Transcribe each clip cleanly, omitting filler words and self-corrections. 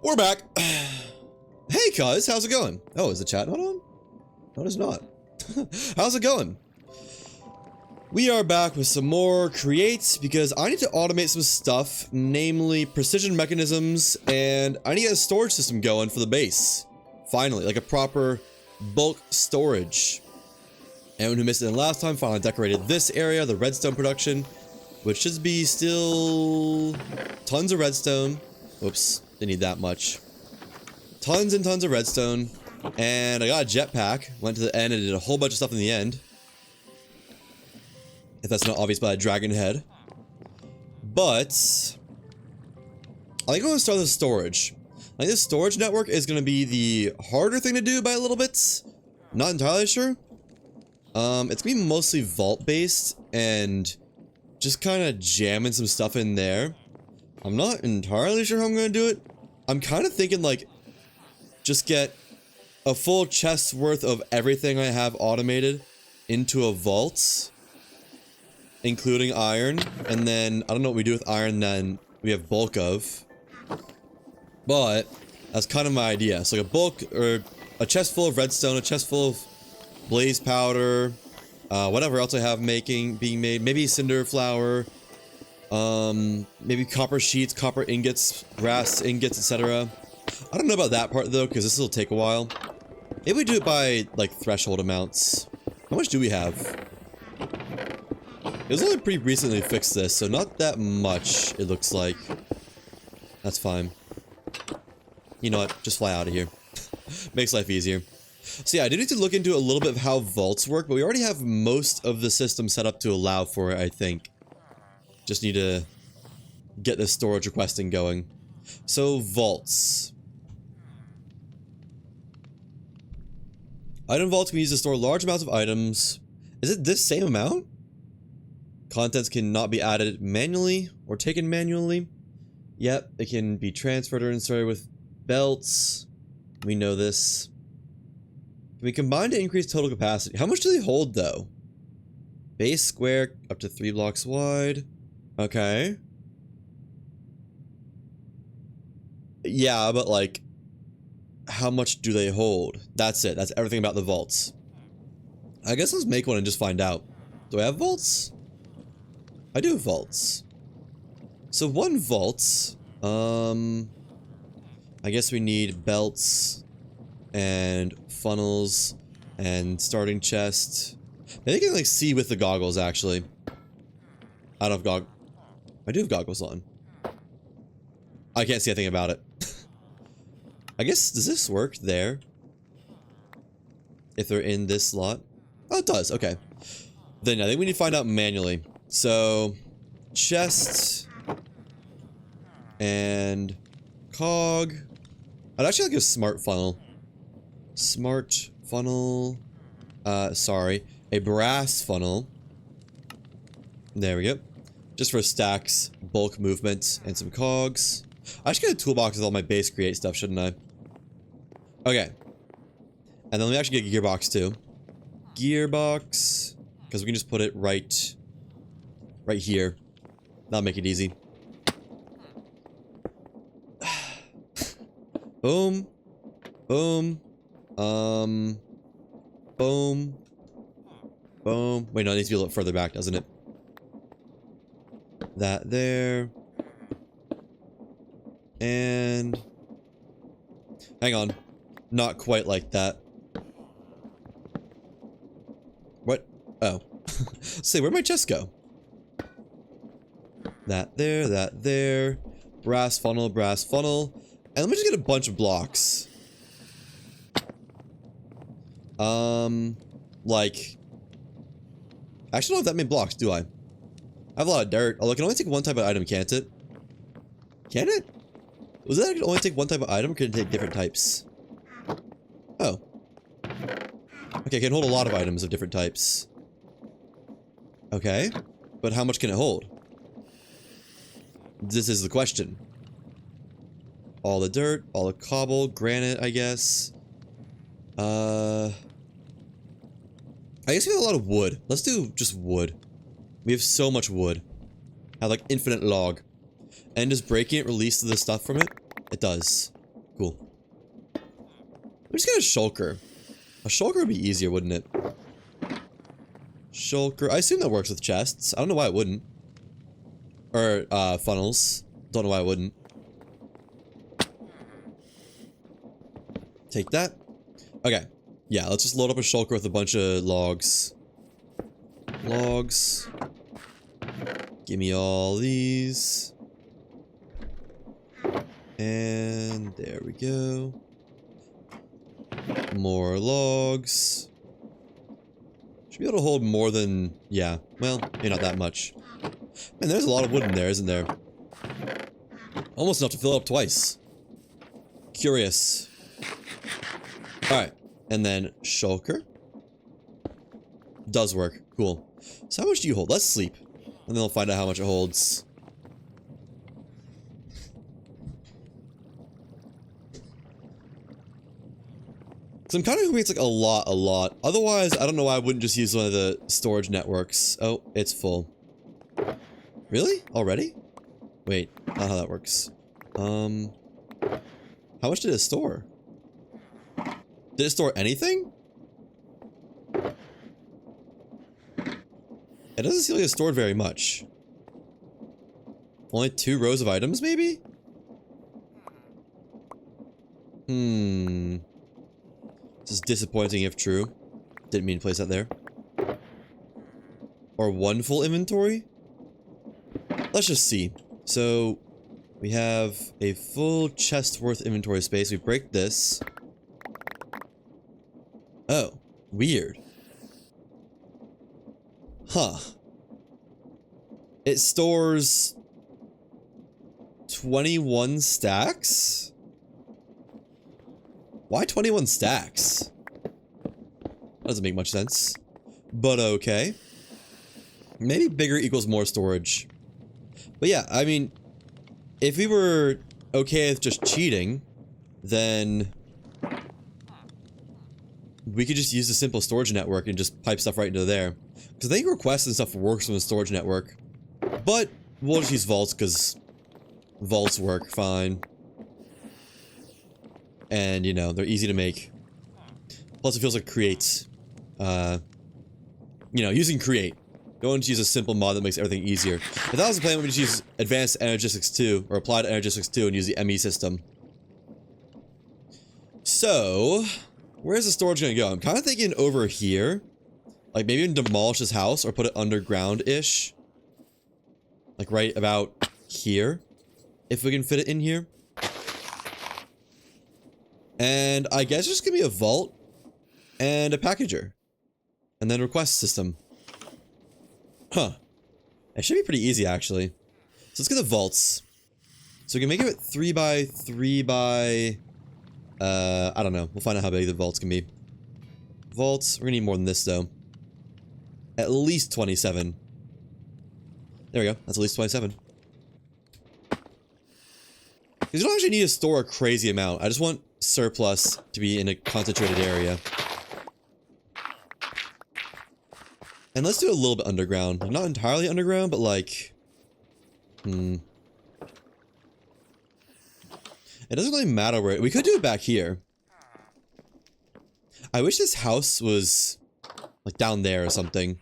We're back. Hey, cuz, how's it going? Oh, is the chat not on? No, it's not. How's it going? We are back with some more creates because I need to automate some stuff, namely precision mechanisms, and I need to get a storage system going for the base. Finally, like a proper bulk storage. Anyone who missed it in last time finally decorated this area, the redstone production, which should be still tons of redstone. Oops, didn't need that much. Tons and tons of redstone, and I got a jetpack. Went to the end and did a whole bunch of stuff in the end. If that's not obvious by a dragon head. But I think I'm gonna start with storage. I think this storage network is gonna be the harder thing to do by a little bit. Not entirely sure. It's gonna be mostly vault based and just kind of jamming some stuff in there. I'm not entirely sure how I'm gonna do it. I'm kind of thinking like just get a full chest's worth of everything I have automated into a vault, including iron, and then I don't know what we do with iron then we have bulk of, but that's kind of my idea. So like a bulk or a chest full of redstone, a chest full of blaze powder, whatever else I have being made, maybe cinder flour, maybe copper sheets, copper ingots, brass ingots, etc. I don't know about that part though, because this will take a while. Maybe we do it by like threshold amounts. How much do we have? It was only pretty recently fixed this, so not that much, it looks like. That's fine. You know what? Just fly out of here. Makes life easier. So yeah, I do need to look into a little bit of how vaults work, but we already have most of the system set up to allow for it, I think. Just need to get this storage requesting going. So, vaults. Item vaults can be used to store large amounts of items. Is it this same amount? Contents cannot be added manually or taken manually. Yep, it can be transferred or inserted with belts. We know this. Can we combine to increase total capacity? How much do they hold though? Base square up to 3 blocks wide. Okay. Yeah, but like, how much do they hold? That's it. That's everything about the vaults. I guess let's make one and just find out. Do I have vaults? I do have vaults. So one vault, I guess we need belts and funnels and starting chest. Maybe I can like see with the goggles actually. I don't have I do have goggles on. I can't see anything about it. I guess, does this work there? If they're in this slot? Oh, it does, okay. Then I think we need to find out manually. So, chest and cog. I'd actually like a smart funnel. Smart funnel. Sorry. A brass funnel. There we go. Just for stacks, bulk movement, and some cogs. I should get a toolbox with all my base create stuff, shouldn't I? Okay. And then let me actually get a gearbox too. Gearbox. Because we can just put it right here. That'll make it easy. Boom. Boom. Boom. Boom. Wait, no, it needs to be a little further back, doesn't it? That there. And... hang on. Not quite like that. What? Oh. Say, where'd my chest go? That there. Brass funnel, brass funnel. And let me just get a bunch of blocks. Like... actually, I don't have that many blocks, do I? I have a lot of dirt. Although it can only take one type of item, can't it? Can it? Was that it can only take one type of item, or can it take different types? Oh. Okay, it can hold a lot of items of different types. Okay. But how much can it hold? This is the question. All the dirt, all the cobble, granite, I guess. I guess we have a lot of wood. Let's do just wood. We have so much wood. I have like infinite log. And does breaking it release the stuff from it? It does. cool. I'm just gonna shulker. A shulker would be easier, wouldn't it? Shulker. I assume that works with chests. I don't know why it wouldn't. Or, funnels. Don't know why it wouldn't. Take that. Okay. Yeah, let's just load up a shulker with a bunch of logs. Logs. Give me all these. And there we go. More logs. Should be able to hold more than... yeah, well, maybe not that much. Man, there's a lot of wood in there, isn't there? Almost enough to fill it up twice. Curious. Alright, and then shulker. Does work. Cool. So how much do you hold? Let's sleep. And then we'll find out how much it holds. So I'm kind of hoping it's like a lot. Otherwise, I don't know why I wouldn't just use one of the storage networks. Oh, it's full. Really? Already? Wait, not how that works. How much did it store? Did it store anything? It doesn't seem like it stored very much. Only 2 rows of items, maybe? This is disappointing if true. Didn't mean to place that there. Or 1 full inventory? Let's just see. So, we have a full chest worth inventory space. We break this. Oh, weird. Huh. It stores 21 stacks? Why 21 stacks? That doesn't make much sense. But okay. Maybe bigger equals more storage. But yeah, I mean, if we were okay with just cheating, then we could just use the simple storage network and just pipe stuff right into there. Because I think requests and stuff works from the storage network. But we'll just use vaults because vaults work fine. And, you know, they're easy to make. Plus it feels like create. You know, using create. Don't just use a simple mod that makes everything easier. If that was the plan, we would just use Advanced Energistics 2, or Applied Energistics 2, and use the ME system. So, where's the storage gonna go? I'm kind of thinking over here. Like, maybe even demolish this house, or put it underground-ish. Like, right about here. If we can fit it in here. And I guess there's gonna be a vault. And a packager. And then request system. Huh. It should be pretty easy, actually. So let's get the vaults. So we can make it 3 by 3 by... I don't know. We'll find out how big the vaults can be. Vaults. We're gonna need more than this, though. At least 27. There we go. That's at least 27. Because you don't actually need to store a crazy amount. I just want surplus to be in a concentrated area. And let's do a little bit underground. Like, not entirely underground, but like... It doesn't really matter where... We could do it back here. I wish this house was... like, down there or something.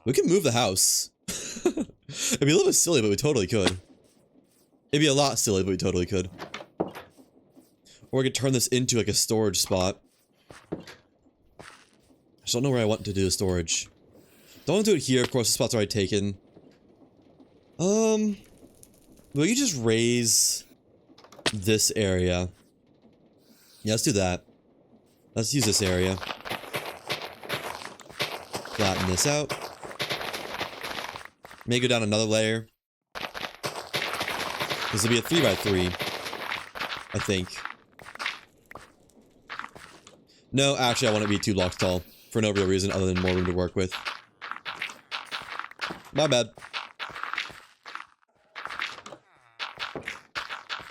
We could move the house. It'd be a little bit silly, but we totally could. It'd be a lot silly, but we totally could. Or we could turn this into, like, a storage spot. I just don't know where I want to do the storage. Don't want to do it here, of course, the spot's already taken. We could just raise this area. Yeah, let's do that. Let's use this area. Flatten this out. May go down another layer. This will be a 3 by 3, I think. No, actually, I want it to be 2 blocks tall. For no real reason other than more room to work with. My bad.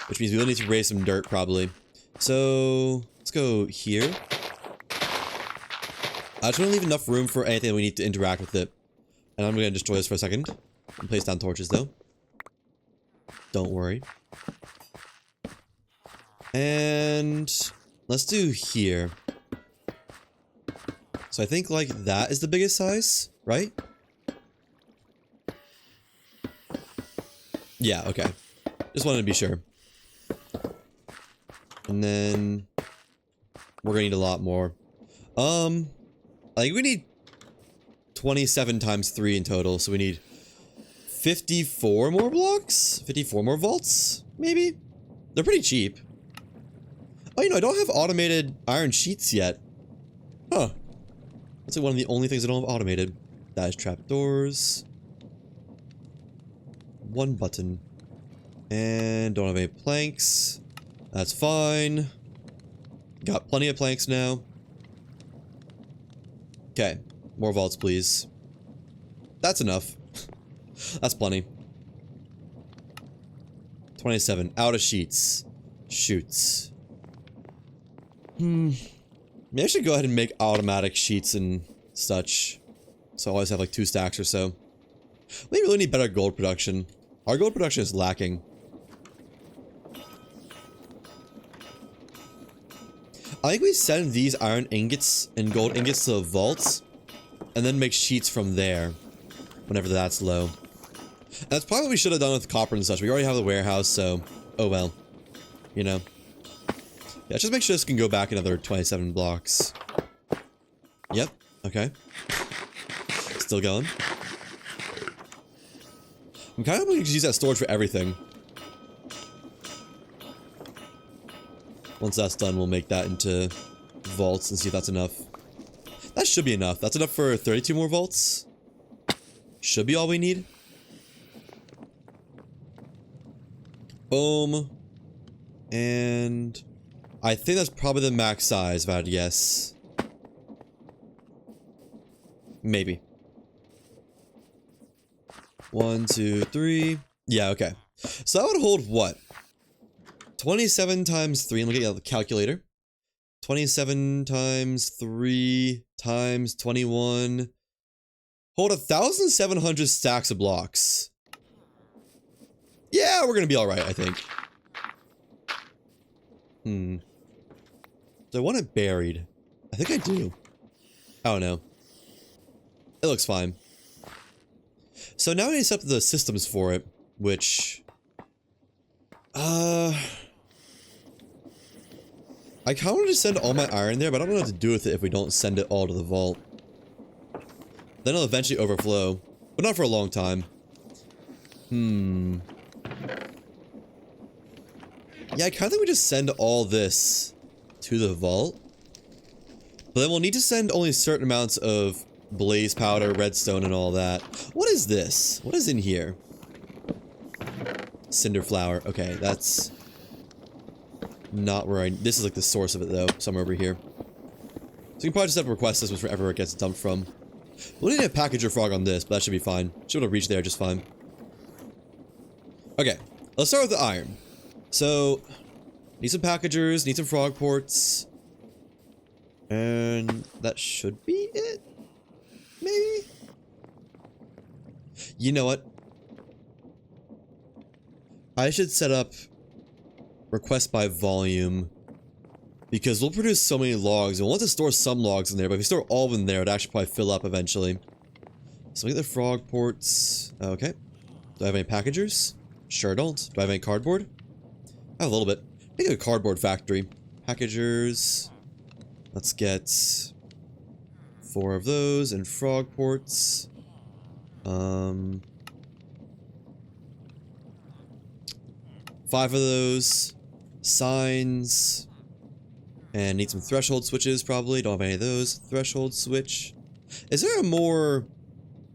Which means we will need to raise some dirt, probably. So, let's go here. I just want to leave enough room for anything we need to interact with it. And I'm going to destroy this for a second. And place down torches, though. Don't worry. And let's do here. So I think like that is the biggest size, right? Yeah, okay. Just wanted to be sure. And then we're gonna need a lot more. I think we need 27 times 3 in total, so we need 54 more blocks? 54 more vaults, maybe? They're pretty cheap. Oh, you know, I don't have automated iron sheets yet. Huh. That's like one of the only things I don't have automated. That is trapdoors. One button. And don't have any planks. That's fine. Got plenty of planks now. Okay. More vaults, please. That's enough. That's plenty. 27. Out of sheets. Shoots. Maybe I should go ahead and make automatic sheets and such. So I always have like 2 stacks or so. We really need better gold production. Our gold production is lacking. I think we send these iron ingots and gold ingots to the vaults, and then make sheets from there, whenever that's low. And that's probably what we should have done with copper and such. We already have the warehouse, so, oh well. You know. Yeah, just make sure this can go back another 27 blocks. Yep, okay. Still going. I'm kind of hoping we can use that storage for everything. Once that's done, we'll make that into vaults and see if that's enough. That should be enough. That's enough for 32 more vaults. Should be all we need. Boom. And I think that's probably the max size, if I had to guess. Maybe. 1, 2, 3. Yeah, okay. So that would hold what? 27 times 3, and look at the calculator. 27 times 3 times 21. Hold 1,700 stacks of blocks. Yeah, we're gonna be alright, I think. Do I want it buried? I think I do. I don't know. It looks fine. So now we need to set up the systems for it, which... I kind of want to send all my iron there, but I don't know what to do with it if we don't send it all to the vault. Then it'll eventually overflow, but not for a long time. Yeah, I kind of think we just send all this to the vault. But then we'll need to send only certain amounts of blaze powder, redstone, and all that. What is this? What is in here? Cinder flower. Okay, that's not where I... This is like the source of it, though. Somewhere over here. So you can probably just have to request this wherever it gets dumped from. We'll need a packager frog on this, but that should be fine. Should be able to reach there just fine. Okay, let's start with the iron. So, need some packagers, need some frog ports. And that should be it? Maybe? You know what? I should set up request by volume, because we'll produce so many logs, and we'll want to store some logs in there, but if we store all of them there, it'd actually probably fill up eventually. So we get the frog ports. Okay. Do I have any packagers? Sure don't. Do I have any cardboard? I have a little bit. Make a cardboard factory. Packagers. Let's get 4 of those and frog ports. 5 of those. Signs. And need some threshold switches, probably. Don't have any of those. Threshold switch. Is there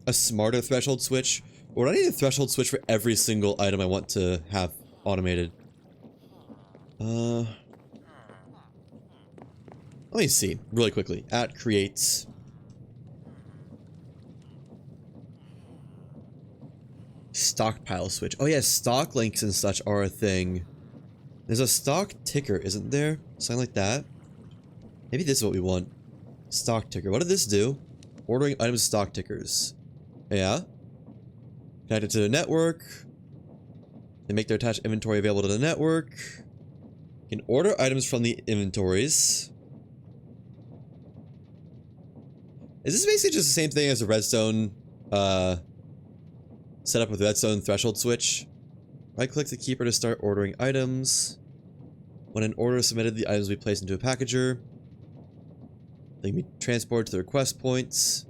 a smarter threshold switch? Or would I need a threshold switch for every single item I want to have automated? Let me see, really quickly. At creates. Stockpile switch. Oh yeah, stock links and such are a thing. There's a stock ticker, isn't there? Something like that. Maybe this is what we want. Stock ticker. What did this do? Ordering items stock tickers. Yeah. Connect it to the network. They make their attached inventory available to the network. Can order items from the inventories. Is this basically just the same thing as a redstone setup with redstone threshold switch? Right click the keeper to start ordering items. When an order is submitted, the items will be placed into a packager. They can be transported to the request points.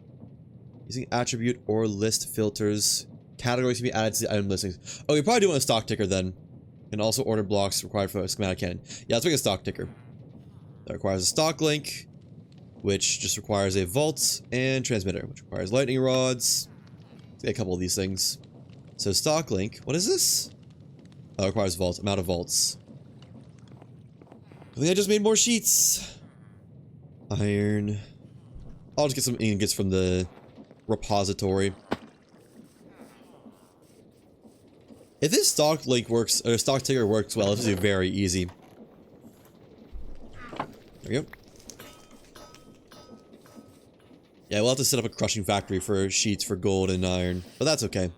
Using attribute or list filters, categories can be added to the item listings. Oh, you probably do want a stock ticker then. And also order blocks required for a schematic cannon. Yeah, let's make a stock ticker. That requires a stock link, which just requires a vault and transmitter, which requires lightning rods. Let's get a couple of these things. So stock link, what is this? Oh, it requires vaults. I'm out of vaults. I think I just made more sheets. Iron. I'll just get some ingots from the repository. If this stock link works, or stock ticker works well, this is very easy. There we go. Yeah, we'll have to set up a crushing factory for sheets for gold and iron, but that's okay.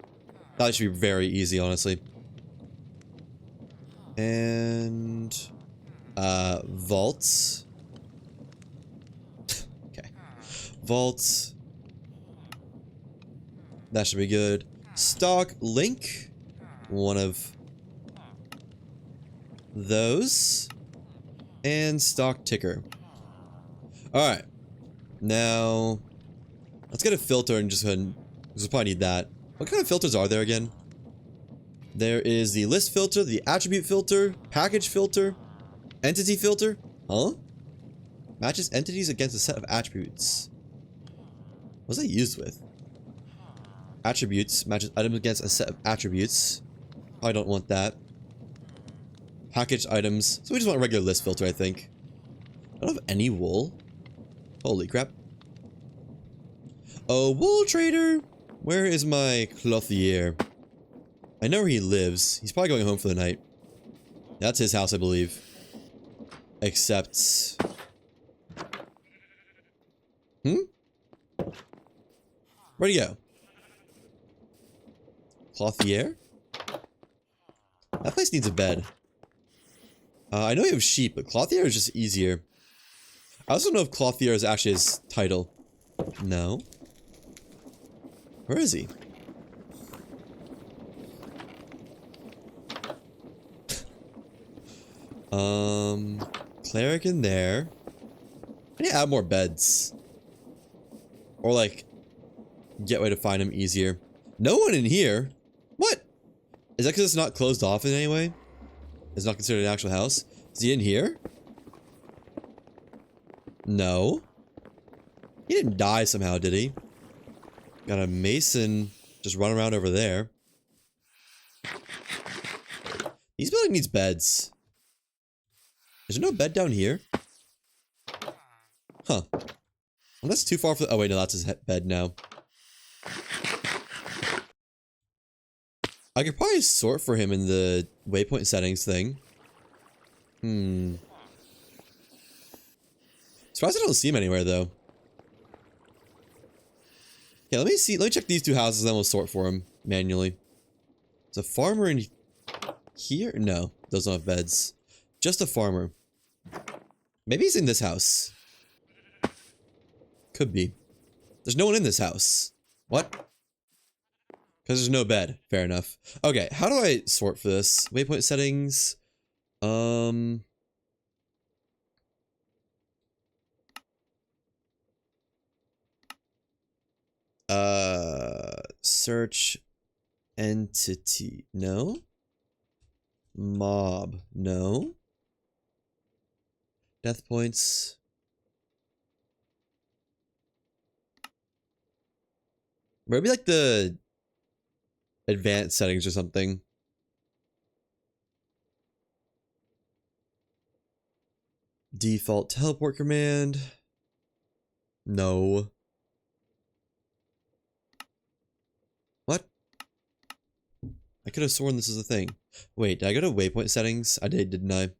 That should be very easy, honestly. And vaults. Okay. Vaults. That should be good. Stock link. One of those. And stock ticker. Alright. Now, let's get a filter and just go ahead and, we'll probably need that. What kind of filters are there again? There is the list filter, the attribute filter, package filter, entity filter. Huh? Matches entities against a set of attributes. What's that used with? Attributes matches items against a set of attributes. I don't want that. Package items. So we just want a regular list filter, I think. I don't have any wool. Holy crap. Oh, wool trader! Where is my clothier? I know where he lives. He's probably going home for the night. That's his house, I believe. Except... Where'd he go? Clothier? That place needs a bed. I know you have sheep, but clothier is just easier. I also don't know if clothier is actually his title. No. Where is he? Cleric in there. I need to add more beds. Or like, get a way to find him easier. No one in here? What? Is that because it's not closed off in any way? It's not considered an actual house? Is he in here? No. He didn't die somehow, did he? Got a mason just running around over there. This building needs beds. Is there no bed down here? Huh. Well, that's too far for the— oh wait, no, that's his bed now. I could probably sort for him in the waypoint settings thing. Surprised I don't see him anywhere though. Yeah, let me see. Let me check these two houses, then we'll sort for him manually. There's a farmer in here? No, those don't have beds. Just a farmer. Maybe he's in this house. Could be. There's no one in this house. What? Because there's no bed. Fair enough. Okay, how do I sort for this? Waypoint settings. Search entity. No. Mob. No. Death points. Maybe like the advanced settings or something. Default teleport command. No. What? I could have sworn this is a thing. Wait, did I go to waypoint settings? I did, didn't I?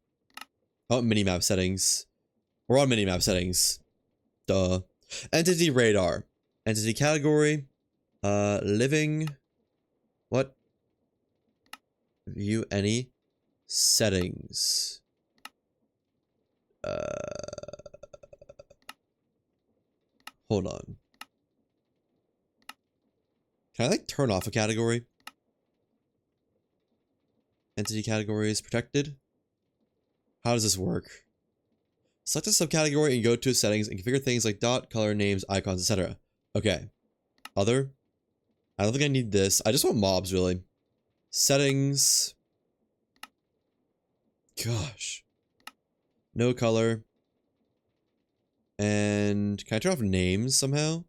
Oh, minimap settings. We're on minimap settings. Duh. Entity radar. Entity category. Living. What? View any settings. Hold on. Can I like turn off a category? Entity categories protected. How does this work? Select a subcategory and go to settings and configure things like dot, color, names, icons, etc. Okay. Other. I don't think I need this. I just want mobs, really. Settings. Gosh. No color. And can I turn off names somehow?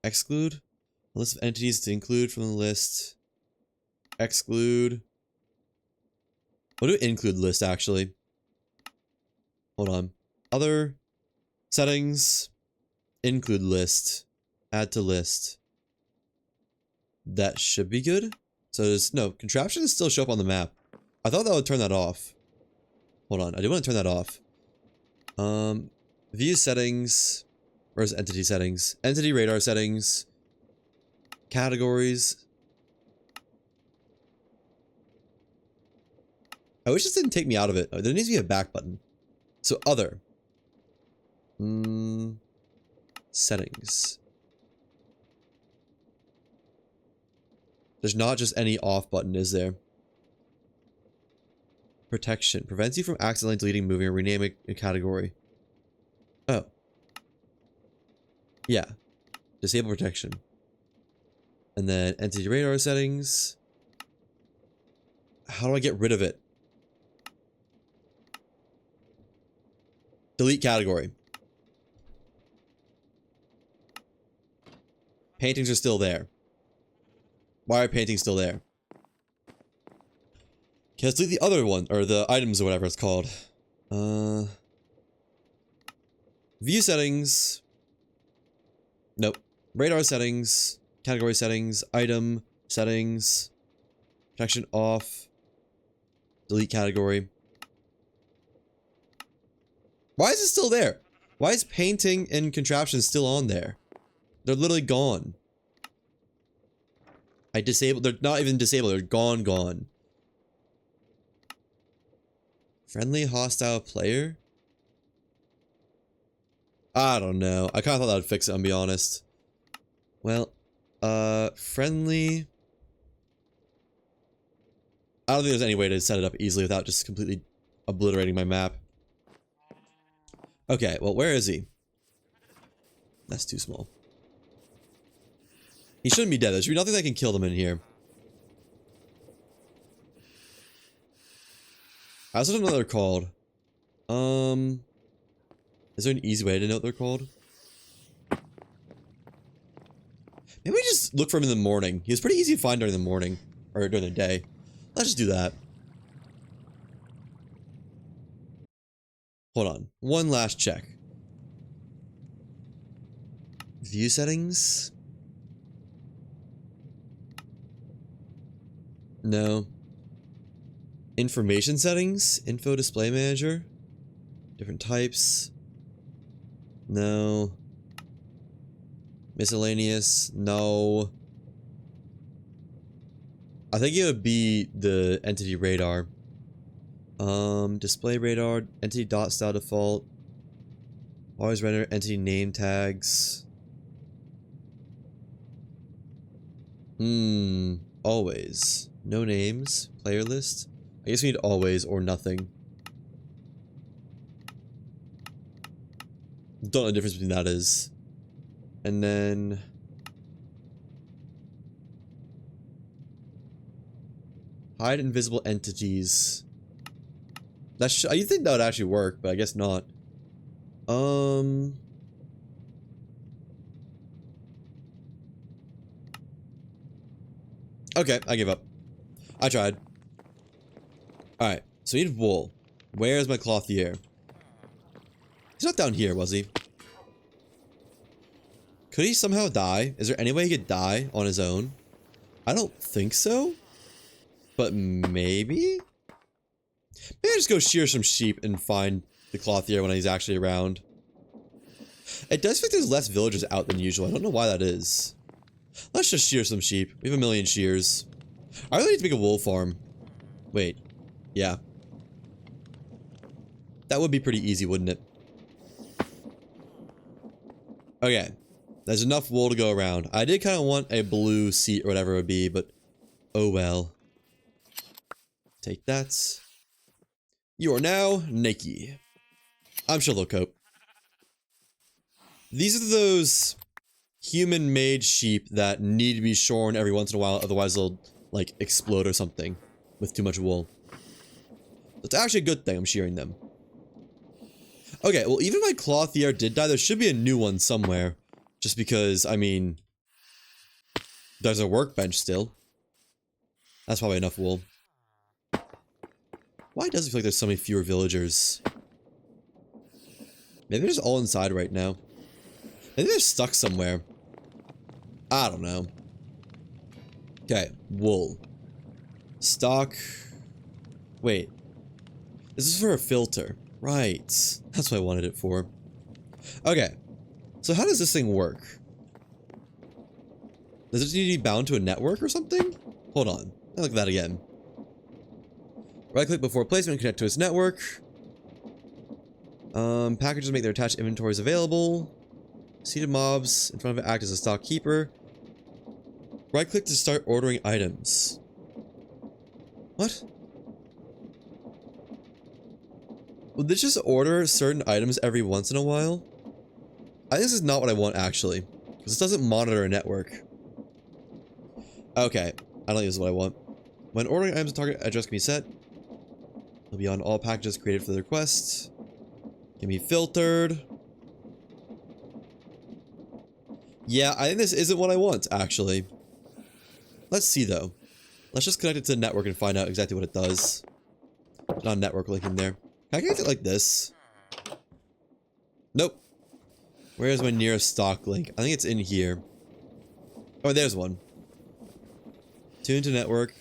Exclude. A list of entities to include from the list. Exclude. We'll do include list, actually. Hold on. Other. Settings. Include list. Add to list. That should be good. So there's no contraptions still show up on the map. I thought that would turn that off. Hold on, I do want to turn that off. View settings. Where's entity settings? Entity radar settings. Categories. I wish this didn't take me out of it. Oh, there needs to be a back button. So other. Settings. There's not just any off button, is there? Protection. Prevents you from accidentally deleting, moving, or renaming a category. Oh. Yeah. Disable protection. And then entity radar settings. How do I get rid of it? Delete category. Paintings are still there. Why are paintings still there? Okay, let's delete the other one, or the items or whatever it's called. View settings. Nope. Radar settings. Category settings. Item settings. Protection off. Delete category. Why is it still there? Why is painting and contraptions still on there? They're literally gone. I disabled. They're not even disabled. They're gone. Friendly hostile player? I don't know. I kind of thought that would fix it, I'll be honest. Well, friendly. I don't think there's any way to set it up easily without just completely obliterating my map. Okay, well, where is he? That's too small. He shouldn't be dead. There should be nothing that can kill them in here. I also don't know what they're called. Is there an easy way to know what they're called? Maybe we just look for him in the morning. He was pretty easy to find during the morning. Or during the day. Let's just do that. Hold on. One last check. View settings? No. Information settings? Info display manager? Different types? No. Miscellaneous? No. I think it would be the entity radar. Display radar, entity dot style default. Always render entity name tags. Always. No names. Player list. I guess we need always or nothing. Don't know the difference between that is. And then hide invisible entities. That's you think that would actually work, but I guess not. Okay, I give up. I tried. Alright, so we need wool. Where's my clothier? He's not down here, was he? Could he somehow die? Is there any way he could die on his own? I don't think so. But maybe? Maybe I just go shear some sheep and find the clothier when he's actually around. It does feel like there's less villagers out than usual. I don't know why that is. Let's just shear some sheep. We have 1,000,000 shears. I really need to make a wool farm. Wait. Yeah. That would be pretty easy, wouldn't it? Okay. There's enough wool to go around. I did kind of want a blue seat or whatever it would be, but oh well. Take that. You are now naked. I'm sure they'll cope. These are those human-made sheep that need to be shorn every once in a while, otherwise they'll, like, explode or something with too much wool. It's actually a good thing I'm shearing them. Okay, well, even if my clothier did die, there should be a new one somewhere. Just because, I mean, there's a workbench still. That's probably enough wool. Why does it feel like there's so many fewer villagers? Maybe they're just all inside right now. Maybe they're stuck somewhere. I don't know. Okay, wool. Stock. Wait. This is for a filter. Right. That's what I wanted it for. Okay. So how does this thing work? Does it need to be bound to a network or something? Hold on. I'll look at that again. Right click before placement, connect to its network. Packages make their attached inventories available. Seated mobs in front of it act as a stock keeper. Right click to start ordering items. What? Would this just order certain items every once in a while? I think this is not what I want actually. Because this doesn't monitor a network. Okay, I don't think this is what I want. When ordering items, a target address can be set. It'll be on all packages created for the request. Can be filtered. Yeah, I think this isn't what I want, actually. Let's see, though. Let's just connect it to the network and find out exactly what it does. Not a network link in there. Can I connect it like this? Nope. Where's my nearest stock link? I think it's in here. Oh, there's one. Tune to network.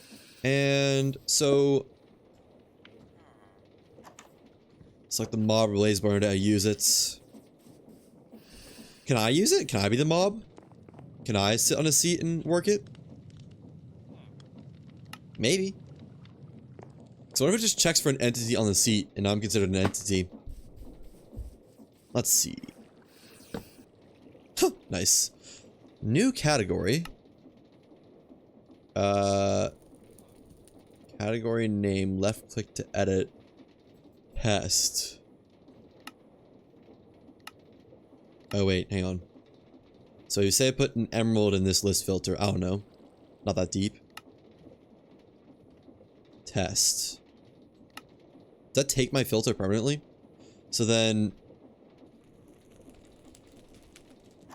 And so... select the mob relays burner to use it. Can I use it? Can I be the mob? Can I sit on a seat and work it? Maybe. So what if it just checks for an entity on the seat and I'm considered an entity? Let's see. Huh, nice. New category. Category name, left click to edit. Pest. Oh wait, hang on. So you say I put an emerald in this list filter. I don't know. Not that deep. Test. Does that take my filter permanently? So then...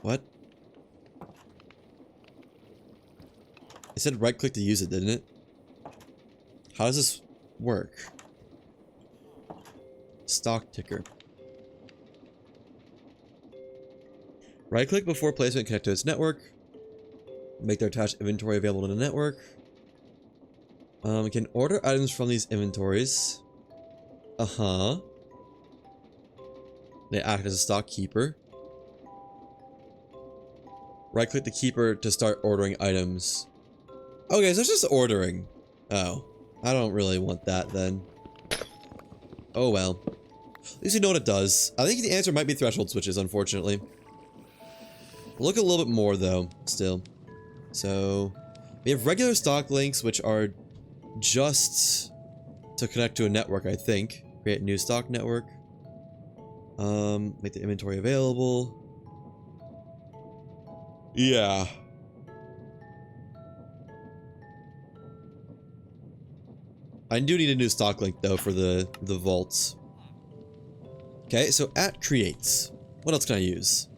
what? It said right click to use it, didn't it? How does this work? Stock ticker. Right click before placement, connect to its network. Make their attached inventory available to the network. We can order items from these inventories. Uh-huh. They act as a stock keeper. Right click the keeper to start ordering items. Okay, so it's just ordering. Oh. I don't really want that then. Oh well. At least you know what it does. I think the answer might be threshold switches, unfortunately. Look a little bit more though, still. So, we have regular stock links, which are just to connect to a network, I think. Create a new stock network. Make the inventory available. Yeah. I do need a new stock link though for the vaults. Okay, so at creates. What else can I use?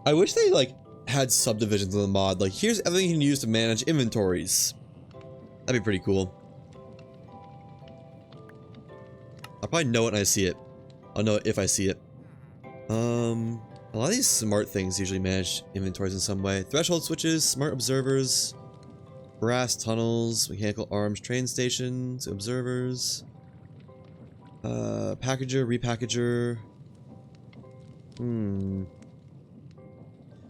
I wish they like had subdivisions in the mod. Like here's everything you can use to manage inventories. That'd be pretty cool. I'll probably know it when I see it. I'll know it if I see it. A lot of these smart things usually manage inventories in some way. Threshold switches, smart observers, brass tunnels, mechanical arms, train stations, observers, packager, repackager.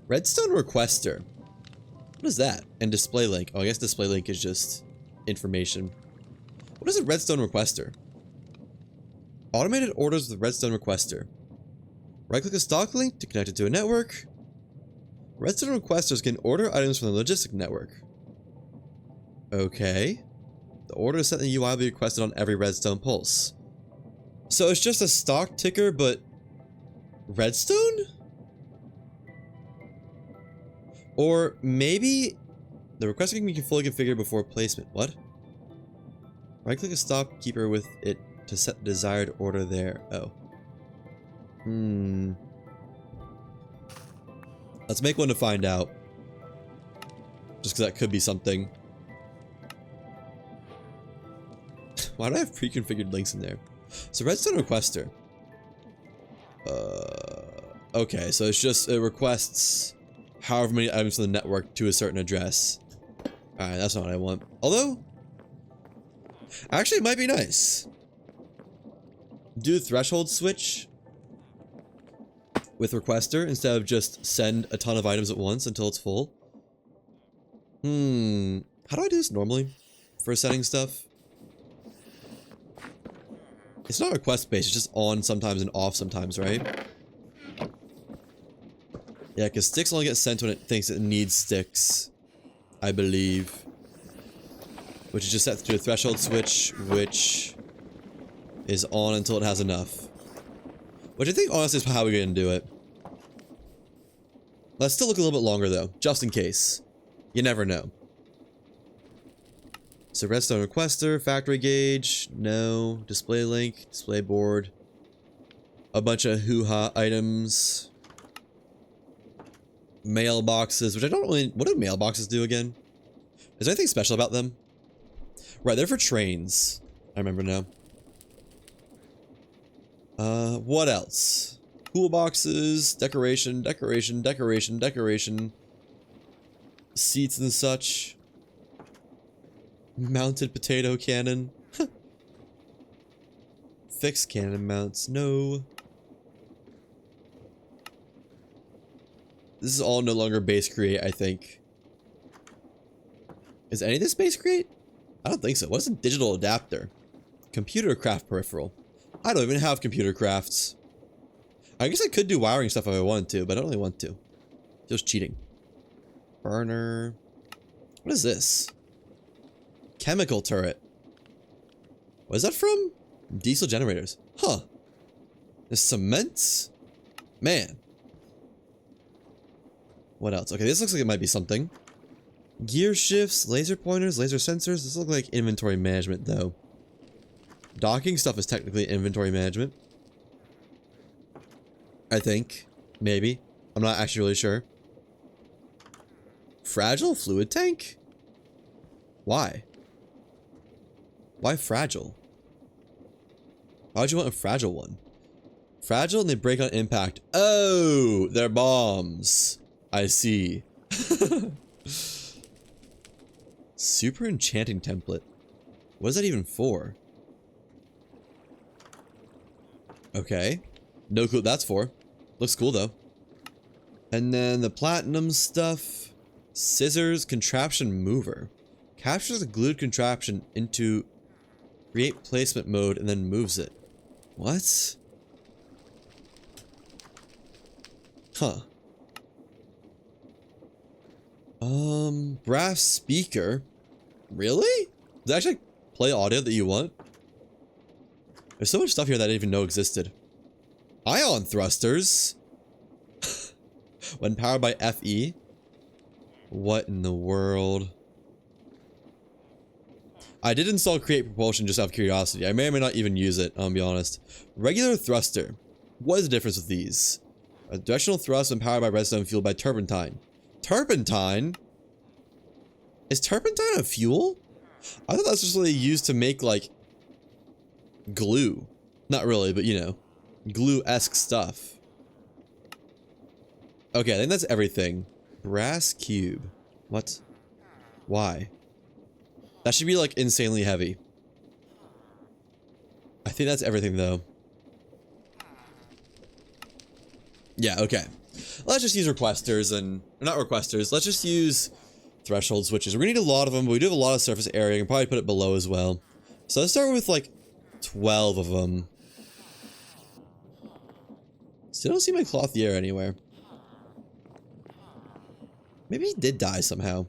Redstone requester. What is that? And display link. Oh, I guess display link is just information. What is a redstone requester? Automated orders with redstone requester. Right-click a stock link to connect it to a network. Redstone requesters can order items from the logistic network. Okay. The order set in the UI will be requested on every redstone pulse. So it's just a stock ticker, but redstone? Or maybe the request can be fully configured before placement. What? Right-click a stock keeper with it to set the desired order there. Oh. Let's make one to find out. Just because that could be something. Why do I have pre-configured links in there? So redstone requester. Okay, so it's just, it requests however many items from the network to a certain address. Alright, that's not what I want. Although, actually it might be nice. Do the threshold switch with requester instead of just send a ton of items at once until it's full. How do I do this normally for setting stuff? It's not request based, it's just on sometimes and off sometimes, right? Yeah, because sticks only get sent when it thinks it needs sticks, I believe. Which is just set to a threshold switch, which is on until it has enough. Which I think honestly is how we're gonna do it. Let's still look a little bit longer though, just in case. You never know. So redstone requester, factory gauge, no, display link, display board, a bunch of hoo-ha items, mailboxes, which I don't really, what do mailboxes do again? Is there anything special about them? Right, they're for trains. I remember now. What else? Toolboxes, decoration, decoration, decoration, decoration, seats and such. Mounted potato cannon. Fixed cannon mounts. No. This is all no longer base create, I think. Is any of this base create? I don't think so. What is a digital adapter? Computer craft peripheral. I don't even have computer crafts. I guess I could do wiring stuff if I wanted to, but I don't really want to. Just cheating. Burner. What is this? Chemical turret. What is that from? Diesel generators. Huh. There's cement? Man. What else? Okay, this looks like it might be something. Gear shifts, laser pointers, laser sensors. This looks like inventory management, though. Docking stuff is technically inventory management. I think. Maybe. I'm not actually really sure. Fragile fluid tank? Why? Why fragile? Why would you want a fragile one? Fragile and they break on impact. Oh, they're bombs. I see. Super enchanting template. What is that even for? Okay. No clue what that's for. Looks cool though. And then the platinum stuff. Scissors contraption mover. Captures a glued contraption into create placement mode and then moves it. What? Huh. Brass speaker. Really? Does it actually play audio that you want? There's so much stuff here that I didn't even know existed. Ion thrusters. When powered by FE. What in the world? I did install Create Propulsion just out of curiosity. I may or may not even use it, I'll be honest. Regular thruster. What is the difference with these? A directional thrust when powered by redstone fueled by turpentine. Turpentine? Is turpentine a fuel? I thought that's just what they used to make, like, glue. Not really, but you know, glue-esque stuff. Okay, I think that's everything. Brass cube. What? Why? That should be, like, insanely heavy. I think that's everything, though. Yeah, okay. Let's just use requesters and... Or not requesters. Let's just use threshold switches. We're gonna need a lot of them, but we do have a lot of surface area. I can probably put it below as well. So let's start with, like, 12 of them. Still don't see my clothier anywhere. Maybe he did die somehow.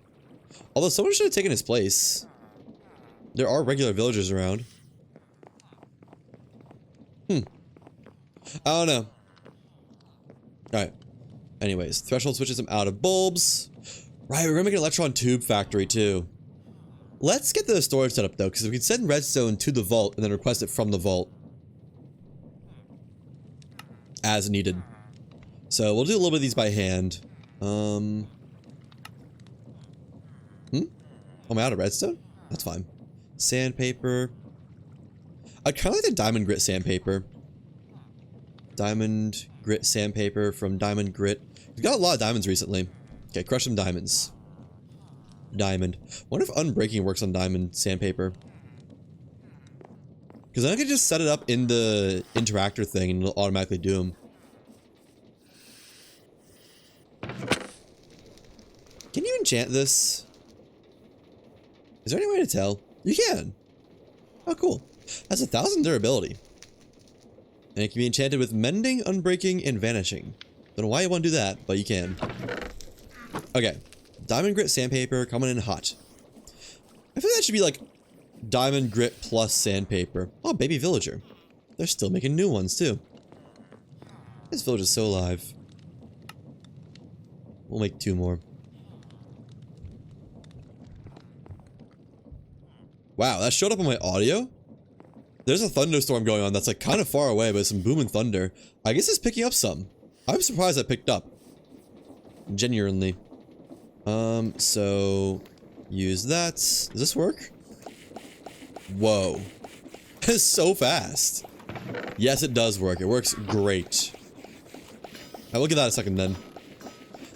Although someone should have taken his place. There are regular villagers around. I don't know. Alright. Anyways, threshold switches them out of bulbs. Right, we're gonna make an electron tube factory too. Let's get the storage set up though, because we can send redstone to the vault and then request it from the vault. As needed. So we'll do a little bit of these by hand. Am I out of redstone? That's fine. Sandpaper. I kind of like the diamond grit sandpaper. Diamond grit sandpaper from Diamond Grit. We've got a lot of diamonds recently. Okay, crush some diamonds. Diamond. Wonder if unbreaking works on diamond sandpaper. Because then I could just set it up in the interactor thing and it'll automatically do them. Can you enchant this? Is there any way to tell? You can. Oh, cool. That's 1,000 durability. And it can be enchanted with mending, unbreaking, and vanishing. Don't know why you want to do that, but you can. Okay. Diamond grit sandpaper coming in hot. I feel that should be like diamond grit plus sandpaper. Oh, baby villager. They're still making new ones too. This village is so alive. We'll make 2 more. Wow, that showed up on my audio? There's a thunderstorm going on that's like kind of far away, but it's some booming thunder. I guess it's picking up some. I'm surprised I picked up. Genuinely. So use that. Does this work? Whoa. It's so fast. Yes, it does work. It works great. I will give that a second then.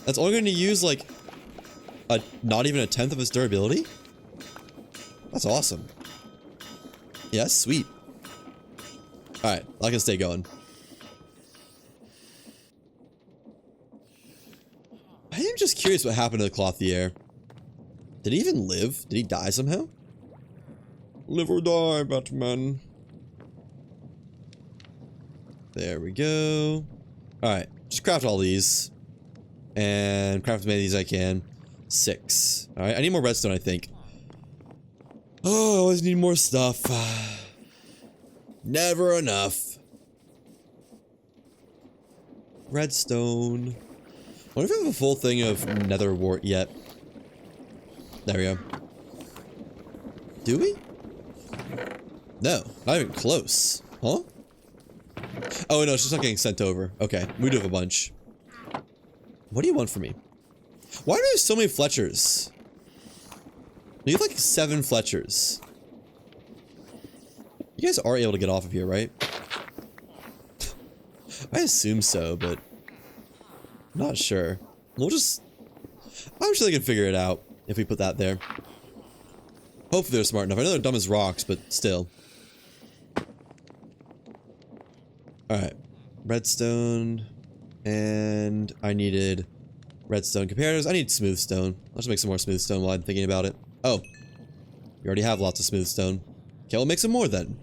That's only going to use like not even 1/10 of its durability? That's awesome. Yeah, that's sweet. Alright, I can stay going. I am just curious what happened to the clothier. Did he even live? Did he die somehow? Live or die, Batman. There we go. Alright, just craft all these. And craft as many of these as I can. 6. Alright, I need more redstone, I think. Oh, I always need more stuff. Never enough. Redstone. I wonder if I have a full thing of nether wart yet. There we go. Do we? No, not even close. Huh? Oh no, it's just not getting sent over. Okay, we do have a bunch. What do you want from me? Why do we have so many Fletchers? We have like 7 Fletchers. You guys are able to get off of here, right? I assume so, but not sure. We'll just... I'm sure they can figure it out if we put that there. Hopefully they're smart enough. I know they're dumb as rocks, but still. Alright. Redstone. And I needed redstone comparators. I need smooth stone. Let's make some more smooth stone while I'm thinking about it. Oh. You already have lots of smooth stone. Okay, we'll make some more then.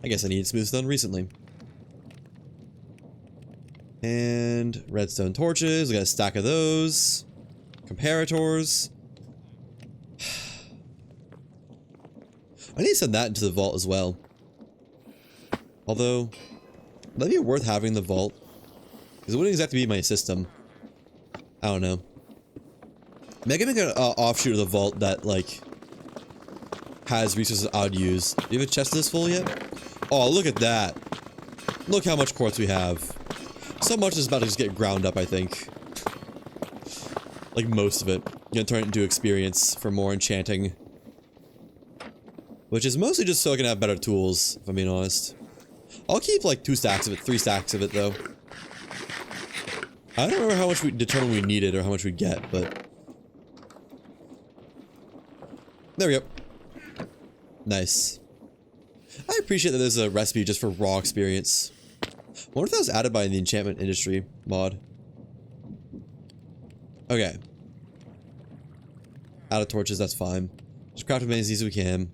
I guess I needed smooth stone recently. And redstone torches. We got a stack of those. Comparators. I need to send that into the vault as well. Although, would that be worth having the vault? Because it wouldn't exactly be my system. I don't know. Maybe I can make an offshoot of the vault that, like, has resources I would use. Do you have a chest this full yet? Oh, look at that. Look how much quartz we have. So much is about to just get ground up, I think. Like, most of it. Gonna turn it into experience for more enchanting. Which is mostly just so I can have better tools, if I'm being honest. I'll keep, like, 2 stacks of it, 3 stacks of it, though. I don't remember how much we determined we needed or how much we'd get, but... There we go. Nice. I appreciate that there's a recipe just for raw experience. I wonder if that was added by the enchantment industry mod. Okay. Out of torches, that's fine. Just craft as many of these as we can.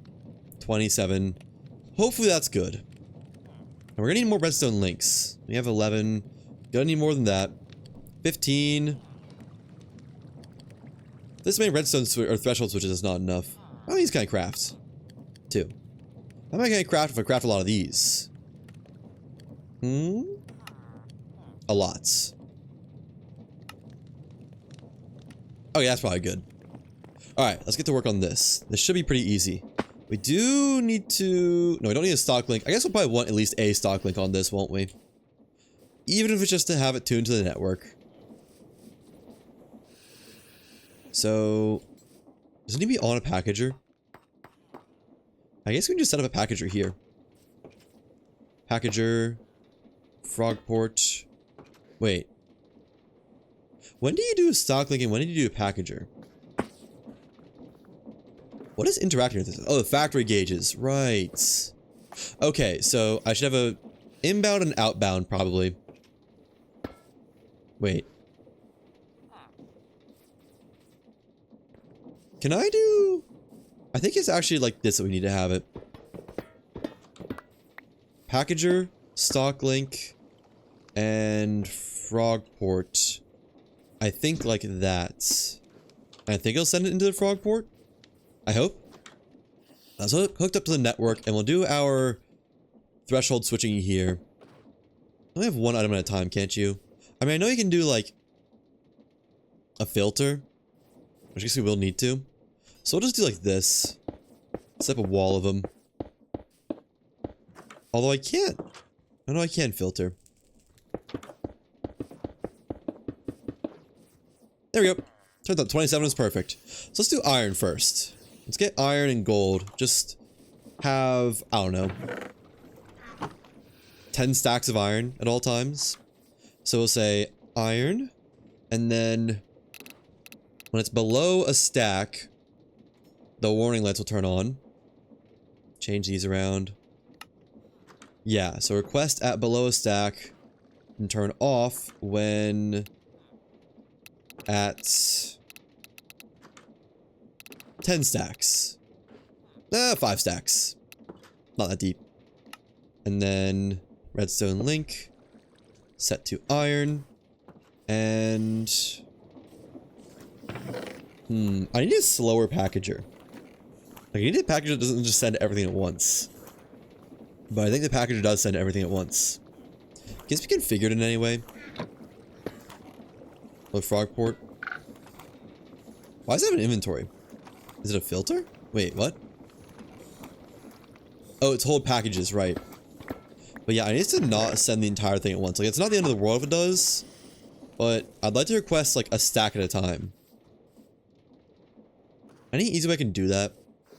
27. Hopefully that's good. we're gonna need more redstone links. We have 11. Gonna need more than that. 15. This many redstone or threshold switches is not enough. How many of these can I craft? 2. How many can I craft if I craft a lot of these? A lot. Okay, that's probably good. Alright, let's get to work on this. This should be pretty easy. We do need to... No, we don't need a stock link. I guess we'll probably want at least a stock link on this, won't we? Even if it's just to have it tuned to the network. So... does it need to be on a packager? I guess we can just set up a packager here. Packager... Frogport... Wait. When do you do a stock link and when did you do a packager? What is interacting with this? Oh, the factory gauges. Right. Okay, so I should have a inbound and outbound, probably. Wait. Can I do... I think it's actually like this that we need to have it. Packager, stock link, and frogport. I think like that. I think it'll send it into the frogport. I hope. That's hooked up to the network, and we'll do our threshold switching here. Only have one item at a time, can't you? I mean, I know you can do like a filter, which I guess we will need to. So we'll just do like this. Set up a wall of them. Although I can't. I know I can filter. There we go. Turns out 27 is perfect. So let's do iron first. Let's get iron and gold. Just have, I don't know, 10 stacks of iron at all times. So we'll say iron, and then when it's below a stack, the warning lights will turn on. Change these around. Yeah, so request at below a stack and turn off when at 10 stacks. 5 stacks. Not that deep. And then redstone link. Set to iron. And... I need a slower packager. Like, I need a packager that doesn't just send everything at once. But I think the packager does send everything at once. Guess we can figure it in any way. Oh, frogport. Why does it have an inventory? Is it a filter? Wait, what? Oh, it's hold packages, right. But yeah, I need to not send the entire thing at once. Like, it's not the end of the world if it does. But I'd like to request, like, a stack at a time. Any easy way I can do that?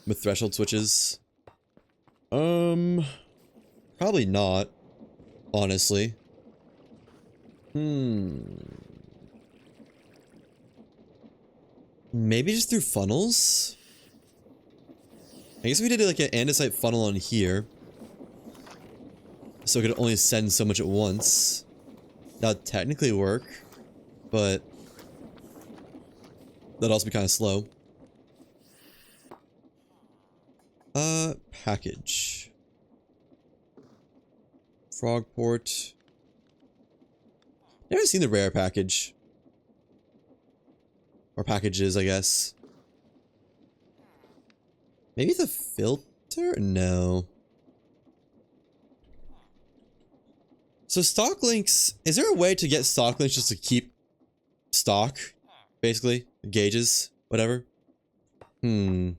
With threshold switches? Probably not. Honestly. Maybe just through funnels? I guess we did like an andesite funnel on here. So it could only send so much at once. That would technically work. But that'd also be kind of slow. Package. Frogport. Never seen the rare package. Or packages, I guess. Maybe the filter? No. So stock links, is there a way to get stock links just to keep stock? Basically? Gauges? Whatever? I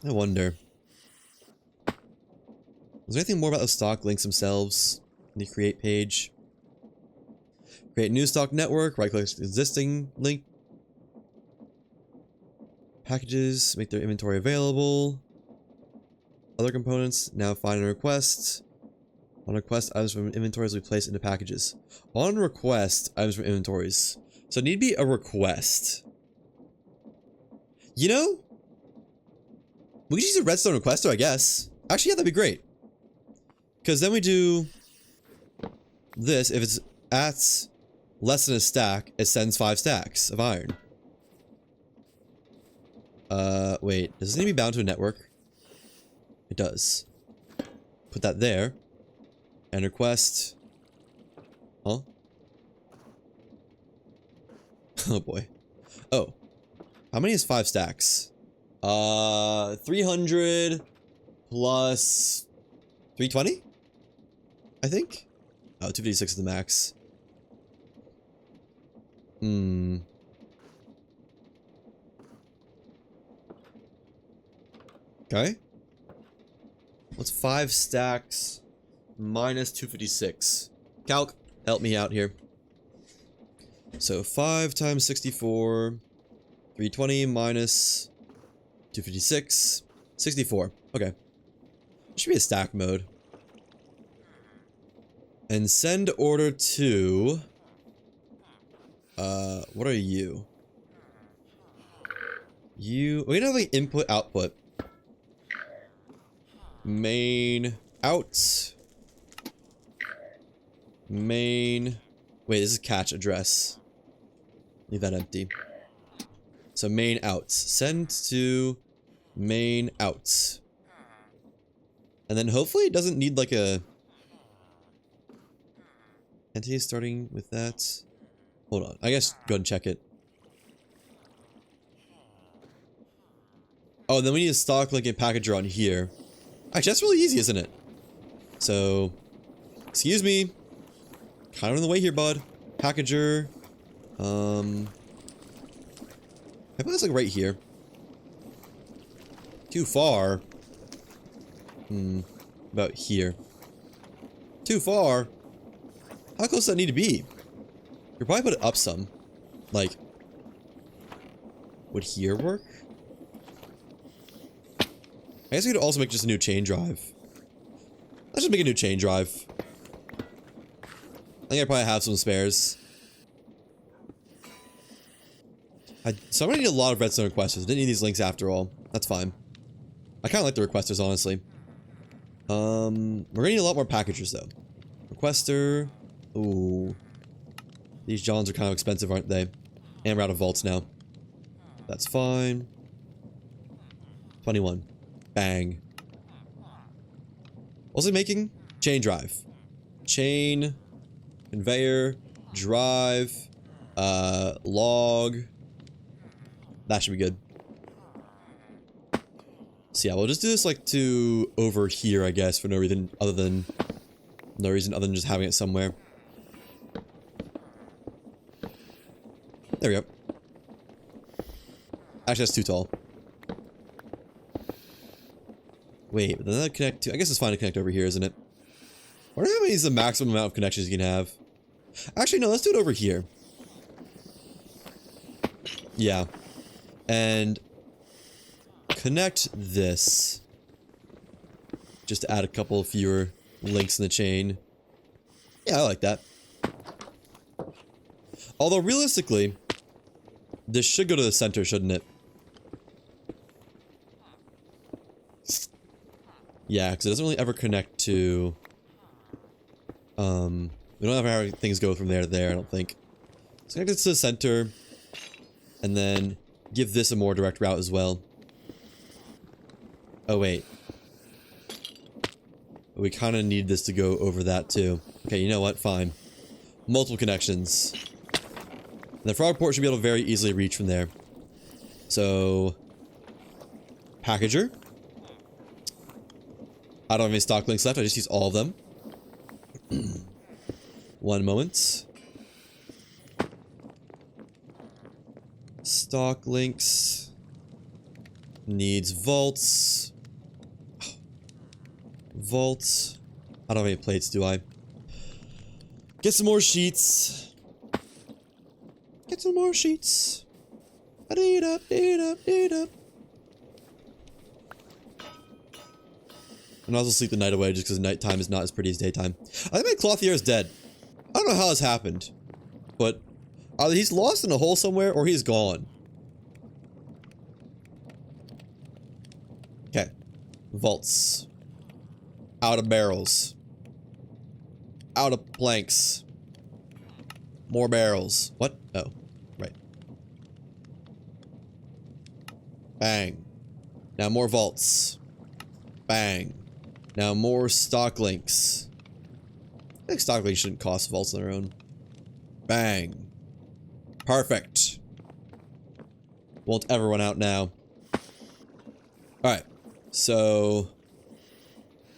wonder. Is there anything more about the stock links themselves? In the create page. Create new stock network, right click existing link. Packages, make their inventory available. Other components, now find and request. On request, items from inventories will be placed into packages. On request, items from inventories. So it need to be a request. You know? We could use a redstone requester, I guess. Actually, yeah, that'd be great. Because then we do this. If it's at less than a stack, it sends 5 stacks of iron. Wait. Does this need to be bound to a network? It does. Put that there. Enter quest. Huh? Oh boy. Oh. How many is 5 stacks? 300 plus 320? I think? Oh, 256 is the max. Okay. What's 5 stacks minus 256? Calc, help me out here. So 5 times 64, 320 minus 256, 64. Okay. Should be a stack mode. And send order to... what are you? You... We don't have like input, output. Main... Out. Main... Wait, this is catch address. Leave that empty. So main outs. Send to main outs. And then hopefully it doesn't need like a... Entity starting with that. Hold on. I guess go ahead and check it. Oh, and then we need a stock link and packager on here. Actually, that's really easy, isn't it? So, excuse me. Kind of in the way here, bud. Packager. I put this like right here. Too far. About here. Too far. How close does that need to be? You'll probably put it up some. Like, would here work? I guess we could also make just a new chain drive. Let's just make a new chain drive. I think I probably have some spares. So I'm gonna need a lot of redstone requesters. Didn't need these links after all. That's fine. I kind of like the requesters, honestly. We're gonna need a lot more packagers though. Requester. Ooh. These Johns are kind of expensive, aren't they? And we're out of vaults now. That's fine. 21. Bang. What's it making? Chain drive. Chain. Conveyor. Drive. Log. That should be good. So yeah, we'll just do this like to over here, I guess, for no reason other than just having it somewhere. There we go. Actually, that's too tall. Wait, but then that connect to... I guess it's fine to connect over here, isn't it? I wonder how many is the maximum amount of connections you can have. Actually, no, let's do it over here. Yeah. And... connect this. Just to add a couple fewer links in the chain. Yeah, I like that. Although, realistically... this should go to the center, shouldn't it? Yeah, because it doesn't really ever connect to... we don't ever have things go from there to there, I don't think. Let's connect it to the center. And then give this a more direct route as well. Oh, wait. We kind of need this to go over that, too. Okay, you know what? Fine. Multiple connections. And the frog port should be able to very easily reach from there. So... packager. I don't have any stock links left. I just use all of them. One moment. Stock links. Needs vaults. Vaults. I don't have any plates, do I? Get some more sheets. Get some more sheets. Up. And also sleep the night away just because nighttime is not as pretty as daytime. I think my clothier is dead. I don't know how this happened. But either he's lost in a hole somewhere or he's gone. Okay. Vaults. Out of barrels. Out of planks. More barrels. What? Oh. Right. Bang. Now more vaults. Bang. Now more stock links. think Stocklink shouldn't cost vaults on their own. Bang. Perfect. Won't ever run out now. Alright. So...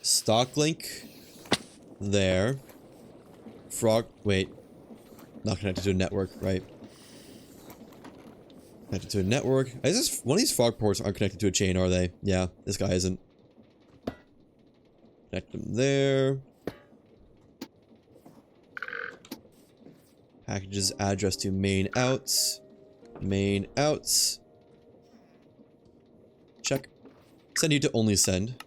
Stocklink. There. Frog... Wait. Not connected to a network, right? Connected to a network. Is this, one of these frog ports aren't connected to a chain, are they? Yeah, this guy isn't. Connect them there. Packages address to main outs. Main outs. Check. Send you to only send.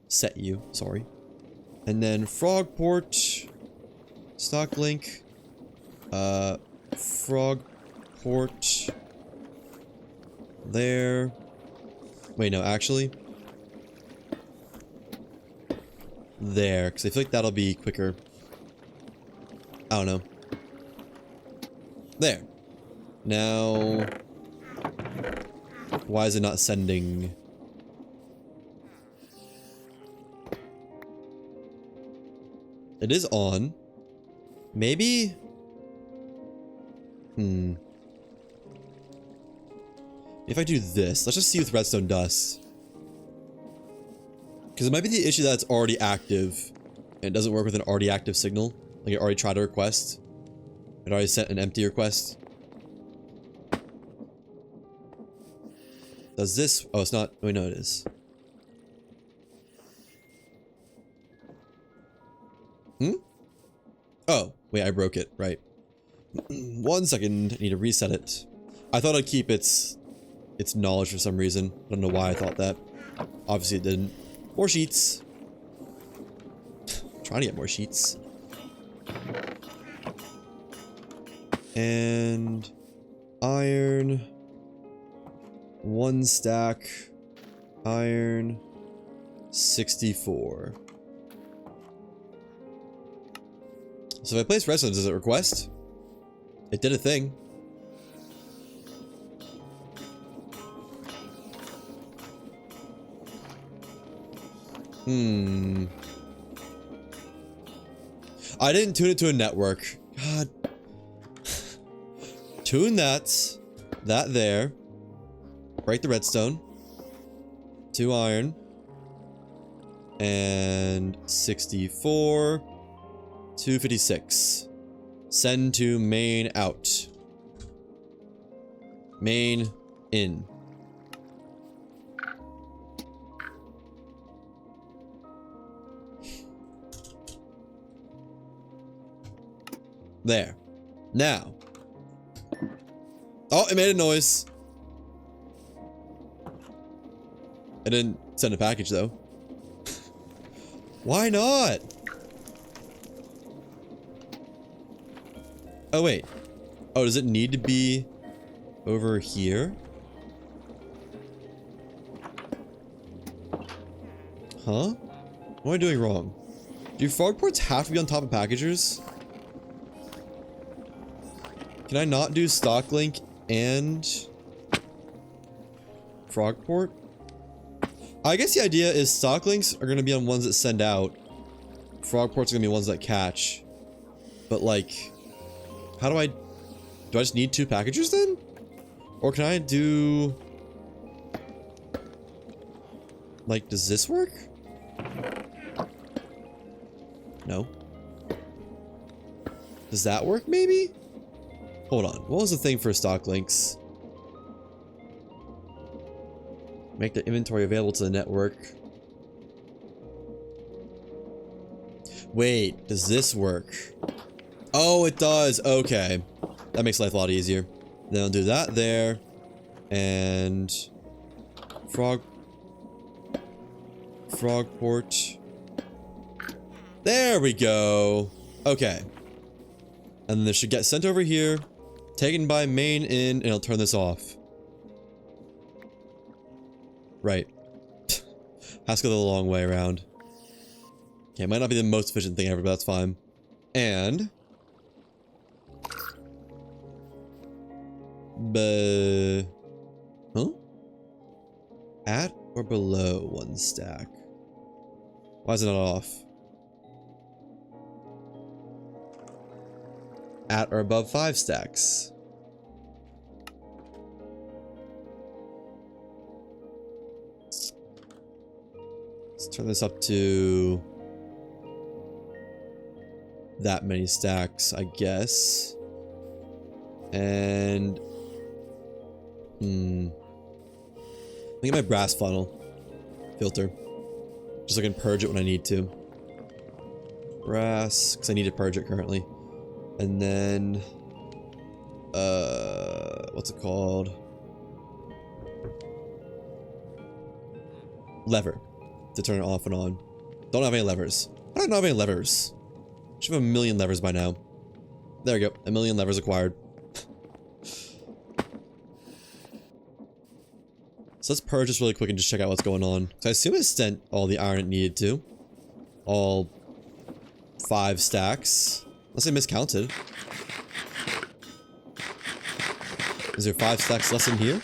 Set you, sorry. And then frog port. Stocklink. Frog port. There. Wait, no, actually. There, because I feel like that'll be quicker. I don't know. There. Now... Why is it not sending? It is on. Maybe? If I do this, let's just see with redstone does. Because it might be the issue that it's already active. And it doesn't work with an already active signal. Like it already tried a request. It already sent an empty request. Does this... Oh, it's not... Wait, no, it is. Oh, wait, I broke it. Right. 1 second. I need to reset it. I thought I'd keep its knowledge for some reason. I don't know why I thought that. Obviously it didn't. More sheets. Trying to get more sheets. And iron. 1 stack. Iron. 64. So if I place redstone, does it request? It did a thing. I didn't tune it to a network. God. Tune that. That there. Break the redstone. 2 iron. And 64. 256. Send to main out. Main in. There. Now. Oh, it made a noise. I didn't send a package though. Why not? Oh, wait. Oh, does it need to be over here? Huh? What am I doing wrong? Do frog ports have to be on top of packagers? Can I not do Stocklink and frog port? I guess the idea is Stocklinks are going to be on ones that send out. Frog ports are going to be ones that catch. But like... How do I just need 2 packagers then? Or can I do... Like, does this work? No. Does that work, maybe? Hold on. What was the thing for Stocklinks? Make the inventory available to the network. Wait, does this work? Oh, it does. Okay. That makes life a lot easier. Then I'll do that there. And... Frog port. There we go. Okay. And then this should get sent over here. Taken by main in, and I'll turn this off. Right. Has to go the long way around. Okay, it might not be the most efficient thing ever, but that's fine. And... Huh? At or below 1 stack? Why is it not off? at or above 5 stacks. Let's turn this up to that many stacks, I guess. And look at my brass funnel filter. Just so I can purge it when I need to. Brass, because I need to purge it currently. And then what's it called? Lever to turn it off and on. Don't have any levers. I don't have any levers. Should have a million levers by now. There we go. A million levers acquired. So let's purge this really quick and just check out what's going on. So I assume it sent all the iron it needed to. All 5 stacks. Unless I miscounted. Is there 5 stacks less in here?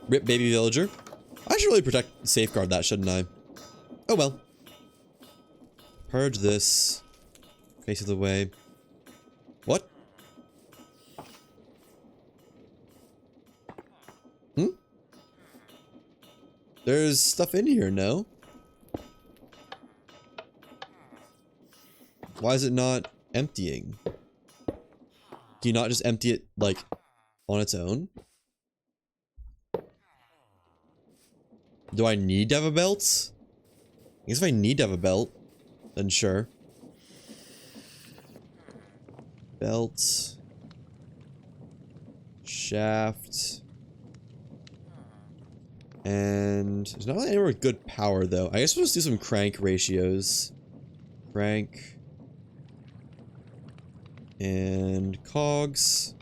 Rip baby villager. I should really safeguard that, shouldn't I? Oh well. Purge this. Face of the way. What? There's stuff in here, no? Why is it not emptying? Do you not just empty it, like, on its own? Do I need to have a belt? I guess if I need to have a belt, then sure. Belt. Shaft. And there's not really anywhere with good power, though. I guess we'll just do some crank ratios. Crank. And cogs.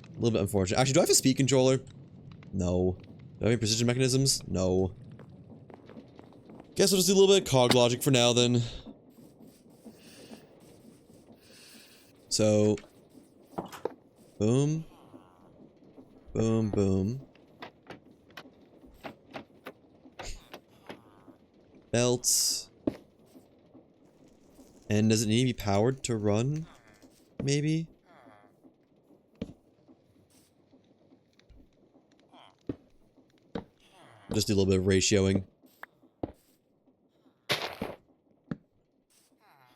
A little bit unfortunate. Actually, do I have a speed controller? No. Do I have any precision mechanisms? No. Guess we'll just do a little bit of cog logic for now, then. So. Boom. Boom, boom. Belts. And does it need to be powered to run? Maybe? Just do a little bit of ratioing.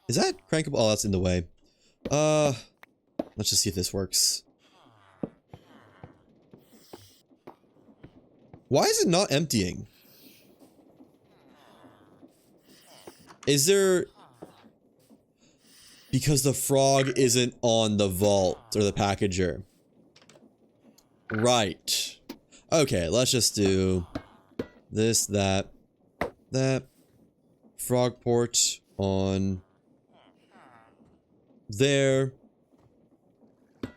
Is that crankable? Oh, that's in the way. Let's just see if this works. Why is it not emptying? Is there... Because the frog isn't on the vault or the packager. Right. Okay, let's just do this, that, that. Frog port on there.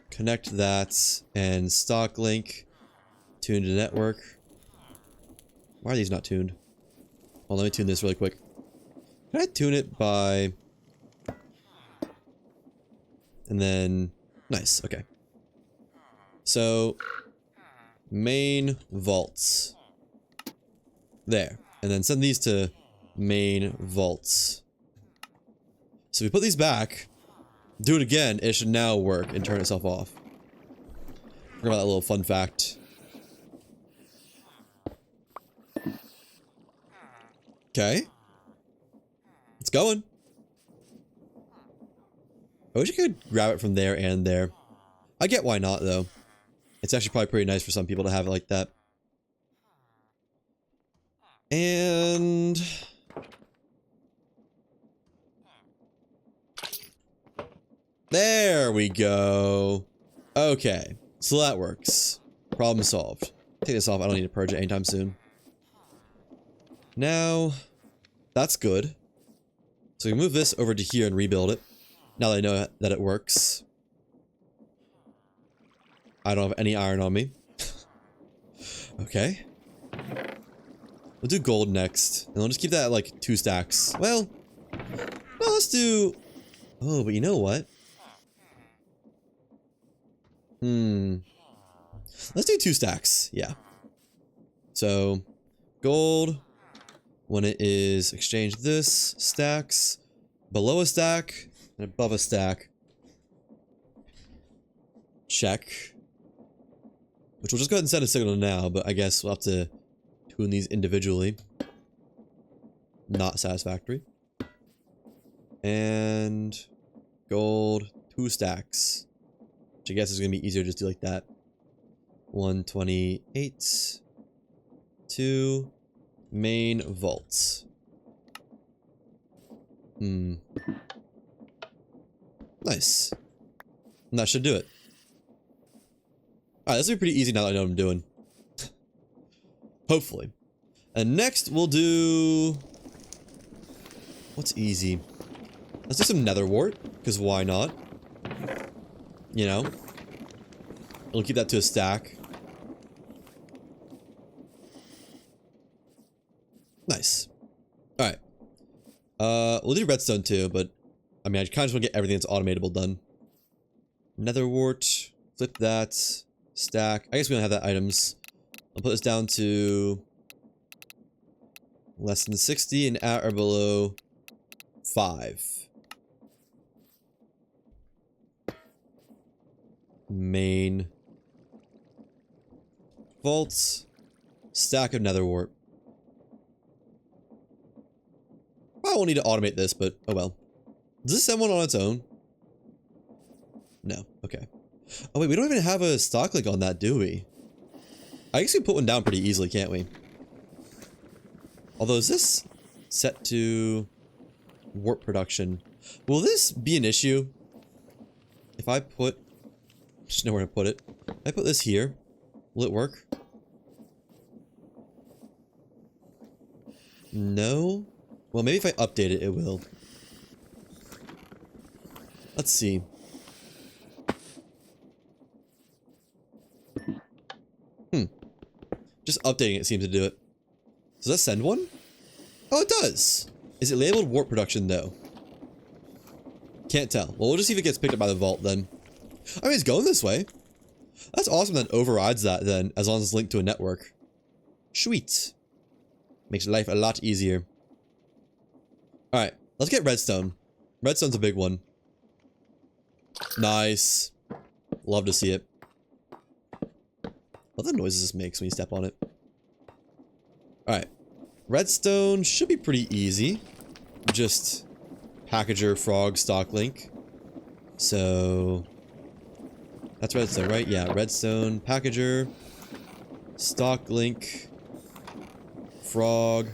Connect that and stock link. Tune to network. Why are these not tuned? Well, let me tune this really quick. Can I tune it by... And then... Nice, okay. So... Main vaults. There. And then send these to main vaults. So if we put these back, do it again, it should now work and turn itself off. Forgot about that little fun fact. Okay. It's going. I wish I could grab it from there and there. I get why not, though. It's actually probably pretty nice for some people to have it like that. And... There we go. Okay. So that works. Problem solved. Take this off. I don't need to purge it anytime soon. Now... That's good. So we can move this over to here and rebuild it. Now that I know that it works. I don't have any iron on me. Okay. We'll do gold next. And we'll just keep that at like 2 stacks. Well, no, let's do... Oh, but you know what? Let's do 2 stacks. Yeah. So, gold. When it is exchanged this, stacks. below a stack and above a stack. Check. Which we'll just go ahead and send a signal now, but I guess we'll have to tune these individually. Not satisfactory. And gold, 2 stacks. Which I guess is going to be easier just to do like that. 128. 2 main vaults. Nice. And that should do it. Alright, this will be pretty easy now that I know what I'm doing. Hopefully. And next we'll do... What's easy? Let's do some nether wart, because why not? You know? We'll keep that to a stack. Nice. Alright. We'll do redstone too, but I mean I kind of just want to get everything that's automatable done. Nether wart. Flip that. Stack. I guess we don't have that items. I'll put this down to less than 60 and at or below 5. Main vault. Stack of nether wart. I won't need to automate this, but oh well. Does this send one on its own? No. Okay. Oh wait, we don't even have a stock link on that, do we? I guess we can put one down pretty easily, can't we? Although, is this set to warp production? Will this be an issue? If I put... Just know where to put it. If I put this here, will it work? No? Well, maybe if I update it, it will. Let's see. Just updating it seems to do it. Does that send one? Oh, it does! Is it labeled warp production, though? Can't tell. Well, we'll just see if it gets picked up by the vault, then. I mean, it's going this way. That's awesome that it overrides that, then, as long as it's linked to a network. Sweet. Makes life a lot easier. Alright, let's get redstone. Redstone's a big one. Nice. Love to see it. Love the noises this makes when you step on it. Alright. Redstone should be pretty easy. Just packager, frog, stock link. So... That's redstone, right? Yeah, redstone, packager, stock link, frog.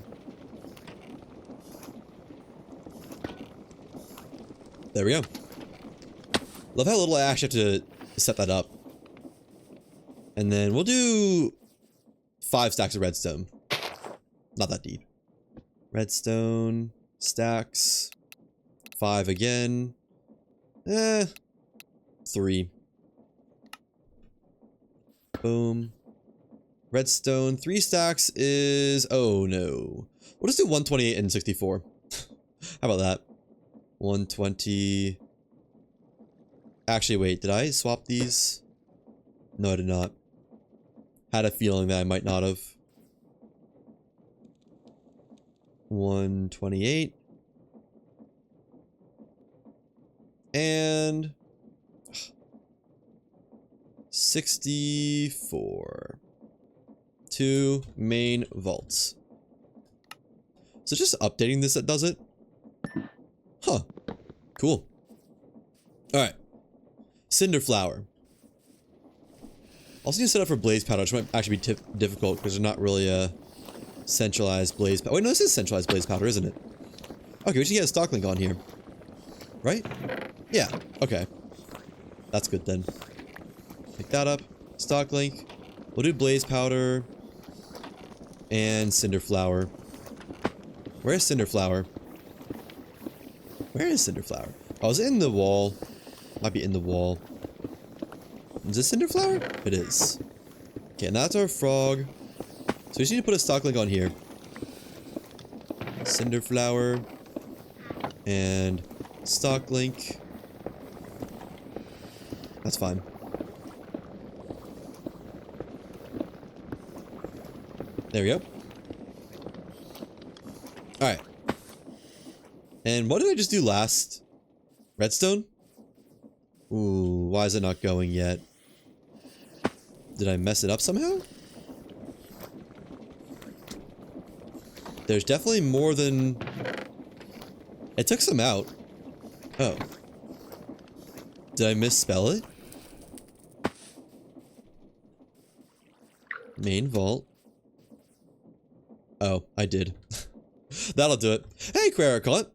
There we go. Love how little I actually have to set that up. And then we'll do 5 stacks of redstone. Not that deep. Redstone, stacks, 5 again. 3. Boom. Redstone, 3 stacks is... Oh no. We'll just do 128 and 64. How about that? 120... Actually, wait, did I swap these? No, I did not. Had a feeling that I might not have. 128. And... 64. 2 main vaults. So just updating this that does it? Huh. Cool. Alright. Cinder flower. Also need to set up for blaze powder, which might actually be difficult because there's not really a centralized blaze powder. Wait, no, this is centralized blaze powder, isn't it? Okay, we should get a stock link on here. Right? Yeah, okay. That's good then. Pick that up. Stock link. We'll do blaze powder. And cinder flower. Where's cinder flower? Where is cinder flower? Oh, is it in the wall? Might be in the wall. Is this cinder flower? It is. Okay, and that's our frog. So we just need to put a stock link on here. Cinder flower. And stock link. That's fine. There we go. Alright. And what did I just do last? Redstone? Ooh, why is it not going yet? Did I mess it up somehow? There's definitely more than... It took some out. Oh. Did I misspell it? Main vault. Oh, I did. That'll do it. Hey, Quericot.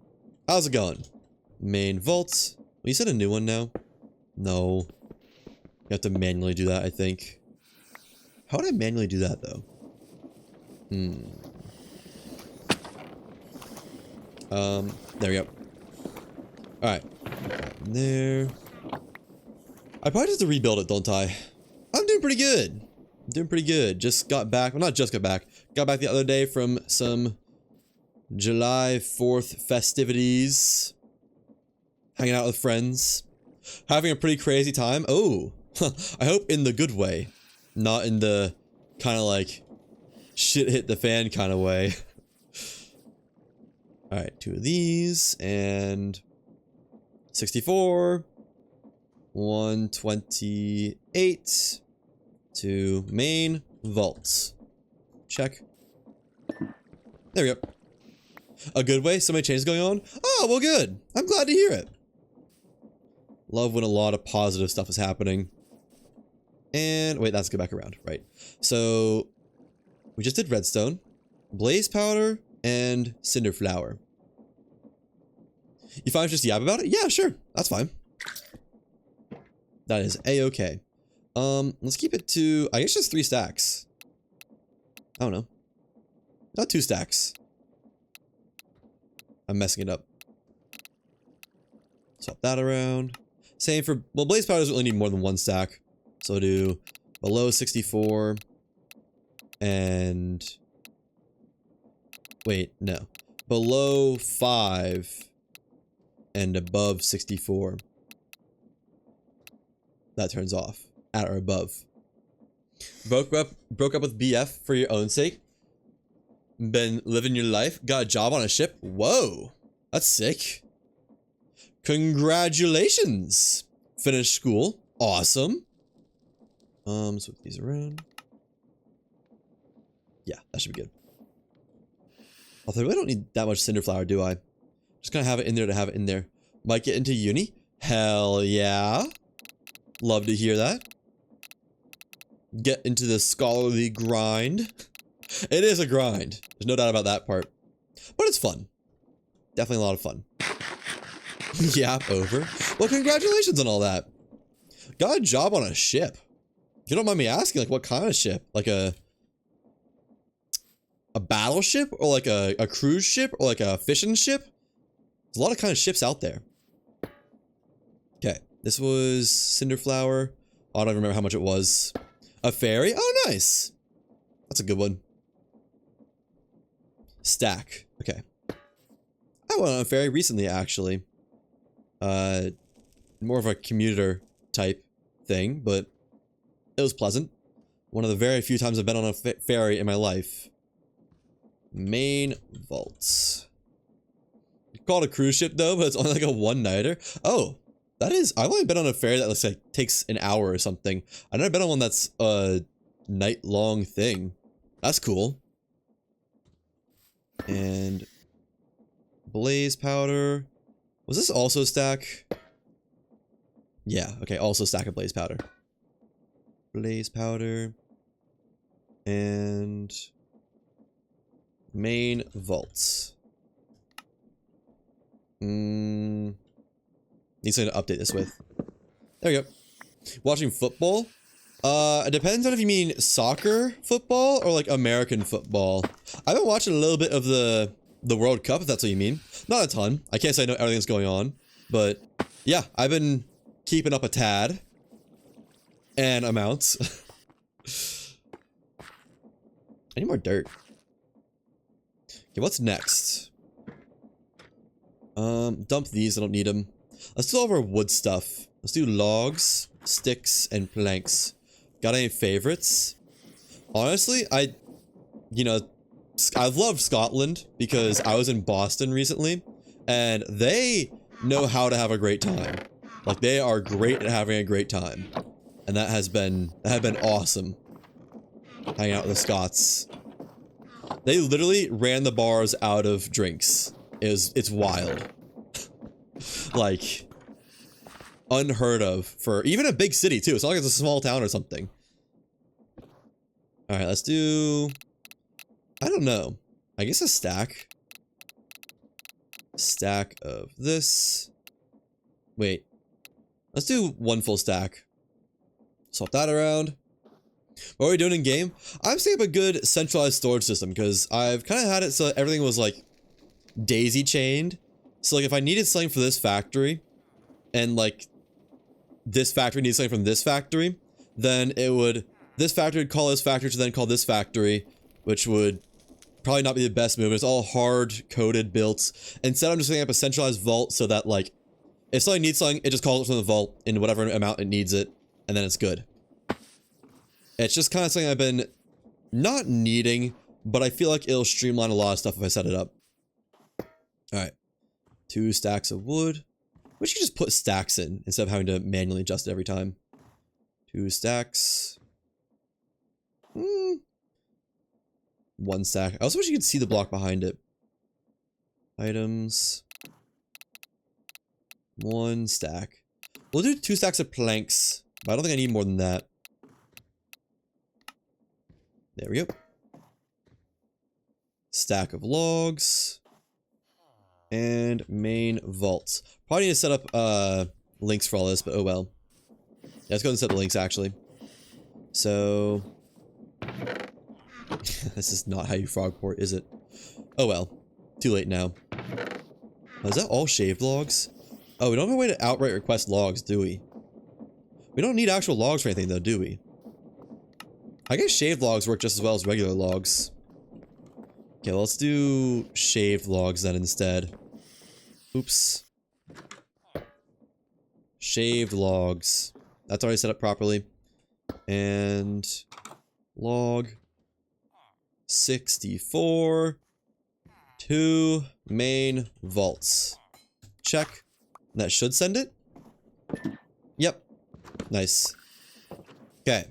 How's it going? Main vault. Well, you said a new one now? No. You have to manually do that, I think. How would I manually do that, though? There we go. Alright. There. I probably have to rebuild it, don't I? I'm doing pretty good. I'm doing pretty good. Just got back. Well, not just got back. Got back the other day from some July 4th festivities. Hanging out with friends. Having a pretty crazy time. Oh. I hope in the good way. Not in the kind of like shit hit the fan kind of way. Alright, 2 of these. And 64. 128. To main vaults. Check. There we go. A good way? So many changes going on? Oh, well good. I'm glad to hear it. Love when a lot of positive stuff is happening. And wait, let's go back around. Right. So we just did redstone, blaze powder, and cinder flower. You fine just yap about it? Yeah, sure. That's fine. That is a-okay. Let's keep it to, I guess just 3 stacks. I don't know. Not 2 stacks. I'm messing it up. Swap that around. Same for, well, blaze powder doesn't really need more than 1 stack. So I'll do below 64 and wait, no. Below 5 and above 64. That turns off. At or above. Broke up with BF for your own sake. Been living your life. Got a job on a ship. Whoa. That's sick. Congratulations. Finished school. Awesome. Switch these around. Yeah, that should be good. Although I really don't need that much cinder flower, do I? Just gonna have it in there to have it in there. Might get into uni? Hell yeah. Love to hear that. Get into the scholarly grind. It is a grind. There's no doubt about that part. But it's fun. Definitely a lot of fun. Yap over. Well, congratulations on all that. Got a job on a ship. If you don't mind me asking, like, what kind of ship? Like a battleship? Or like a cruise ship? Or like a fishing ship? There's a lot of kind of ships out there. Okay. This was Cinderflower. Oh, I don't remember how much it was. A ferry? Oh, nice. That's a good one. Stack. Okay. I went on a ferry recently, actually. More of a commuter type thing, but it was pleasant. One of the very few times I've been on a ferry in my life. Main vaults. You call it a cruise ship though, but it's only like a one-nighter. Oh, that is. I've only been on a ferry that looks like takes an hour or something. I've never been on one that's a night-long thing. That's cool. And blaze powder. Was this also stack? Yeah, okay, also stack of blaze powder. Blaze powder. And main vaults. Need something to update this with. There we go. Watching football? It depends on if you mean soccer football or like American football. I've been watching a little bit of the World Cup, if that's what you mean. Not a ton. I can't say I know everything that's going on. But yeah, I've been keeping up a tad. And amounts. I need more dirt. Okay, what's next? Dump these, I don't need them. Let's do all of our wood stuff. Let's do logs, sticks, and planks. Got any favorites? Honestly, I've loved Scotland because I was in Boston recently, and they know how to have a great time. Like, they are great at having a great time. And that has been awesome. Hanging out with the Scots. They literally ran the bars out of drinks. It's wild. Like, unheard of for even a big city too. It's not like it's a small town or something. Alright, let's do... I don't know. I guess a stack. Stack of this. Wait. Let's do one full stack. Swap that around. What are we doing in game? I'm setting up a good centralized storage system because I've kind of had it so that everything was like daisy chained. So like if I needed something for this factory and like this factory needs something from this factory, then it would, this factory would call this factory to then call this factory, which would probably not be the best move. It's all hard coded built. Instead, I'm just setting up a centralized vault so that like if something needs something, it just calls it from the vault in whatever amount it needs it, and then it's good. It's just kind of something I've been not needing, but I feel like it'll streamline a lot of stuff if I set it up. Alright. 2 stacks of wood. We should just put stacks in instead of having to manually adjust it every time. 2 stacks. 1 stack. I also wish you could see the block behind it. Items. 1 stack. We'll do 2 stacks of planks, but I don't think I need more than that. There we go. Stack of logs. And main vaults. Probably need to set up links for all this, but oh well. Yeah, let's go and set the links actually. So this is not how you frog port, is it? Oh well. Too late now. Oh, is that all shaved logs? Oh, we don't have a way to outright request logs, do we? We don't need actual logs for anything though, do we? I guess shaved logs work just as well as regular logs. Okay, well, let's do shaved logs then instead. Oops. Shaved logs. That's already set up properly. And log 64. 2 main vaults. Check. That should send it. Yep. Nice. Okay.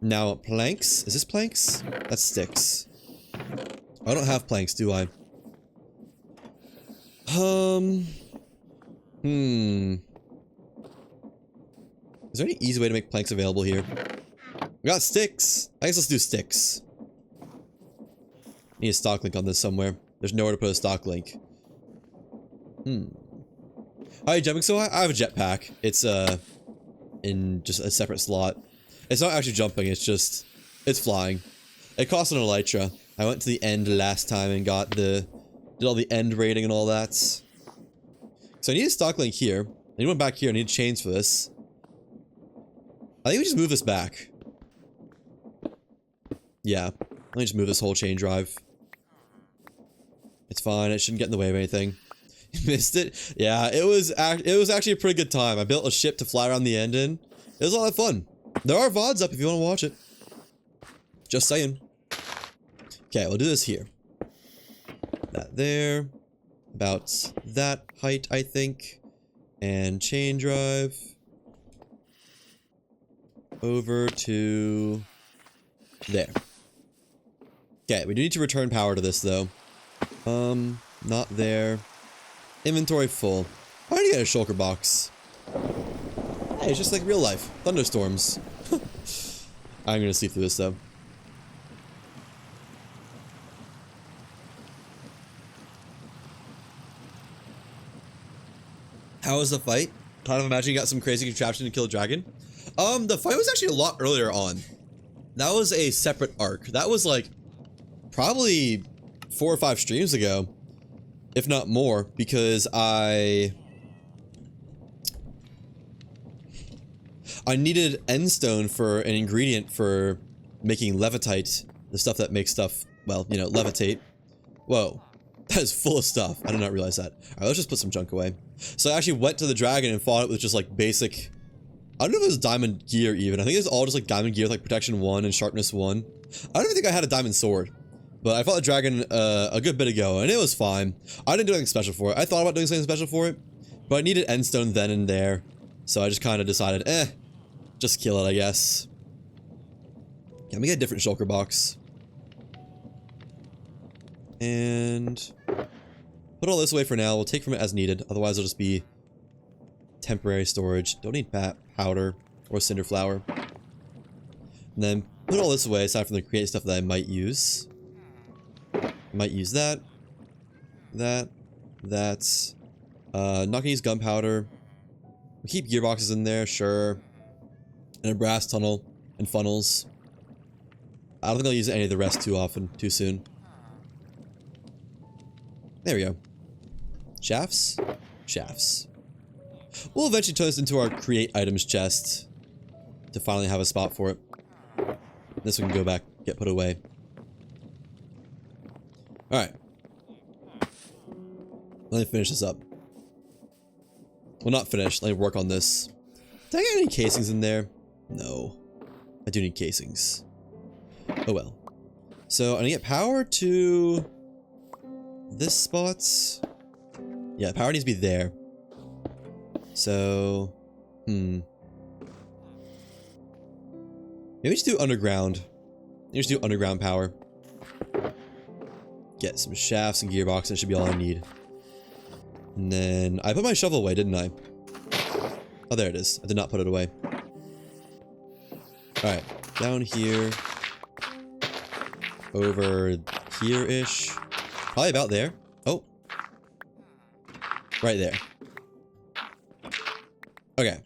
Now planks. Is this planks? That's sticks. I don't have planks, do I? Is there any easy way to make planks available here? We got sticks. I guess let's do sticks. Need a stock link on this somewhere. There's nowhere to put a stock link. Are you jumping so high? I have a jetpack. It's in just a separate slot. It's not actually jumping, it's just it's flying. It costs an elytra. I went to the end last time and got did all the end rating and all that. So I need a stock link here. I need one back here. I need chains for this. I think we just move this back. Yeah. Let me just move this whole chain drive. It's fine. It shouldn't get in the way of anything. You missed it? Yeah, it was actually a pretty good time. I built a ship to fly around the end in. It was a lot of fun. There are VODs up if you want to watch it. Just saying. Okay, we'll do this here. That there. About that height, I think. And chain drive. Over to there. Okay, we do need to return power to this though. Not there. Inventory full. Why did you get a shulker box? Hey, it's just like real life. Thunderstorms. I'm gonna sleep through this though. How was the fight? Kind of imagine you got some crazy contraption to kill a dragon. The fight was actually a lot earlier on. That was a separate arc. That was like probably 4 or 5 streams ago, if not more, because I needed endstone for an ingredient for making levitite, the stuff that makes stuff, well, you know, levitate. Whoa, that is full of stuff. I did not realize that. All right, let's just put some junk away. So I actually went to the dragon and fought it with just like basic, I don't know if it was diamond gear even. I think it was all just like diamond gear with like protection 1 and sharpness 1. I don't even think I had a diamond sword. But I fought the dragon a good bit ago, and it was fine. I didn't do anything special for it. I thought about doing something special for it, but I needed endstone then and there. So I just kind of decided, just kill it, I guess. Yeah, let me get a different shulker box. And put all this away for now. We'll take from it as needed. Otherwise, it'll just be temporary storage. Don't need powder or cinder flower. And then put all this away aside from the create stuff that I might use. Might use that. Not gonna use gunpowder. We'll keep gearboxes in there, sure. And a brass tunnel and funnels. I don't think I'll use any of the rest too soon. There we go. Shafts? Shafts. We'll eventually turn this into our create items chest to finally have a spot for it. This one can go back, get put away. Alright. Let me finish this up. Well, not finish. Let me work on this. Did I get any casings in there? No. I do need casings. Oh well. So, I need to get power to this spot. Yeah, power needs to be there. So, maybe just do underground. Maybe just do underground power. Get some shafts and gearbox, that should be all I need. And then, I put my shovel away, didn't I? Oh, there it is. I did not put it away. Alright, down here. Over here-ish. Probably about there. Oh. Right there. Okay.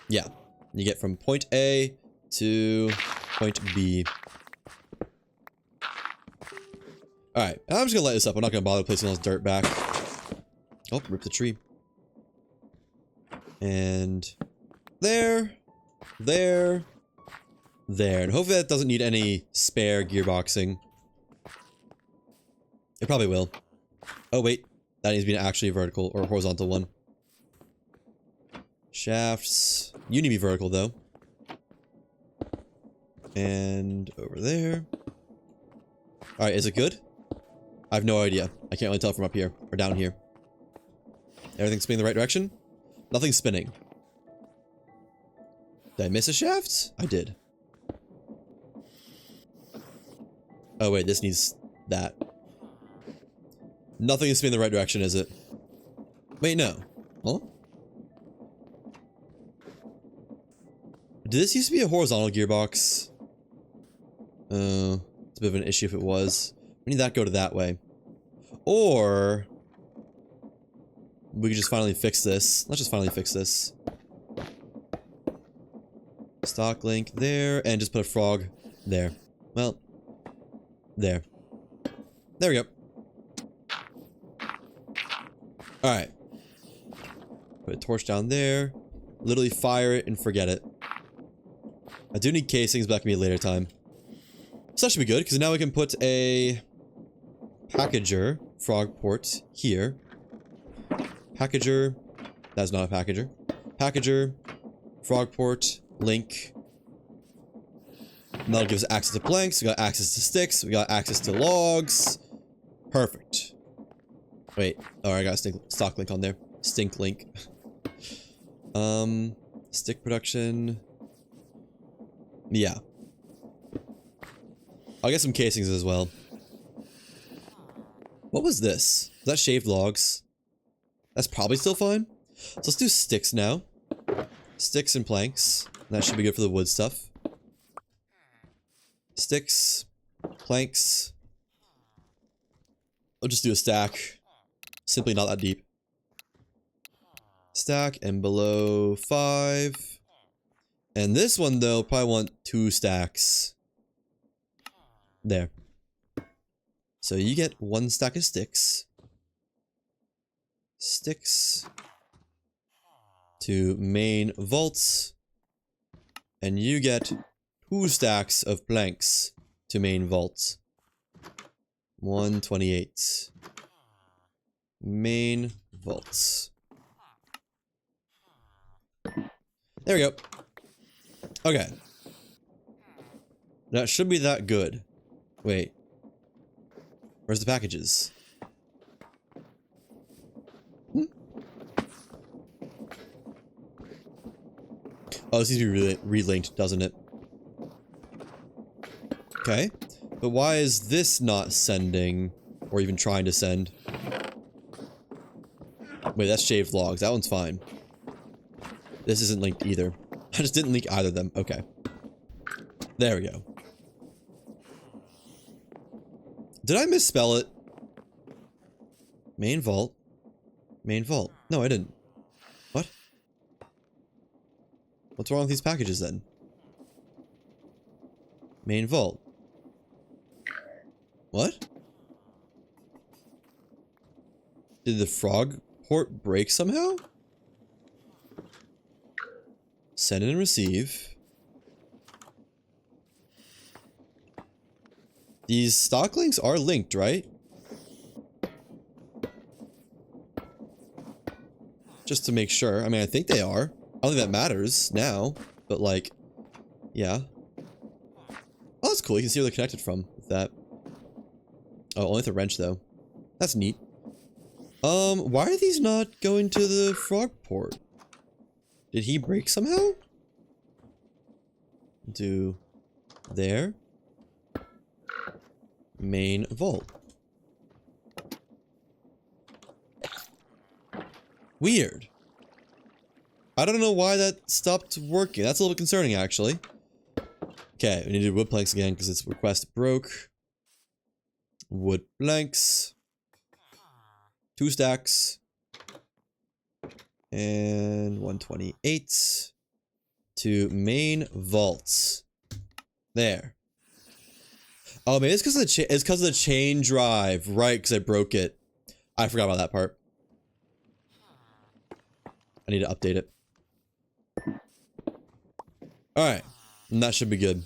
Yeah. You get from point A to point B. Alright, I'm just gonna light this up. I'm not gonna bother placing all this dirt back. Oh, rip the tree. And there. And hopefully that doesn't need any spare gearboxing. It probably will. Oh wait, that needs to be actually a vertical or horizontal one. Shafts. You need to be vertical though. And over there. Alright, is it good? I have no idea. I can't really tell from up here or down here. Everything's spinning the right direction? Nothing's spinning. Did I miss a shaft? I did. Oh wait, this needs that. Nothing is spinning the right direction, is it? Wait, no. Huh? Did this used to be a horizontal gearbox? It's a bit of an issue if it was. We need that to go to that way. Or we could just finally fix this. Let's just finally fix this. Stock link there, and just put a frog there. Well, there. There we go. Alright. Put a torch down there. Literally fire it and forget it. I do need casings, but that can be a later time. So that should be good, because now we can put a packager, frog port, here. Packager, that's not a packager. Packager, frog port, link. And that'll give us access to planks, we got access to sticks, we got access to logs. Perfect. Wait, oh, I got a stock link on there. Stink link. Stick production. Yeah. I'll get some casings as well. What was this? Was that shaved logs? That's probably still fine. So let's do sticks now. Sticks and planks. That should be good for the wood stuff. Sticks. Planks. I'll just do a stack. Simply not that deep. Stack and below 5. And this one though, probably want 2 stacks. There. So you get 1 stack of sticks. Sticks. To main vaults. And you get 2 stacks of planks to main vaults. 128. Main vaults. There we go. Okay. That should be that good. Wait. Where's the packages? Hmm? Oh, this needs to be relinked, doesn't it? Okay. But why is this not sending? Or even trying to send? Wait, that's shaved logs. That one's fine. This isn't linked either. I just didn't link either of them. Okay. There we go. Did I misspell it? Main vault. Main vault. No, I didn't. What? What's wrong with these packages then? Main vault. What? Did the frog port break somehow? Send and receive. These stock links are linked, right? Just to make sure. I mean, I think they are. I don't think that matters now, but like, yeah. Oh, that's cool. You can see where they're connected from with that. Oh, only with a wrench though. That's neat. Why are these not going to the frog port? Did he break somehow? Do there. Main vault. Weird. I don't know why that stopped working. That's a little concerning, actually. Okay, we need to do wood planks again because its request broke. Wood planks. 2 stacks. And 128 to main vaults. There. Oh, maybe it's because of the chain drive, right? Because I broke it. I forgot about that part. I need to update it. All right, and that should be good.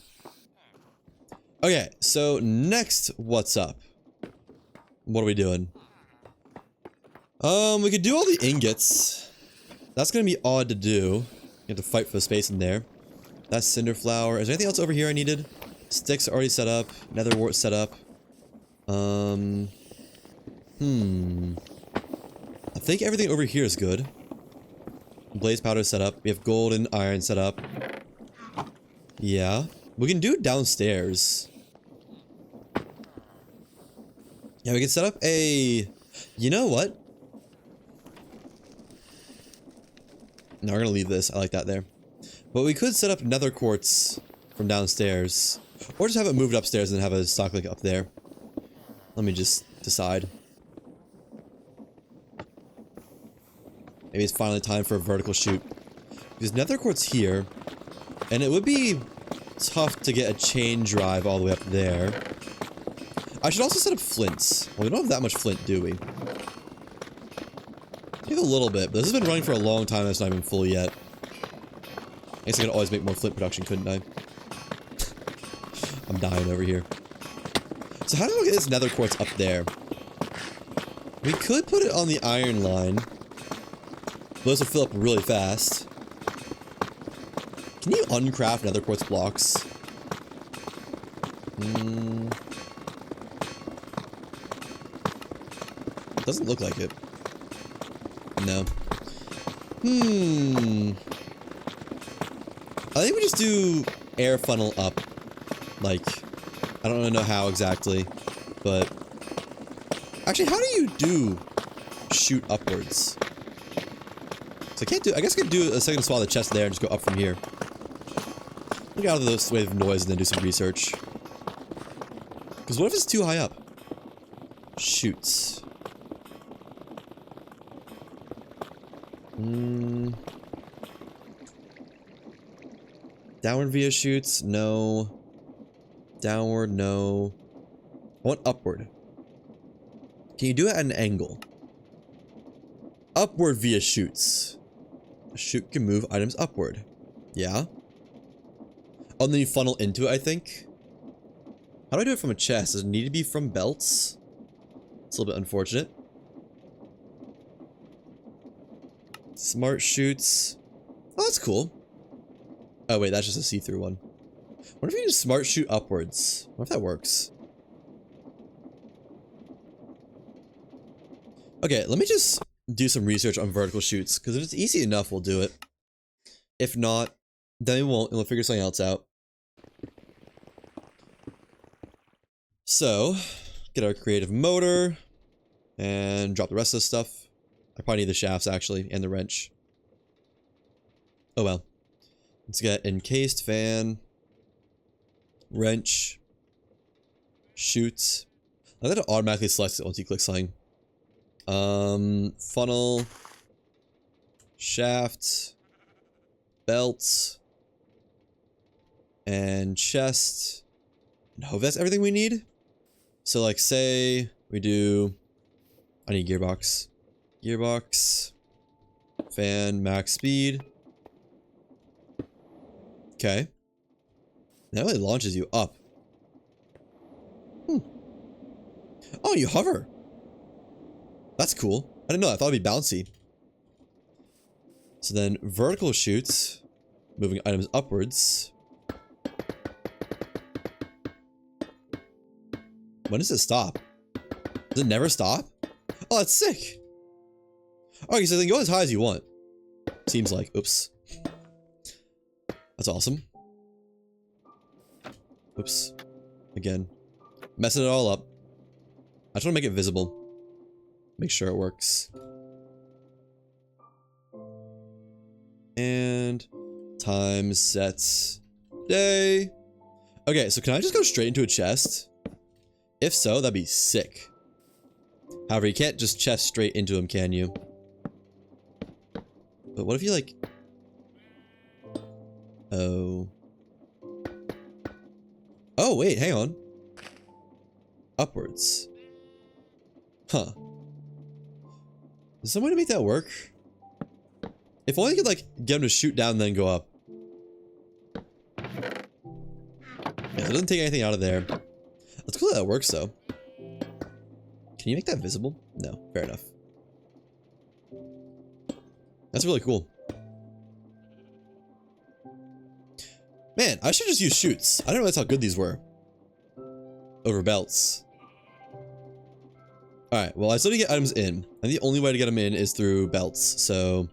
Okay, so next, what's up? What are we doing? We could do all the ingots. That's gonna be odd to do. You have to fight for the space in there. That's cinder flower. Is there anything else over here I needed? Sticks are already set up. Nether wart set up. I think everything over here is good. Blaze powder set up. We have gold and iron set up. Yeah. We can do it downstairs. Yeah, we can set up a... You know what? No, we're gonna leave this. I like that there. But we could set up nether quartz from downstairs. Or just have it moved upstairs and have a stock link up there. Let me just decide. Maybe it's finally time for a vertical shoot. Because nether quartz here. And it would be tough to get a chain drive all the way up there. I should also set up flints. Well, we don't have that much flint, do we? We have a little bit, but this has been running for a long time and it's not even full yet. I guess I could always make more flint production, couldn't I? I'm dying over here. So how do I get this nether quartz up there? We could put it on the iron line. But this will fill up really fast. Can you uncraft nether quartz blocks? Doesn't look like it. No. I think we just do air funnel up. Like, I don't really know how exactly, but... Actually, how do you shoot upwards? So I can't do... I guess I could do a second swat of the chest there and just go up from here. Look out of this wave of noise and then do some research. Because what if it's too high up? Shoots. Downward via shoots? No. Downward? No. I want upward. Can you do it at an angle? Upward via shoots. A shoot can move items upward. Yeah. Oh, and then you funnel into it, I think. How do I do it from a chest? Does it need to be from belts? It's a little bit unfortunate. Smart shoots. Oh, that's cool. Oh, wait, that's just a see-through one. What if you just smart shoot upwards? What if that works? Okay, let me just do some research on vertical chutes, because if it's easy enough, we'll do it. If not, then we won't, and we'll figure something else out. So, get our creative motor, and drop the rest of the stuff. I probably need the shafts, actually, and the wrench. Oh well. Let's get encased fan, wrench, chutes. I think it automatically selects it once you click something. Funnel, shaft, belt, and chest. And hope that's everything we need. So like say we do, I need gearbox. Gearbox, fan, max speed. Okay. That really launches you up. Oh, you hover. That's cool. I didn't know. I thought it'd be bouncy. So then vertical chutes, moving items upwards. When does it stop? Does it never stop? Oh, that's sick. Okay, so then go as high as you want. Seems like. Oops. That's awesome. Oops. Again. Messing it all up. I just want to make it visible. Make sure it works. And time sets day. Okay, so can I just go straight into a chest? If so, that'd be sick. However, you can't just chest straight into him, can you? But what if you like... Oh. Oh, wait, hang on. Upwards. Huh. Is there some way to make that work? If only I could, like, get him to shoot down and then go up. Yeah, it doesn't take anything out of there. That's cool that works, though. Can you make that visible? No, fair enough. That's really cool. Man, I should just use chutes. I didn't realize how good these were. Over belts. Alright, well, I still need to get items in. And the only way to get them in is through belts. So,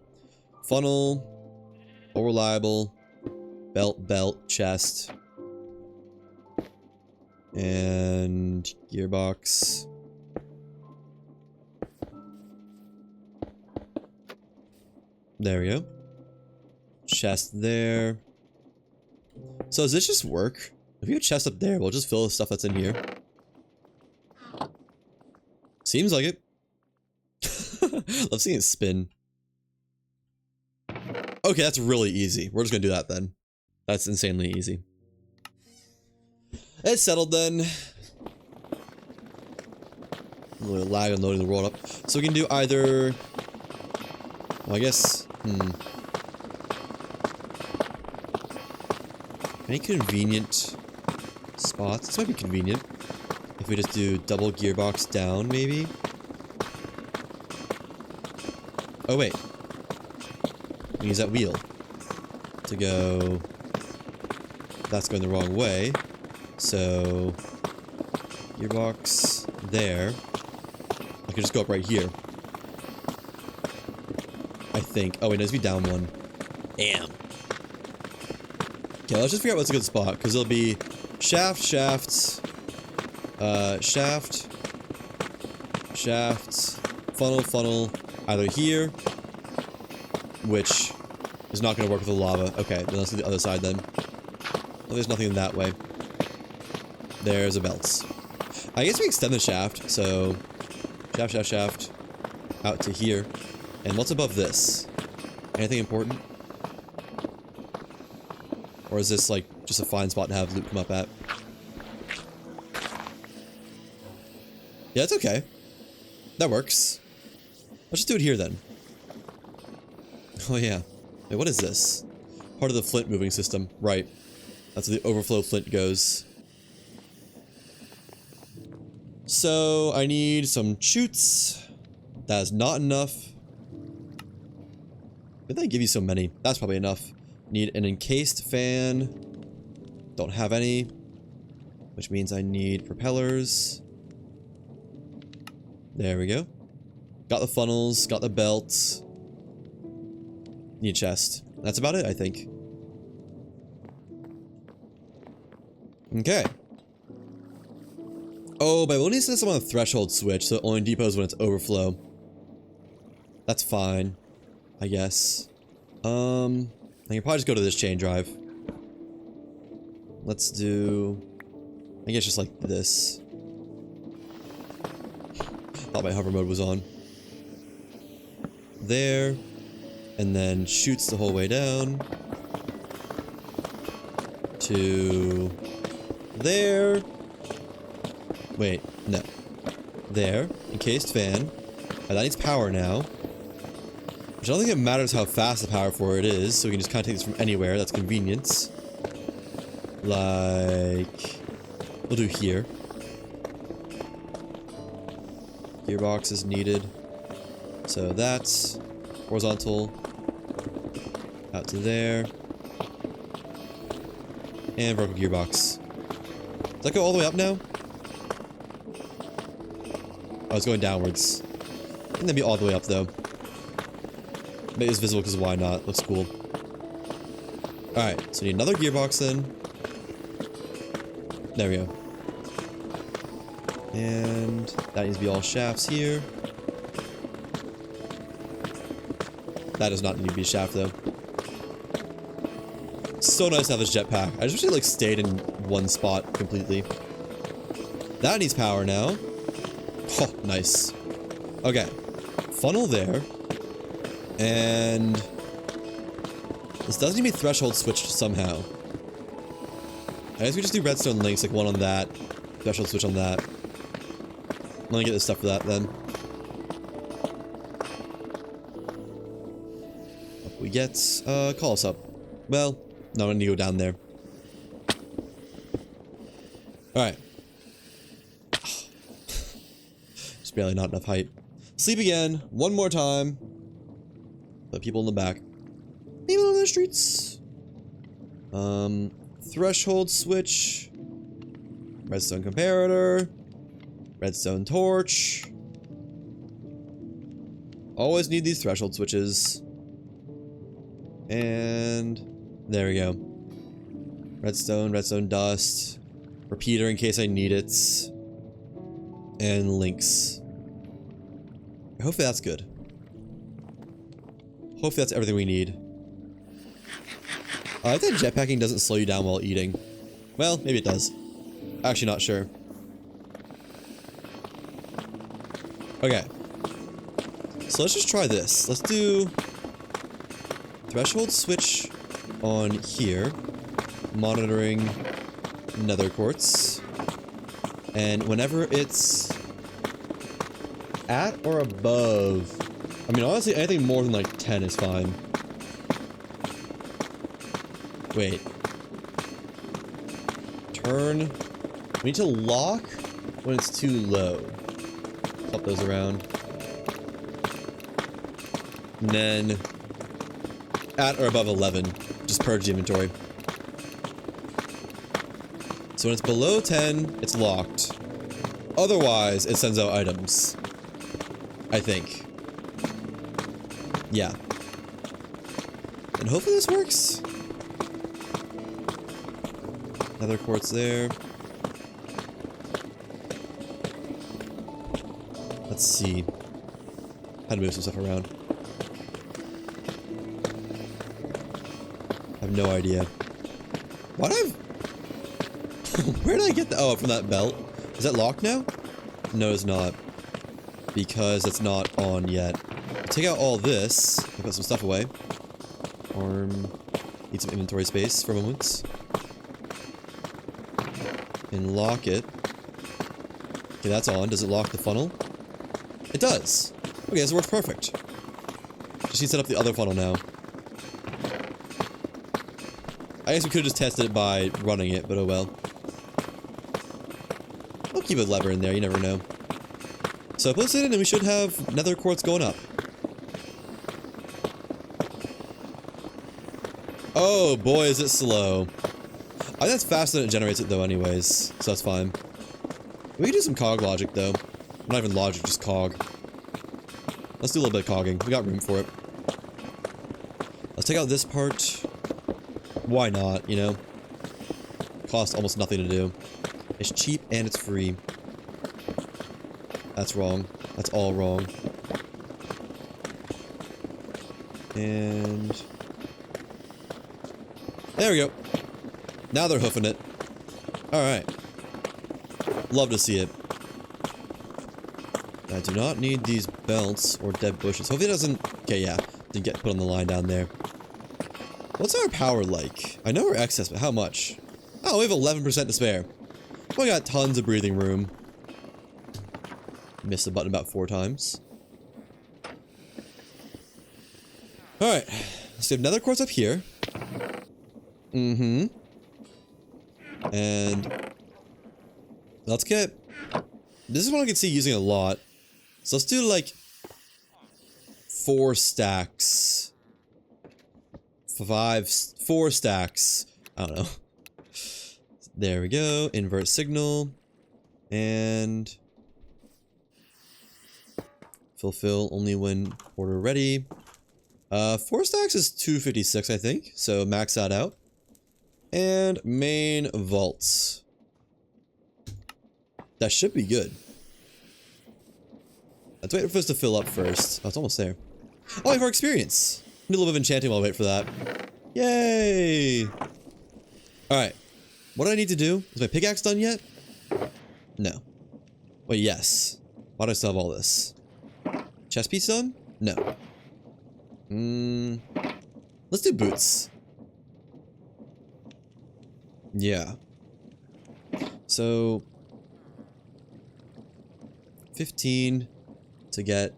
funnel, more reliable, belt, chest, and gearbox. There we go. Chest there. So does this just work? If you have a chest up there, we'll just fill the stuff that's in here. Seems like it. Love seeing it spin. Okay, that's really easy. We're just gonna do that then. That's insanely easy. It's settled then. A little lag on loading the world up. So we can do either... Well, I guess... Any convenient spots? This might be convenient. If we just do double gearbox down, maybe? Oh, wait. We can use that wheel to go... That's going the wrong way. So... Gearbox there. I could just go up right here. I think. Oh, wait, it needs to be down one. Damn. Okay, let's just figure out what's a good spot, because it'll be shaft, shaft, funnel, either here, which is not going to work with the lava. Okay, then let's do the other side then. Well, there's nothing in that way. There's a belt. I guess we extend the shaft, so shaft, out to here. And what's above this? Anything important? Or is this, like, just a fine spot to have loot come up at? Yeah, it's okay. That works. Let's just do it here, then. Oh, yeah. Wait, what is this? Part of the flint moving system. Right. That's where the overflow flint goes. So, I need some chutes. That is not enough. Did they give you so many? That's probably enough. Need an encased fan. Don't have any. Which means I need propellers. There we go. Got the funnels, got the belt. Need a chest. That's about it, I think. Okay. Oh, but we'll need to set someone on a threshold switch, so it only depots when it's overflow. That's fine, I guess. I can probably just go to this chain drive. Let's do... I guess just like this. Thought my hover mode was on. There. And then shoots the whole way down. To... there. Wait, no. There. Encased fan. That needs power now. Which I don't think it matters how fast the power for it is, so we can just kind of take this from anywhere. That's convenience. Like... we'll do here. Gearbox is needed. So that's horizontal. Out to there. And vertical gearbox. Does that go all the way up now? Oh, it's going downwards. I think that'd be all the way up though. Maybe it's visible because why not? Looks cool. Alright, so we need another gearbox then. There we go. And that needs to be all shafts here. That does not need to be a shaft though. So nice to have this jetpack. I just wish it like stayed in one spot completely. That needs power now. Oh, nice. Okay. Funnel there. And this does need to be threshold switched somehow. I guess we just do redstone links, like one on that, threshold switch on that. I'm gonna get the stuff for that then. Up we get, call us up. Well, no, I need to go down there. Alright. Just barely not enough height. Sleep again, one more time. The people in the back. People on the streets. Threshold switch. Redstone comparator. Redstone torch. Always need these threshold switches. And there we go. Redstone, redstone dust. Repeater in case I need it. And links. Hopefully that's good. Hopefully that's everything we need. I think jetpacking doesn't slow you down while eating. Well, maybe it does. Actually not sure. Okay. So let's just try this. Let's do threshold switch on here. Monitoring nether quartz. And whenever it's at or above, I mean honestly anything more than like 10 is fine. Wait. Turn. We need to lock when it's too low. Flip those around. And then at or above 11. Just purge the inventory. So when it's below 10, it's locked. Otherwise, it sends out items. I think. Yeah. And hopefully this works. Another quartz there. Let's see. How to move some stuff around. I have no idea. What where did I get that? Oh, from that belt. Is that locked now? No, it's not. Because it's not on yet. I'll take out all this. I'll put some stuff away. Arm. Need some inventory space for a moment. And lock it. Okay, that's on. Does it lock the funnel? It does. Okay, this works perfect. Just need to set up the other funnel now. I guess we could have just tested it by running it, but oh well. I'll keep a lever in there, you never know. So place it in and we should have nether quartz going up. Oh boy, is it slow. I think that's faster than it generates it though anyways, so that's fine. We can do some cog logic though. Not even logic, just cog. Let's do a little bit of cogging. We got room for it. Let's take out this part. Why not, you know? Costs almost nothing to do. It's cheap and it's free. That's wrong. That's all wrong. And... there we go. Now they're hoofing it. Alright. Love to see it. I do not need these belts or dead bushes. Hopefully it doesn't... okay, yeah. Didn't get put on the line down there. What's our power like? I know we're excess, but how much? Oh, we have 11% to spare. We got tons of breathing room. Missed the button about 4 times. Alright. So we have nether quartz up here. Mm-hmm. And... let's get... this is one I can see using a lot. So let's do like 4 stacks. 4 stacks. I don't know. There we go. Invert signal. And fulfill only when order ready. 4 stacks is 256, I think. So max that out. And main vaults. That should be good. Let's wait for this to fill up first. Oh, it's almost there. Oh, I have our experience. Need a little bit of enchanting while I wait for that. Yay! Alright. What do I need to do? Is my pickaxe done yet? No. Wait, yes. Why do I still have all this? Chest piece done? No. Let's do boots. Yeah. So... 15 to get...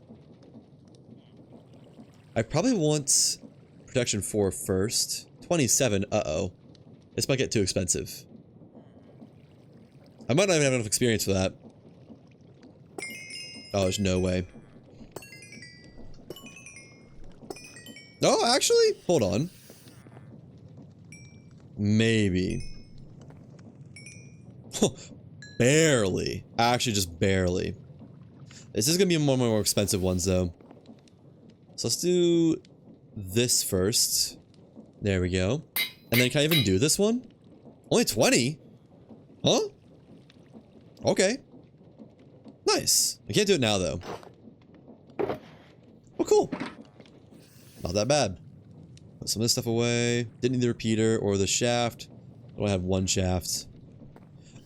I probably want protection 4 first. 27, uh-oh. This might get too expensive. I might not even have enough experience for that. Oh, there's no way. Oh, actually? Hold on. Maybe. Barely. Actually, just barely. This is gonna be one of my more expensive ones, though. So let's do this first. There we go. And then can I even do this one? Only 20? Huh? Okay. Nice. I can't do it now, though. Oh, cool. Not that bad. Put some of this stuff away. Didn't need the repeater or the shaft. I only have 1 shaft.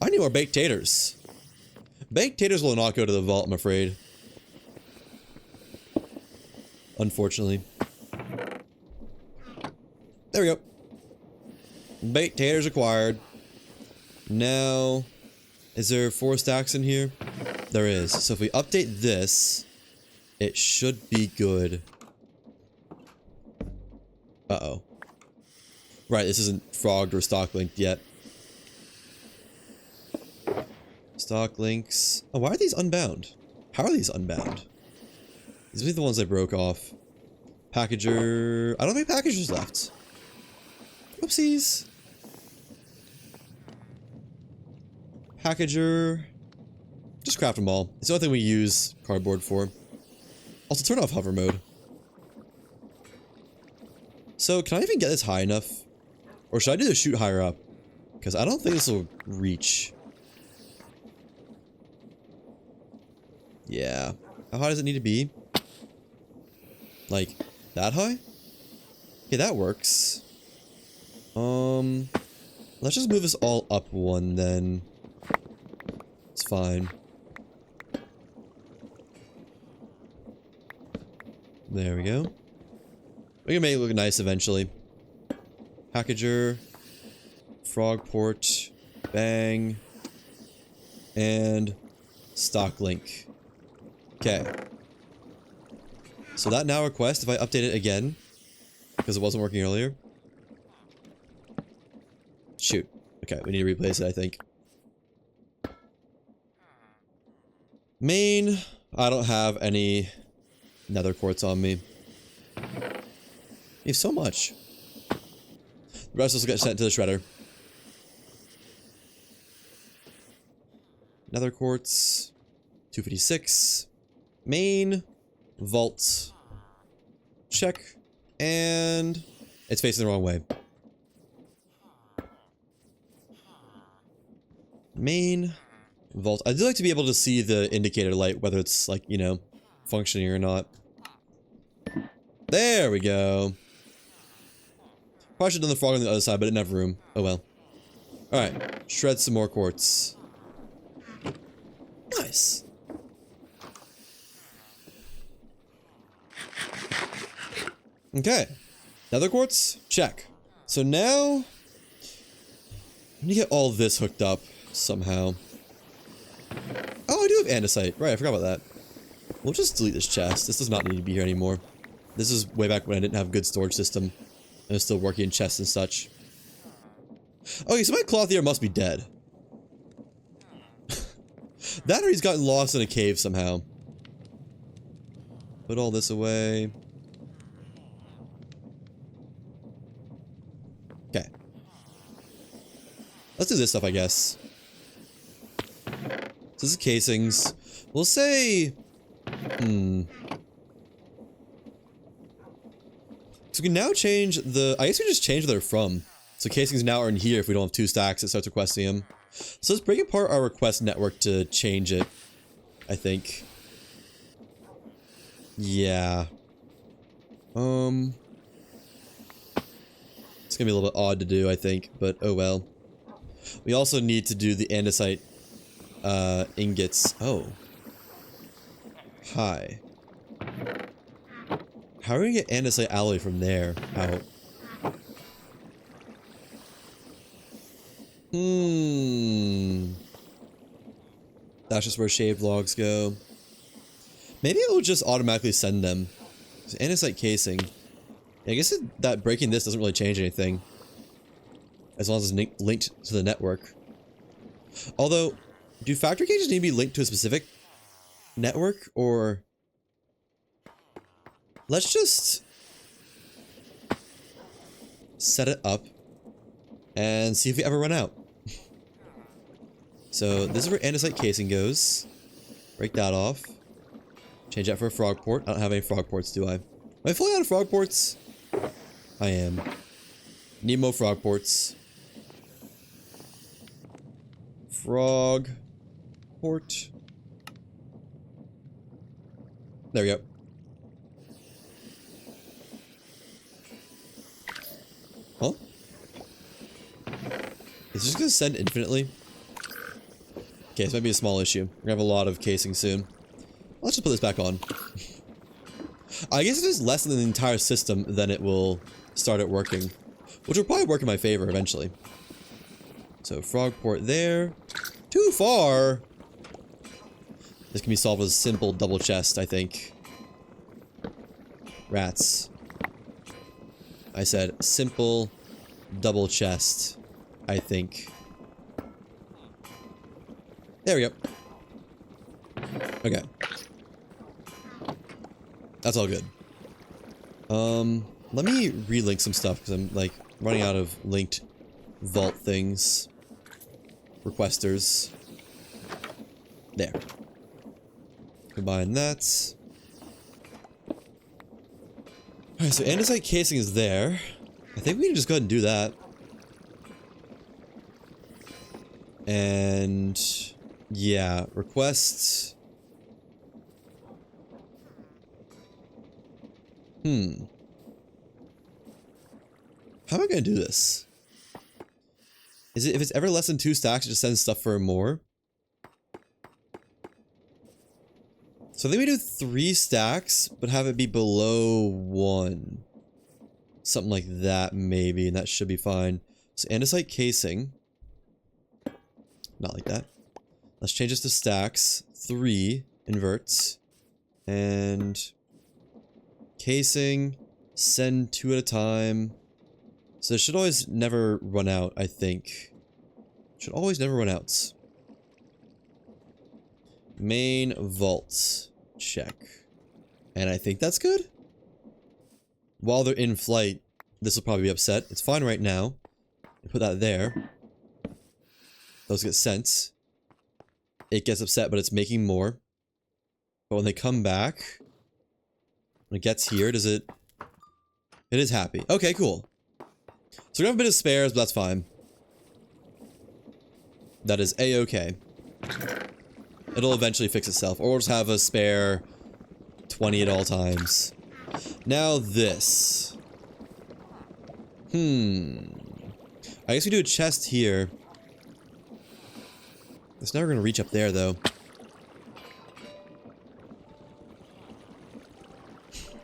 I need more baked taters. Baked taters will not go to the vault, I'm afraid. Unfortunately. There we go. Baked taters acquired. Now, is there 4 stacks in here? There is. So if we update this, it should be good. Uh-oh. Right, this isn't frogged or stock linked yet. Stock links. Oh, why are these unbound? How are these unbound? These are the ones I broke off. Packager. I don't think packagers left. Oopsies. Packager. Just craft them all. It's the only thing we use cardboard for. Also, turn off hover mode. So, can I even get this high enough? Or should I do the shoot higher up? Because I don't think this will reach. Yeah. How high does it need to be? Like, that high? Okay, that works. Let's just move this all up 1 then. It's fine. There we go. We can make it look nice eventually. Packager. Frog port. Bang. And stock link. Okay. So that now request, if I update it again, because it wasn't working earlier. Shoot. Okay, we need to replace it, I think. Main. I don't have any nether quartz on me. You have so much. The rest will get sent to the shredder. Nether quartz. 256. Main. Vault. Check. And it's facing the wrong way. Main. Vault. I do like to be able to see the indicator light, whether it's like, you know, functioning or not. There we go. Probably should have done the frog on the other side, but it didn't have room. Oh well. Alright. Shred some more quartz. Nice. Okay. Nether quartz? Check. So now... I need to get all this hooked up somehow. Oh, I do have andesite. Right, I forgot about that. We'll just delete this chest. This does not need to be here anymore. This is way back when I didn't have a good storage system. And I was still working in chests and such. Okay, so my clothier must be dead. That or he's gotten lost in a cave somehow. Put all this away. Okay. Let's do this stuff, I guess. So this is casings. We'll say... So we can now change the... I guess we just change where they're from. So casings now are in here if we don't have 2 stacks. It starts requesting them. So let's break apart our request network to change it. I think. Yeah. It's gonna be a little bit odd to do, I think. But oh well. We also need to do the andesite ingots. Oh. Hi. How are we gonna get andesite alloy from there out? That's just where shaved logs go. Maybe it will just automatically send them. So andesite casing. I guess that breaking this doesn't really change anything. As long as it's linked to the network. Although, do factory cages need to be linked to a specific network, or... Let's just set it up and see if we ever run out. So this is where andesite casing goes. Break that off. Change that for a frog port. I don't have any frog ports, do I? Am I fully out of frog ports? I am. Need more frog ports. Frog port. There we go. Huh? Is this gonna send infinitely? Okay, this might be a small issue. We're gonna have a lot of casing soon. Let's just put this back on. I guess if there's less than the entire system, then it will start it working. Which will probably work in my favor eventually. So, frog port there. Too far! This can be solved with a simple double chest, I think. Rats. I said simple double chest, I think. There we go. Okay. That's all good. Let me relink some stuff because I'm like running out of linked vault things. Requesters. There. Combine that. Alright, so andesite casing is there. I think we can just go ahead and do that. And yeah, request. How am I gonna do this? Is it if it's ever less than 2 stacks, it just sends stuff for more? So I think we do 3 stacks, but have it be below 1. Something like that, maybe, and that should be fine. So andesite casing. Not like that. Let's change this to stacks. 3 inverts. And casing. Send 2 at a time. So it should always never run out, I think. Should always never run out. Main vault. Check. And I think that's good. While they're in flight, this will probably be upset. It's fine right now. Put that there. Those get sent. It gets upset, but it's making more. But when they come back, When it gets here, does it... It is happy. Okay, cool. So we have a bit of spares, but that's fine. That is A-okay. It'll eventually fix itself. Or we'll just have a spare 20 at all times. Now this. I guess we do a chest here. It's never gonna reach up there, though.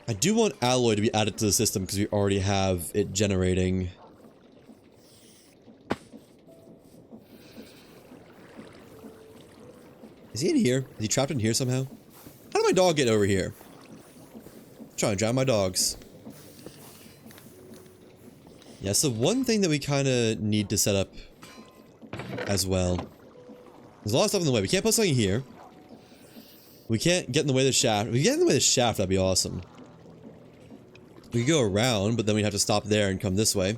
I do want alloy to be added to the system because we already have it generating. Is he in here? Is he trapped in here somehow? How did my dog get over here? I'm trying to drown my dogs. Yeah, so one thing that we kind of need to set up as well. There's a lot of stuff in the way. We can't put something here. We can't get in the way of the shaft. If we get in the way of the shaft, that'd be awesome. We could go around, but then we'd have to stop there and come this way.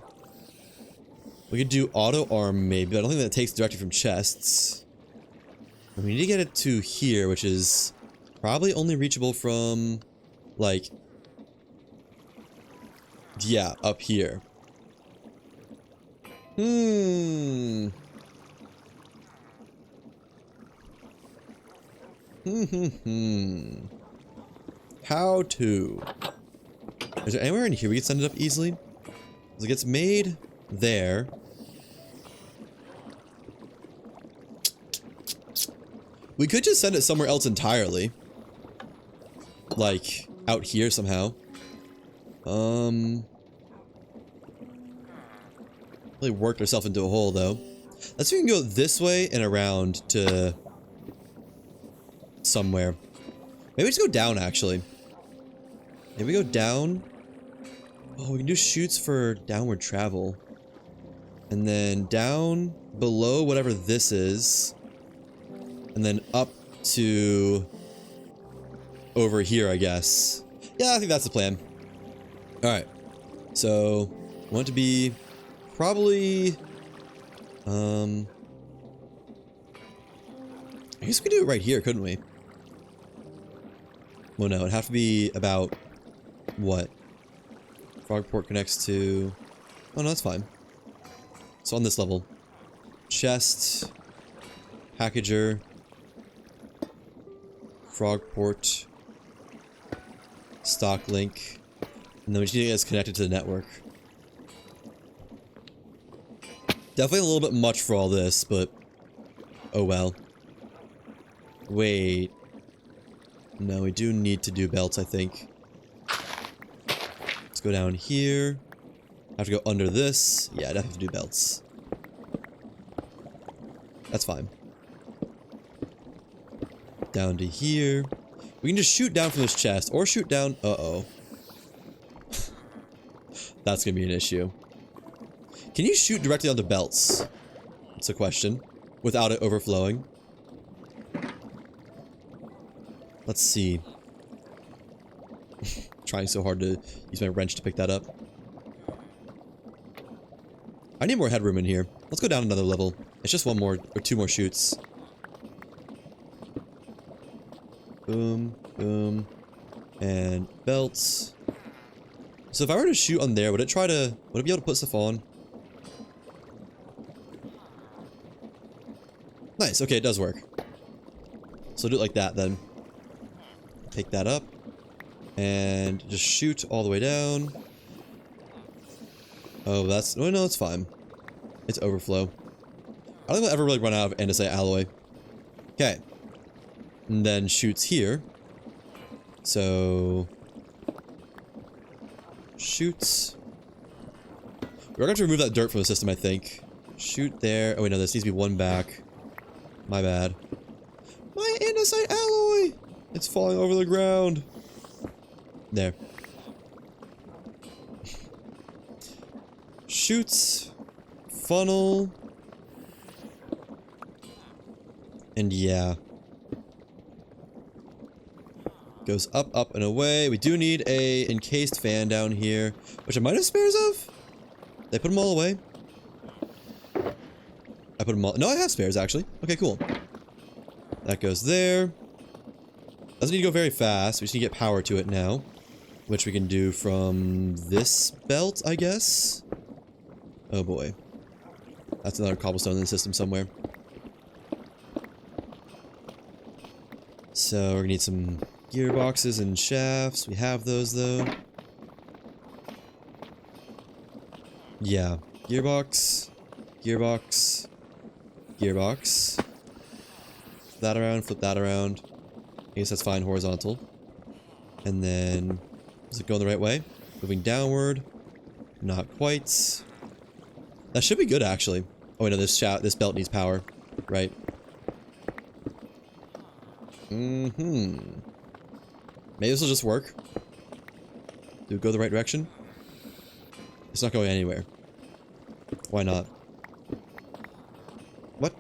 We could do auto arm maybe, but I don't think that takes directly from chests. And we need to get it to here, which is probably only reachable from, like, yeah, up here. How to? Is there anywhere in here we can send it up easily? Because it gets made there. We could just send it somewhere else entirely. Like, out here somehow. Really worked ourselves into a hole, though. Let's see if we can go this way and around to somewhere. Maybe we just go down, actually. Maybe we go down. Oh, we can do chutes for downward travel. And then down below whatever this is. And then up to over here, I guess. Yeah, I think that's the plan. Alright. So, I want it to be probably... I guess we could do it right here, couldn't we? Well, no, it'd have to be about... what? Frogport connects to... Oh, no, that's fine. So on this level. Chest. Packager. Frogport. Stock link. And then we just need to get this connected to the network. Definitely a little bit much for all this, but... oh well. Wait. No, we do need to do belts, I think. Let's go down here. I have to go under this. Yeah, I definitely have to do belts. That's fine. Down to here. We can just shoot down from this chest, or shoot down... uh-oh. That's gonna be an issue. Can you shoot directly onto belts? That's a question. Without it overflowing. Let's see. Trying so hard to use my wrench to pick that up. I need more headroom in here. Let's go down another level. It's just one more, or two more chutes. Boom, boom, and belts. So if I were to shoot on there, would it be able to put stuff on? Nice, okay, it does work. So do it like that then. Take that up. And just shoot all the way down. Oh, that's... oh, no, it's fine. It's overflow. I don't think we'll ever really run out of andesite alloy. Okay. And then shoots here. So... shoots. We're going to have to remove that dirt from the system, I think. Shoot there. Oh, wait, no, this needs to be one back. My bad. My andesite alloy! It's falling over the ground. There. Shoots. Funnel. And yeah. Goes up, up, and away. We do need a encased fan down here, which I might have spares of. Did I put them all away? I put them all... no, I have spares, actually. Okay, cool. That goes there. Doesn't need to go very fast. We just need to get power to it now. which we can do from this belt, I guess. Oh boy. That's another cobblestone in the system somewhere. So we're gonna need some gearboxes and shafts. We have those though. Yeah. Gearbox. Gearbox. Gearbox. Flip that around, flip that around. I guess that's fine, horizontal. And then, is it going the right way? Moving downward. Not quite. That should be good, actually. Oh wait, no, this belt needs power. Right. Mm-hmm. Maybe this will just work. Do it go the right direction? It's not going anywhere. Why not? What?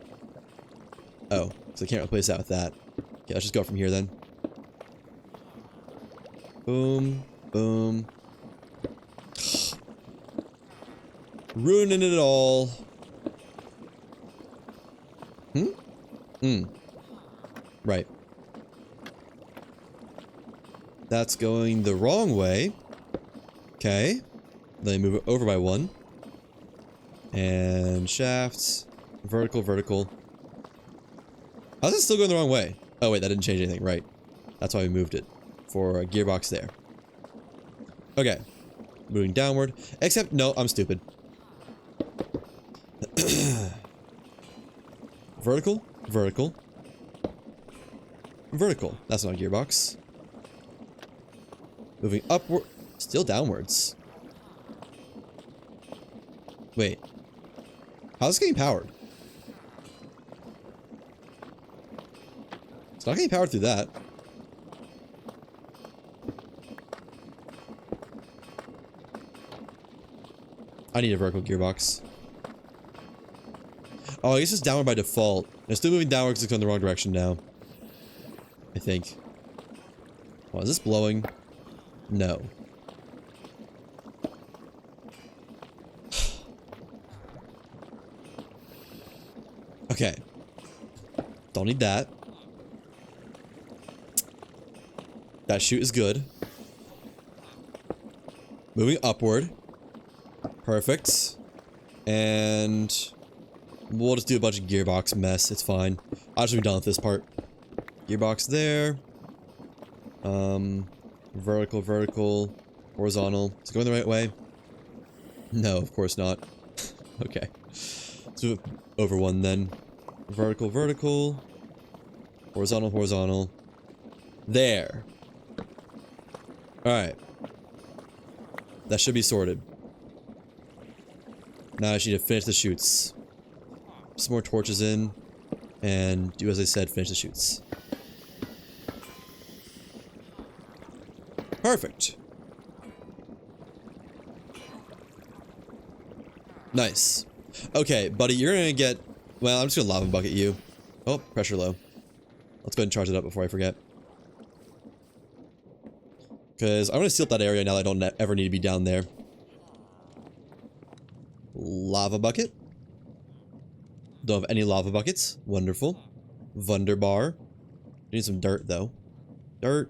Oh, so I can't replace that with that. Okay, let's just go from here then. Boom, boom. Ruining it all. Hmm? Hmm. Right. That's going the wrong way. Okay. Then move it over by one. And shafts. Vertical, vertical. How's it still going the wrong way? Oh wait, that didn't change anything. Right. That's why we moved it. For a gearbox there. Okay. Moving downward. Except, no, I'm stupid. Vertical, vertical. Vertical. That's not a gearbox. Moving upward. Still downwards. Wait. How's this getting powered? It's not getting powered through that. I need a vertical gearbox. Oh, I guess it's downward by default. It's still moving downward because it's going the wrong direction now. I think. Oh, is this blowing? No. Okay. Don't need that. That chute is good. Moving upward. Perfect. And we'll just do a bunch of gearbox mess. It's fine. I'll just be done with this part. Gearbox there. Vertical, vertical, horizontal. Is it going the right way? No, of course not. Okay. Let's move it over one then. Vertical, vertical. Horizontal, horizontal. There. Alright. That should be sorted. Now I just need to finish the chutes. Some more torches in. And do as I said, finish the chutes. Perfect. Nice. Okay, buddy, you're gonna get... Well, I'm just gonna lava bucket you. Oh, pressure low. Let's go ahead and charge it up before I forget. Because I want to seal up that area now that I don't ever need to be down there. Lava bucket. Don't have any lava buckets. Wonderful. Wunderbar. Need some dirt, though. Dirt.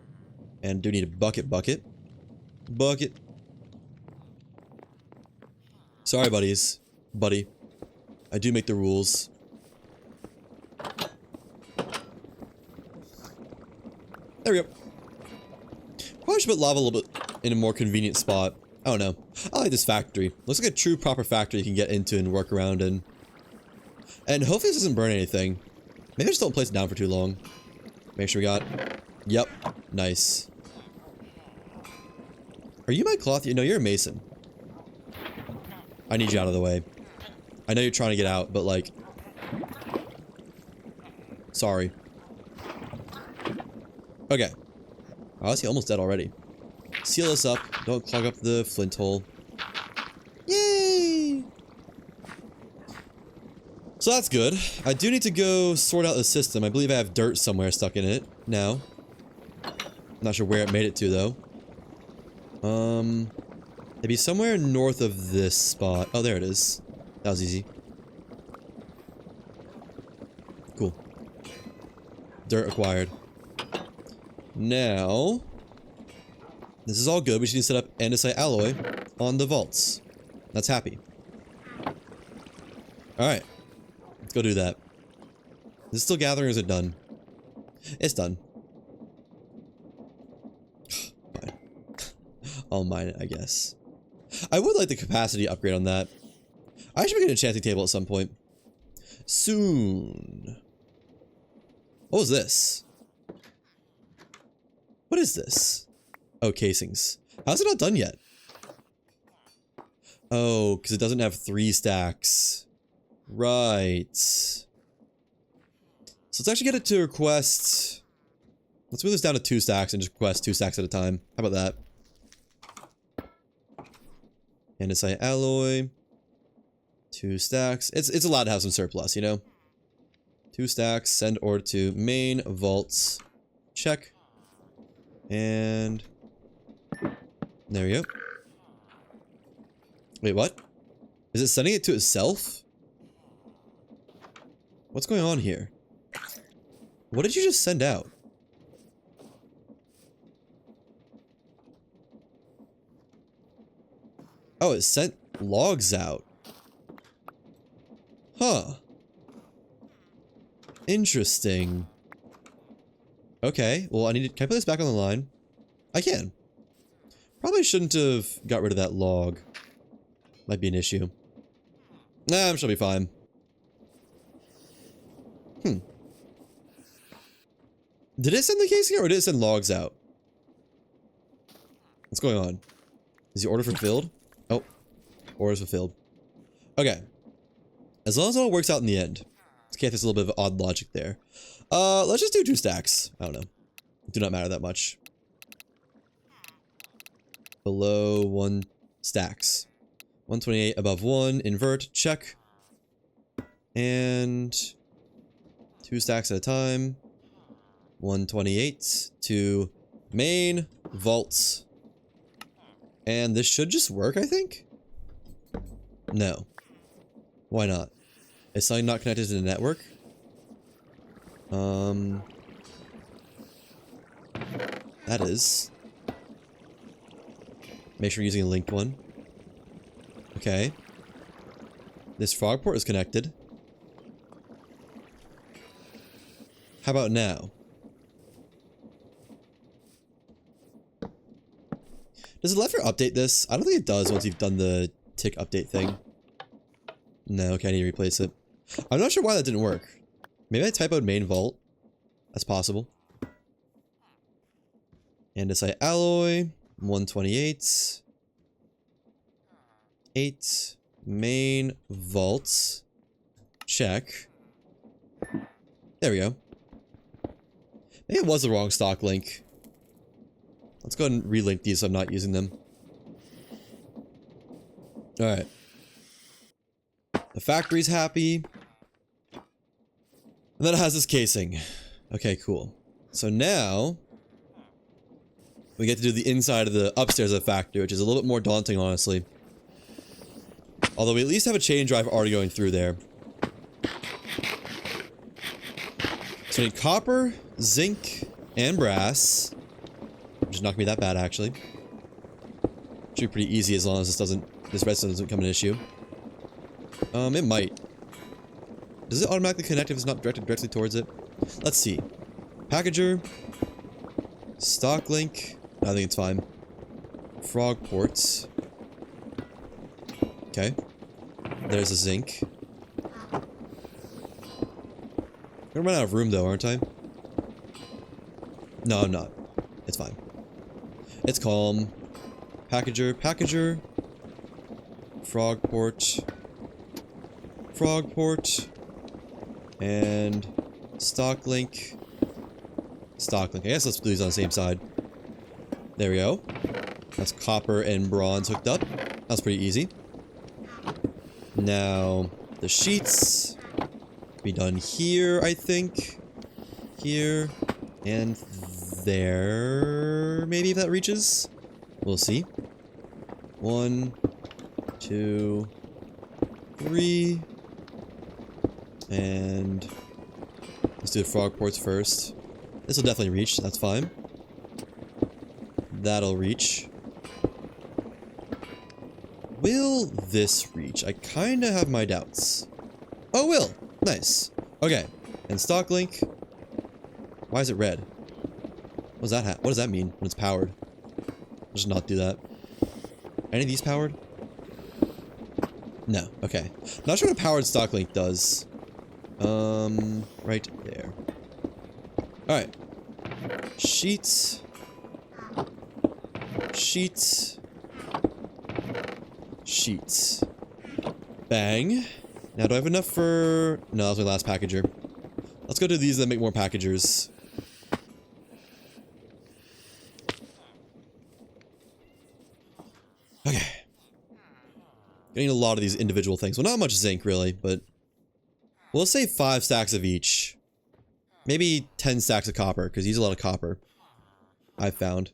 And do need a bucket. Bucket. Sorry, buddies. Buddy. I do make the rules. There we go. Probably should put lava a little bit in a more convenient spot. I don't know. I like this factory. Looks like a true proper factory you can get into and work around in. And hopefully this doesn't burn anything. Maybe I just don't place it down for too long. Make sure we got... Yep. Nice. Are you my cloth? No, you're a mason. I need you out of the way. I know you're trying to get out, but like... Sorry. Okay. Oh, is he almost dead already? Seal this up. Don't clog up the flint hole. Yay! So that's good. I do need to go sort out the system. I believe I have dirt somewhere stuck in it now. Not sure where it made it to, though. It'd be somewhere north of this spot. Oh, there it is. That was easy. Cool. Dirt acquired. Now... This is all good. We just need to set up andesite alloy on the vaults. That's happy. Alright. Let's go do that. Is it still gathering or is it done? It's done. Fine. I'll mine it, I guess. I would like the capacity upgrade on that. I should be getting a enchanting table at some point. Soon. What was this? What is this? Oh, casings. How's it not done yet? Oh, because it doesn't have 3 stacks. Right. So let's actually get it to request. Let's move this down to 2 stacks and just request 2 stacks at a time. How about that? Andesite alloy. 2 stacks. It's allowed to have some surplus, you know? 2 stacks. Send order to main vaults. Check. And there we go. Wait, what? Is it sending it to itself? What's going on here? What did you just send out? Oh, it sent logs out. Huh. Interesting. Okay, well I need to, can I put this back on the line? I can. Probably shouldn't have got rid of that log. Might be an issue. Nah, I'm sure I'll be fine. Did it send the casing out or did it send logs out? What's going on? Is the order fulfilled? Oh, order's fulfilled. Okay. As long as it all works out in the end. Okay, there's a little bit of odd logic there. Let's just do 2 stacks. I don't know. Do not matter that much. Below 1 stacks. 128 above 1. Invert. Check. And 2 stacks at a time. 128 to main vaults. And this should just work, I think? No. Why not? Is something not connected to the network? That is. Make sure you're using a linked one. Okay. This frog port is connected. How about now? Does it let her update this? I don't think it does once you've done the tick update thing. No, okay, I need to replace it. I'm not sure why that didn't work. Maybe I typoed main vault. That's possible. Andesite alloy. 128. 8. Main vaults. Check. There we go. Maybe it was the wrong stock link. Let's go ahead and relink these so I'm not using them. Alright. The factory's happy. And then it has this casing. Okay, cool. So now we get to do the inside of the upstairs of the factory, which is a little bit more daunting, honestly. Although we at least have a chain drive already going through there. So we need copper, zinc, and brass. Which is not gonna be that bad, actually. Should be pretty easy as long as this redstone doesn't become an issue. It might. Does it automatically connect if it's not directed directly towards it? Let's see. Packager. Stock link. I think it's fine. Frog ports. Okay. There's a zinc. I'm gonna run out of room though, aren't I? No, I'm not. It's fine. It's calm. Packager, packager. Frog port. Frog port. And stock link. Stock link. I guess let's do these on the same side. There we go. That's copper and bronze hooked up. That's pretty easy. Now, the sheets. Be done here, I think. Here. And there. Maybe if that reaches. We'll see. 1, 2, 3. And let's do the frog ports first. This will definitely reach. That's fine. That'll reach. Will this reach? I kind of have my doubts. Oh, it will. Nice. Okay. And stock link. Why is it red? What does that mean when it's powered? I'll just not do that. Any of these powered? No. Okay. Not sure what a powered stock link does. Right there. Alright. Sheets. Sheets. Sheets. Bang. Now, do I have enough for... No, that was my last packager. Let's go to these that make more packagers. Okay. Getting a lot of these individual things. Well, not much zinc, really, but... We'll say 5 stacks of each. Maybe 10 stacks of copper, because you use a lot of copper. I've found.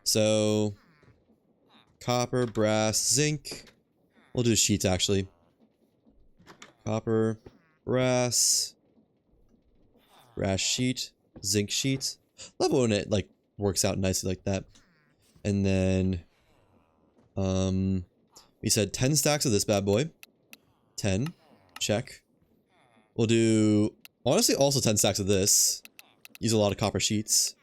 So... Copper, brass, zinc. We'll do sheets, actually. Copper, brass, brass sheet, zinc sheet. Love when it, like, works out nicely like that. And then, we said 10 stacks of this bad boy. 10. Check. We'll do, honestly, also 10 stacks of this. Use a lot of copper sheets.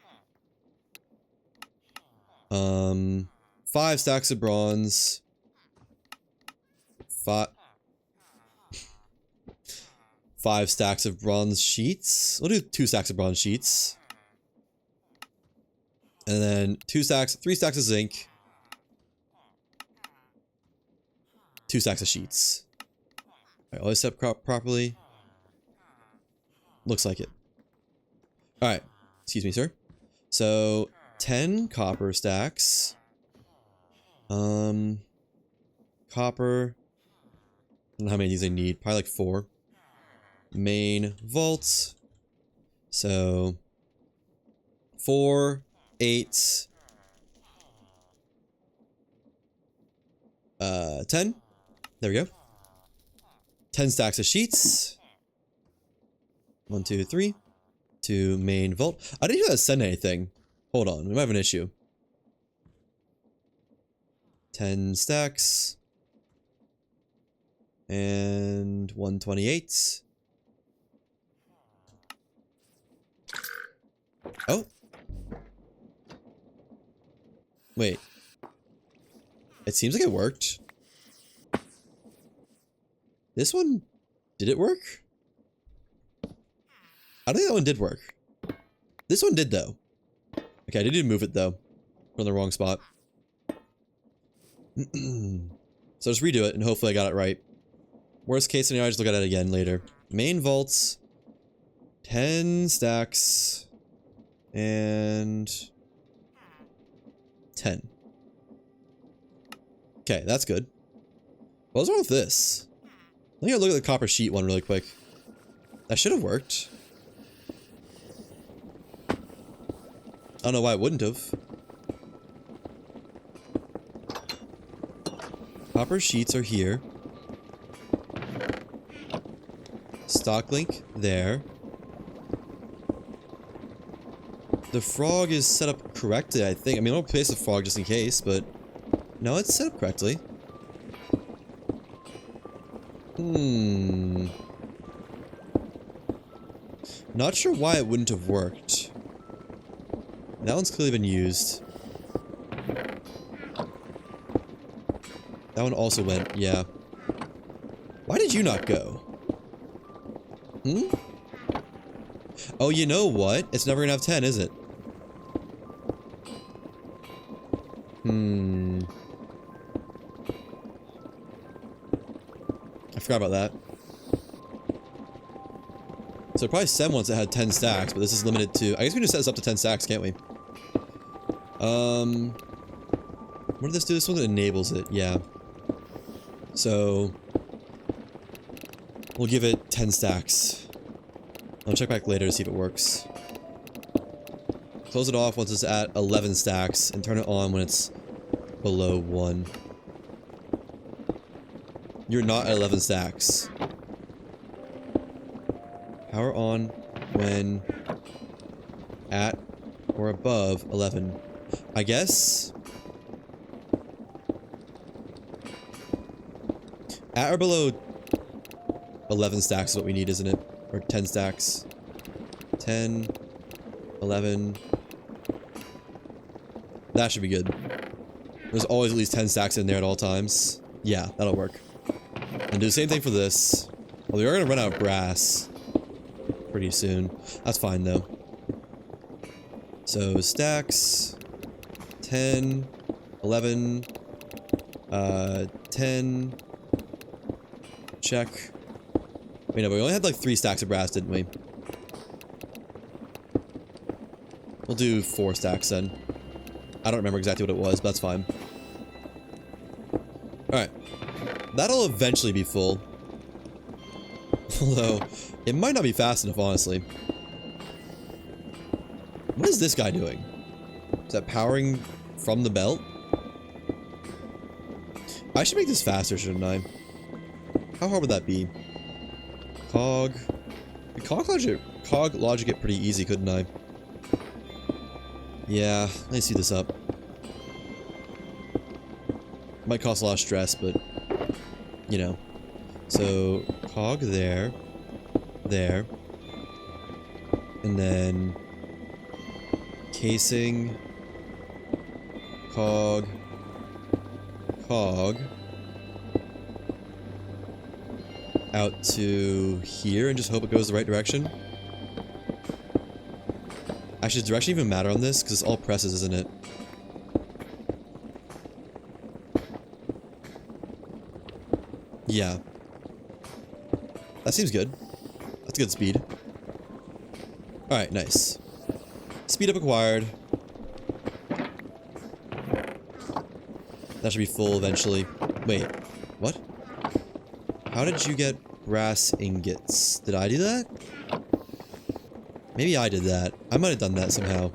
5 stacks of bronze. 5 stacks of bronze sheets. We'll do 2 stacks of bronze sheets. And then 3 stacks of zinc. 2 stacks of sheets. Alright, always set up properly. Looks like it. Alright. Excuse me, sir. So, 10 copper stacks. Copper. I don't know how many of these I need. Probably like 4. Main vault. So 4, 8, 10. There we go. 10 stacks of sheets. 1, 2, 3. To main vault. I didn't even send anything. Hold on, we might have an issue. 10 stacks. And 128. Oh. Wait. It seems like it worked. This one, did it work? I don't think that one did work. This one did, though. Okay, I did need to move it, though. We're in the wrong spot. So just redo it, and hopefully I got it right. Worst case scenario, I just look at it again later. Main vaults. 10 stacks. And... 10. Okay, that's good. What was wrong with this? Let me go look at the copper sheet one really quick. That should have worked. I don't know why it wouldn't have. Copper sheets are here. Stock link there. The frog is set up correctly, I think. I mean, I'll place the frog just in case, but... No, it's set up correctly. Not sure why it wouldn't have worked. That one's clearly been used. That one also went, yeah. Why did you not go? Oh, you know what? It's never gonna have 10, is it? I forgot about that. So probably send ones that had 10 stacks, but this is limited to... I guess we can just set this up to 10 stacks, can't we? What did this do? This one enables it, yeah. So... we'll give it 10 stacks. I'll check back later to see if it works. Close it off once it's at 11 stacks, and turn it on when it's below 1. You're not at 11 stacks. Power on when at or above 11. I guess at or below 11 stacks is what we need, isn't it? Or 10 stacks. 10, 11. That should be good. There's always at least 10 stacks in there at all times. Yeah, that'll work. And do the same thing for this. Well, we are going to run out of brass pretty soon. That's fine, though. So, stacks. 10. 11. 10. Check. Wait, no, we only had like 3 stacks of brass, didn't we? We'll do 4 stacks then. I don't remember exactly what it was, but that's fine. Alright. That'll eventually be full. Although, it might not be fast enough, honestly. What is this guy doing? Is that powering from the belt? I should make this faster, shouldn't I? How hard would that be? Cog. Cog logic it pretty easy, couldn't I? Yeah, let me speed this up. Might cost a lot of stress, but you know. So cog there, there, and then casing, cog, cog, out to here and just hope it goes the right direction. Actually, does direction even matter on this? Because it's all presses, isn't it? Yeah. That seems good. That's good speed. Alright, nice. Speed up acquired. That should be full eventually. Wait, what? How did you get brass ingots? Did I do that? Maybe I did that. I might have done that somehow.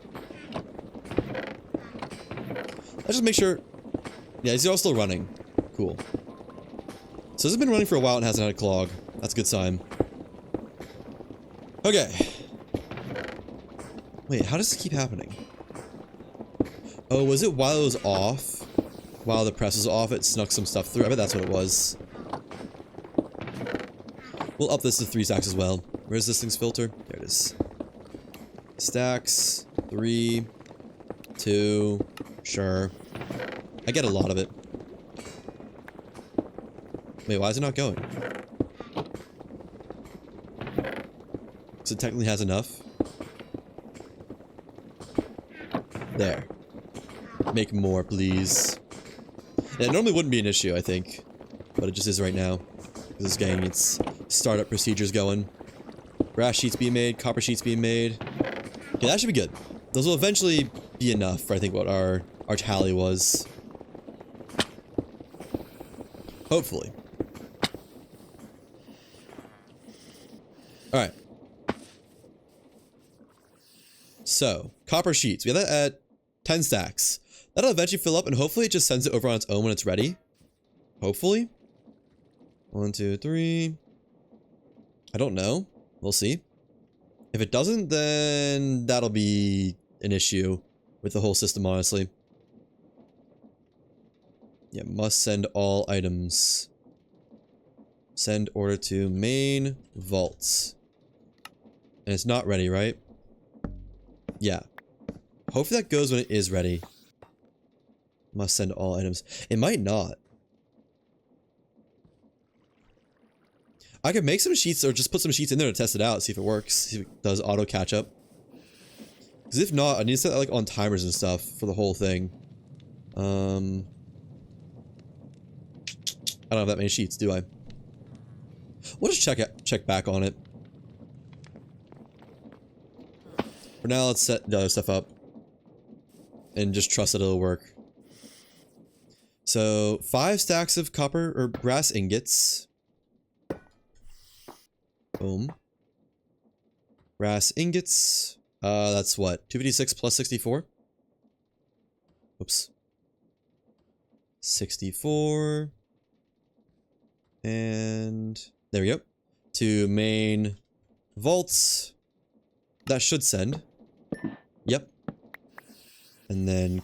Let's just make sure... Yeah, these are all still running. Cool. So this has been running for a while and hasn't had a clog. That's a good sign. Okay. Wait, how does this keep happening? Oh, was it while it was off? While the press was off, it snuck some stuff through? I bet that's what it was. We'll up this to 3 stacks as well. Where's this thing's filter? There it is. Stacks. 3. 2. Sure. I get a lot of it. Wait, why is it not going? So it technically has enough. There. Make more, please. Yeah, it normally wouldn't be an issue, I think. But it just is right now. Because it's getting its startup procedures going. Brass sheets being made, copper sheets being made. Okay, that should be good. Those will eventually be enough for, I think, what our tally was. Hopefully. Alright. So, copper sheets. We have that at 10 stacks. That'll eventually fill up, and hopefully it just sends it over on its own when it's ready. Hopefully. 1, 2, 3. I don't know. We'll see. If it doesn't, then that'll be an issue with the whole system, honestly. Yeah, must send all items. Send order to main vaults. And it's not ready, right? Yeah. Hopefully that goes when it is ready. Must send all items. It might not. I could make some sheets or just put some sheets in there to test it out, see if it works, see if it does auto catch up. Because if not, I need to set that like on timers and stuff for the whole thing. I don't have that many sheets, do I? We'll just check back on it. For now, let's set the other stuff up. And just trust that it'll work. So, 5 stacks of copper or brass ingots. Boom. Brass ingots. That's what? 256 plus 64? Oops. 64. And there we go. To main vaults. That should send. Yep. And then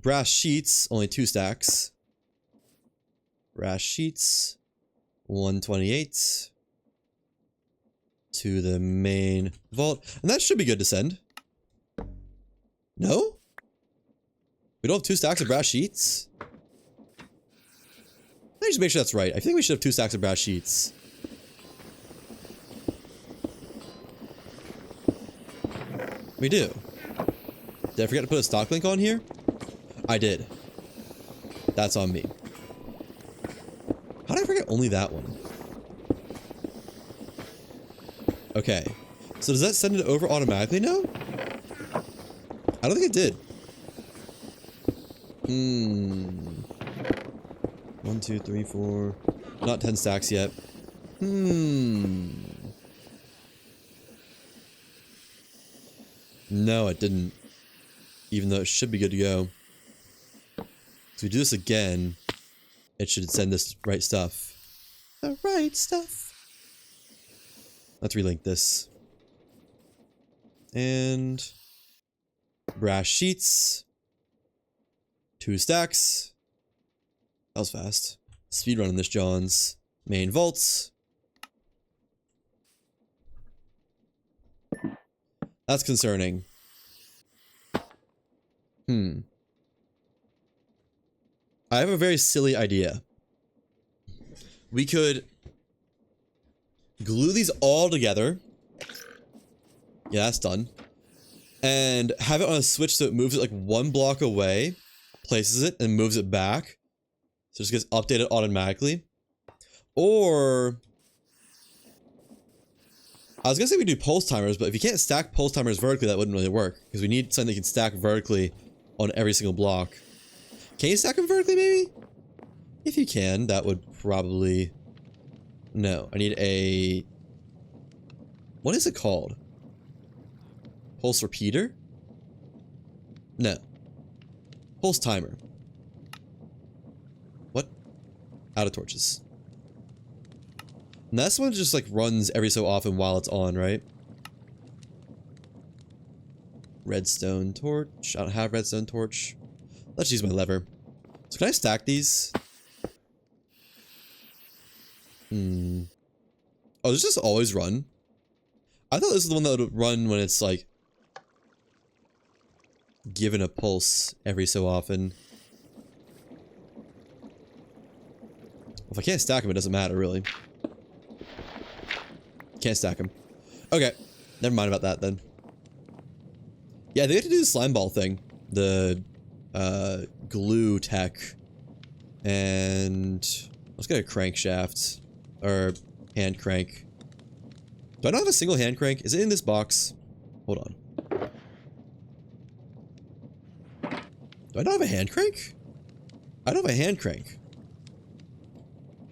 brass sheets, only 2 stacks. Brass sheets, 128. To the main vault. And that should be good to send. No? We don't have 2 stacks of brass sheets? Let me just make sure that's right. I think we should have 2 stacks of brass sheets. We do. Did I forget to put a stock link on here? I did. That's on me. How did I forget only that one? Okay. So does that send it over automatically now? I don't think it did. 1, 2, 3, 4. Not 10 stacks yet. No, it didn't. Even though it should be good to go. So we do this again, it should send this right stuff. The right stuff. Let's relink this. And brass sheets. 2 stacks. That was fast. Speedrunning this, Johns. Main vaults. That's concerning. I have a very silly idea. We could glue these all together. Yeah, that's done. And have it on a switch so it moves it like 1 block away, places it, and moves it back. So it just gets updated automatically. Or I was gonna say we do pulse timers, but if you can't stack pulse timers vertically, that wouldn't really work. Because we need something that can stack vertically on every single block. Can you stack them vertically, maybe? If you can, that would probably... No, I need a... What is it called? Pulse repeater? No. Pulse timer. What? Out of torches. And that's one that just like runs every so often while it's on, right? Redstone torch. I don't have redstone torch. Let's use my lever. So can I stack these? Oh, does this always run? I thought this was the one that would run when it's like given a pulse every so often. If I can't stack them, it doesn't matter, really. Can't stack them. Okay. Never mind about that, then. Yeah, they have to do the slime ball thing. The, glue tech. And let's get a crankshaft. Or hand crank. Do I not have a single hand crank? Is it in this box? Hold on. Do I not have a hand crank? I don't have a hand crank.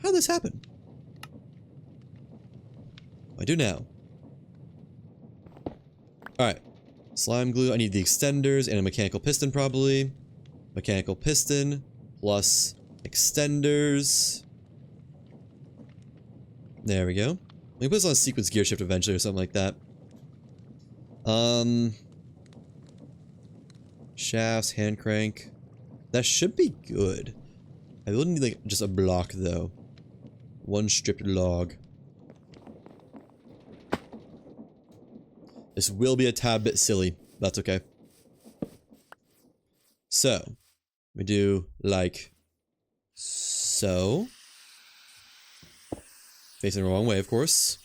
How did this happen? I do now. Alright. Slime glue. I need the extenders and a mechanical piston, probably. Mechanical piston plus extenders. There we go. We can put this on a sequence gear shift eventually or something like that. Shafts, hand crank. That should be good. I will need like just a block though. 1 stripped log. This will be a tad bit silly. That's okay. So, we do like so. Facing the wrong way, of course.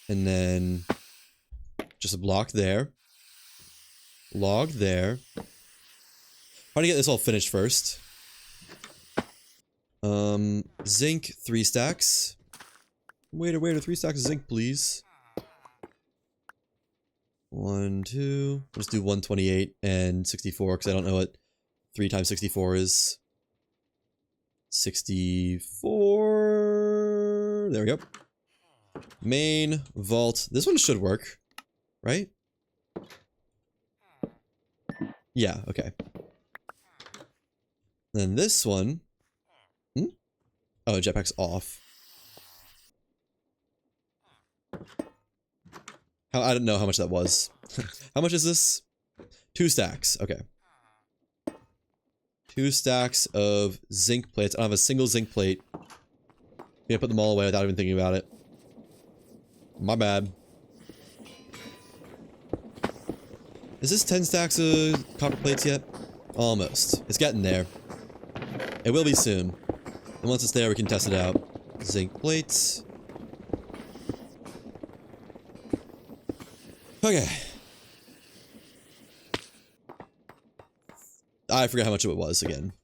And then just a block there. Log there. How to get this all finished first. Zinc 3 stacks. Waiter, 3 stacks of zinc, please. 1, 2. Let's do 128 and 64 because I don't know what 3 times 64 is. 64. There we go. Main vault. This one should work, right? Yeah, okay. Then this one. Oh, jetpack's off. I don't know how much that was. How much is this? 2 stacks. Okay. 2 stacks of zinc plates. I don't have a single zinc plate. I'm gonna put them all away without even thinking about it. My bad. Is this 10 stacks of copper plates yet? Almost. It's getting there. It will be soon. And once it's there, we can test it out. Zinc plates. Okay. I forgot how much it was again.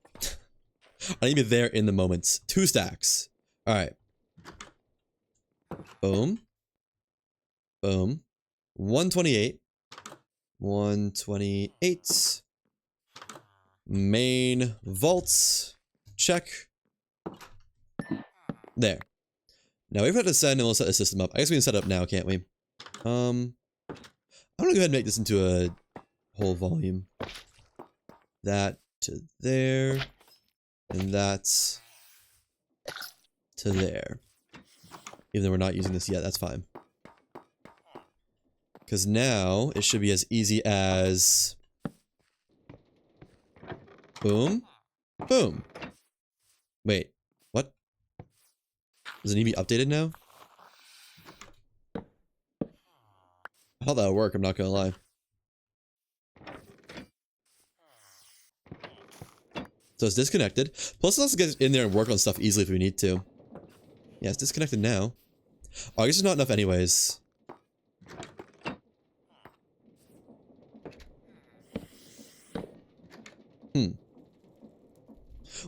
I need to be there in the moment. 2 stacks. Alright. Boom. Boom. 128. 128. Main vaults. Check. There. Now we've had to send and we'll set the system up. I guess we can set it up now, can't we? I'm gonna go ahead and make this into a whole volume. That to there. And that's to there. Even though we're not using this yet, that's fine. Because now it should be as easy as boom, boom. Wait, what? Does it need to be updated now? I thought that would work, I'm not gonna lie. So it's disconnected. Plus, let's get in there and work on stuff easily if we need to. Yeah, it's disconnected now. Oh, I guess there's not enough anyways.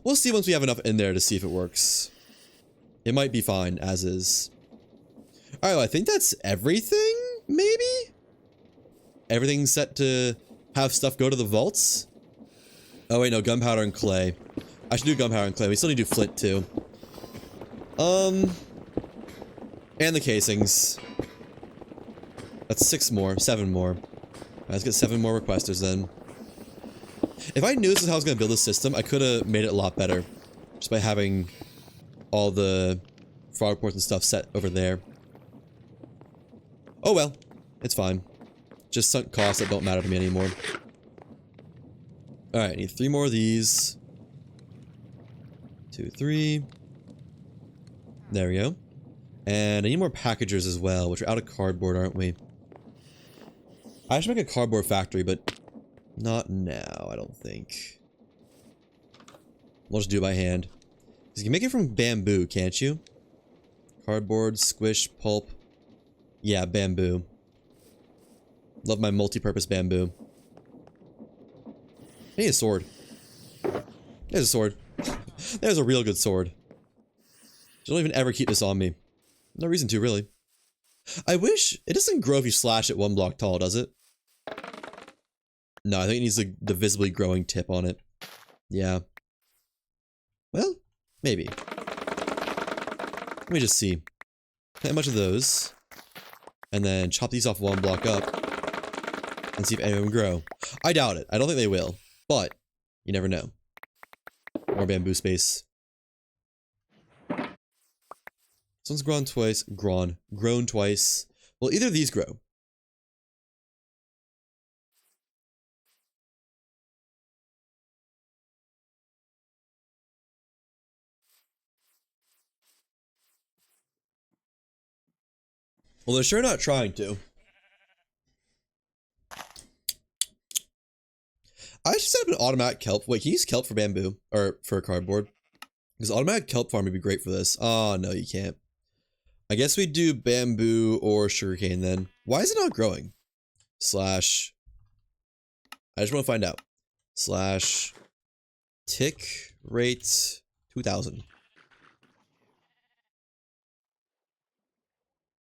We'll see once we have enough in there to see if it works. It might be fine, as is. Alright, well, I think that's everything, maybe? Everything's set to have stuff go to the vaults? Oh wait, no, gunpowder and clay. I should do gunpowder and clay. We still need to do flint, too. And the casings. That's 6 more, 7 more. Right, let's get 7 more requesters then. If I knew this is how I was going to build this system, I could have made it a lot better. Just by having all the frog ports and stuff set over there. Oh well, it's fine. Just sunk costs that don't matter to me anymore. Alright, I need 3 more of these. 2, 3. There we go. And I need more packagers as well, which are out of cardboard, aren't we? I should make a cardboard factory, but not now, I don't think. We'll just do it by hand. Because you can make it from bamboo, can't you? Cardboard, squish, pulp. Yeah, bamboo. Love my multi-purpose bamboo. I need a sword. There's a sword. There's a real good sword. Don't even ever keep this on me. No reason to, really. I wish... It doesn't grow if you slash it 1 block tall, does it? No, I think it needs the visibly growing tip on it. Yeah. Well, maybe. Let me just see. Plant a bunch of those. And then chop these off 1 block up. And see if any of them grow. I doubt it. I don't think they will. But, you never know. More bamboo space. This one's grown twice. Grown twice. Well, either of these grow. Well, they're sure not trying to. I should set up an automatic kelp. Wait, can you use kelp for bamboo? Or for cardboard? Because automatic kelp farm would be great for this. Oh, no, you can't. I guess we do bamboo or sugarcane then. Why is it not growing? Slash. I just want to find out. Slash. Tick rate 2000.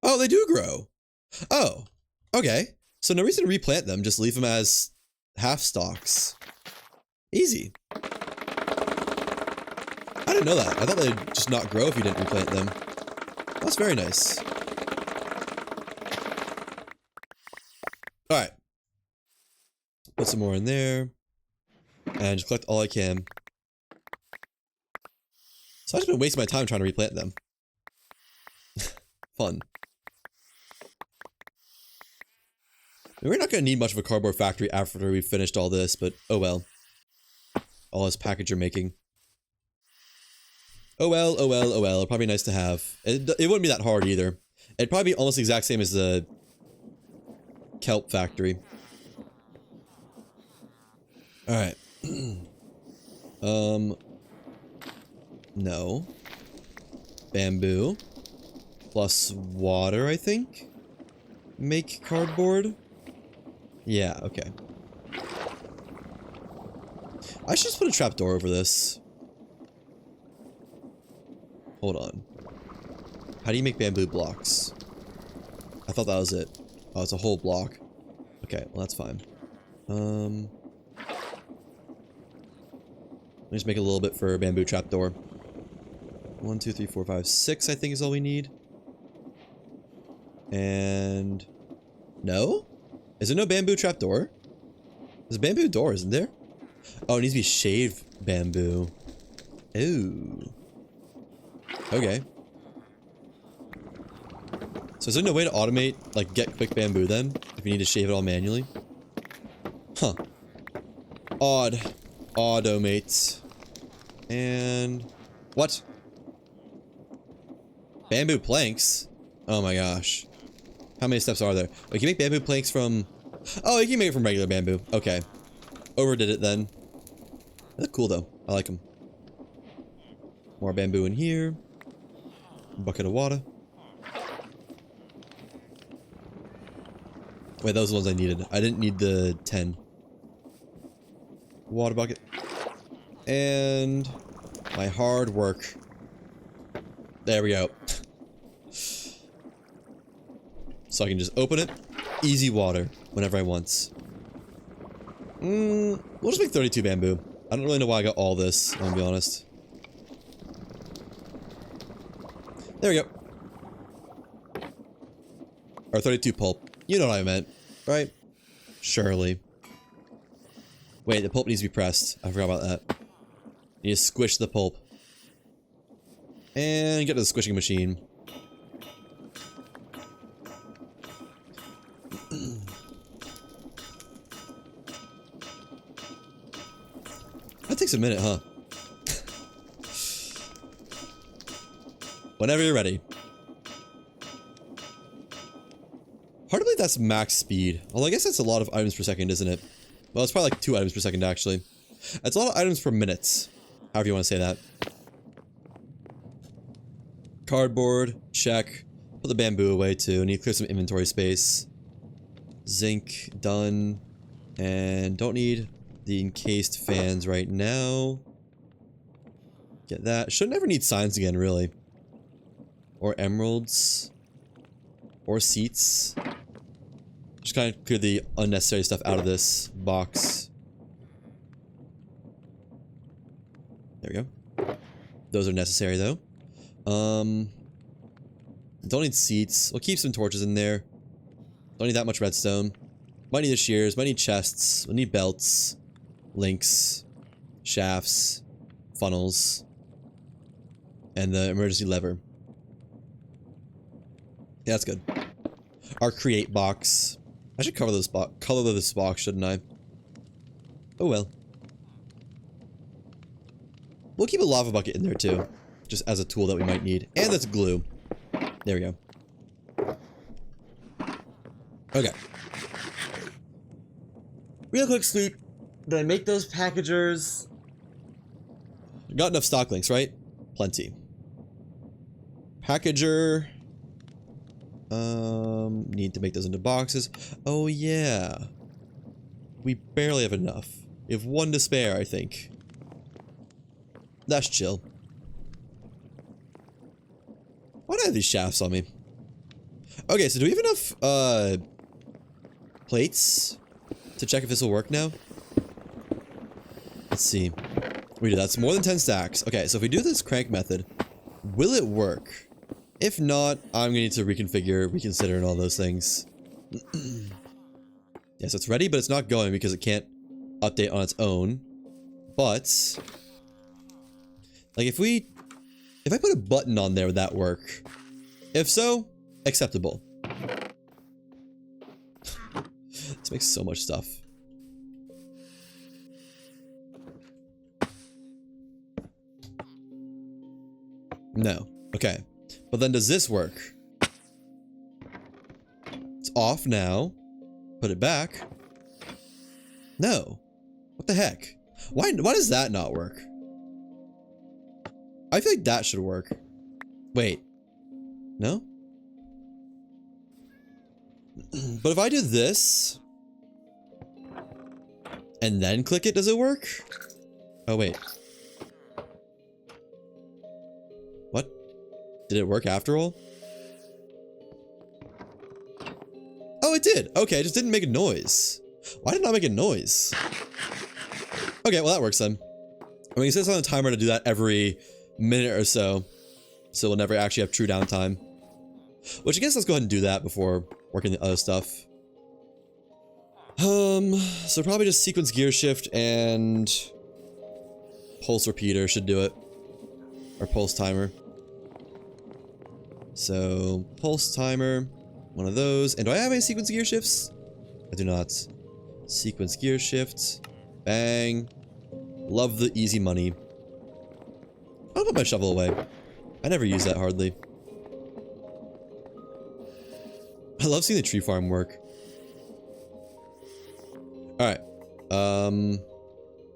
Oh, they do grow. Oh, okay. So no reason to replant them. Just leave them as half stalks. Easy. I didn't know that. I thought they'd just not grow if you didn't replant them. That's very nice. Alright. Put some more in there. And just collect all I can. So I've just been wasting my time trying to replant them. Fun. We're not going to need much of a cardboard factory after we've finished all this, but oh well. All this packager making. Oh well, oh well, oh well. Probably nice to have. It wouldn't be that hard either. It'd probably be almost the exact same as the kelp factory. Alright. No. Bamboo. Plus water, I think? Make cardboard? Yeah, okay. I should just put a trapdoor over this. Hold on. How do you make bamboo blocks? I thought that was it. Oh, it's a whole block. Okay, well that's fine. Let me just make a little bit for a bamboo trapdoor. 1, 2, 3, 4, 5, 6 I think is all we need. And... no? Is there no bamboo trapdoor? There's a bamboo door, isn't there? Oh, it needs to be shaved bamboo. Ooh. Okay. So is there no way to automate, like, get quick bamboo then? If you need to shave it all manually? Huh. Odd. Automate. And... what? Bamboo planks? Oh my gosh. How many steps are there? Oh, you can make bamboo planks from... oh, you can make it from regular bamboo. Okay. Overdid it then. They look cool though. I like them. More bamboo in here. Bucket of water. Wait, those are the ones I needed. I didn't need the 10. Water bucket. And my hard work. There we go. So I can just open it. Easy water whenever I want. We'll just make 32 bamboo. I don't really know why I got all this, I'm gonna be honest. There we go. Or 32 pulp. You know what I meant, right? Surely. Wait, the pulp needs to be pressed. I forgot about that. You need to squish the pulp. And get to the squishing machine. That takes a minute, huh? Whenever you're ready. Hard to believe that's max speed. Although I guess that's a lot of items per second, isn't it? Well, it's probably like 2 items per second, actually. That's a lot of items per minute. However you want to say that. Cardboard, check. Put the bamboo away, too. Need to clear some inventory space. Zinc, done. And don't need the encased fans right now. Get that. Should never need signs again, really. Or emeralds. Or seats. Just kind of clear the unnecessary stuff out of this box. There we go. Those are necessary, though. Don't need seats. We'll keep some torches in there. Don't need that much redstone. Might need the shears. Might need chests. We'll need belts. Links. Shafts. Funnels. And the emergency lever. Yeah, that's good. Our create box. I should color this box, shouldn't I? Oh well. We'll keep a lava bucket in there too. Just as a tool that we might need. And that's glue. There we go. Okay. Real quick, Sleep. Did I make those packagers? Got enough stock links, right? Plenty. Packager. Need to make those into boxes. Oh yeah. We barely have enough. We have 1 to spare, I think. That's chill. Why do I have these shafts on me? Okay, so do we have enough, plates to check if this will work now? Let's see. We do. That's more than 10 stacks. Okay, so if we do this crank method, will it work? If not, I'm going to need to reconfigure, reconsider, and all those things. Yes, it's ready, but it's not going because it can't update on its own. But, like, if I put a button on there, would that work? If so, acceptable. This makes so much stuff. No. Okay. But then does this work? It's off now. Put it back. No. What the heck? Why does that not work? I feel like that should work. Wait. No? But if I do this and then click it, does it work? Oh, wait. What? Did it work after all? Oh, it did. Okay, it just didn't make a noise. Why did it not make a noise? Okay, well, that works then. I mean, it says on the timer to do that every minute or so. So we'll never actually have true downtime. Which I guess let's go ahead and do that before working the other stuff. So probably just sequence gear shift and pulse repeater should do it. Or pulse timer. So pulse timer, one of those. And do I have any sequence gear shifts? I do not. Sequence gear shift. Bang. Love the easy money. I'll put my shovel away. I never use that hardly. I love seeing the tree farm work. Alright.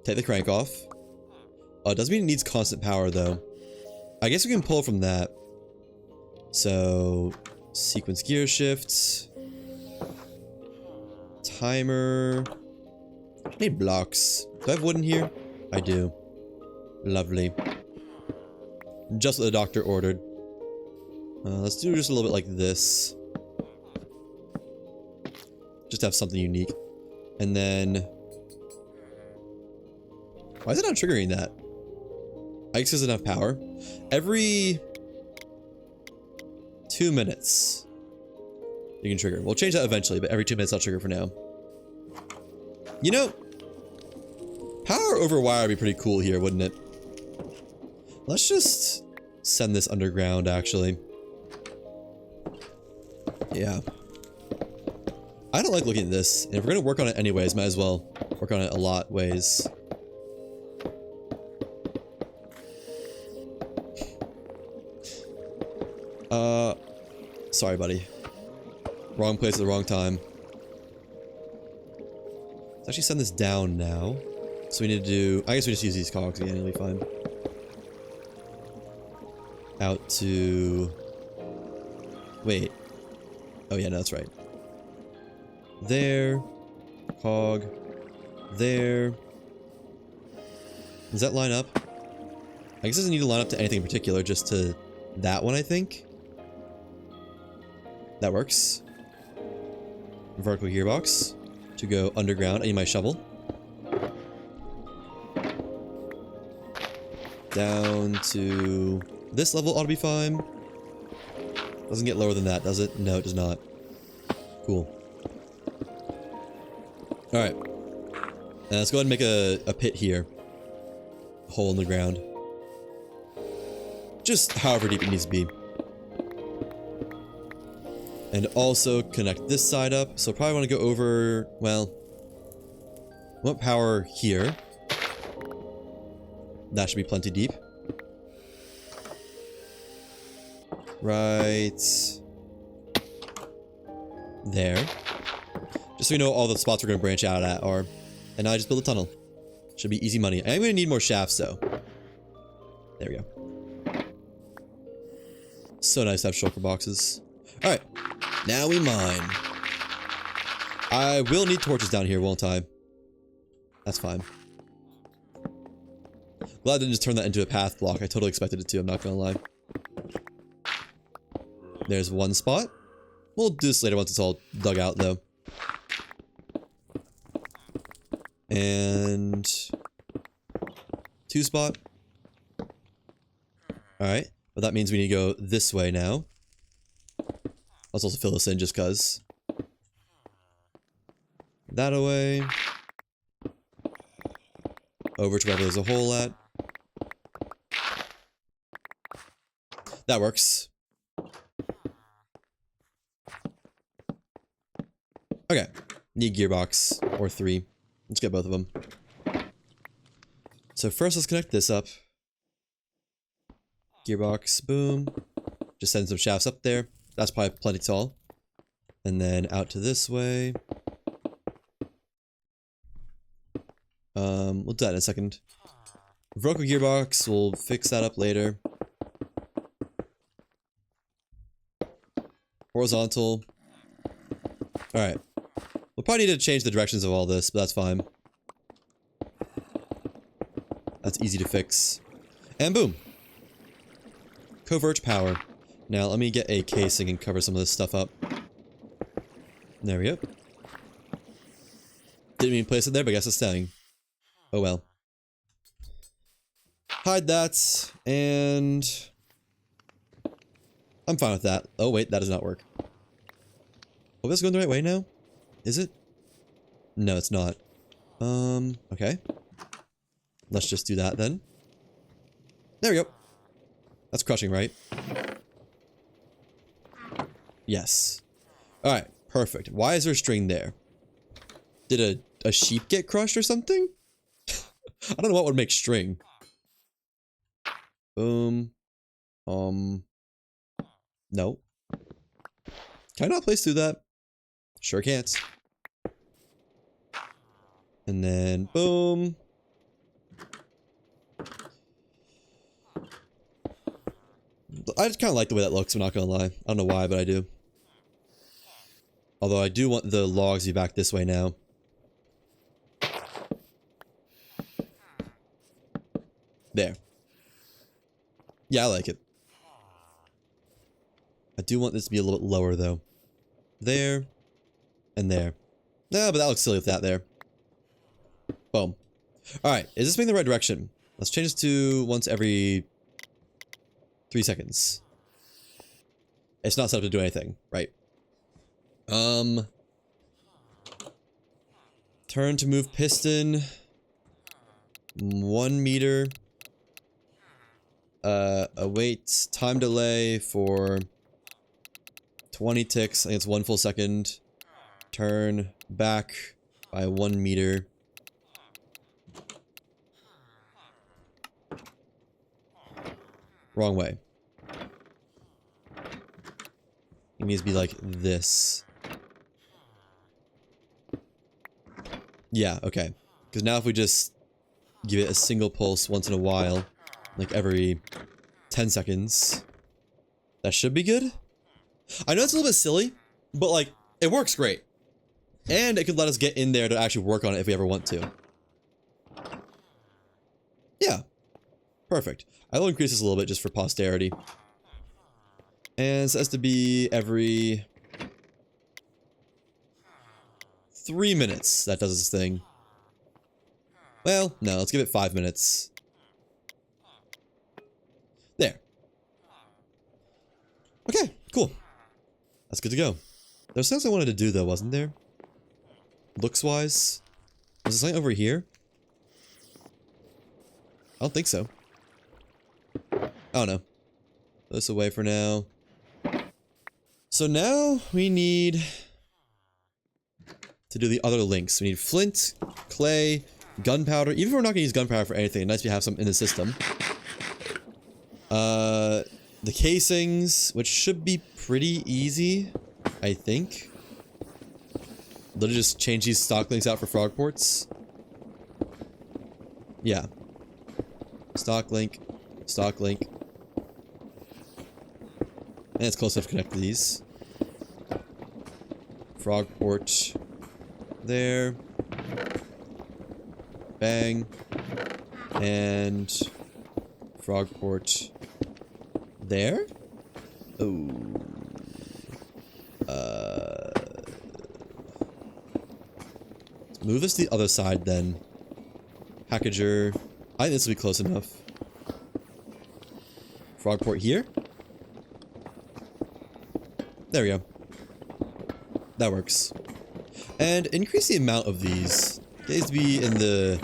Take the crank off. Oh, it doesn't mean it needs constant power though. I guess we can pull from that. So, sequence gear shifts. Timer. I need blocks. Do I have wood in here? I do. Lovely. Just what the doctor ordered. Let's do just a little bit like this. Just to have something unique. And then... why is it not triggering that? I guess it doesn't have power. Every 2 minutes you can trigger. We'll change that eventually, but every 2 minutes I'll trigger for now. You know, power over wire would be pretty cool here, wouldn't it? Let's just send this underground, actually. Yeah. I don't like looking at this, and if we're gonna work on it anyways, might as well work on it a lot ways. Sorry, buddy. Wrong place at the wrong time. Let's actually send this down now. So we need to do... I guess we just use these cogs again, it'll be fine. Out to... wait. Oh yeah, no, that's right. There. Cog. There. Does that line up? I guess it doesn't need to line up to anything in particular, just to that one, I think. That works. Vertical gearbox. To go underground. I need my shovel. Down to... this level ought to be fine. Doesn't get lower than that, does it? No, it does not. Cool. Alright. Let's go ahead and make a pit here. A hole in the ground. Just however deep it needs to be. And also connect this side up. So probably want to go over, well, I want power here. That should be plenty deep. Right there. Just so we know all the spots we're going to branch out at are. And now I just build a tunnel. Should be easy money. I am going to need more shafts though. There we go. So nice to have shulker boxes. Alright. Now we mine. I will need torches down here, won't I? That's fine. Glad I didn't just turn that into a path block. I totally expected it to, I'm not gonna lie. There's one spot. We'll do this later once it's all dug out, though. And... 2 spot. Alright. But that means we need to go this way now. Let's also fill this in just cuz. That away. Over to wherever there's a hole at. That works. Okay. Need gearbox, or 3. Let's get both of them. So first, let's connect this up. Gearbox, boom. Just send some shafts up there. That's probably plenty tall. And then out to this way. We'll do that in a second. Vertical gearbox, we'll fix that up later. Horizontal. Alright. We'll probably need to change the directions of all this, but that's fine. That's easy to fix. And boom! Covert power. Now let me get a casing and cover some of this stuff up. There we go. Didn't mean to place it there, but I guess it's staying. Oh well. Hide that, and... I'm fine with that. Oh wait, that does not work. Hope it's going the right way now? Is it? No, it's not. Okay. Let's just do that then. There we go. That's crushing, right? Yes. Alright, perfect. Why is there a string there? Did a sheep get crushed or something? I don't know what would make string. Boom. No. Can I not place through that? Sure can't. And then, boom. I just kind of like the way that looks, I'm not gonna lie. I don't know why, but I do. Although I do want the logs to be back this way now. There. Yeah, I like it. I do want this to be a little bit lower, though. There. And there. No, but that looks silly with that there. Boom. Alright, is this moving in the right direction? Let's change this to once every 3 seconds. It's not set up to do anything, right? Turn to move piston. 1 meter. Await time delay for 20 ticks. I think it's 1 full second. Turn back by 1 meter. Wrong way. It needs to be like this. Yeah, okay. Because now if we just give it a single pulse once in a while, like every 10 seconds, that should be good. I know it's a little bit silly, but like, it works great. And it could let us get in there to actually work on it if we ever want to. Yeah. Perfect. I will increase this a little bit just for posterity. And it has to be every 3 minutes that does this thing. Well, no, let's give it 5 minutes. There. Okay, cool. That's good to go. There's something I wanted to do though, wasn't there? Looks-wise. Was there something over here? I don't think so. Oh no. Put this away for now. So now we need to do the other links. We need flint, clay, gunpowder. Even if we're not gonna use gunpowder for anything, it's nice to have some in the system. The casings, which should be pretty easy, I think. Literally just change these stock links out for frog ports. Yeah. Stock link. Stock link. And it's close enough to connect these. Frog port. There. Bang. And frog port. There? Oh. Move this to the other side then. Packager. I think this will be close enough. Frog port here. There we go. That works. And increase the amount of these. It needs to be in the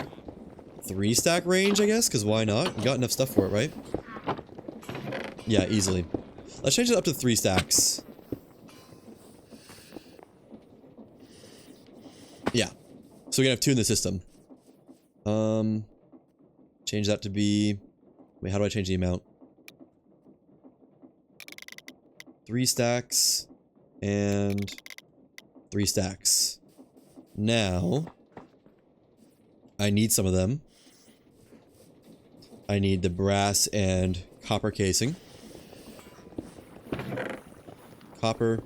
3 stack range, I guess, because why not? We got enough stuff for it, right? Yeah, easily. Let's change it up to 3 stacks. So we're gonna have 2 in the system. Change that to be... Wait, how do I change the amount? 3 stacks and 3 stacks. Now, I need some of them. I need the brass and copper casing. Copper,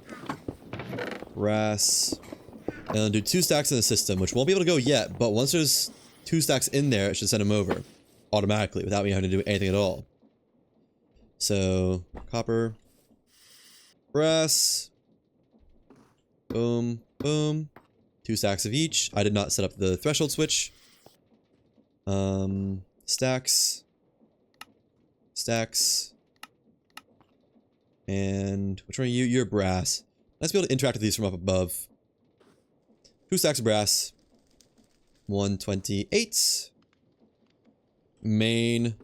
brass, and I'll do 2 stacks in the system, which won't be able to go yet, but once there's 2 stacks in there, it should send them over automatically without me having to do anything at all. So, copper, brass, boom, boom, 2 stacks of each. I did not set up the threshold switch. Stacks, stacks, and which one are you? You're brass. Let's be able to interact with these from up above. 2 stacks of brass. 128. Main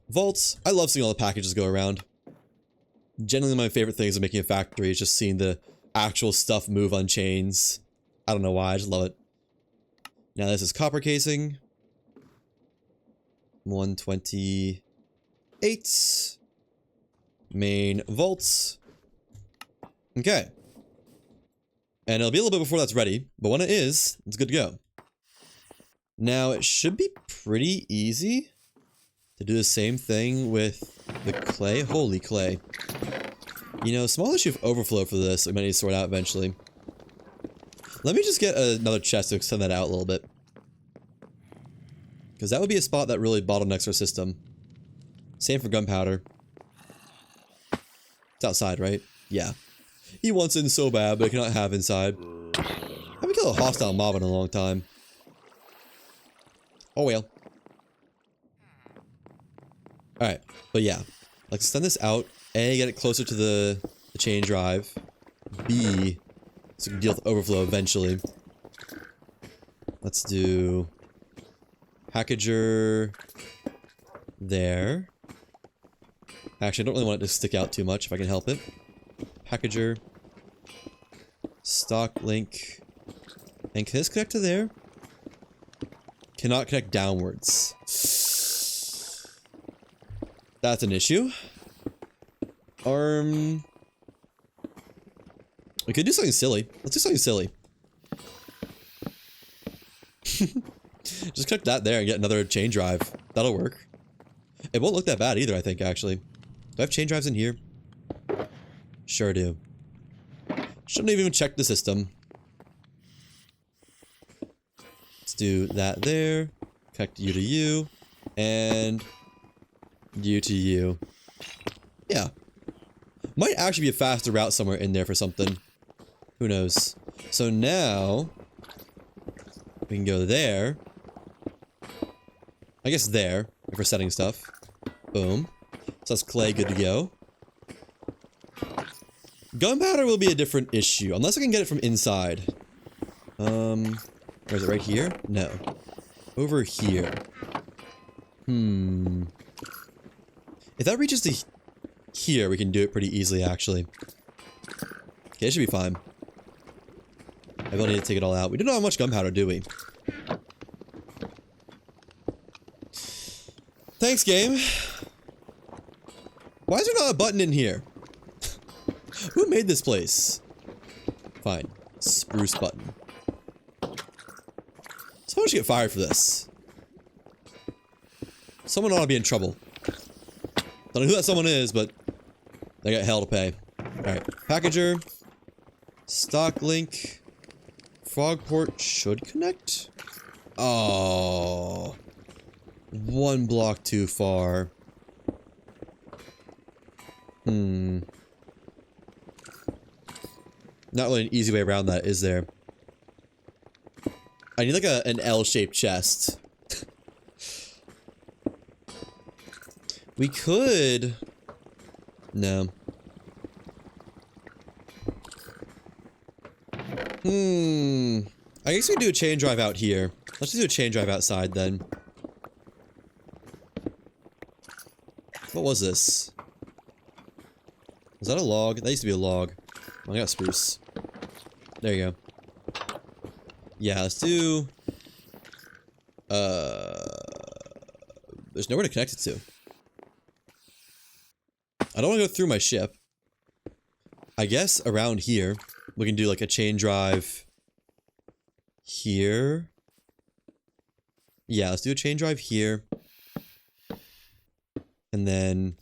vaults. I love seeing all the packages go around. Generally, my favorite things of making a factory is just seeing the actual stuff move on chains. I don't know why, I just love it. Now this is copper casing. 128. Main vaults. Okay. And it'll be a little bit before that's ready, but when it is, it's good to go. Now, it should be pretty easy to do the same thing with the clay. Holy clay. You know, small issue of overflow for this. I might need to sort out eventually. Let me just get another chest to extend that out a little bit. Because that would be a spot that really bottlenecks our system. Same for gunpowder. It's outside, right? Yeah. He wants in so bad, but he cannot have inside. I haven't killed a hostile mob in a long time. Oh well. Alright, but yeah. Let's extend this out. A, get it closer to the chain drive. B, so we can deal with overflow eventually. Let's do... packager... there. Actually, I don't really want it to stick out too much if I can help it. Packager. Stock link. And can this connect to there? Cannot connect downwards. That's an issue. We could do something silly. Let's do something silly. Just connect that there and get another chain drive. That'll work. It won't look that bad either, I think, actually. Do I have chain drives in here? Sure do. Shouldn't have even checked the system. Let's do that there. Connect you to you. And you to you. Yeah. Might actually be a faster route somewhere in there for something. Who knows? So now... we can go there. I guess there, if we're setting stuff. Boom. So that's clay good to go. Gunpowder will be a different issue, unless I can get it from inside. Where is it? Right here? No. Over here. If that reaches to here, we can do it pretty easily, actually. Okay, it should be fine. I will need to take it all out. We don't have much gunpowder, do we? Thanks, game. Why is there not a button in here? Who made this place? Fine. Spruce button. Someone should get fired for this. Someone ought to be in trouble. Don't know who that someone is, but they got hell to pay. Alright. Packager. Stock link. Frogport should connect? Oh. 1 block too far. Not really an easy way around that, is there? I need like an L-shaped chest. We could... no. I guess we can do a chain drive out here. Let's just do a chain drive outside then. What was this? Was that a log? That used to be a log. Oh, I got spruce. There you go. Yeah, let's do... There's nowhere to connect it to. I don't want to go through my ship. I guess around here, we can do like a chain drive here. Yeah, let's do a chain drive here. And then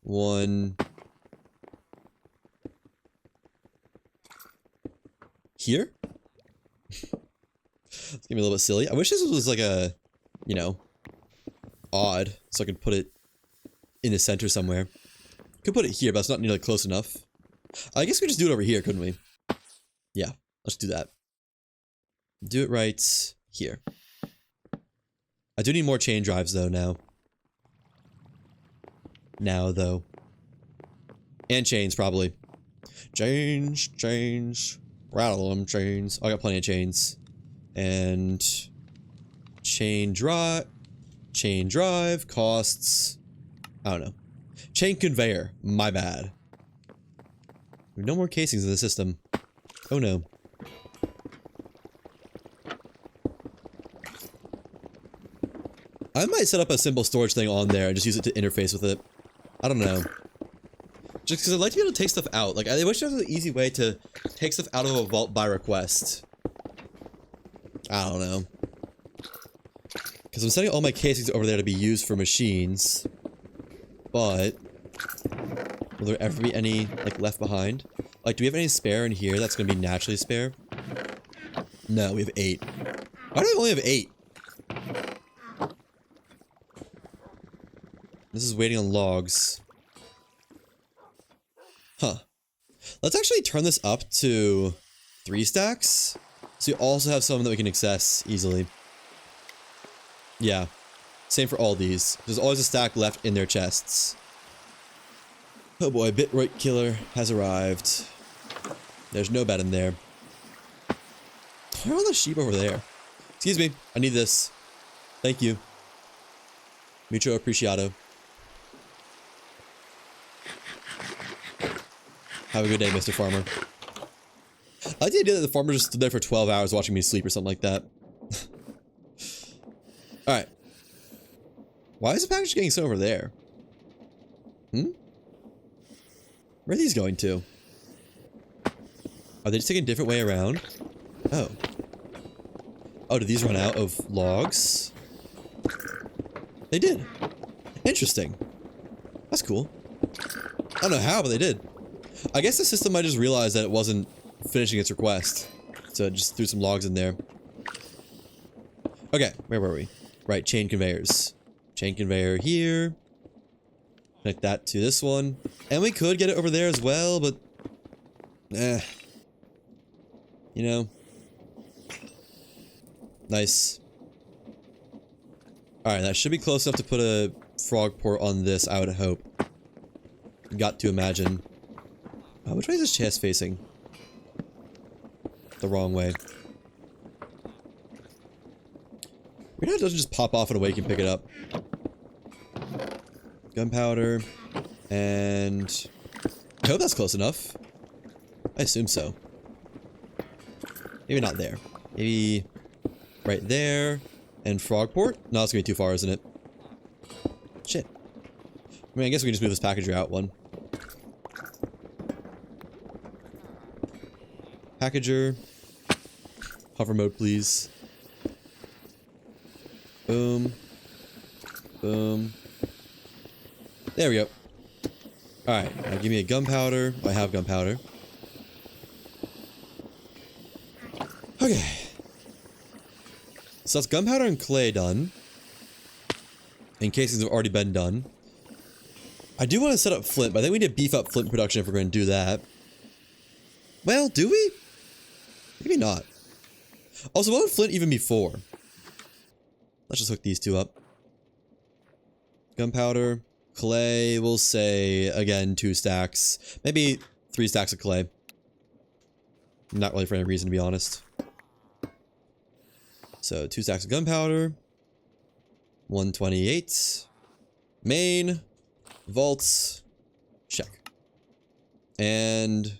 one here. It's gonna be a little bit silly. I wish this was like a, you know, odd, so I could put it in the center somewhere. Could put it here, but it's not nearly close enough. I guess we could just do it over here, couldn't we? Yeah, let's do that. Do it right here. I do need more chain drives though now. Though. And chains, probably. Chains. Rattle them, chains. Oh, I got plenty of chains. And chain drive costs, I don't know. Chain conveyor, my bad. We have no more casings in the system. Oh no. I might set up a simple storage thing on there and just use it to interface with it. I don't know. Just because I'd like to be able to take stuff out. Like, I wish there was an easy way to take stuff out of a vault by request. I don't know. Because I'm setting all my casings over there to be used for machines. But will there ever be any, like, left behind? Like, do we have any spare in here that's going to be naturally spare? No, we have 8. Why do we only have 8? This is waiting on logs. Huh. Let's actually turn this up to 3 stacks. So you also have some that we can access easily. Yeah. Same for all these. There's always a stack left in their chests. Oh boy, Bitroid Killer has arrived. There's no bed in there. Where are all the sheep over there? Excuse me, I need this. Thank you. Mucho appreciado. Have a good day, Mr. Farmer. I like the idea that the farmer just stood there for 12 hours watching me sleep or something like that. Alright. Why is the package getting sent over there? Hmm? Where are these going to? Are they just taking a different way around? Oh. Oh, did these run out of logs? They did. Interesting. That's cool. I don't know how, but they did. I guess the system might just realize that it wasn't finishing its request. So it just threw some logs in there. Okay, where were we? Right, chain conveyors. Chain conveyor here. Connect that to this one. And we could get it over there as well, but... eh. You know. Nice. Alright, that should be close enough to put a frog port on this, I would hope. Got to imagine. Which way is this chest facing? The wrong way. Weird how it doesn't just pop off and away, you can pick it up. Gunpowder. And... I hope that's close enough. I assume so. Maybe not there. Maybe... right there. And Frogport? No, it's gonna be too far, isn't it? Shit. I mean, I guess we can just move this packager out one. Packager. Hover mode, please. Boom. Boom. There we go. Alright, now give me a gunpowder. I have gunpowder. Okay. So that's gunpowder and clay done. And casings have already been done. I do want to set up flint, but I think we need to beef up flint production if we're going to do that. Well, do we? Maybe not. Also, what would flint even be for? Let's just hook these two up. Gunpowder, clay, we'll say, again, 2 stacks. Maybe 3 stacks of clay. Not really for any reason, to be honest. So, 2 stacks of gunpowder. 128. Main. Vaults. Check. And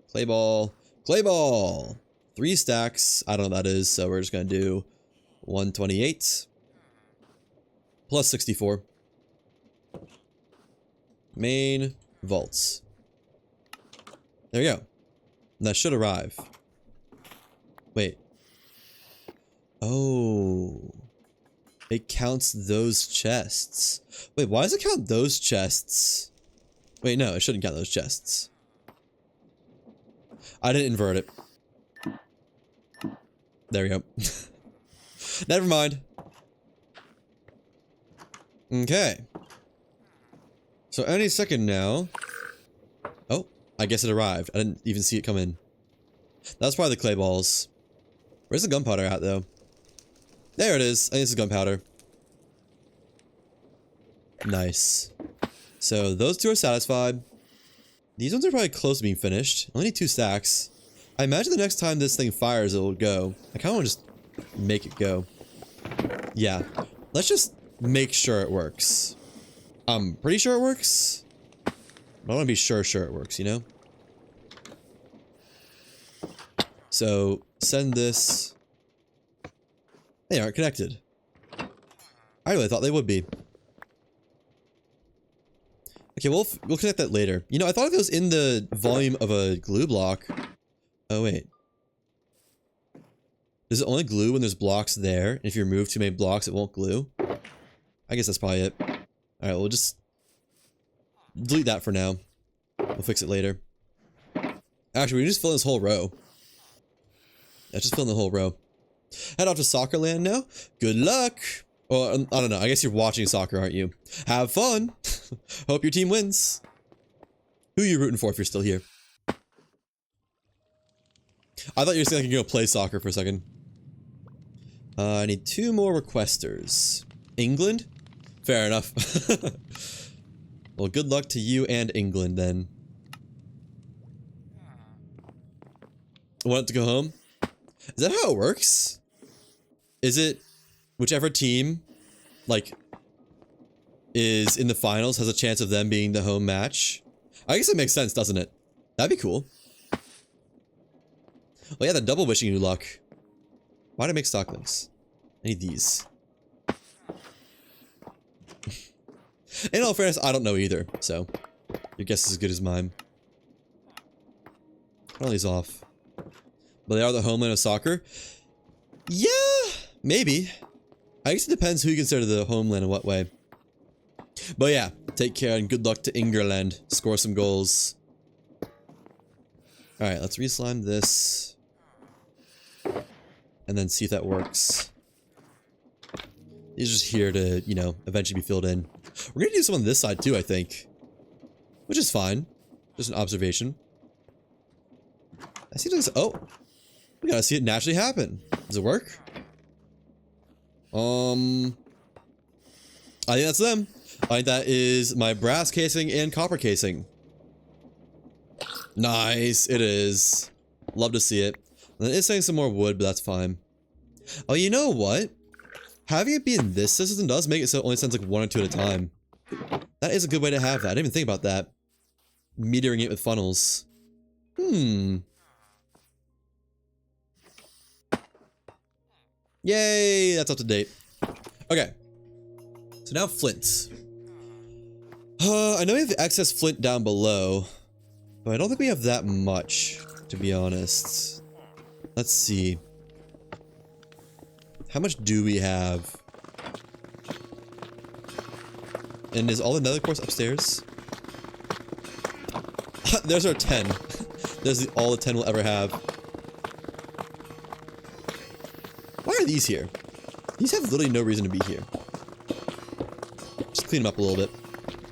clay ball. Clay ball! 3 stacks. I don't know what that is, so we're just gonna do 128 plus 64. Main vaults. There you go. And that should arrive. Wait. Oh. It counts those chests. Wait, why does it count those chests? Wait, no, it shouldn't count those chests. I didn't invert it. There we go. Never mind. Okay. So any second now. Oh, I guess it arrived. I didn't even see it come in. That's probably the clay balls. Where's the gunpowder at, though? There it is. I think this is gunpowder. Nice. So those 2 are satisfied. These ones are probably close to being finished. Only need 2 stacks. I imagine the next time this thing fires, it will go. I kind of want to just make it go. Yeah. Let's just make sure it works. I'm pretty sure it works. But I want to be sure it works, you know? So, send this. They aren't connected. I really thought they would be. Okay, we'll connect that later. You know, I thought it was in the volume of a glue block. Oh, wait. Does it only glue when there's blocks there? And if you remove too many blocks, it won't glue? I guess that's probably it. Alright, we'll just delete that for now. We'll fix it later. Actually, we can just fill in this whole row. Yeah, just fill in the whole row. Head off to soccer land now. Good luck! Well, I don't know. I guess you're watching soccer, aren't you? Have fun! Hope your team wins. Who are you rooting for if you're still here? I thought you were saying I could go play soccer for a second. I need 2 more requesters. England? Fair enough. Well, good luck to you and England, then. Want it to go home? Is that how it works? Is it whichever team, like, is in the finals has a chance of them being the home match? I guess it makes sense, doesn't it? That'd be cool. Well, yeah, the double wishing you luck. Why did I make stock links? I need these. In all fairness, I don't know either, so your guess is as good as mine. Put all these off. But they are the homeland of soccer? Yeah, maybe. I guess it depends who you consider the homeland in what way. But yeah, take care and good luck to England. Score some goals. Alright, let's re-slime this. And then see if that works. He's just here to, you know, eventually be filled in. We're gonna do some on this side too, I think. Which is fine. Just an observation. That seems like... Oh! We gotta see it naturally happen. Does it work? I think that's them. I think that is my brass casing and copper casing. Nice, it is. Love to see it. And then it's saying some more wood, but that's fine. Oh, you know what? Having it be in this system does make it so it only sends like 1 or 2 at a time. That is a good way to have that. I didn't even think about that. Metering it with funnels. Yay, that's up to date. Okay. So now flint. I know we have excess flint down below, but I don't think we have that much, to be honest. Let's see. How much do we have? And is all the nether quartz upstairs? There's our 10. There's all the 10 we'll ever have. Why are these here? These have literally no reason to be here. Just clean them up a little bit.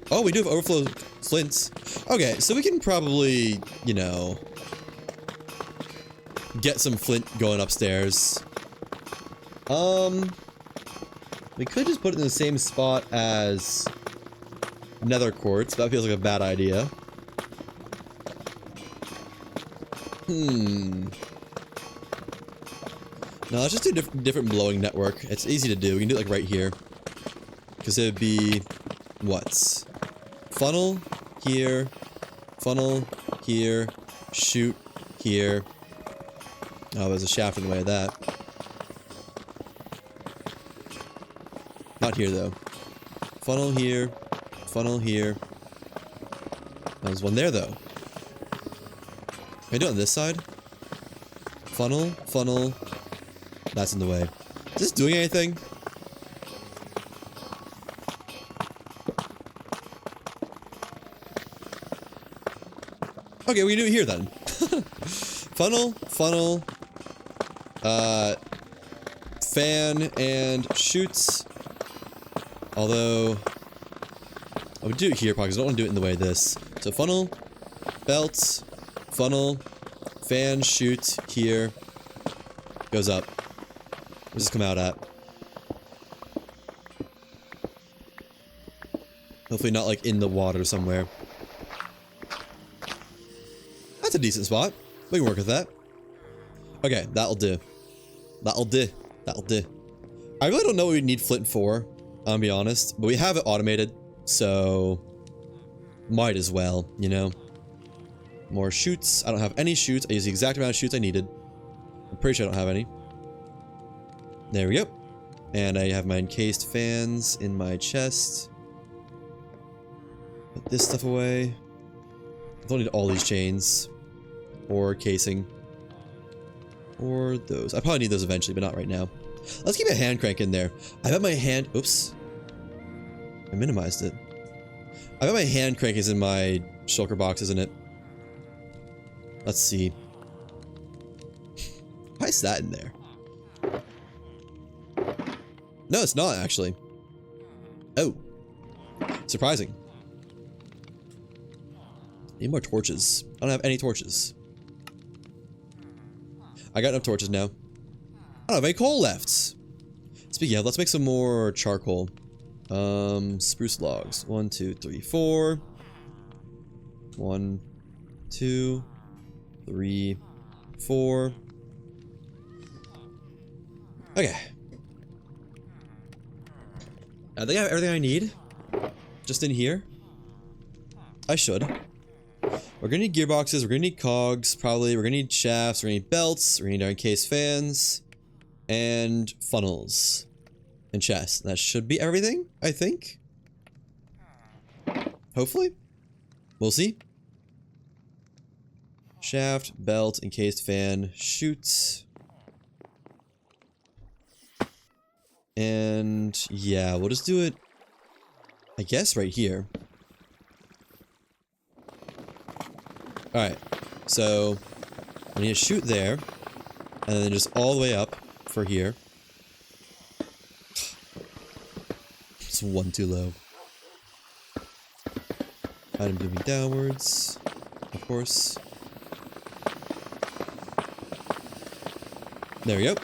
Oh, we do have overflow flints. Okay, so we can probably, you know, get some flint going upstairs. We could just put it in the same spot as nether quartz. That feels like a bad idea. No, let's just do different blowing network. It's easy to do. We can do it like right here. Because it would be... what? Funnel here. Funnel here. Shoot here. Oh, there's a shaft in the way of that. Not here, though. Funnel here. Funnel here. There's one there, though. Can I do it on this side? Funnel, funnel. That's in the way. Is this doing anything? Okay, we can do it here then. Funnel, funnel. Fan and shoots. Although, I would do it here probably because I don't want to do it in the way of this. So funnel, belt, funnel, fan, shoot, here. Goes up. Where's this come out at? Hopefully not like in the water somewhere. That's a decent spot. We can work with that. Okay, that'll do. That'll do. That'll do. I really don't know what we need flint for, I'll be honest. But we have it automated, so might as well, you know. More shoots. I don't have any shoots. I use the exact amount of shoots I needed. I'm pretty sure I don't have any. There we go. And I have my encased fans in my chest. Put this stuff away. I don't need all these chains. Or casing. Or those. I probably need those eventually, but not right now. Let's keep a hand crank in there. I bet my hand... Oops. I minimized it. I bet my hand crank is in my shulker box, isn't it? Let's see. Why is that in there? No, it's not, actually. Oh. Surprising. Need more torches. I don't have any torches. I got enough torches now. I don't have any coal left. Speaking of, let's make some more charcoal. Spruce logs. 1, 2, 3, 4. 1, 2, 3, 4. Okay. I think I have everything I need. Just in here. I should. We're gonna need gearboxes, we're gonna need cogs, probably. We're gonna need shafts, we're gonna need belts, we're gonna need our encased fans. And funnels. And chests. That should be everything, I think. Hopefully. We'll see. Shaft, belt, encased fan, chute. And yeah, we'll just do it, I guess, right here. Alright, so I need to shoot there, and then just all the way up for here. It's one too low. Item moving downwards, of course. There we go.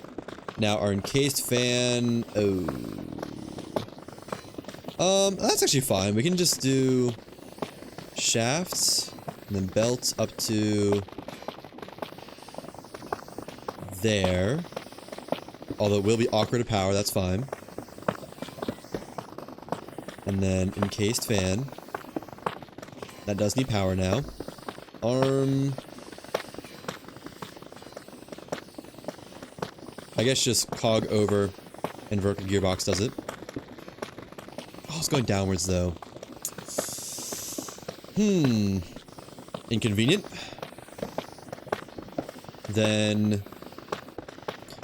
Now our encased fan. Oh. That's actually fine. We can just do shafts and then belts up to there. Although it will be awkward to power, that's fine. And then encased fan. That does need power now. Arm. I guess just cog over and vertical gearbox does it. Oh, it's going downwards though. Inconvenient. Then...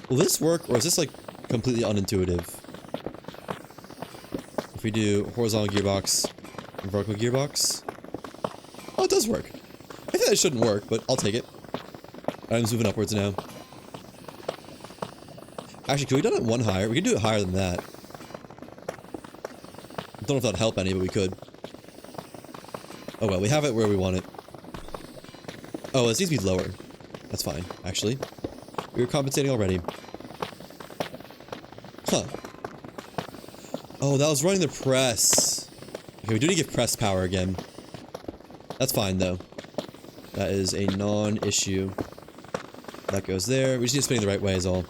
will this work, or is this like completely unintuitive? If we do horizontal gearbox and vertical gearbox. Oh, it does work. I think that shouldn't work, but I'll take it. Items moving upwards now. Actually, could we do it one higher? We can do it higher than that. I don't know if that'd help any, but we could. Oh well, we have it where we want it. Oh, this needs to be lower. That's fine, actually. We were compensating already. Huh. Oh, that was running the press. Okay, we do need to give press power again. That's fine, though. That is a non-issue. That goes there. We just need to spin it the right way is all.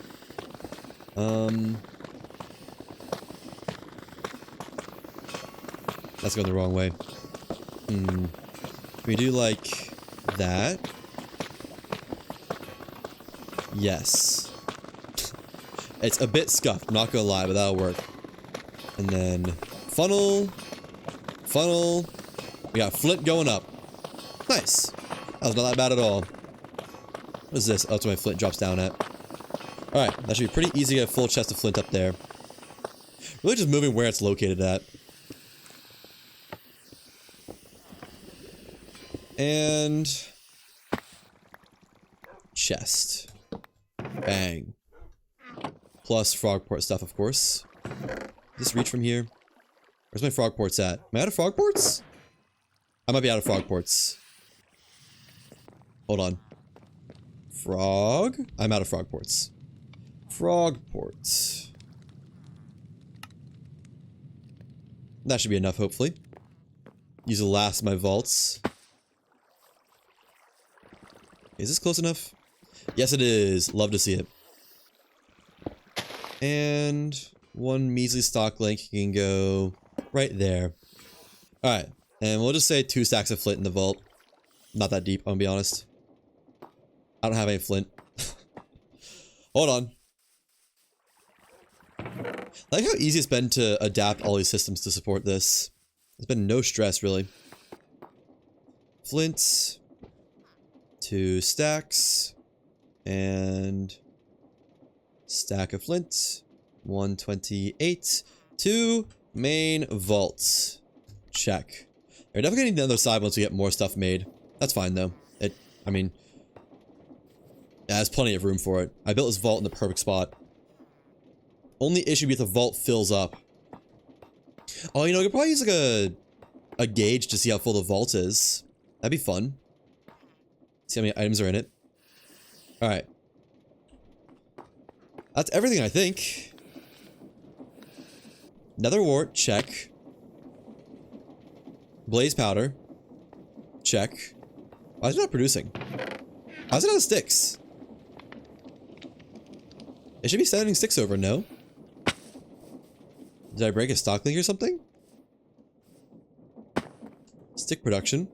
That's going the wrong way. Can we do like that? Yes. It's a bit scuffed, not gonna lie, but that'll work. And then funnel. Funnel. We got flint going up. Nice. That was not that bad at all. What is this? Oh, that's where my flint drops down at. Alright, that should be pretty easy to get a full chest of flint up there. Really just moving where it's located at. And... chest. Bang. Plus frogport stuff, of course. Just reach from here. Where's my frog ports at? Am I out of frog ports? I might be out of frog ports. Hold on. Frog? I'm out of frog ports. Frog ports. That should be enough, hopefully. Use the last of my vaults. Is this close enough? Yes, it is. Love to see it. And one measly stock link can go right there. Alright. And we'll just say 2 stacks of flint in the vault. Not that deep, I'm gonna be honest. I don't have any flint. Hold on. I like how easy it's been to adapt all these systems to support this. There's been no stress, really. Flint. 2 stacks. And... stack of flint. 128. 2 main vaults. Check. We're definitely gonna need another side once we get more stuff made. That's fine, though. I mean... yeah, there's plenty of room for it. I built this vault in the perfect spot. Only issue would be if the vault fills up. Oh, you know, we could probably use like a gauge to see how full the vault is. That'd be fun. See how many items are in it. Alright. That's everything, I think. Nether wart, check. Blaze powder. Check. Why is it not producing? How's it out of sticks? It should be sending sticks over, no? Did I break a stock link or something? Stick production.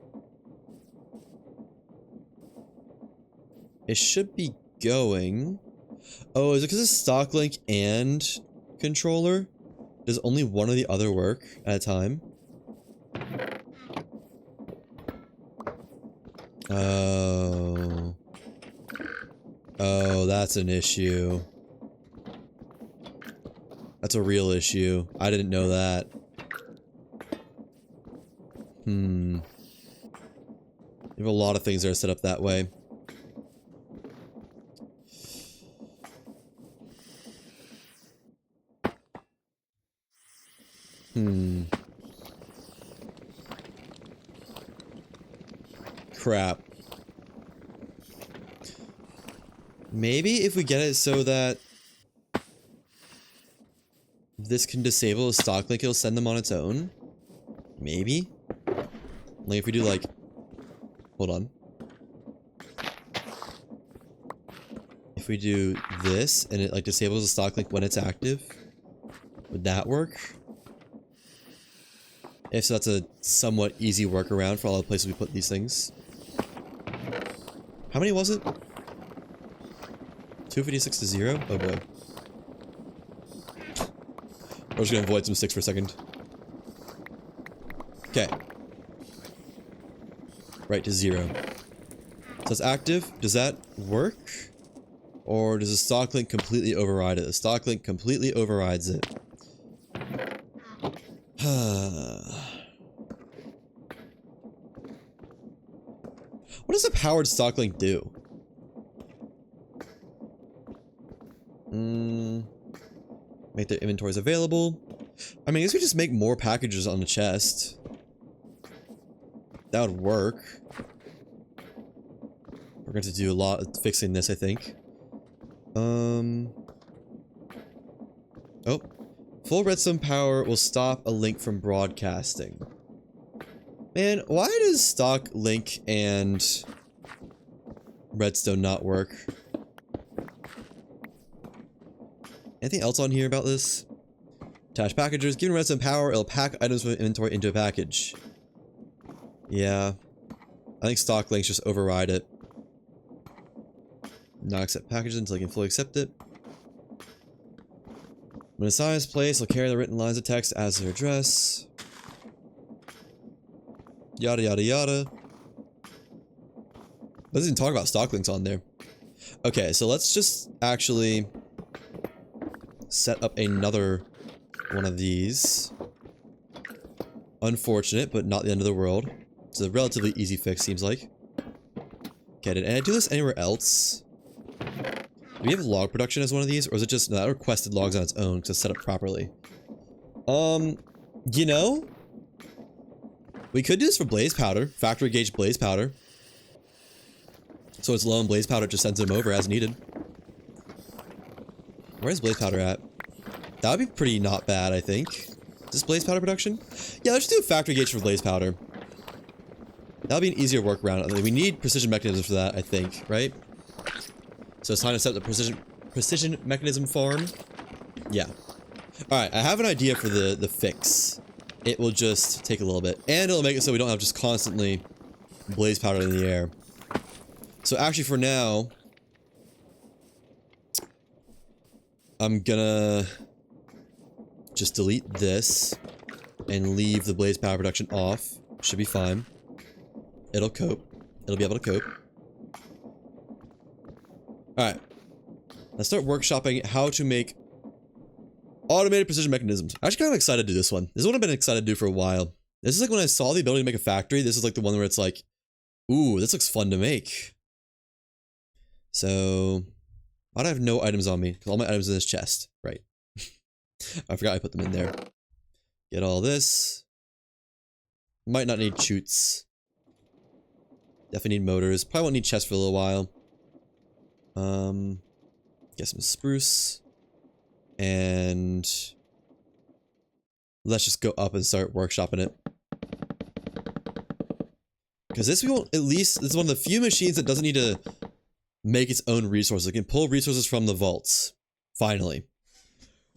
It should be going. Oh, is it because it's stock link and controller? Does only one or the other work at a time? Oh. Oh, that's an issue. That's a real issue. I didn't know that. We have a lot of things that are set up that way. Crap. Maybe if we get it so that this can disable a stock link, it'll send them on its own. Maybe? Like if we do like... hold on. If we do this and it like disables a stock link when it's active, would that work? If so, that's a somewhat easy workaround for all the places we put these things. How many was it? 256 to 0? Oh boy. We're just gonna avoid some sticks for a second. Okay. Right to 0. So it's active. Does that work? Or does the stock link completely override it? The stock link completely overrides it. What does a powered stock link do? Make their inventories available. I mean, I guess we just make more packages on the chest. That would work. We're going to do a lot of fixing this, I think. Oh. Full redstone power will stop a link from broadcasting. Man, why does stock link and redstone not work? Anything else on here about this? Attach packages. Given redstone power, it'll pack items from inventory into a package. Yeah. I think stock links just override it. Not accept packages until I can fully accept it. When a sign is placed, I'll carry the written lines of text as their address. Yada yada yada. Doesn't even talk about stock links on there. Okay, so let's just actually set up another one of these. Unfortunate, but not the end of the world. It's a relatively easy fix, seems like. Okay, did I do this anywhere else? Do we have log production as one of these? Or is it just, no, that requested logs on its own because it's set up properly? You know? We could do this for blaze powder. Factory gauge blaze powder. So it's low in blaze powder, just sends them over as needed. Where's blaze powder at? That would be pretty not bad, I think. Is this blaze powder production? Yeah, let's just do a factory gauge for blaze powder. That'll be an easier workaround. We need precision mechanisms for that, I think, right? So it's time to set the precision mechanism farm. Yeah. Alright, I have an idea for the fix. It will just take a little bit. And it'll make it so we don't have just constantly blaze powder in the air. So actually for now, I'm gonna just delete this and leave the blaze powder production off. Should be fine. It'll cope. It'll be able to cope. Alright. Let's start workshopping how to make automated precision mechanisms. I'm actually kind of excited to do this one. This is what I've been excited to do for a while. This is like when I saw the ability to make a factory, this is like the one where it's like, ooh, this looks fun to make. So, why do I have no items on me? Because all my items are in this chest. Right. I forgot I put them in there. Get all this. Might not need chutes. Definitely need motors. Probably won't need chests for a little while. Get some spruce. And let's just go up and start workshopping it. Because this we won't, at least, this is one of the few machines that doesn't need to make its own resources. It can pull resources from the vaults. Finally.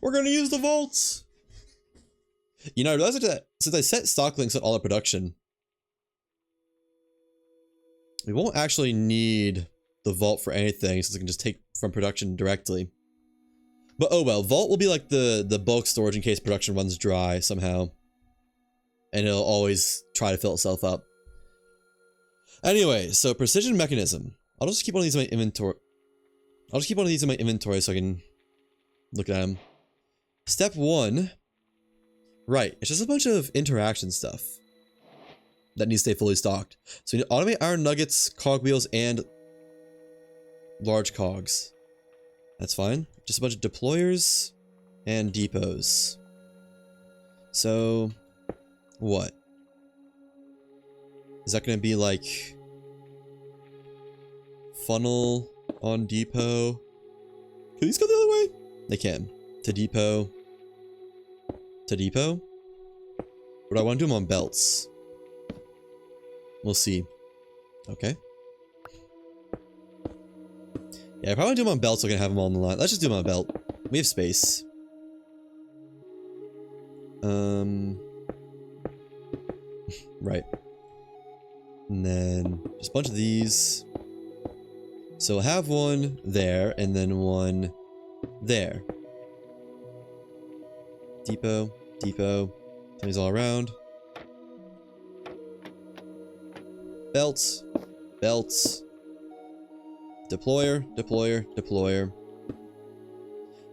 We're gonna use the vaults! You know, I realized that since I set stock links on all the production, we won't actually need the vault for anything, since it can just take from production directly. But oh well, vault will be like the bulk storage in case production runs dry somehow. And it'll always try to fill itself up. Anyway, so precision mechanism. I'll just keep one of these in my inventory. I'll just keep one of these in my inventory so I can look at them. Step 1. Right, it's just a bunch of interaction stuff that needs to stay fully stocked. So we need to automate iron nuggets, cogwheels, and large cogs. That's fine. Just a bunch of deployers and depots. So, what? Is that going to be like funnel on depot? Can these go the other way? They can. To depot. To depot? Or do I want to do them on belts? We'll see. Okay. Yeah, I probably do them on belts so I can have them all on the line. Let's just do them on a belt. We have space. Right. And then just a bunch of these. So we'll have one there and then one there. Depot, depot. Things all around. Belts, belts. Deployer, deployer, deployer.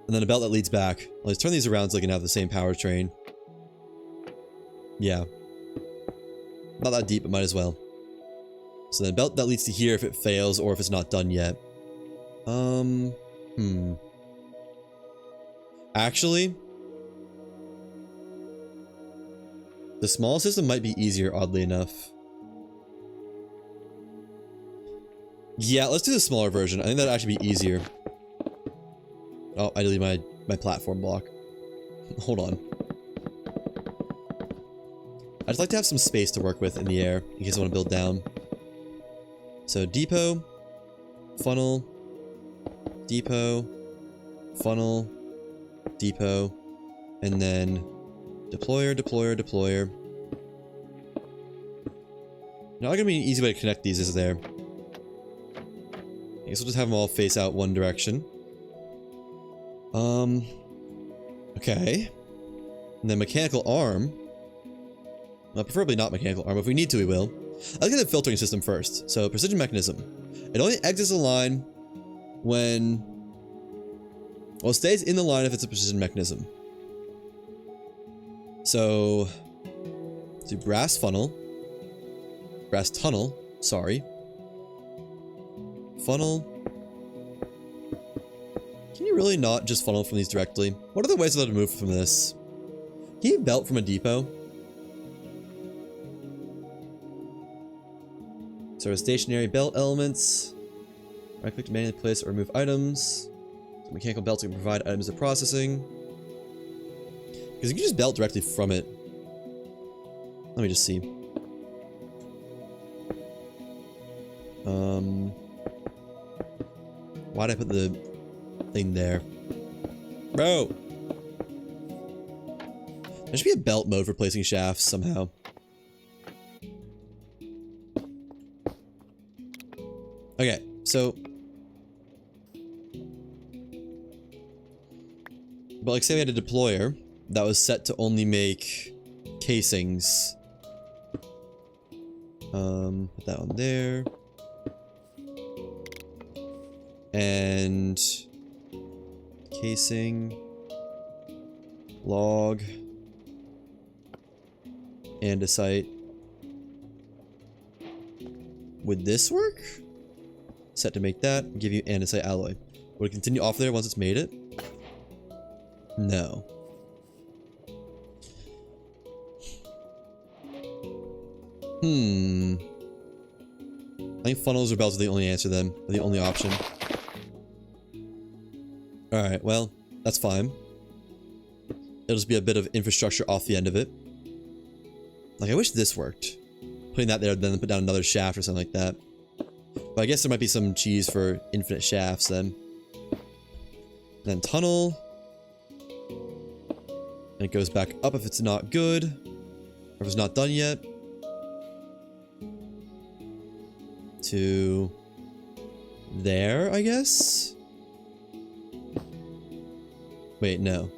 And then a belt that leads back. Let's turn these around so they can have the same powertrain. Yeah. Not that deep, but might as well. So then a belt that leads to here if it fails or if it's not done yet. Actually, the small system might be easier, oddly enough. Yeah, let's do the smaller version. I think that'd actually be easier. Oh, I deleted my platform block. Hold on. I'd just like to have some space to work with in the air, in case I want to build down. So, depot, funnel, depot, funnel, depot, and then deployer, deployer, deployer. Not gonna be an easy way to connect these, is there? I guess we'll just have them all face out one direction. Okay. And then mechanical arm. Well, preferably not mechanical arm. If we need to, we will. Let's get the filtering system first. So, precision mechanism. It only exits a line when... Well, it stays in the line if it's a precision mechanism. So... let's do brass funnel. Brass tunnel. Sorry. Funnel. Can you really not just funnel from these directly? What are the ways to move from this? Can you belt from a depot? So stationary belt elements. Right click to manually place or remove items. So mechanical belts can provide items of processing. Because you can just belt directly from it. Let me just see. Why'd I put the thing there? Bro! There should be a belt mode for placing shafts somehow. Okay, so... but like say we had a deployer that was set to only make casings. Put that one there. And... casing... log... andesite. Would this work? Set to make that, give you andesite alloy. Would it continue off there once it's made it? No. I think funnels or belts are the only answer then, or the only option. Alright, well, that's fine. It'll just be a bit of infrastructure off the end of it. Like, I wish this worked. Putting that there, then put down another shaft or something like that. But I guess there might be some cheese for infinite shafts then. Then tunnel. And it goes back up if it's not good. Or if it's not done yet. To... there, I guess? Wait, no.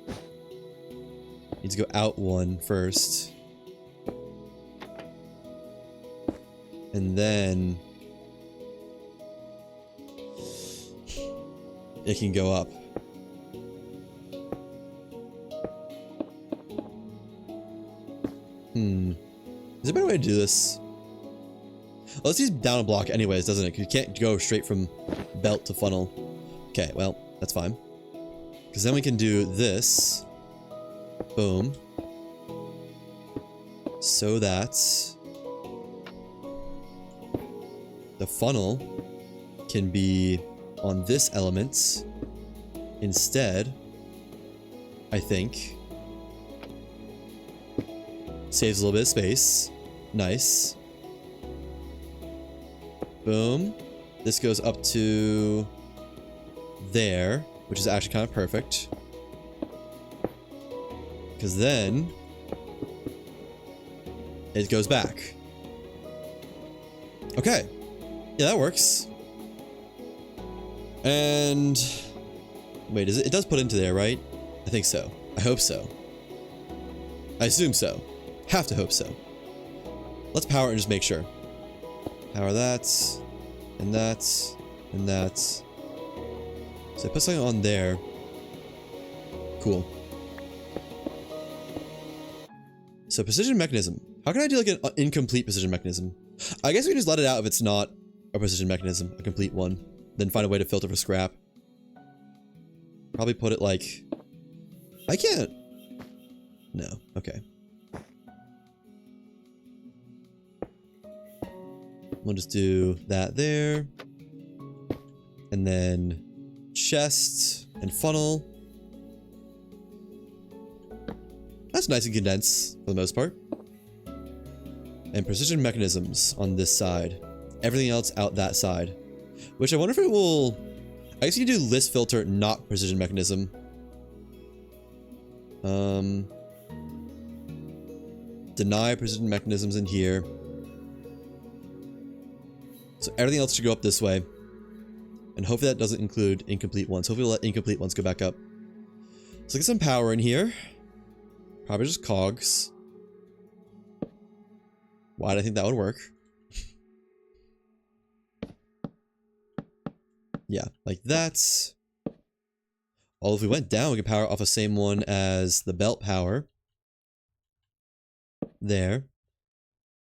Need to go out one first. And then... it can go up. Is there a better way to do this? Well, let's use down a block anyways, doesn't it? 'Cause you can't go straight from belt to funnel. Okay, well, that's fine. Because then we can do this. Boom. So that the funnel can be on this element instead, I think. Saves a little bit of space. Nice. Boom. This goes up to there, which is actually kind of perfect. Because then it goes back. Okay. Yeah, that works. And wait, it does put into there, right? I think so. I hope so. I assume so. Have to hope so. Let's power it and just make sure. Power that, and that, and that. So I put something on there. Cool. So precision mechanism. How can I do like an incomplete precision mechanism? I guess we can just let it out if it's not a precision mechanism, a complete one. Then find a way to filter for scrap. Probably put it like... I can't... No, okay. We'll just do that there. And then chest and funnel. That's nice and condensed for the most part. And precision mechanisms on this side. Everything else out that side. Which I wonder if it will... I guess you can do list filter, not precision mechanism. Deny precision mechanisms in here. So everything else should go up this way. And hopefully that doesn't include incomplete ones. Hopefully we'll let incomplete ones go back up. So get some power in here. Probably just cogs. Why do I think that would work? Yeah, like that. Well, if we went down, we could power off the same one as the belt power. There.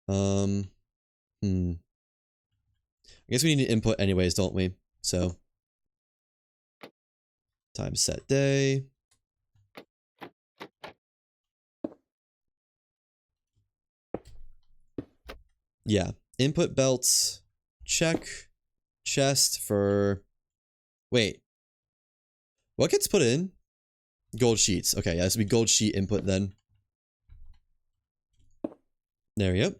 I guess we need to input anyways, don't we? So. Time set day. Yeah. Input belts. Check. Chest for... Wait. What gets put in? Gold sheets. Okay, yeah, this would be gold sheet input then. There we go.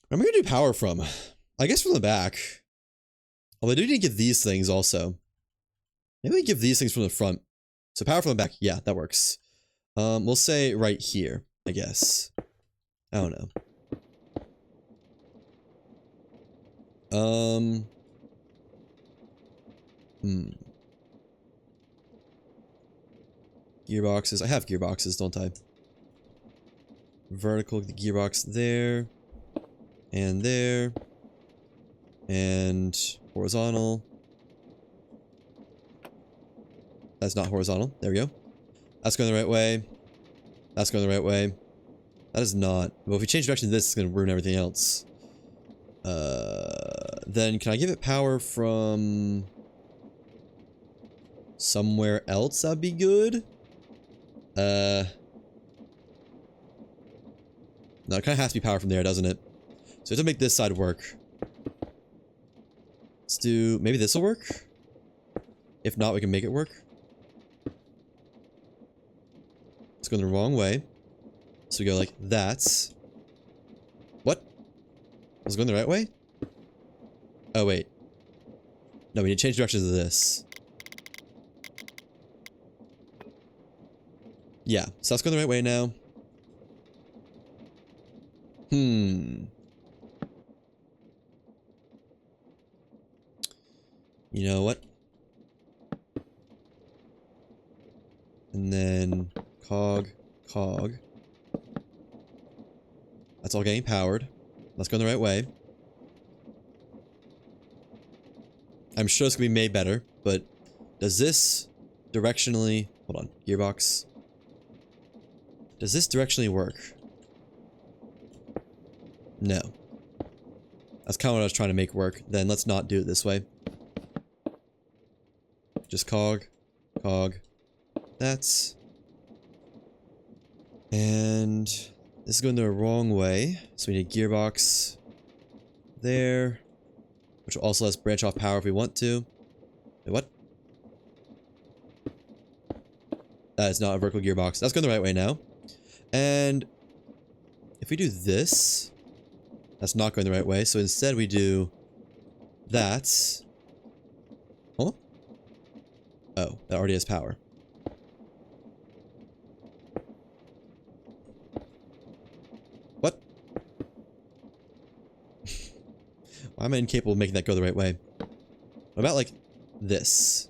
Where am I gonna do power from? I guess from the back. Although I do need to give these things also. Maybe we give these things from the front. So power from the back. Yeah, that works. We'll say right here, I guess. I don't know. Gearboxes. I have gearboxes, don't I? Vertical gearbox there. And there. And horizontal. That's not horizontal. There we go. That's going the right way. That's going the right way. That is not. Well, if we change direction to this, it's going to ruin everything else. Then can I give it power from somewhere else? That'd be good. No, it kind of has to be power from there, doesn't it? So to make this side work. Let's do, maybe this will work? If not, we can make it work. It's going the wrong way. So we go like that. What? Was it going the right way? Oh, wait. No, we need to change directions of this. Yeah, so that's going the right way now. You know what? And then cog. That's all getting powered. Let's go the right way. I'm sure it's gonna be made better, but does this directionally... Hold on, gearbox. Does this directionally work? No. That's kind of what I was trying to make work. Then let's not do it this way. Just cog. That's... And... This is going the wrong way. So we need gearbox there. Which will also let us branch off power if we want to. Wait, what? That is not a vertical gearbox. That's going the right way now. And... If we do this... That's not going the right way. So instead we do... That... Huh? Oh, that already has power. What? Why am I incapable of making that go the right way? What about, like, this?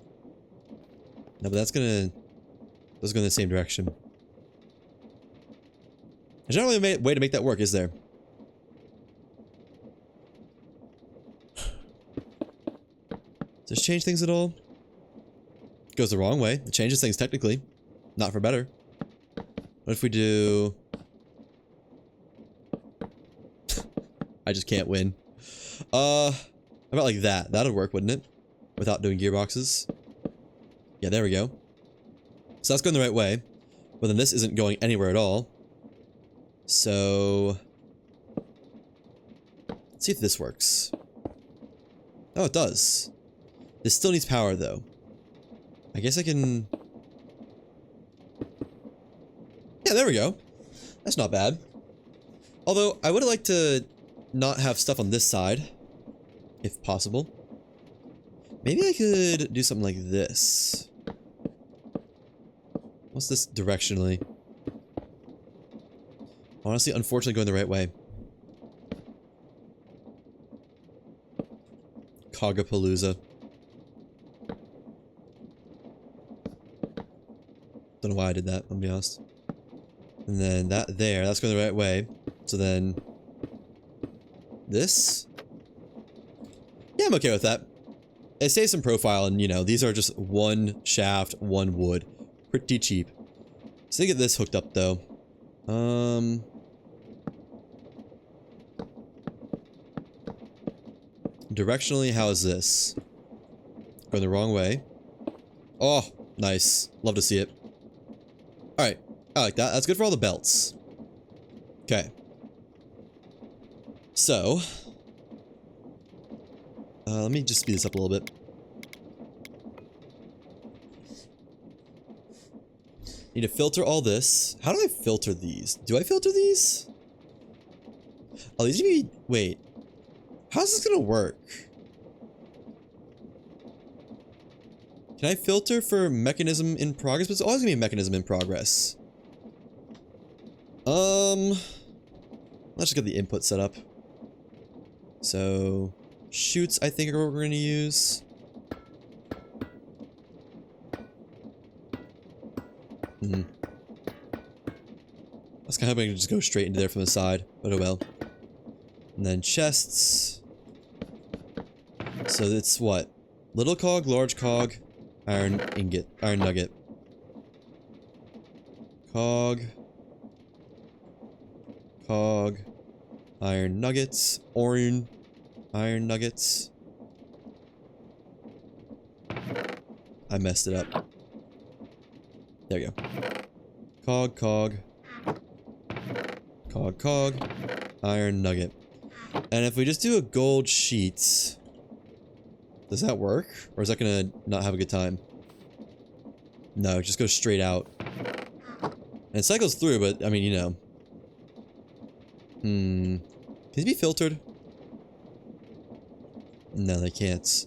No, but that's gonna... Those go in the same direction. There's not really a way to make that work, is there? Does this change things at all? It goes the wrong way. It changes things technically. Not for better. What if we do... I just can't win. How about like that? That'd work, wouldn't it? Without doing gearboxes. Yeah, there we go. So that's going the right way. But then this isn't going anywhere at all. So... Let's see if this works. Oh, it does. This still needs power, though. I guess I can... Yeah, there we go. That's not bad. Although, I would have liked to not have stuff on this side. If possible. Maybe I could do something like this. What's this directionally? Honestly, unfortunately going the right way. Cogapalooza. Don't know why I did that, I'll be honest. And then that there, that's going the right way. So then... this? Yeah, I'm okay with that. It saves some profile, and you know, these are just one shaft, one wood. Pretty cheap. So to get this hooked up though. Directionally, how is this? Going the wrong way. Oh, nice. Love to see it. Alright, I like that. That's good for all the belts. Okay. So, let me just speed this up a little bit. Need to filter all this. How do I filter these? Do I filter these? Oh, these need to be... wait. How's this gonna work? Can I filter for mechanism in progress? But it's always gonna be a mechanism in progress. Let's just get the input set up. So, chutes, I think, are what we're gonna use. I was kind of hoping to just go straight into there from the side, but oh well. And then chests. So it's what? Little cog, large cog, iron ingot, iron nugget. Cog. Cog. Iron nuggets. Iron nuggets. I messed it up. There we go. Cog, cog. Cog, cog. Iron nugget. And if we just do a gold sheet, does that work? Or is that gonna not have a good time? No, it just goes straight out. And it cycles through, but I mean, you know. Can these be filtered? No, they can't.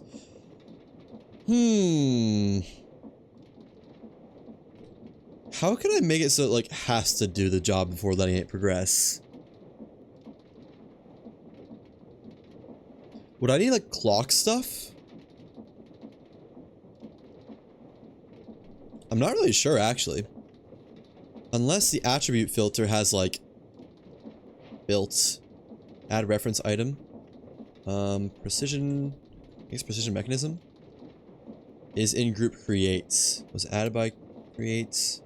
How can I make it so it, like, has to do the job before letting it progress? Would I need, like, clock stuff? I'm not really sure, actually. Unless the attribute filter has, like, built add reference item. Precision... I guess precision mechanism? Is in group creates. Was added by creates.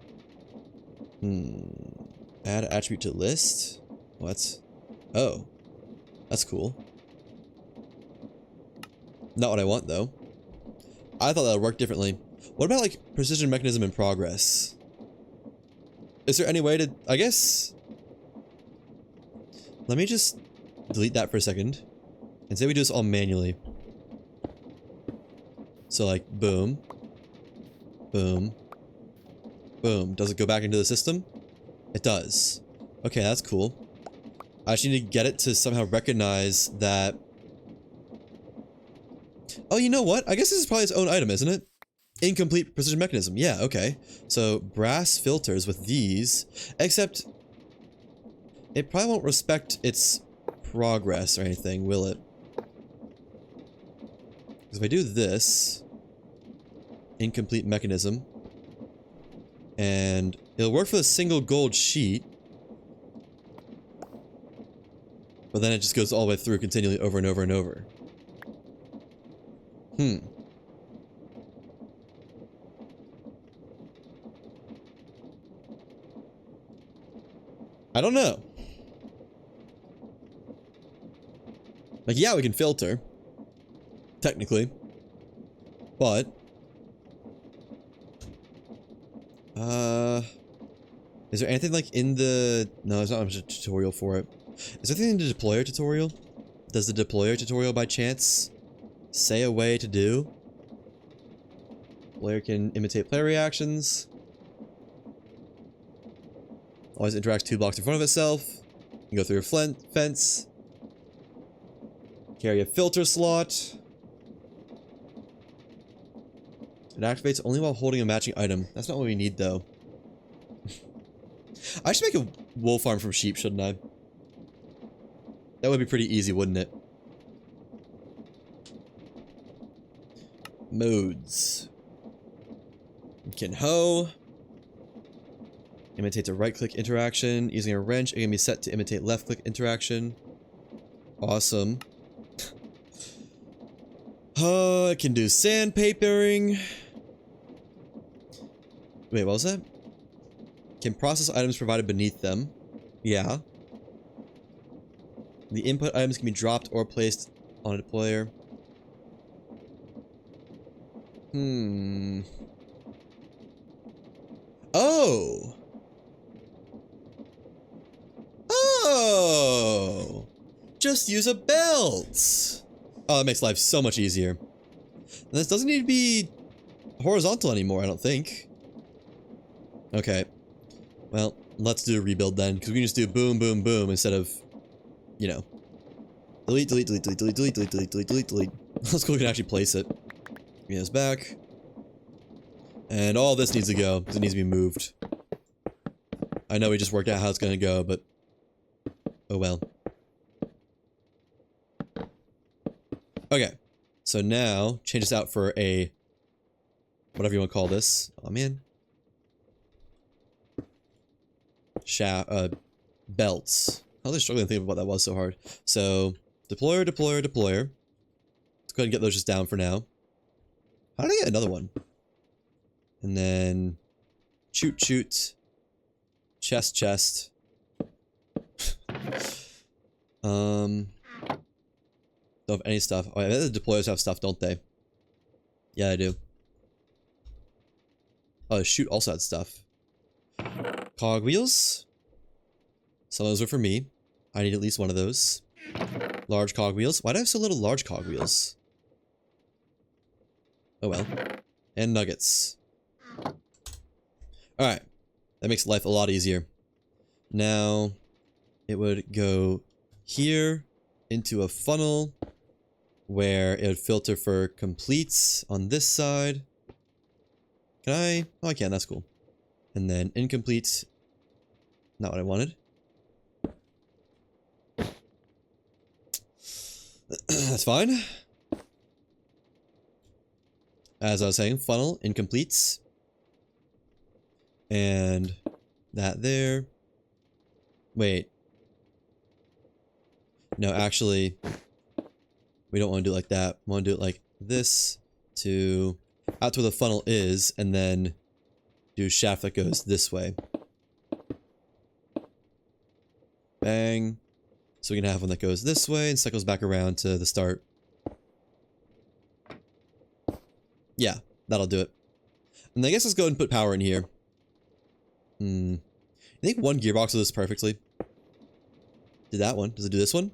Add attribute to list? What? Oh. That's cool. Not what I want, though. I thought that would work differently. What about, like, precision mechanism in progress? Is there any way to... I guess... Let me just delete that for a second. And say we do this all manually. So, like, boom. Boom. Boom. Does it go back into the system? It does. Okay, that's cool. I just need to get it to somehow recognize that... Oh, you know what? I guess this is probably its own item, isn't it? Incomplete precision mechanism. Yeah, okay. So, brass filters with these, except it probably won't respect its progress or anything, will it? Because if I do this, incomplete mechanism, and it'll work for the single gold sheet, but then it just goes all the way through continually over and over and over. I don't know. Like, yeah, we can filter. Technically. But... is there anything, like, in the... No, there's not much of a tutorial for it. Is there anything in the deployer tutorial? Does the deployer tutorial, by chance, say a way to do? Player can imitate player reactions. Always interacts 2 blocks in front of itself. You can go through a fence. Carry a filter slot. It activates only while holding a matching item. That's not what we need, though. I should make a wool farm from sheep, shouldn't I? That would be pretty easy, wouldn't it? Modes. Can hoe. Imitates a right-click interaction. Using a wrench, it can be set to imitate left-click interaction. Awesome. It can do sandpapering. Wait, what was that? Can process items provided beneath them. Yeah. The input items can be dropped or placed on a deployer. Oh! Oh! Just use a belt! Oh, that makes life so much easier. And this doesn't need to be horizontal anymore, I don't think. Okay. Well, let's do a rebuild then, because we can just do boom, boom, boom instead of, you know. Delete, delete, delete, delete, delete, delete, delete, delete, delete, delete. Let's go, we can actually place it. Bring this back. And all this needs to go, because it needs to be moved. I know we just worked out how it's going to go, but... oh well. Okay. So now, change this out for a... whatever you want to call this. Oh, man. Belts. I was struggling to think of what that was so hard. So, deployer, deployer, deployer. Let's go ahead and get those just down for now. How did I get another one? And then... shoot, shoot. Chest, chest. Don't have any stuff. Oh, yeah, the deployers have stuff, don't they? Yeah, I do. Oh, shoot also had stuff. Cogwheels. Some of those are for me. I need at least one of those. Large cogwheels. Why do I have so little large cogwheels? Oh well. And nuggets. Alright. That makes life a lot easier. Now, it would go here into a funnel where it would filter for completes on this side. Can I? Oh, I can. That's cool. And then incomplete. Not what I wanted. That's fine. As I was saying, funnel, incompletes. And that there. Wait. No, actually, we don't want to do it like that. We want to do it like this to out to where the funnel is, and then do a shaft that goes this way. Bang. So we can have one that goes this way and cycles back around to the start. Yeah, that'll do it. And I guess let's go ahead and put power in here. I think one gearbox will do this perfectly. Did that one. Does it do this one?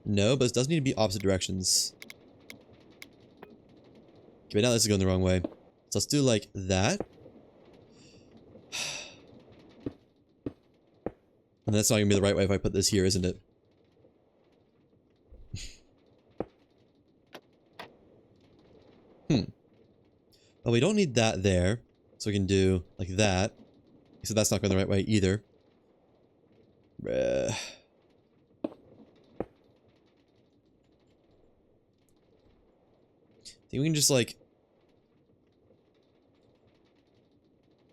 No, but it does need to be opposite directions. Okay, now this is going the wrong way. So let's do like that. And that's not going to be the right way if I put this here, isn't it? Well, we don't need that there. So we can do like that. So that's not going the right way either. I think we can just like...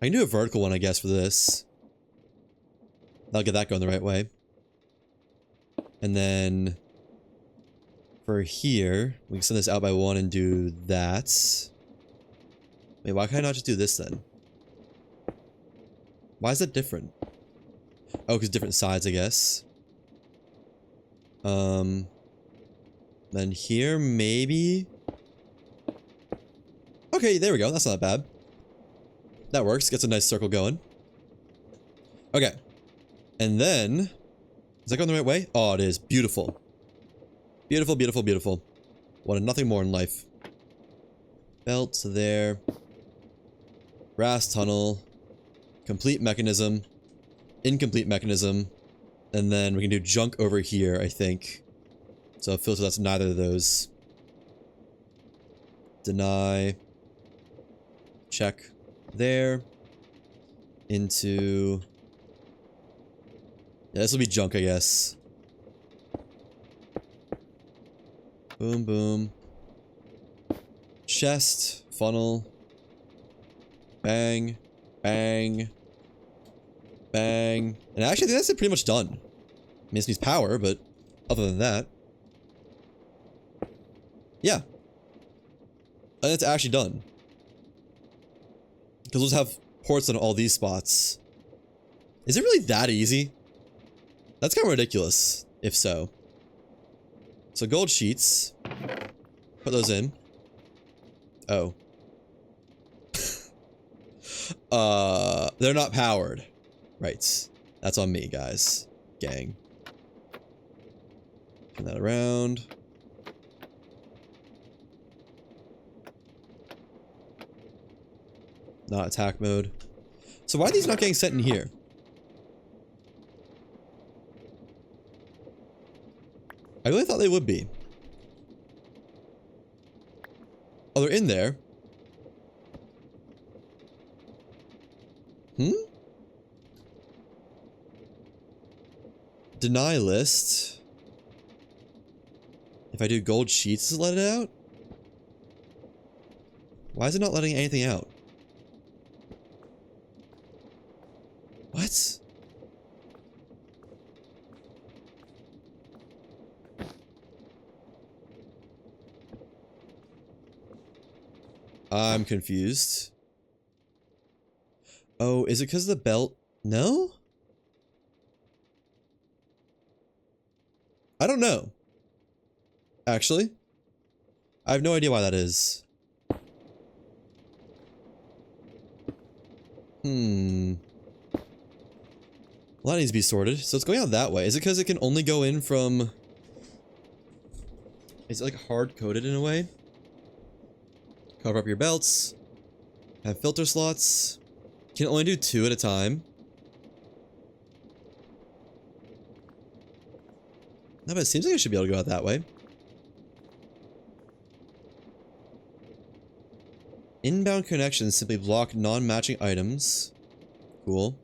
I can do a vertical one, I guess, for this. That'll get that going the right way. And then... for here, we can send this out by one and do that. Wait, why can't I not just do this then? Why is that different? Oh, because different sides, I guess. Then here, maybe... Okay, there we go. That's not bad. That works. Gets a nice circle going. Okay. And then... is that going the right way? Oh, it is. Beautiful. Beautiful, beautiful, beautiful. Wanted nothing more in life. Belt there. Brass tunnel. Complete mechanism. Incomplete mechanism. And then we can do junk over here, I think. So a filter that's neither of those. Deny. Check. There. Into... yeah, this will be junk, I guess. Boom, boom. Chest, funnel. Bang, bang, bang. And actually, I think that's pretty much done. I mean, it needs power, but other than that. Yeah. And it's actually done. Because we'll just have ports on all these spots. Is it really that easy? That's kind of ridiculous, if so. So gold sheets. Put those in. Oh. They're not powered. Right. That's on me, guys. Gang. Turn that around. Not attack mode. So why are these not getting sent in here? I really thought they would be. Oh, they're in there. Hmm? Deny list. If I do gold sheets, does it let it out? Why is it not letting anything out? What? I'm confused. Oh, is it because of the belt? No? I don't know. Actually. I have no idea why that is. Well, that needs to be sorted. So it's going out that way. Is it because it can only go in from... Is it like hard-coded in a way? Cover up your belts. Have filter slots. Can only do 2 at a time. No, but it seems like I should be able to go out that way. Inbound connections simply block non-matching items. Cool.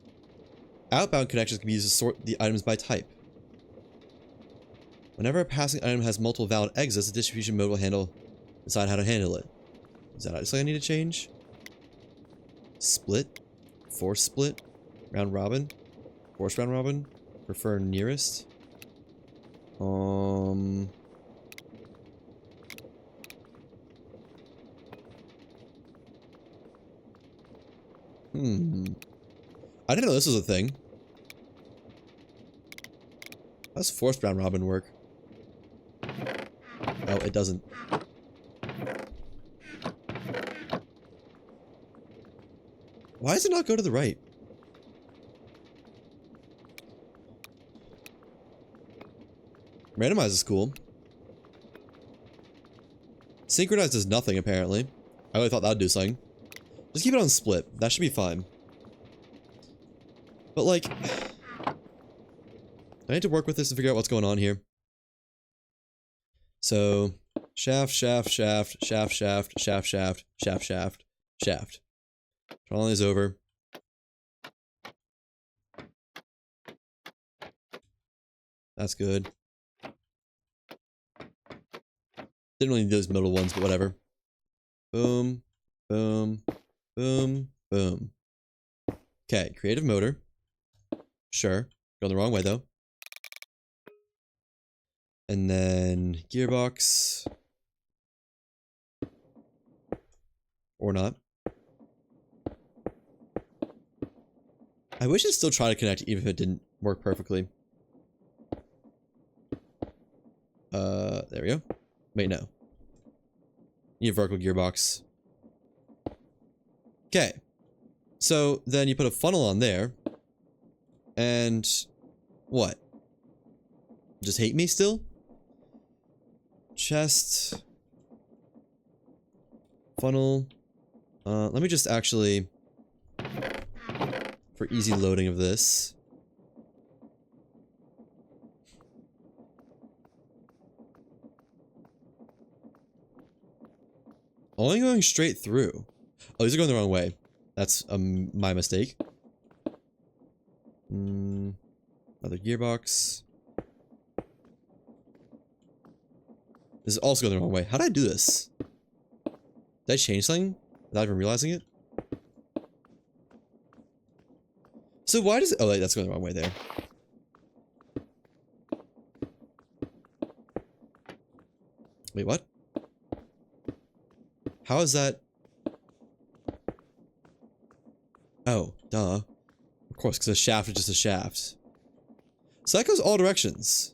Outbound connections can be used to sort the items by type. Whenever a passing item has multiple valid exits, the distribution mode will decide how to handle it. Is that something I need to change? Split? Force split? Round robin? Force round robin? Prefer nearest? I didn't know this was a thing. How does forced round robin work? Oh, it doesn't. Why does it not go to the right? Randomize is cool. Synchronize does nothing, apparently. I really thought that would do something. Just keep it on split. That should be fine. But, like... I need to work with this to figure out what's going on here. So... Shaft, shaft, shaft, shaft, shaft, shaft, shaft, shaft, shaft, shaft. Turn all these over. That's good. Didn't really need those middle ones, but whatever. Boom, boom, boom, boom. Okay, creative motor. Sure. Going the wrong way, though. And then gearbox. Or not. I wish it'd still try to connect even if it didn't work perfectly. There we go. Wait, no. Need a vertical gearbox. Okay. So then you put a funnel on there. And what? Just hate me still? Chest. Funnel. Let me just actually... For easy loading of this. Only going straight through. Oh, these are going the wrong way. That's my mistake. Another gearbox. This is also going the wrong way. How did I do this? Did I change something without even realizing it? So why does it... Oh, wait, that's going the wrong way there. Wait, what? How is that... Oh, duh. Of course, because a shaft is just a shaft. So that goes all directions.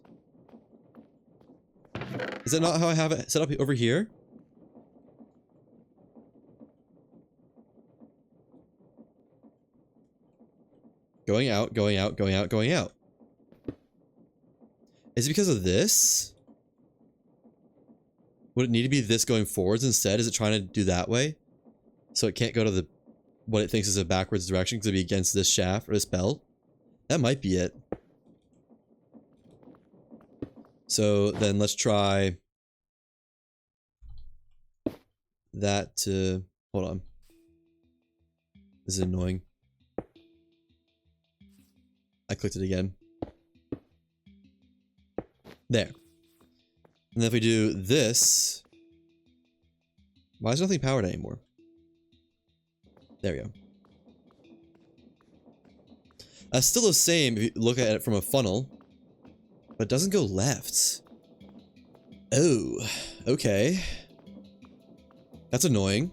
Is that not how I have it set up over here? Going out, going out, going out, going out. Is it because of this? Would it need to be this going forwards instead? Is it trying to do that way? So it can't go to the what it thinks is a backwards direction because it'd be against this shaft or this belt? That might be it. So then let's try that to... Hold on. This is annoying. I clicked it again. There. And then if we do this... Why is nothing powered anymore? There we go. That's still the same if you look at it from a funnel. But it doesn't go left. Oh, okay. That's annoying.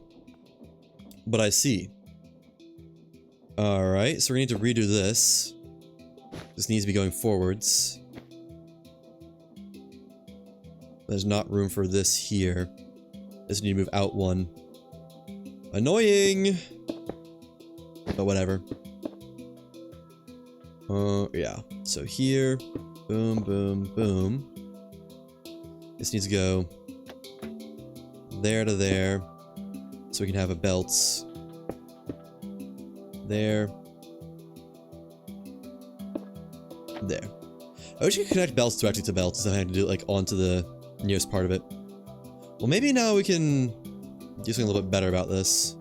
But I see. Alright, so we need to redo this. This needs to be going forwards. There's not room for this here. This need to move out one. Annoying! But whatever. Yeah. So here. Boom, boom, boom. This needs to go there to there. So we can have a belt. There. There. I wish you could connect belts directly to belts instead of having to do it like onto the nearest part of it. Well, maybe now we can do something a little bit better about this.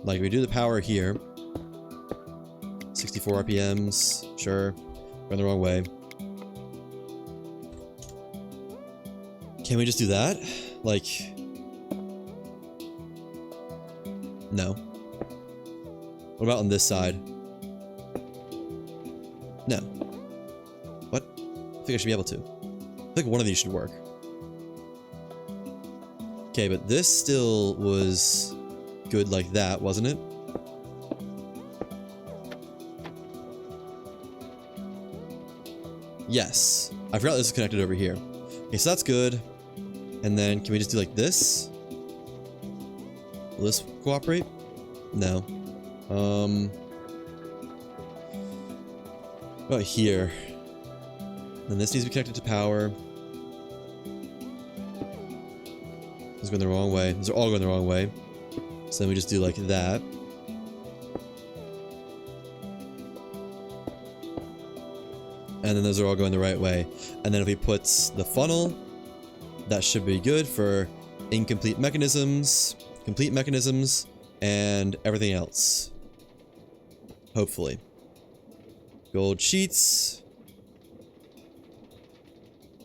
Like, we do the power here. 64 RPMs. Sure. Going the wrong way. Can we just do that? Like... No. What about on this side? No. What? I think I should be able to. I think one of these should work. Okay, but this still was good like that, wasn't it? Yes. I forgot this is connected over here. Okay, so that's good. And then, can we just do like this? Will this cooperate? No. What about here? Then this needs to be connected to power. This is going the wrong way. These are all going the wrong way. So then we just do like that. And then those are all going the right way. And then if we put the funnel, that should be good for incomplete mechanisms, complete mechanisms, and everything else. Hopefully. Gold sheets.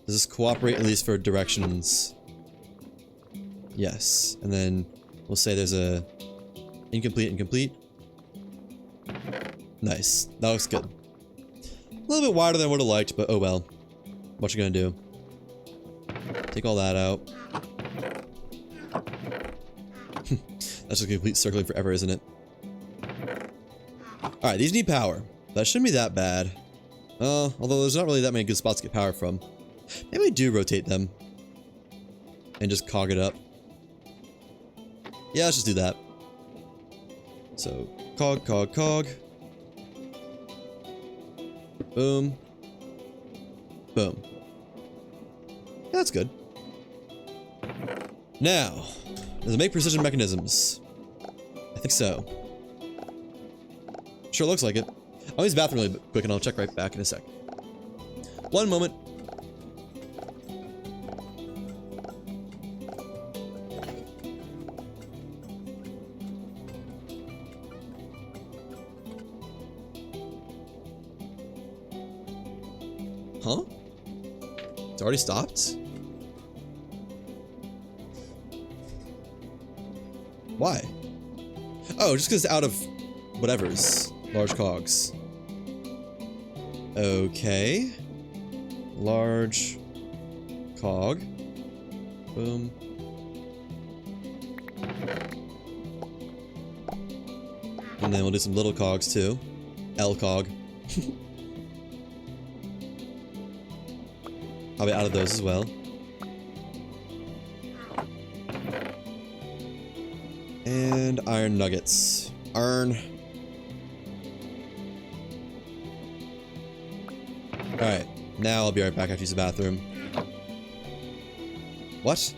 Does this cooperate at least for directions? Yes. And then we'll say there's a incomplete and complete. Nice. That looks good. A little bit wider than I would have liked, but oh well. What you gonna do? Take all that out. That's just a complete circling forever, isn't it? Alright, these need power. That shouldn't be that bad. Although there's not really that many good spots to get power from. Maybe we do rotate them. And just cog it up. Yeah, let's just do that. So, cog, cog, cog. Boom. Boom. Yeah, that's good. Now, does it make precision mechanisms? I think so. Sure looks like it. I'll use the bathroom really quick and I'll check right back in a sec. One moment. Huh? It's already stopped? Why? Oh, just because it's out of whatever's large cogs. Okay. Large cog. Boom. And then we'll do some little cogs too. L cog. I'll be out of those as well. And iron nuggets. Iron. Alright, now I'll be right back after use the bathroom. What?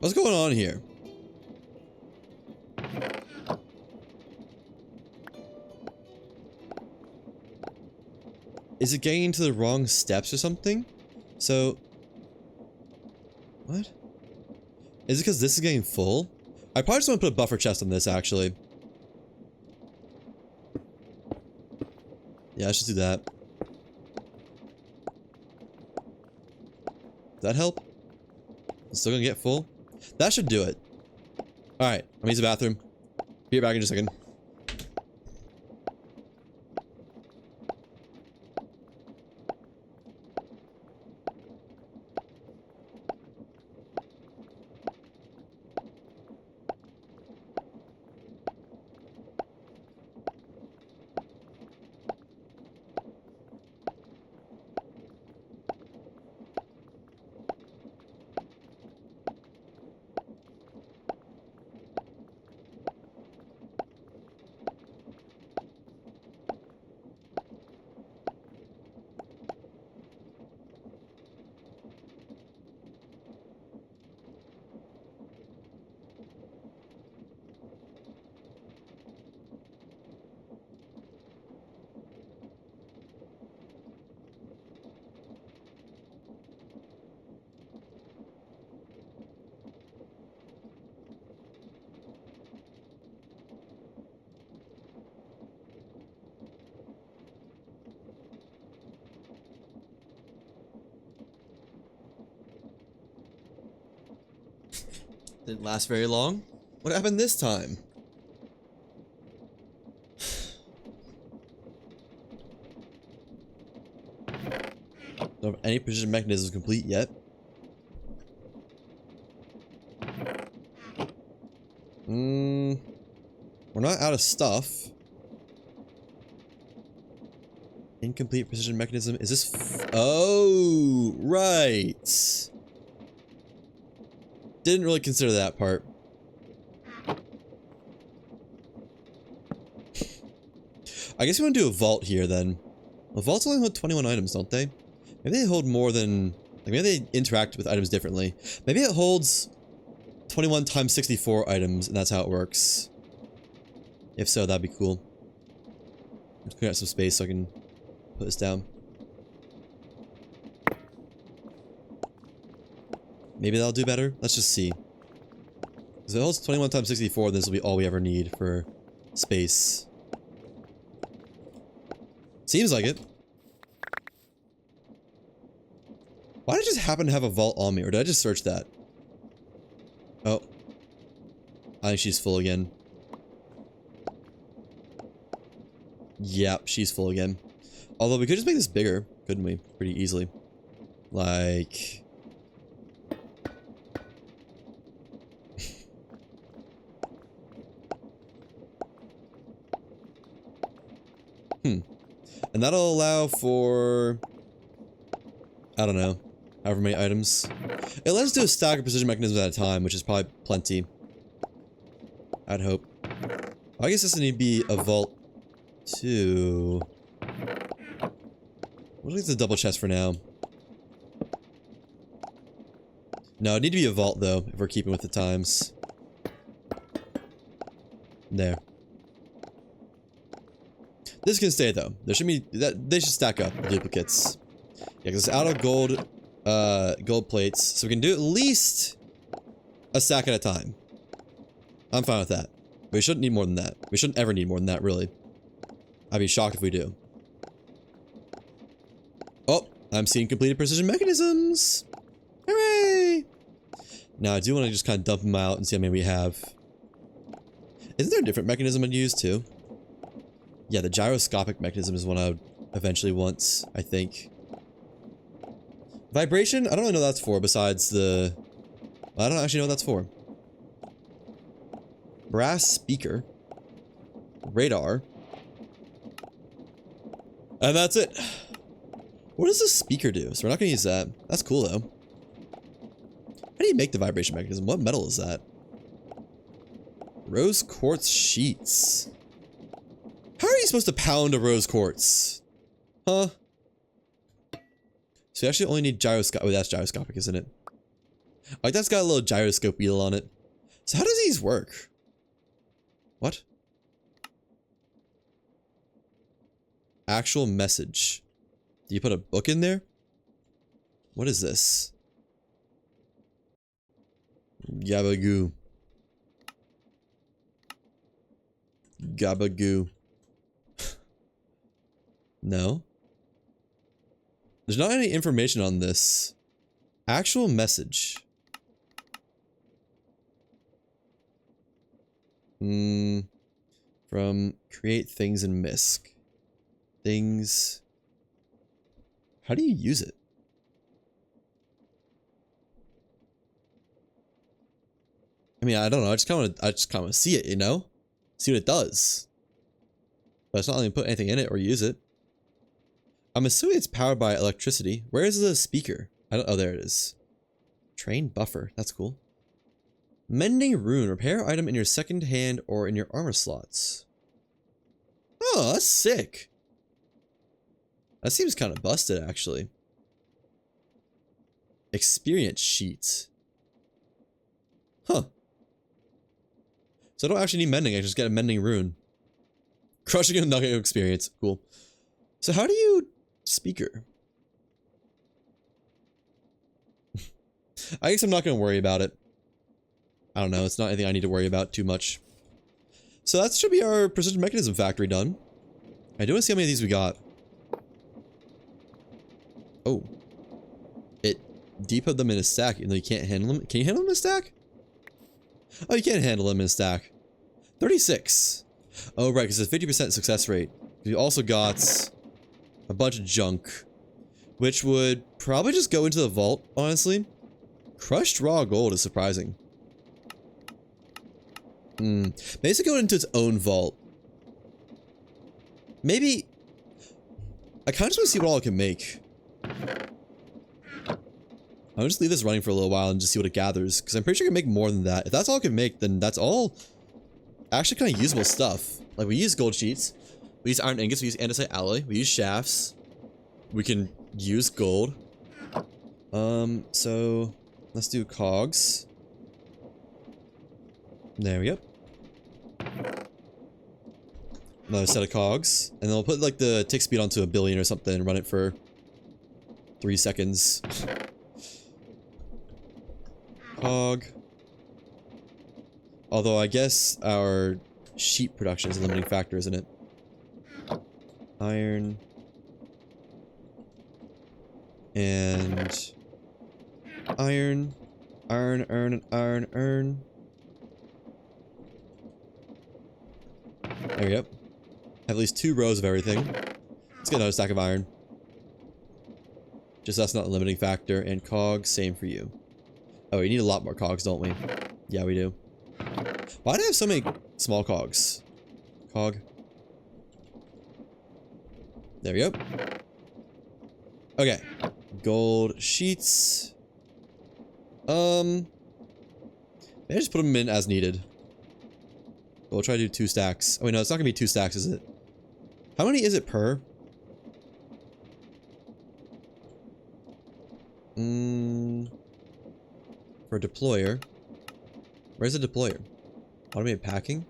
What's going on here? Is it getting into the wrong steps or something? So... What? Is it because this is getting full? I probably just want to put a buffer chest on this, actually. Yeah, I should do that. Does that help? It's still gonna get full? That should do it. Alright, I'm gonna use the bathroom. Be right back in just a second. Didn't last very long. What happened this time? Don't have any precision mechanisms complete yet. We're not out of stuff. Incomplete precision mechanism. Is this oh, right. Didn't really consider that part. I guess we want to do a vault here then. Well, vaults only hold 21 items, don't they? Maybe they hold more than... Like, maybe they interact with items differently. Maybe it holds 21 times 64 items, and that's how it works. If so, that'd be cool. Let's clear out some space so I can put this down. Maybe that'll do better? Let's just see. Because it holds 21 times 64, this will be all we ever need for space. Seems like it. Why did I just happen to have a vault on me? Or did I just search that? Oh. I think she's full again. Yep, she's full again. Although we could just make this bigger, couldn't we? Pretty easily. Like... And that'll allow for... I don't know. However many items. It lets us do a stack of precision mechanisms at a time, which is probably plenty. I'd hope. I guess this would need to be a vault too. We'll leave the double chest for now. No, it'd need to be a vault though, if we're keeping with the times. There. This can stay though. There should be that they should stack up duplicates. Yeah, because it's out of gold gold plates, so we can do at least a stack at a time. I'm fine with that. We shouldn't need more than that. We shouldn't ever need more than that, really. I'd be shocked if we do. Oh, I'm seeing completed precision mechanisms. Hooray! Now, I do want to just kind of dump them out and see how many we have. Isn't there a different mechanism I'd use, too? Yeah, the gyroscopic mechanism is one I would eventually want, I think. Vibration? I don't really know what that's for, besides the... I don't actually know what that's for. Brass speaker. Radar. And that's it. What does this speaker do? So we're not going to use that. That's cool, though. How do you make the vibration mechanism? What metal is that? Rose quartz sheets. How are you supposed to pound a rose quartz? Huh? So you actually only need gyroscope. Oh, that's gyroscopic, isn't it? Like, that's got a little gyroscope wheel on it. So how does these work? What? Actual message. Do you put a book in there? What is this? Gabagoo. Gabagoo. No. There's not any information on this. Actual message. From create things in MISC. Things. How do you use it? I mean, I don't know. I just kind of want to see it, you know? See what it does. But it's not letting me put anything in it or use it. I'm assuming it's powered by electricity. Where is the speaker? Oh, there it is. Train buffer. That's cool. Mending rune. Repair item in your second hand or in your armor slots. Oh, that's sick. That seems kind of busted, actually. Experience sheets. Huh. So I don't actually need mending, I just get a mending rune. Crushing a nugget of experience. Cool. So how do you... Speaker. I guess I'm not going to worry about it. I don't know, it's not anything I need to worry about too much. So that should be our precision mechanism factory done. I do want to see how many of these we got. Oh. It depoted them in a stack, even though you can't handle them. Can you handle them in a stack? Oh, you can't handle them in a stack. 36. Oh, right, because it's a 50% success rate. We also got a bunch of junk, which would probably just go into the vault, honestly. Crushed raw gold is surprising. Maybe it's go into its own vault. Maybe... I kind of just want to see what all it can make. I'll just leave this running for a little while and just see what it gathers, because I'm pretty sure it can make more than that. If that's all it can make, then that's all actually kind of usable stuff. Like, we use gold sheets, we use iron ingots, we use andesite alloy, we use shafts, we can use gold. So let's do cogs. There we go. Another set of cogs, and then we'll put like the tick speed onto 1 billion or something and run it for 3 seconds. Cog. Although I guess our sheet production is a limiting factor, isn't it? Iron. And iron. Iron, iron, iron, iron. There we go. Have at least 2 rows of everything. Let's get another stack of iron. Just that's not a limiting factor. And cogs, same for you. Oh, we need a lot more cogs, don't we? Yeah, we do. Why do I have so many small cogs? Cog. There we go. Okay. Gold sheets. Maybe just put them in as needed. We'll try to do 2 stacks. Oh wait, no, it's not gonna be 2 stacks, is it? How many is it per? For a deployer. Where's the deployer? Automated packing?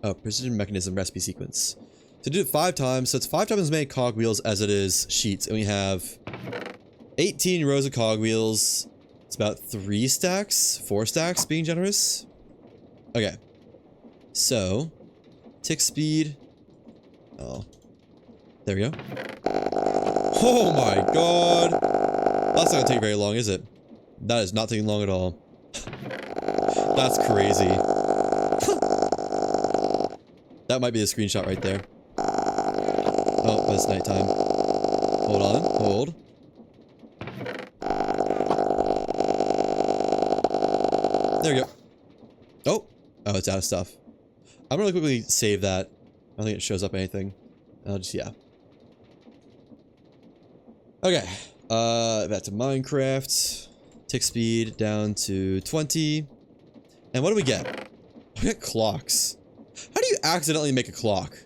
Oh, precision mechanism recipe sequence. So do it 5 times, so it's 5 times as many cogwheels as it is sheets, and we have 18 rows of cogwheels. It's about 3 stacks? 4 stacks, being generous? Okay. So, tick speed. Oh. There we go. Oh my god. That's not gonna take very long, is it? That is not taking long at all. That's crazy. That might be a screenshot right there. Oh, but it's nighttime. Hold on. Hold. There we go. Oh. Oh, it's out of stuff. I'm gonna quickly save that. I don't think it shows up anything. I'll just, yeah. Okay. Back to Minecraft. Tick speed down to 20. And what do we get? We get clocks. How do you accidentally make a clock?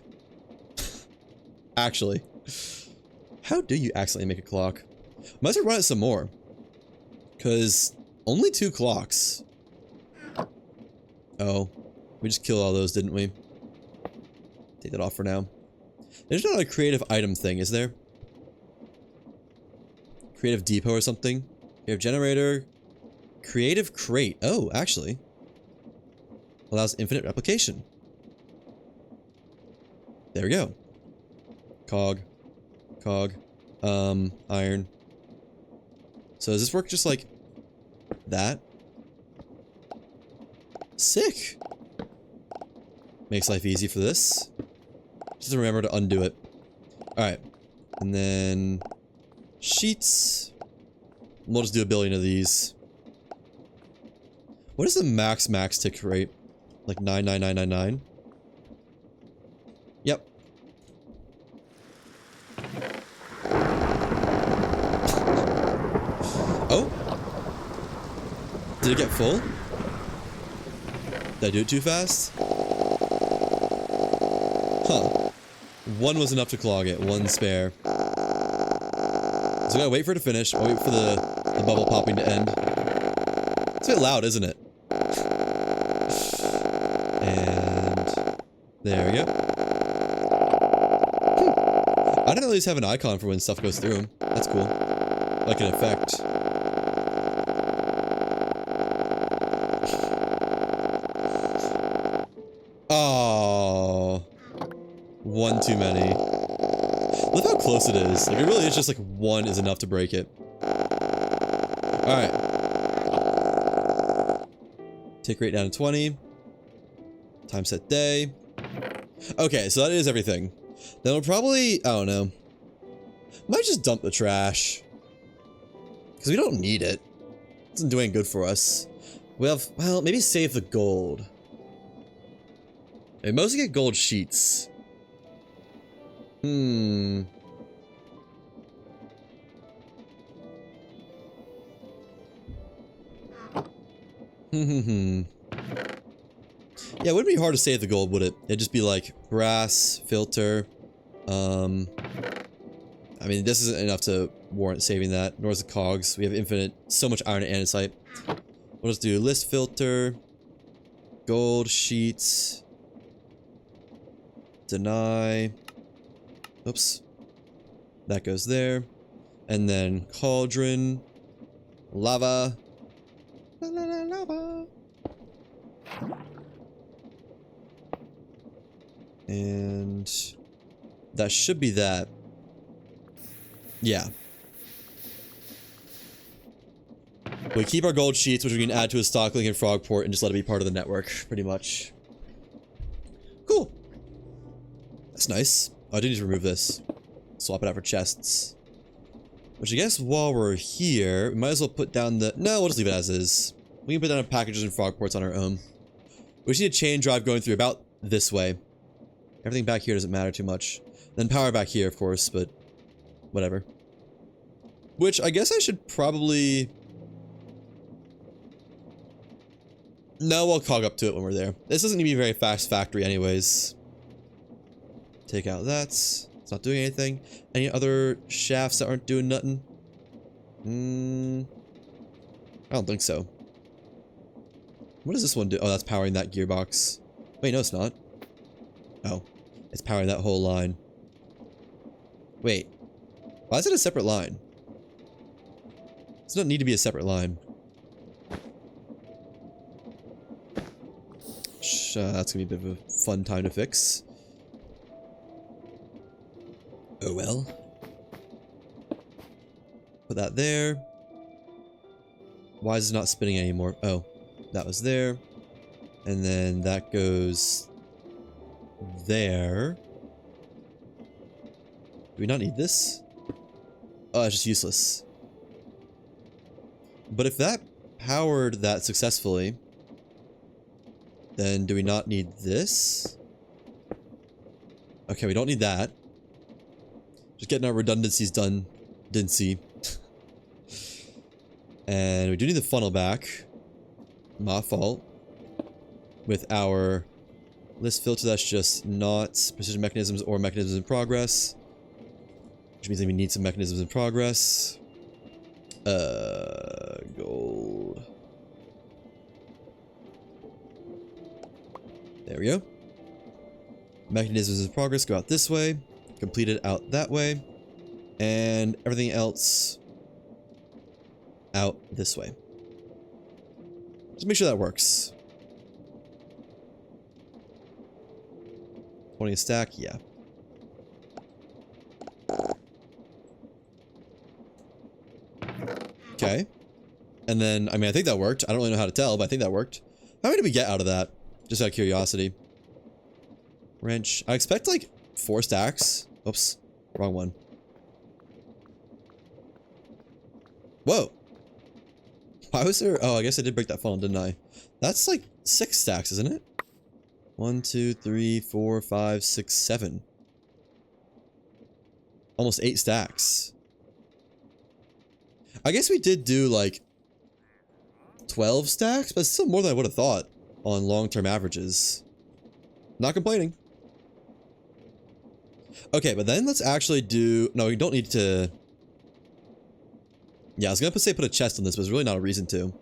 Actually. How do you accidentally make a clock? Might as well run it some more. Because only 2 clocks. Oh. We just killed all those, didn't we? Take that off for now. There's not a creative item thing, is there? Creative depot or something? Creative generator. Creative crate. Oh, actually. Allows infinite replication. There we go. Cog. Cog. Iron. So does this work just like that? Sick! Makes life easy for this. Just remember to undo it. Alright. And then... sheets. We'll just do a billion of these. What is the max tick rate? Like 99999? Yep. Oh? Did it get full? Did I do it too fast? Huh. 1 was enough to clog it. 1 spare. So I gotta wait for it to finish. I'll wait for the bubble popping to end. It's a bit loud, isn't it? And there we go. I didn't at least have an icon for when stuff goes through them. That's cool. Like an effect. Oh, 1 too many. Look how close it is. Like, it really is just like 1 is enough to break it. Alright. Tick rate down to 20. Time set day. Okay, so that is everything. Then we'll probably, I don't know. Might just dump the trash. Because we don't need it. It doesn't do any good for us. We have, well, maybe save the gold. We mostly get gold sheets. Hmm. Yeah, it wouldn't be hard to save the gold, would it? It'd just be like brass, filter. I mean, this isn't enough to warrant saving that, nor is the cogs. We have infinite, so much iron and andesite. We'll just do list filter, gold sheets, deny. Oops. That goes there. And then cauldron, lava. La, la, la, lava. And that should be that. Yeah. We keep our gold sheets, which we can add to a stock link in Frogport, and just let it be part of the network, pretty much. Cool. That's nice. Oh, I do need to remove this. Swap it out for chests. Which I guess while we're here, we might as well put down the... No, we'll just leave it as is. We can put down packages and Frogports on our own. We just need a chain drive going through about this way. Everything back here doesn't matter too much. Then power back here, of course, but... whatever. Which, I guess I should probably... No, I'll cog up to it when we're there. This doesn't need to be a very fast factory anyways. Take out that. It's not doing anything. Any other shafts that aren't doing nothing? I don't think so. What does this one do? Oh, that's powering that gearbox. Wait, no, it's not. Oh. It's powering that whole line. Wait. Why is it a separate line? It does not need to be a separate line. That's gonna be a bit of a fun time to fix. Oh well. Put that there. Why is it not spinning anymore? Oh, that was there. And then that goes there. Do we not need this? Oh, it's just useless. But if that powered that successfully, then do we not need this? Okay, we don't need that. Just getting our redundancies done. Didn't see. And we do need the funnel back. My fault. With our list filter, that's just not precision mechanisms or mechanisms in progress. Which means that we need some mechanisms in progress. Gold. There we go. Mechanisms in progress go out this way. Completed out that way. And everything else out this way. Just make sure that works. 20 a stack, yeah. Okay. And then, I mean, I think that worked. I don't really know how to tell, but I think that worked. How many did we get out of that? Just out of curiosity. Wrench. I expect like 4 stacks. Oops. Wrong one. Whoa. Why was there? Oh, I guess I did break that funnel, didn't I? That's like 6 stacks, isn't it? 1, 2, 3, 4, 5, 6, 7. Almost 8 stacks. I guess we did do like 12 stacks, but it's still more than I would have thought on long-term averages. Not complaining. Okay, but then let's actually do... No, we don't need to... Yeah, I was gonna say put a chest on this, but there's really not a reason to.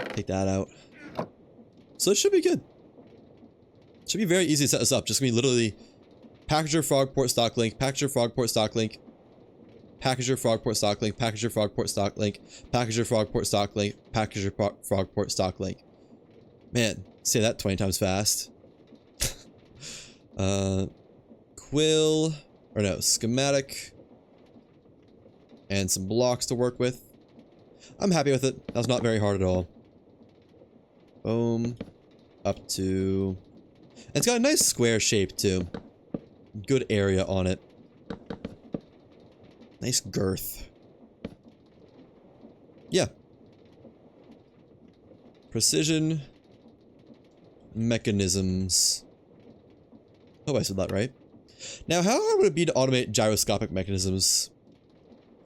Take that out. So it should be good. Should be very easy to set this up. Just gonna be literally packager frogport stock link, packager frogport stock link, packager frogport stock link, packager frogport stock link, packager frogport stock link, packager frogport stock link. Man, say that 20 times fast. Quill, or no, schematic, and some blocks to work with. I'm happy with it. That was not very hard at all. Boom. Up to... And it's got a nice square shape, too. Good area on it. Nice girth. Yeah. Precision mechanisms. Hope I said that right. Now, how hard would it be to automate gyroscopic mechanisms?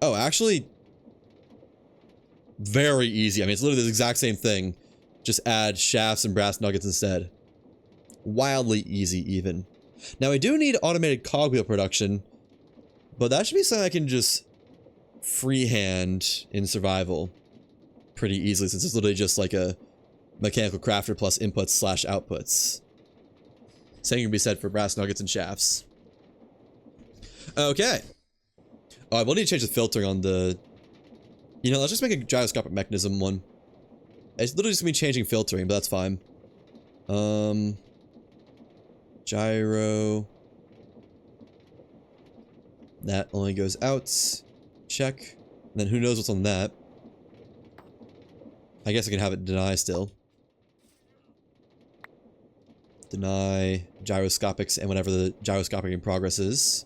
Oh, actually, very easy. I mean, it's literally the exact same thing. Just add shafts and brass nuggets instead. Wildly easy, even. Now, I do need automated cogwheel production, but that should be something I can just freehand in survival pretty easily, since it's literally just like a mechanical crafter plus inputs slash outputs. Same can be said for brass nuggets and shafts. Okay. Oh, I will need to change the filtering on the... You know, let's just make a gyroscopic mechanism one. It's literally just gonna be changing filtering, but that's fine. Gyro. That only goes out. Check. And then who knows what's on that. I guess I can have it deny still. Deny gyroscopics and whatever the gyroscopic in progress is.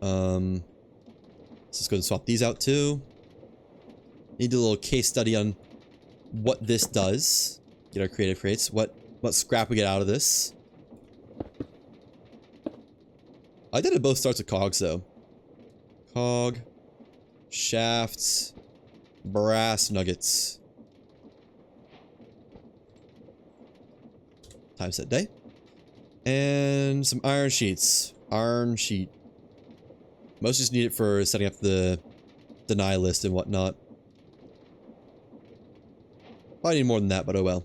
Let's just go and swap these out too. Need to do a little case study on what this does. Get our creative crates. What scrap we get out of this. I did it both starts with cogs though. Cog. Shafts. Brass nuggets. Time set day. And some iron sheets. Iron sheet. Most just need it for setting up the deny list and whatnot. Probably need more than that, but oh well.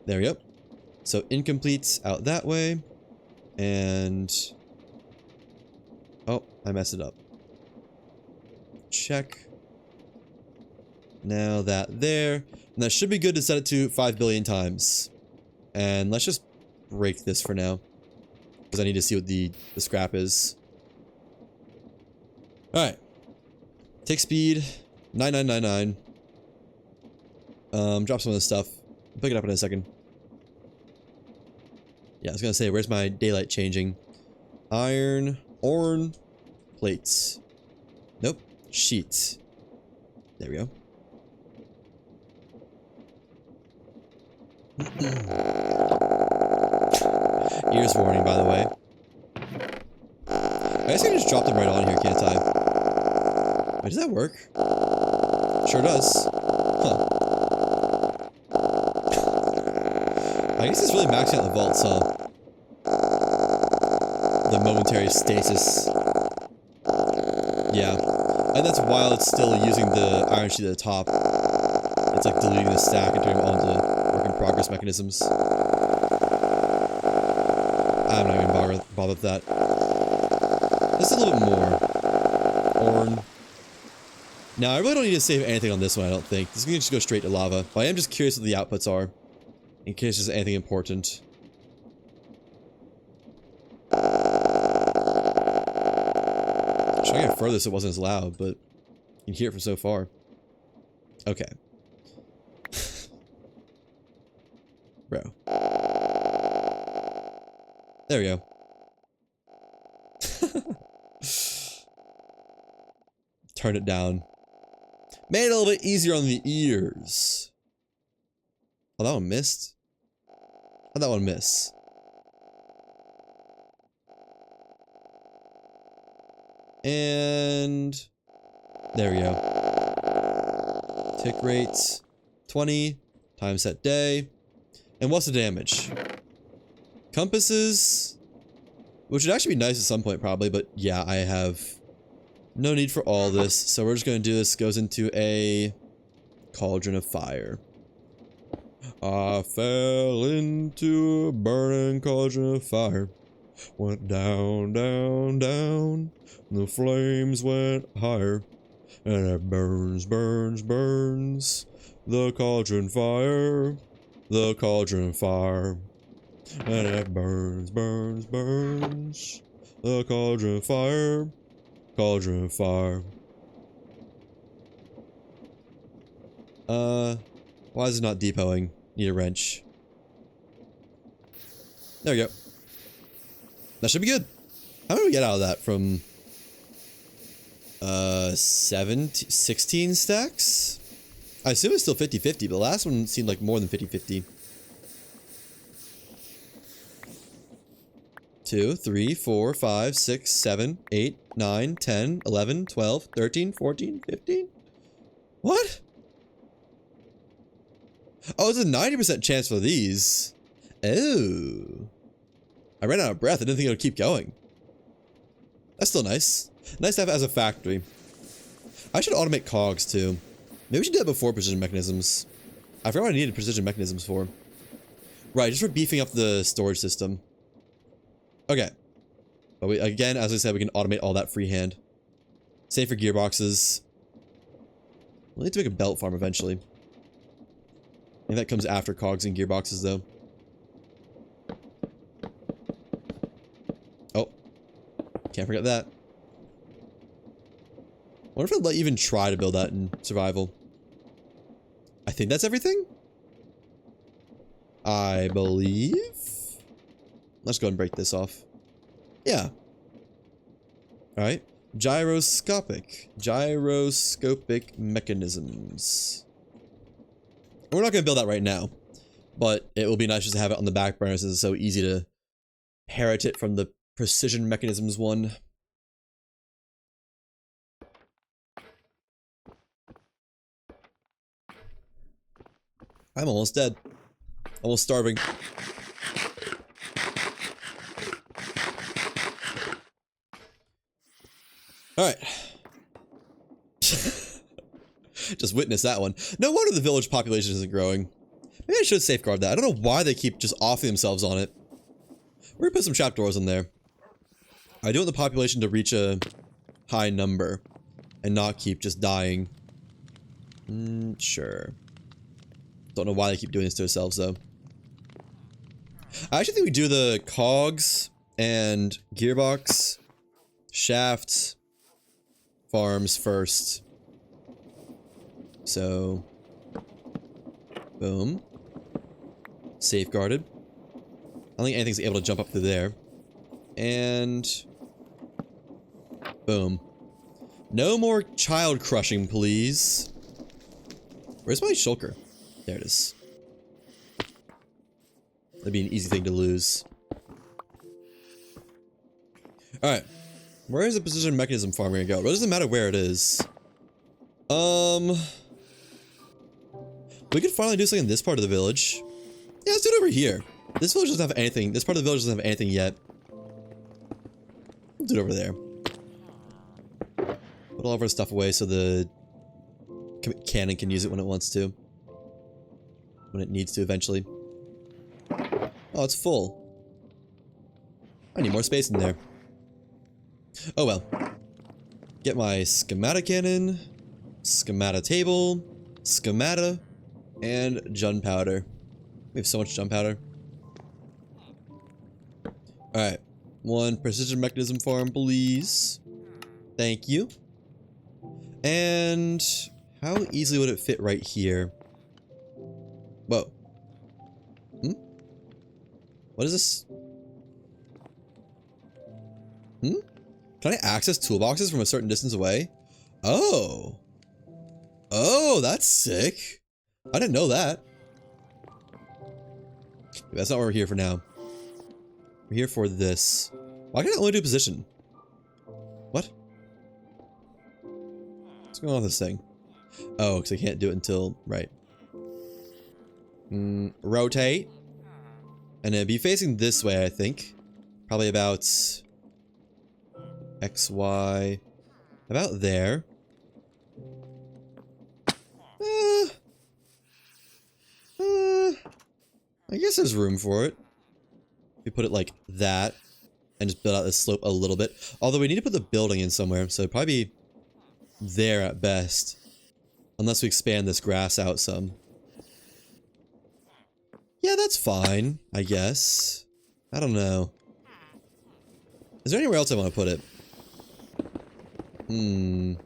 There we go. So incompletes out that way. And... Oh, I messed it up. Check. Now that there. And that should be good to set it to 5 billion times. And let's just break this for now. Because I need to see what the scrap is. Alright. Take speed. 9999. Drop some of this stuff. I'll pick it up in a second. Yeah, I was gonna say, where's my daylight changing? Iron. Orn. Plates. Nope. Sheets. There we go. Ears warning, by the way. I guess I can just drop them right on here, can't I? Wait, does that work? Sure does. Huh. I guess it's really maxing out the vaults, huh? The momentary stasis. Yeah. And that's while it's still using the iron sheet at the top. It's like deleting the stack and turning it on to work in progress mechanisms. I'm not even bothered with that. Just a little bit more. Orn. Now, I really don't need to save anything on this one, I don't think. This is going to just go straight to lava. But I am just curious what the outputs are. In case there's anything important. Trying to get further so it wasn't as loud, but you can hear it from so far. Okay. Bro. There we go. Turn it down. Made it a little bit easier on the ears. Oh, that one missed? How'd that one miss? And there we go. Tick rate 20 time set day. And what's the damage? Compasses, which would actually be nice at some point probably, but yeah, I have no need for all this. So we're just going to do this. Goes into a cauldron of fire. I fell into a burning cauldron of fire. Went down, down, down. The flames went higher. And it burns, burns, burns. The cauldron fire. The cauldron fire. And it burns, burns, burns. The cauldron fire. Cauldron fire. Why is it not depoting? Need a wrench. There we go. That should be good. How do we get out of that from 16 stacks? I assume it's still 50-50, but the last one seemed like more than 50-50. 2, 3, 4, 5, 6, 7, 8, 9, 10, 11, 12, 13, 14, 15? What? Oh, it's a 90% chance for these. Oh. I ran out of breath. I didn't think it would keep going. That's still nice. Nice to have it as a factory. I should automate cogs too. Maybe we should do that before precision mechanisms. I forgot what I needed precision mechanisms for. Right, just for beefing up the storage system. Okay. But we, again, as I said, we can automate all that freehand. Same for gearboxes. We'll need to make a belt farm eventually. I think that comes after cogs and gearboxes though. Oh. Can't forget that. I wonder if I'd even try to build that in survival. I think that's everything. I believe. Let's go ahead and break this off. Yeah. Alright. Gyroscopic mechanisms. We're not going to build that right now. But it will be nice just to have it on the back burner since it's so easy to inherit it from the precision mechanisms one. I'm almost dead. Almost starving. Alright. Just witness that one. No wonder the village population isn't growing. Maybe I should safeguard that. I don't know why they keep just offing themselves on it. We're gonna put some trapdoors in there. I do want the population to reach a high number and not keep just dying Sure. Don't know why they keep doing this to ourselves, though. I actually think we do the cogs and gearbox, shafts, farms first. So, boom. Safeguarded. I don't think anything's able to jump up through there. And boom. No more child crushing, please. Where's my shulker? There it is. That'd be an easy thing to lose. Alright. Where is the precision mechanism farm gonna go? It doesn't matter where it is. We could finally do something in this part of the village. Yeah, let's do it over here. This village doesn't have anything. This part of the village doesn't have anything yet. We'll do it over there. Put all of our stuff away so the cannon can use it when it wants to. When it needs to eventually. Oh, it's full. I need more space in there. Oh well. Get my schemata cannon, schemata table, schemata, and gunpowder. We have so much gunpowder. Alright. One precision mechanism farm, please. Thank you. And how easily would it fit right here? Whoa. What is this? Can I access toolboxes from a certain distance away? Oh. Oh, that's sick. I didn't know that. That's not what we're here for now. We're here for this. Why can I only do position? What? What's going on with this thing? Oh, because I can't do it until... Right. Rotate. And it'd be facing this way, I think. Probably about... X, Y... About there. I guess there's room for it. We put it like that. And just build out this slope a little bit. Although we need to put the building in somewhere. So it'd probably be there at best. Unless we expand this grass out some. Yeah, that's fine, I guess. I don't know. Is there anywhere else I want to put it? We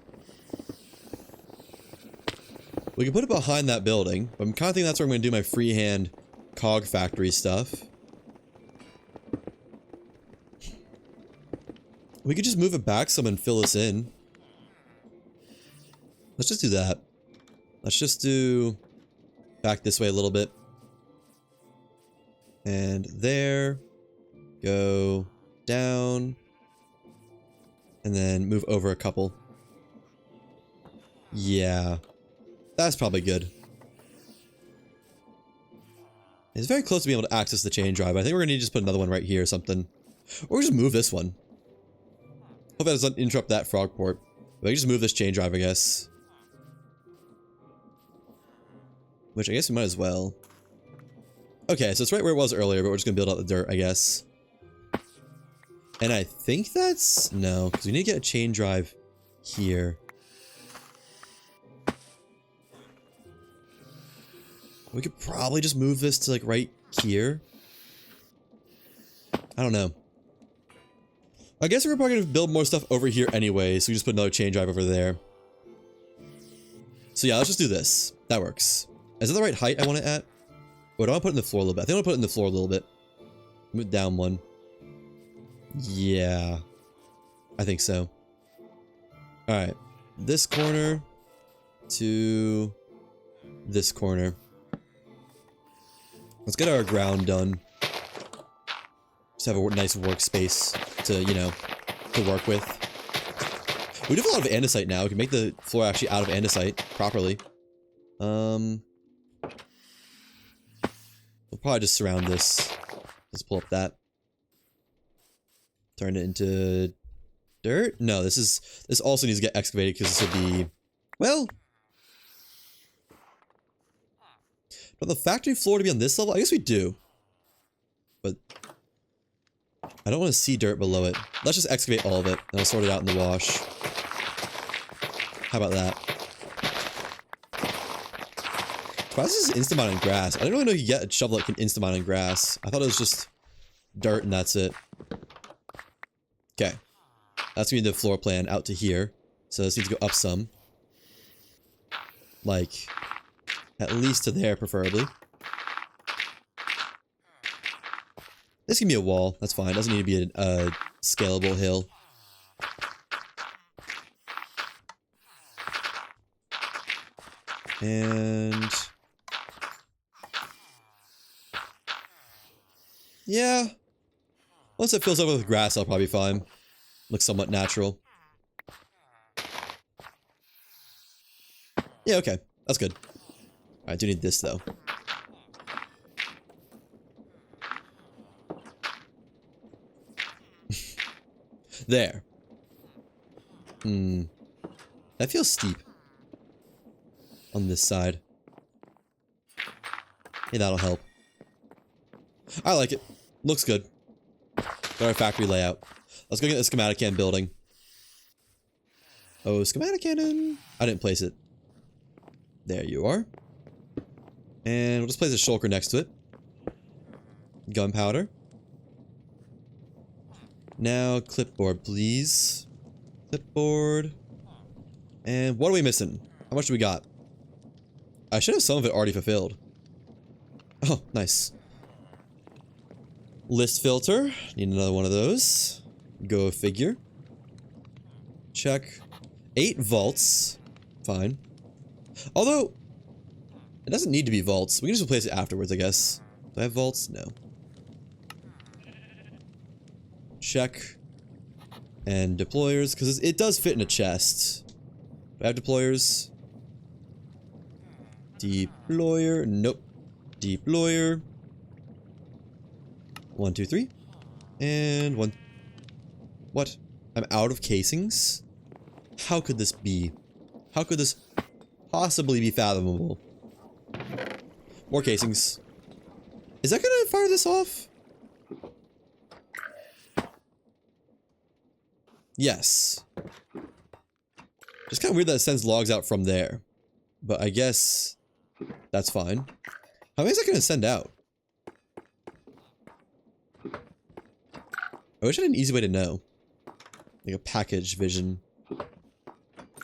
can put it behind that building, but I'm kind of thinking that's where I'm going to do my freehand cog factory stuff. We could just move it back some and fill this in. Let's just do that. Let's just do back this way a little bit. And there. Go down. And then move over a couple. Yeah. That's probably good. It's very close to being able to access the chain drive. I think we're going to need to just put another one right here or something. Or just move this one. Hope that doesn't interrupt that frog port. But I can just move this chain drive, I guess. Which I guess we might as well. Okay, so it's right where it was earlier, but we're just going to build out the dirt, I guess. And I think that's... No, because we need to get a chain drive here. We could probably just move this to, like, right here. I don't know. I guess we're probably going to build more stuff over here anyway, so we just put another chain drive over there. So yeah, let's just do this. That works. Is that the right height I want it at? Or do I want to put it in the floor a little bit? I think I want to put it in the floor a little bit. Move it down one. Yeah. I think so. Alright. This corner to this corner. Let's get our ground done. Just have a nice workspace to, you know, to work with. We do have a lot of andesite now. We can make the floor actually out of andesite properly. We'll probably just surround this. Let's pull up that. Turn it into dirt? No, this also needs to get excavated because this would be, well, but the factory floor to be on this level? I guess we do. But I don't want to see dirt below it. Let's just excavate all of it and I'll sort it out in the wash. How about that? Why is this instamine on grass? I didn't really know you get a shovel that can instamine on grass. I thought it was just dirt and that's it. Okay. That's gonna be the floor plan out to here. So this needs to go up some. Like, at least to there, preferably. This can be a wall. That's fine. It doesn't need to be a scalable hill. And... yeah. Once it fills up with grass, I'll probably be fine. Looks somewhat natural. Yeah, okay. That's good. I do need this, though. There. That feels steep. On this side. Yeah, that'll help. I like it. Looks good. Got our factory layout. Let's go get the schematic cannon building. Oh, schematic cannon. I didn't place it. There you are. And we'll just place a shulker next to it. Gunpowder. Now, clipboard, please. Clipboard. And what are we missing? How much do we got? I should have some of it already fulfilled. Oh, nice. List filter. Need another one of those. Go figure. Check. 8 vaults. Fine. Although, it doesn't need to be vaults. We can just replace it afterwards, I guess. Do I have vaults? No. Check. And deployers, because it does fit in a chest. Do I have deployers? Deployer. Nope. Deployer. 1, 2, 3. And 1. What? I'm out of casings? How could this be? How could this possibly be fathomable? More casings. Is that gonna fire this off? Yes. Just kind of weird that it sends logs out from there. But I guess that's fine. How many is that gonna send out? I wish I had an easy way to know. Like a package vision.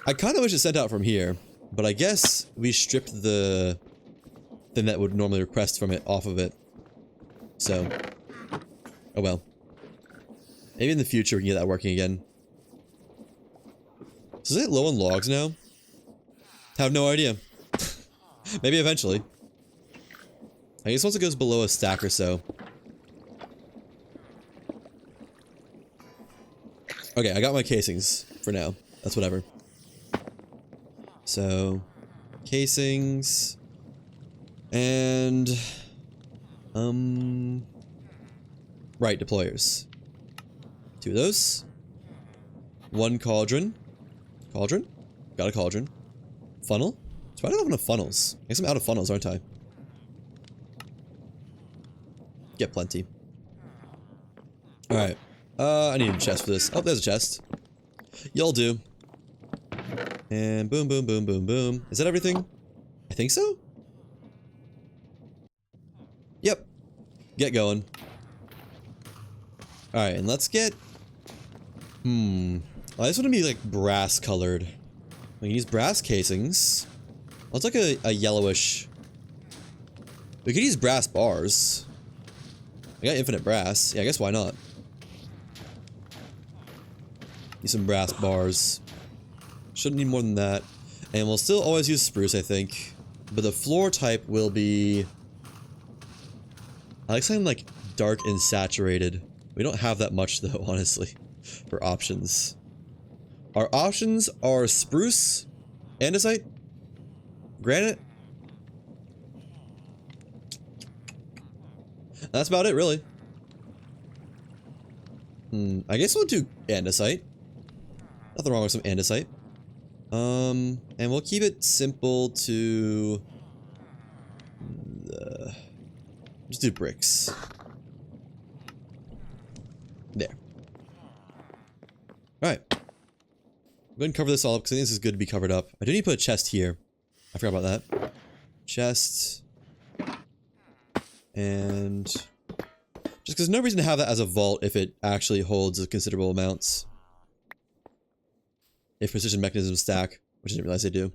I kind of wish it sent out from here. But I guess we stripped the thing that would normally request from it off of it. So. Oh well. Maybe in the future we can get that working again. So is it low on logs now? I have no idea. Maybe eventually. I guess once it goes below a stack or so. Okay, I got my casings for now. That's whatever. So, casings. And, right, deployers. 2 of those. 1 cauldron. Cauldron? Got a cauldron. Funnel? So I don't have enough funnels. I guess I'm out of funnels, aren't I? Get plenty. Alright. I need a chest for this. Oh, there's a chest. Y'all do. And boom, boom, boom, boom, boom. Is that everything? I think so? Yep. Get going. Alright, and let's get... I just want to be, like, brass colored. We can use brass casings. Let's like a yellowish... We could use brass bars. I got infinite brass. Yeah, I guess why not? Use some brass bars. Shouldn't need more than that. And we'll still always use spruce, I think. But the floor type will be... I like something like dark and saturated. We don't have that much though, honestly, for options. Our options are spruce, andesite, granite. That's about it, really. I guess we'll do andesite. Nothing wrong with some andesite. And we'll keep it simple to... just do bricks. There. Alright. Go ahead and cover this all up, because I think this is good to be covered up. I do need to put a chest here. I forgot about that. chest. And just because there's no reason to have that as a vault if it actually holds a considerable amounts. If precision mechanisms stack, which I didn't realize they do.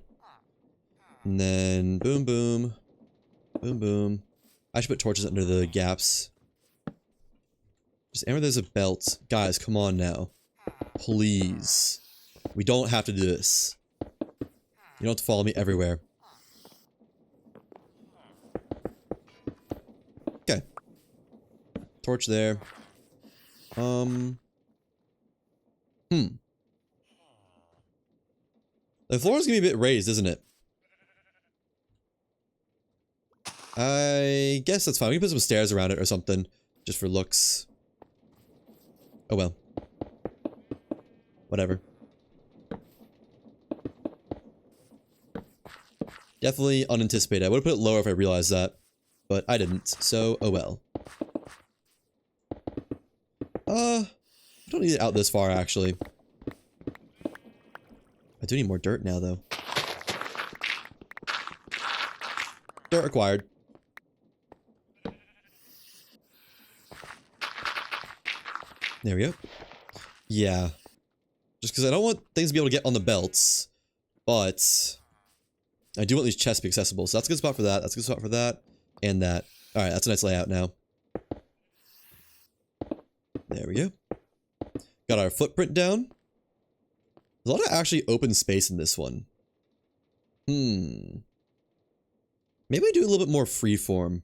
And then boom, boom, boom, boom. I should put torches under the gaps. Just remember there's a belt. Guys, come on now. Please. We don't have to do this. You don't have to follow me everywhere. Okay. Torch there. The floor is gonna be a bit raised, isn't it? I guess that's fine. We can put some stairs around it or something, just for looks. Oh well. Whatever. Definitely unanticipated. I would have put it lower if I realized that, but I didn't, so oh well. I don't need it out this far, actually. I do need more dirt now, though. Dirt required. There we go. Yeah. Just because I don't want things to be able to get on the belts, but I do want these chests to be accessible. So that's a good spot for that. That's a good spot for that. And that. Alright, that's a nice layout now. There we go. Got our footprint down. There's a lot of actually open space in this one. Maybe we do a little bit more freeform.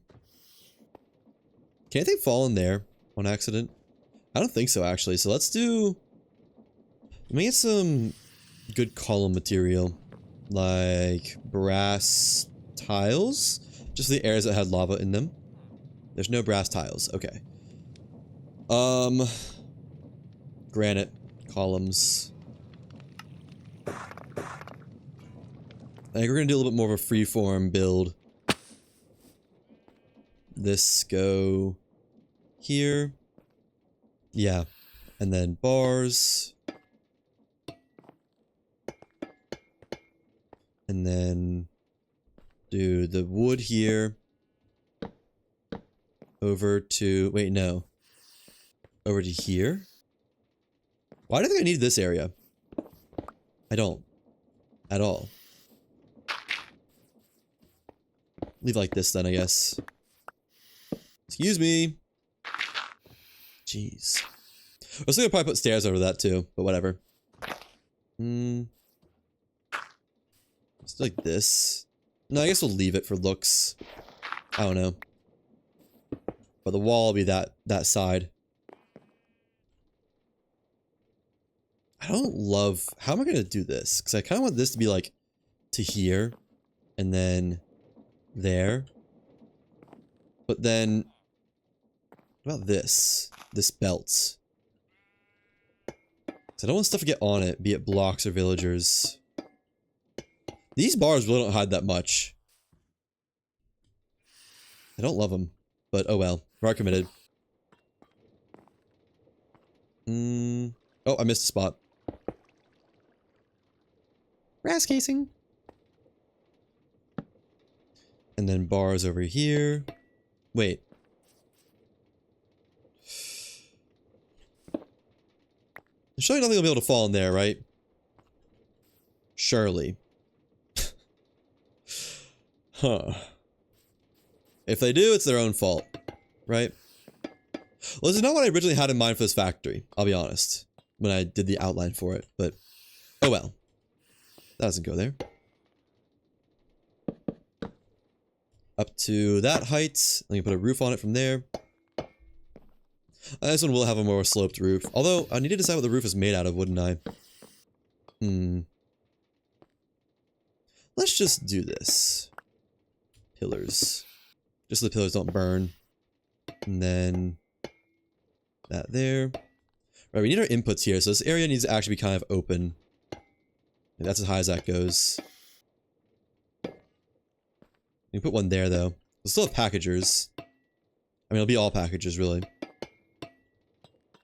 Can anything fall in there on accident? I don't think so, actually. So let's do... Let me get some good column material. Like brass tiles? Just the areas that had lava in them. There's no brass tiles. Okay. Granite columns. I think we're gonna do a little bit more of a freeform build. This go here. Yeah. And then bars. And then do the wood here. Over to... Wait, no. Over to here? Why do I think I need this area? I don't. At all. Leave like this then, I guess. Excuse me. Jeez. I was gonna probably put stairs over that too, but whatever. It's like this. No, I guess we'll leave it for looks. I don't know. But the wall will be that side. I don't love... How am I gonna do this? Because I kind of want this to be like to here. And then there. But then... What about this? This belt. Because I don't want stuff to get on it, be it blocks or villagers. These bars really don't hide that much. I don't love them. But oh well. We are committed. Oh, I missed a spot. Brass casing. And then bars over here. Wait. Surely nothing will be able to fall in there, right? Surely. Huh. If they do, it's their own fault. Right? Well, this is not what I originally had in mind for this factory, I'll be honest. When I did the outline for it, but... Oh well. That doesn't go there. Up to that height. I can put a roof on it from there. This one will have a more sloped roof. Although, I need to decide what the roof is made out of, wouldn't I? Let's just do this. Pillars. Just so the pillars don't burn. And then... that there. Right, we need our inputs here, so this area needs to actually be kind of open. And that's as high as that goes. You can put one there, though. We'll still have packagers. I mean, it'll be all packagers, really.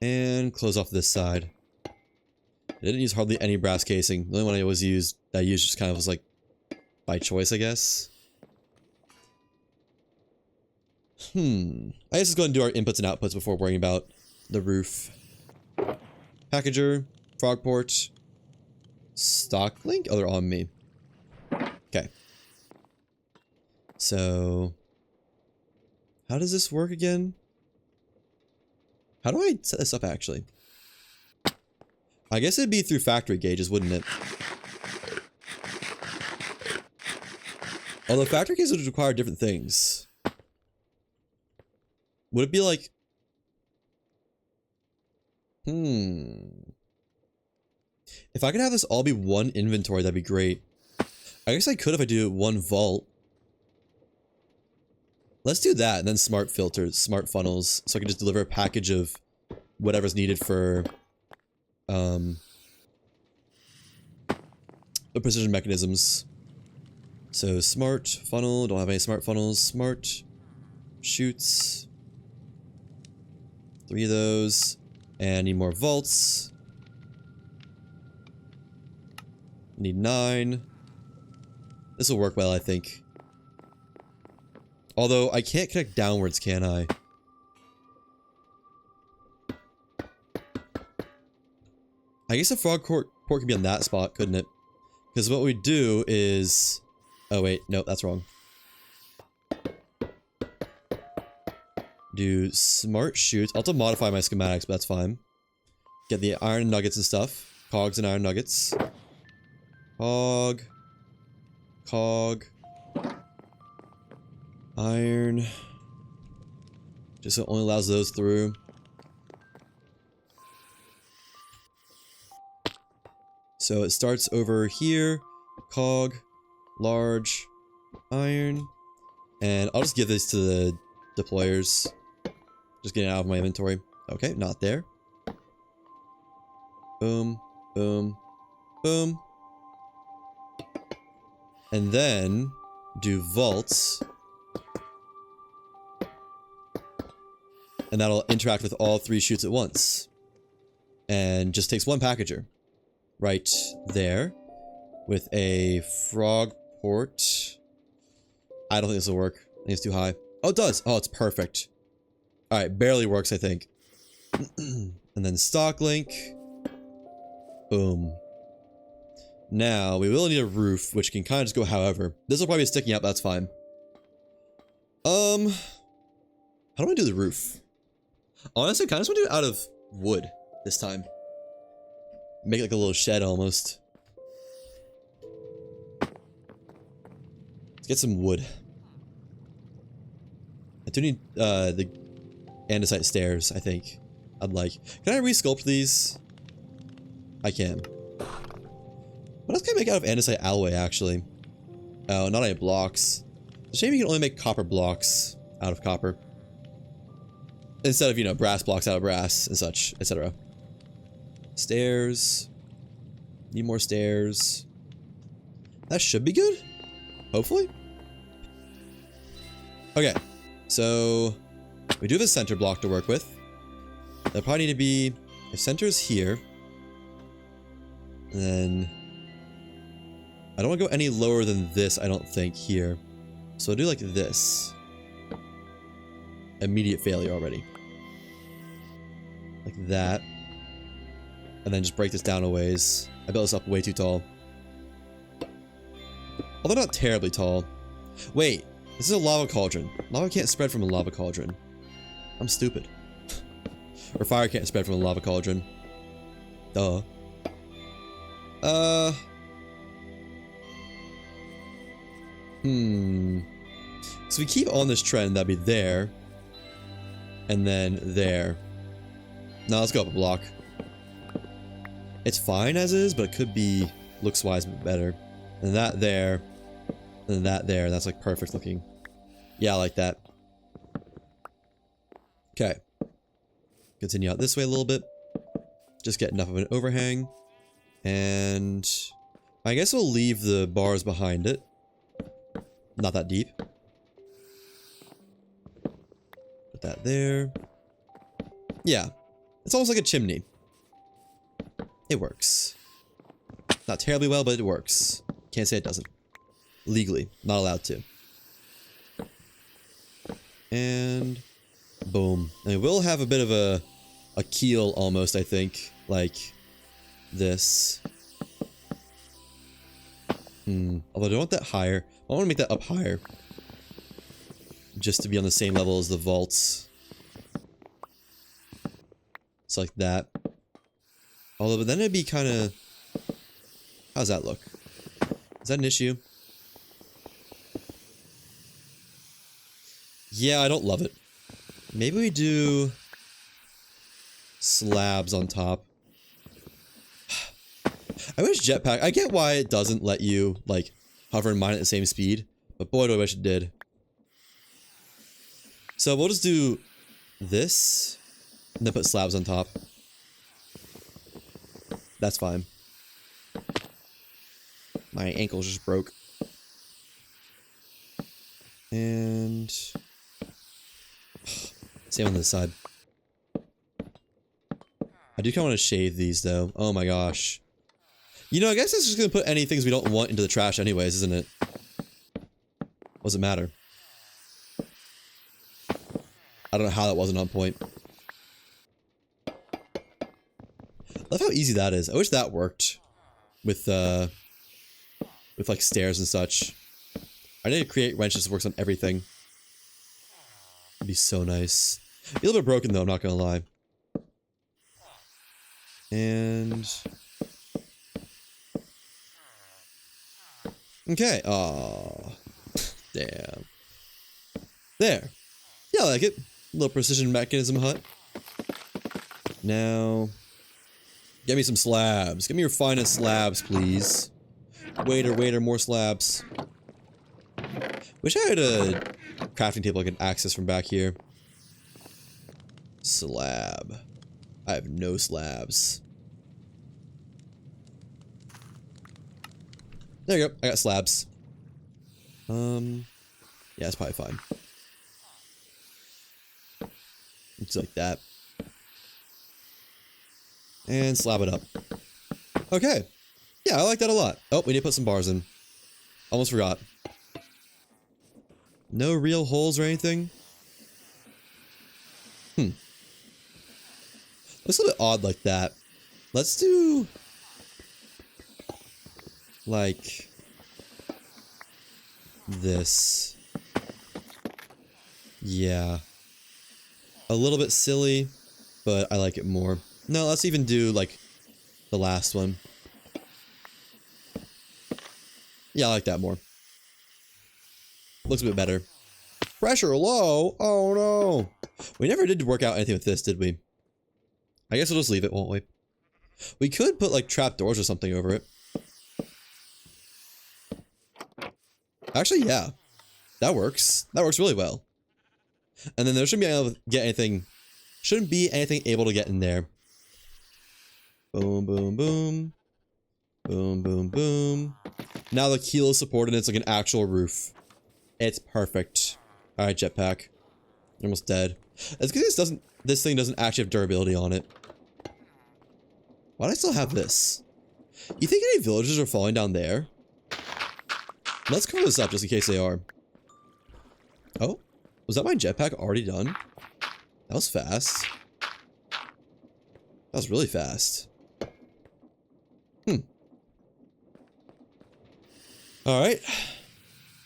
And close off this side. I didn't use hardly any brass casing. The only one I used just kind of was like by choice, I guess. I guess let's go and do our inputs and outputs before worrying about the roof. Packager, frogport, stock link? Oh, they're on me. Okay. So, how does this work again? How do I set this up actually? I guess it'd be through factory gauges, wouldn't it? Although factory gauges would require different things. Would it be like... If I could have this all be one inventory, that'd be great. I guess I could if I do one vault. Let's do that, and then smart filters, smart funnels, so I can just deliver a package of whatever's needed for the precision mechanisms. So smart funnel, don't have any smart funnels. Smart chutes. 3 of those. And I need more vaults. Need 9. This will work well, I think. Although, I can't connect downwards, can I? I guess a frog port could be on that spot, couldn't it? Because what we do is... Oh wait, no, that's wrong. Do smart chutes. I'll have to modify my schematics, but that's fine. Get the iron nuggets and stuff. Cogs and iron nuggets. Cog. Cog. Iron. Just so it only allows those through. So it starts over here. Cog. Large. Iron. And I'll just give this to the deployers. Just getting it out of my inventory. Okay, not there. Boom. Boom. Boom. And then do vaults. And that'll interact with all 3 chutes at once. And just takes one packager. Right there. With a frog port. I don't think this will work. I think it's too high. Oh, it does. Oh, it's perfect. Alright, barely works, I think. And then stock link. Boom. Now, we will need a roof, which can kind of just go however. This will probably be sticking out, but that's fine. How do I do the roof? Honestly, I kind of just want to do it out of wood this time. Make it like a little shed almost. Let's get some wood. I do need the andesite stairs, I think. I'd like. Can I resculpt these? I can. What else can I make out of andesite alloy, actually? Oh, not any blocks. It's a shame you can only make copper blocks out of copper. Instead of, you know, brass blocks out of brass and such, etc. Stairs. Need more stairs. That should be good. Hopefully. Okay. So, we do have a center block to work with. That'll probably need to be... If center's here... Then... I don't want to go any lower than this, I don't think, here. So I'll do like this. Immediate failure already. Like that. And then just break this down a ways. I built this up way too tall. Although not terribly tall. Wait, this is a lava cauldron. Lava can't spread from a lava cauldron. I'm stupid. Or fire can't spread from a lava cauldron. Duh. So we keep on this trend, that'd be there. And then there. Now let's go up a block. It's fine as is, but it could be looks-wise better. And that there. And that there. That's like perfect looking. Yeah, I like that. Okay. Continue out this way a little bit. Just get enough of an overhang. And I guess we'll leave the bars behind it. Not that deep. Put that there. Yeah. It's almost like a chimney. It works. Not terribly well, but it works. Can't say it doesn't. Legally. Not allowed to. And boom. And we'll have a bit of a keel almost, I think. Like this. Although I don't want that higher. I want to make that up higher. Just to be on the same level as the vaults. It's like that. Although, but then it'd be kind of... How's that look? Is that an issue? Yeah, I don't love it. Maybe we do... slabs on top. I wish jetpack... I get why it doesn't let you, like, hover and mine at the same speed. But boy, do I wish it did. So we'll just do this. And then put slabs on top. That's fine. My ankles just broke. And... same on this side. I do kind of want to shave these, though. Oh my gosh. You know, I guess it's just going to put any things we don't want into the trash anyways, isn't it? What does it matter? I don't know how that wasn't on point. I love how easy that is. I wish that worked. With like stairs and such. I need to create wrenches that works on everything. It'd be so nice. Be a little bit broken though, I'm not gonna lie. And... okay. Aww. Damn. There. Yeah, I like it. Little precision mechanism hut. Now... get me some slabs. Give me your finest slabs, please. Waiter, waiter, more slabs. Wish I had a crafting table I could access from back here. Slab. I have no slabs. There you go. I got slabs. Yeah, it's probably fine. Looks like that. And slab it up. Okay. Yeah, I like that a lot. Oh, we need to put some bars in. Almost forgot. No real holes or anything? Looks a little bit odd like that. Let's do... like... this. Yeah. A little bit silly, but I like it more. No, let's even do, like, the last one. Yeah, I like that more. Looks a bit better. Pressure low? Oh, no. We never did work out anything with this, did we? I guess we'll just leave it, won't we? We could put, like, trapdoors or something over it. Actually, yeah. That works. That works really well. And then there shouldn't be able to get anything... shouldn't be anything able to get in there. Boom, boom, boom. Boom, boom, boom. Now the keel is supported and it's like an actual roof. It's perfect. Alright, jetpack. You're almost dead. It's because this thing doesn't actually have durability on it. Why do I still have this? You think any villagers are falling down there? Let's cover this up just in case they are. Oh? Was that my jetpack already done? That was fast. That was really fast. Alright.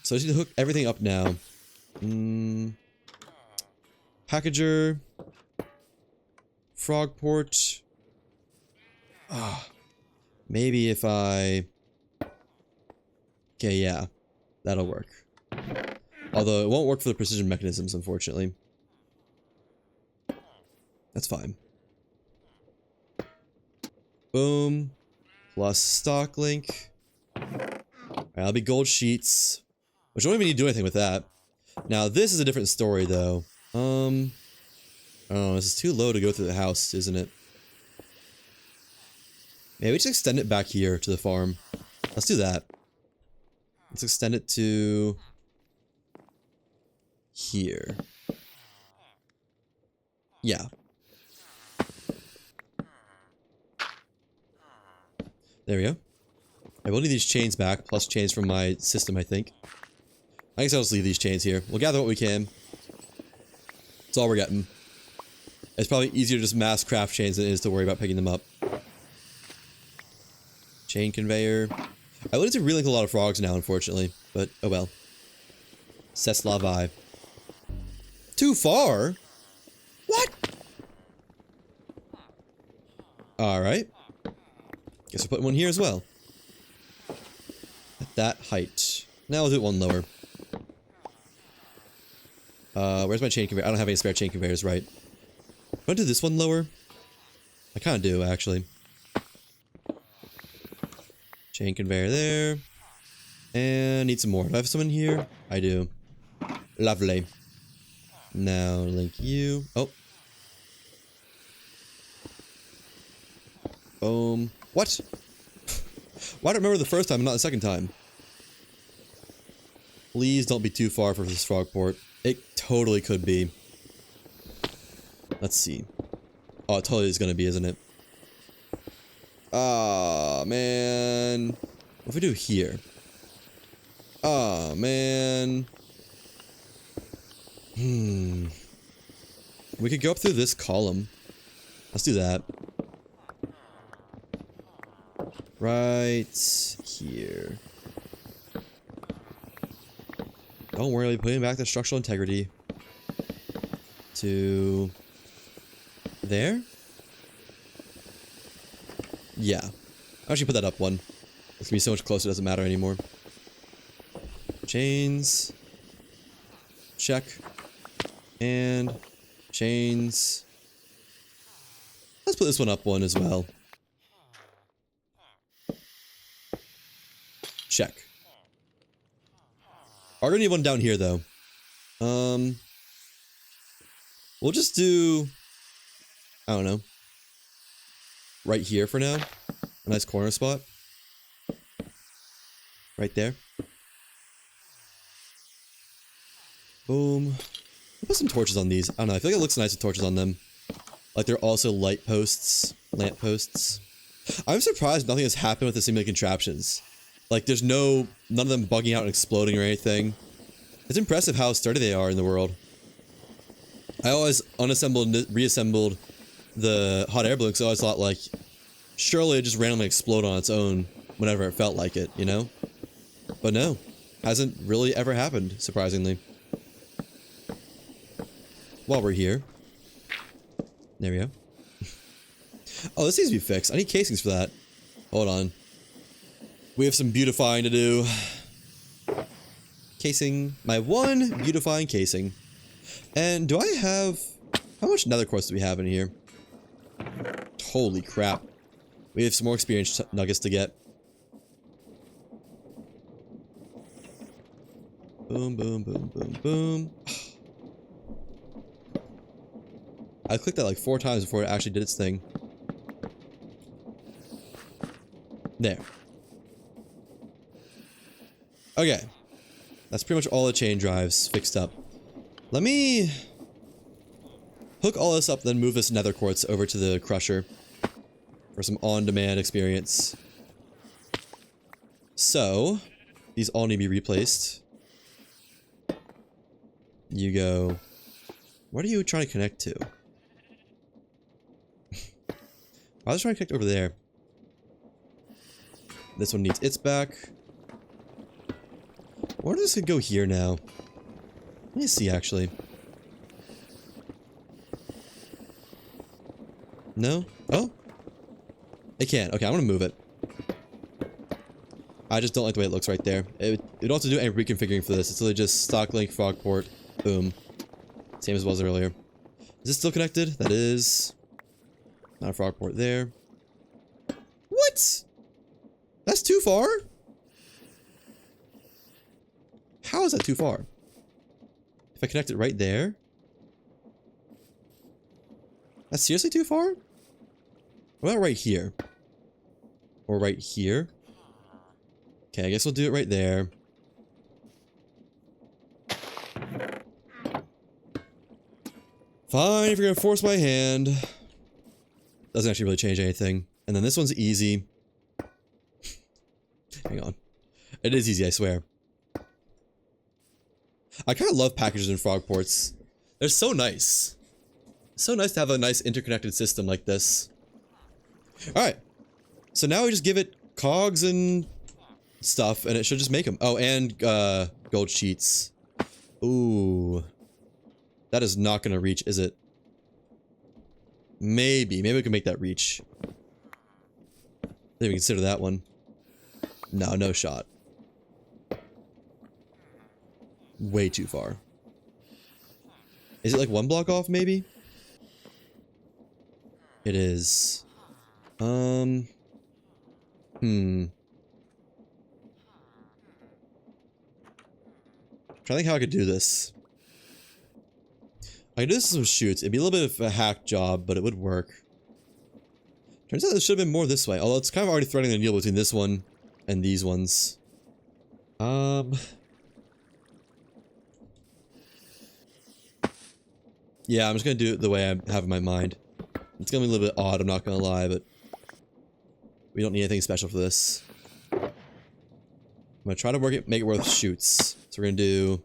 So I just need to hook everything up now. Packager. Frog port. Maybe if I... okay, yeah. That'll work. Although it won't work for the precision mechanisms, unfortunately. That's fine. Boom. Plus stock link. Alright, that'll be gold sheets. Which I don't even need to do anything with that. Now, this is a different story, though. Oh, this is too low to go through the house, isn't it? Maybe we just extend it back here to the farm. Let's do that. Let's extend it to... here. Yeah. There we go. I will need these chains back, plus chains from my system, I think. I guess I'll just leave these chains here. We'll gather what we can. That's all we're getting. It's probably easier to just mass craft chains than it is to worry about picking them up. Chain conveyor. I would need to relink a lot of frogs now, unfortunately. But, oh well. C'est la vie. Too far? What? Alright. Guess we're putting one here as well. At that height. Now we'll do it one lower. Where's my chain conveyor? I don't have any spare chain conveyors, right? Do I do this one lower? I kind of do, actually. Chain conveyor there. And need some more. Do I have some in here? I do. Lovely. Now, link you. Oh. Boom. What? Why do I remember the first time and not the second time? Please don't be too far for this frog port. It totally could be. Let's see. Oh, it totally is going to be, isn't it? Ah, man. What if we do here? Ah, man. We could go up through this column. Let's do that. Right here. Don't worry, putting back the structural integrity. To... there? Yeah. I'll actually put that up one. It's gonna be so much closer, it doesn't matter anymore. Chains. Check. And... chains. Let's put this one up one as well. Check. We're gonna need one down here, though. We'll just do... I don't know. Right here for now. A nice corner spot. Right there. Boom. I'll put some torches on these. I don't know, I feel like it looks nice with torches on them. Like they're also light posts. Lamp posts. I'm surprised nothing has happened with the simulated contraptions. Like, there's none of them bugging out and exploding or anything. It's impressive how sturdy they are in the world. I always unassembled and reassembled the hot air balloon because I always thought, like, surely it just randomly explode on its own whenever it felt like it, you know? But no. Hasn't really ever happened, surprisingly. While we're here. There we go. Oh, this needs to be fixed. I need casings for that. Hold on. We have some beautifying to do. Casing. My one beautifying casing. And do I have... how much nether quartz do we have in here? Holy crap. We have some more experience nuggets to get. Boom, boom, boom, boom, boom. I clicked that like 4 times before it actually did its thing. There. Okay. That's pretty much all the chain drives fixed up. Let me hook all this up, then move this nether quartz over to the crusher for some on-demand experience. So, these all need to be replaced. You go... what are you trying to connect to? I was trying to connect over there. This one needs its back. Where does this go here now? Let me see, actually. No? Oh? It can't. Okay, I'm gonna move it. I just don't like the way it looks right there. You don't have to do any reconfiguring for this. It's literally just stock link, frog port, boom. Same as it was earlier. Is this still connected? That is. Not a frog port there. What? That's too far? How is that too far? If I connect it right there? That's seriously too far? What about right here? Or right here? Okay, I guess we'll do it right there. Fine, if you're gonna force my hand. Doesn't actually really change anything. And then this one's easy. Hang on. It is easy, I swear. I kind of love packages and frog ports. They're so nice. So nice to have a nice interconnected system like this. Alright. So now we just give it cogs and stuff, and it should just make them. Oh, and gold sheets. Ooh. That is not going to reach, is it? Maybe. Maybe we can make that reach. Maybe consider that one. No, no shot. Way too far. Is it like one block off, maybe? It is. Trying to think how I could do this. I could do this with some shoots. It'd be a little bit of a hack job, but it would work. Turns out there should have been more this way. Although it's kind of already threading the needle between this one and these ones. Yeah, I'm just gonna do it the way I have in my mind. It's gonna be a little bit odd, I'm not gonna lie, but we don't need anything special for this. I'm gonna try to make it worth shoots. So we're gonna do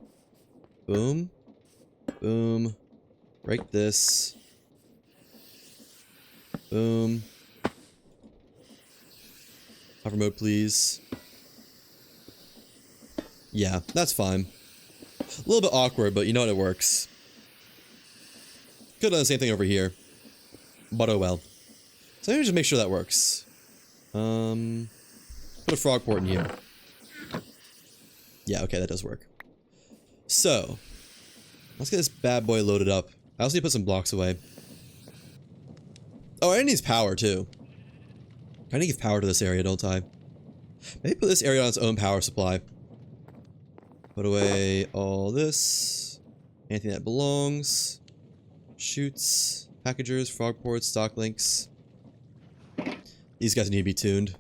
boom, boom, break this, boom. Hover mode, please. Yeah, that's fine. A little bit awkward, but you know what, it works. Could have done the same thing over here. But oh well. So let me just make sure that works. Put a frog port in here. Yeah, okay, that does work. So, let's get this bad boy loaded up. I also need to put some blocks away. Oh, it needs power too. I need to give power to this area, don't I? Maybe put this area on its own power supply. Put away all this. Anything that belongs. Shoots, packagers, frog ports, stock links. These guys need to be tuned.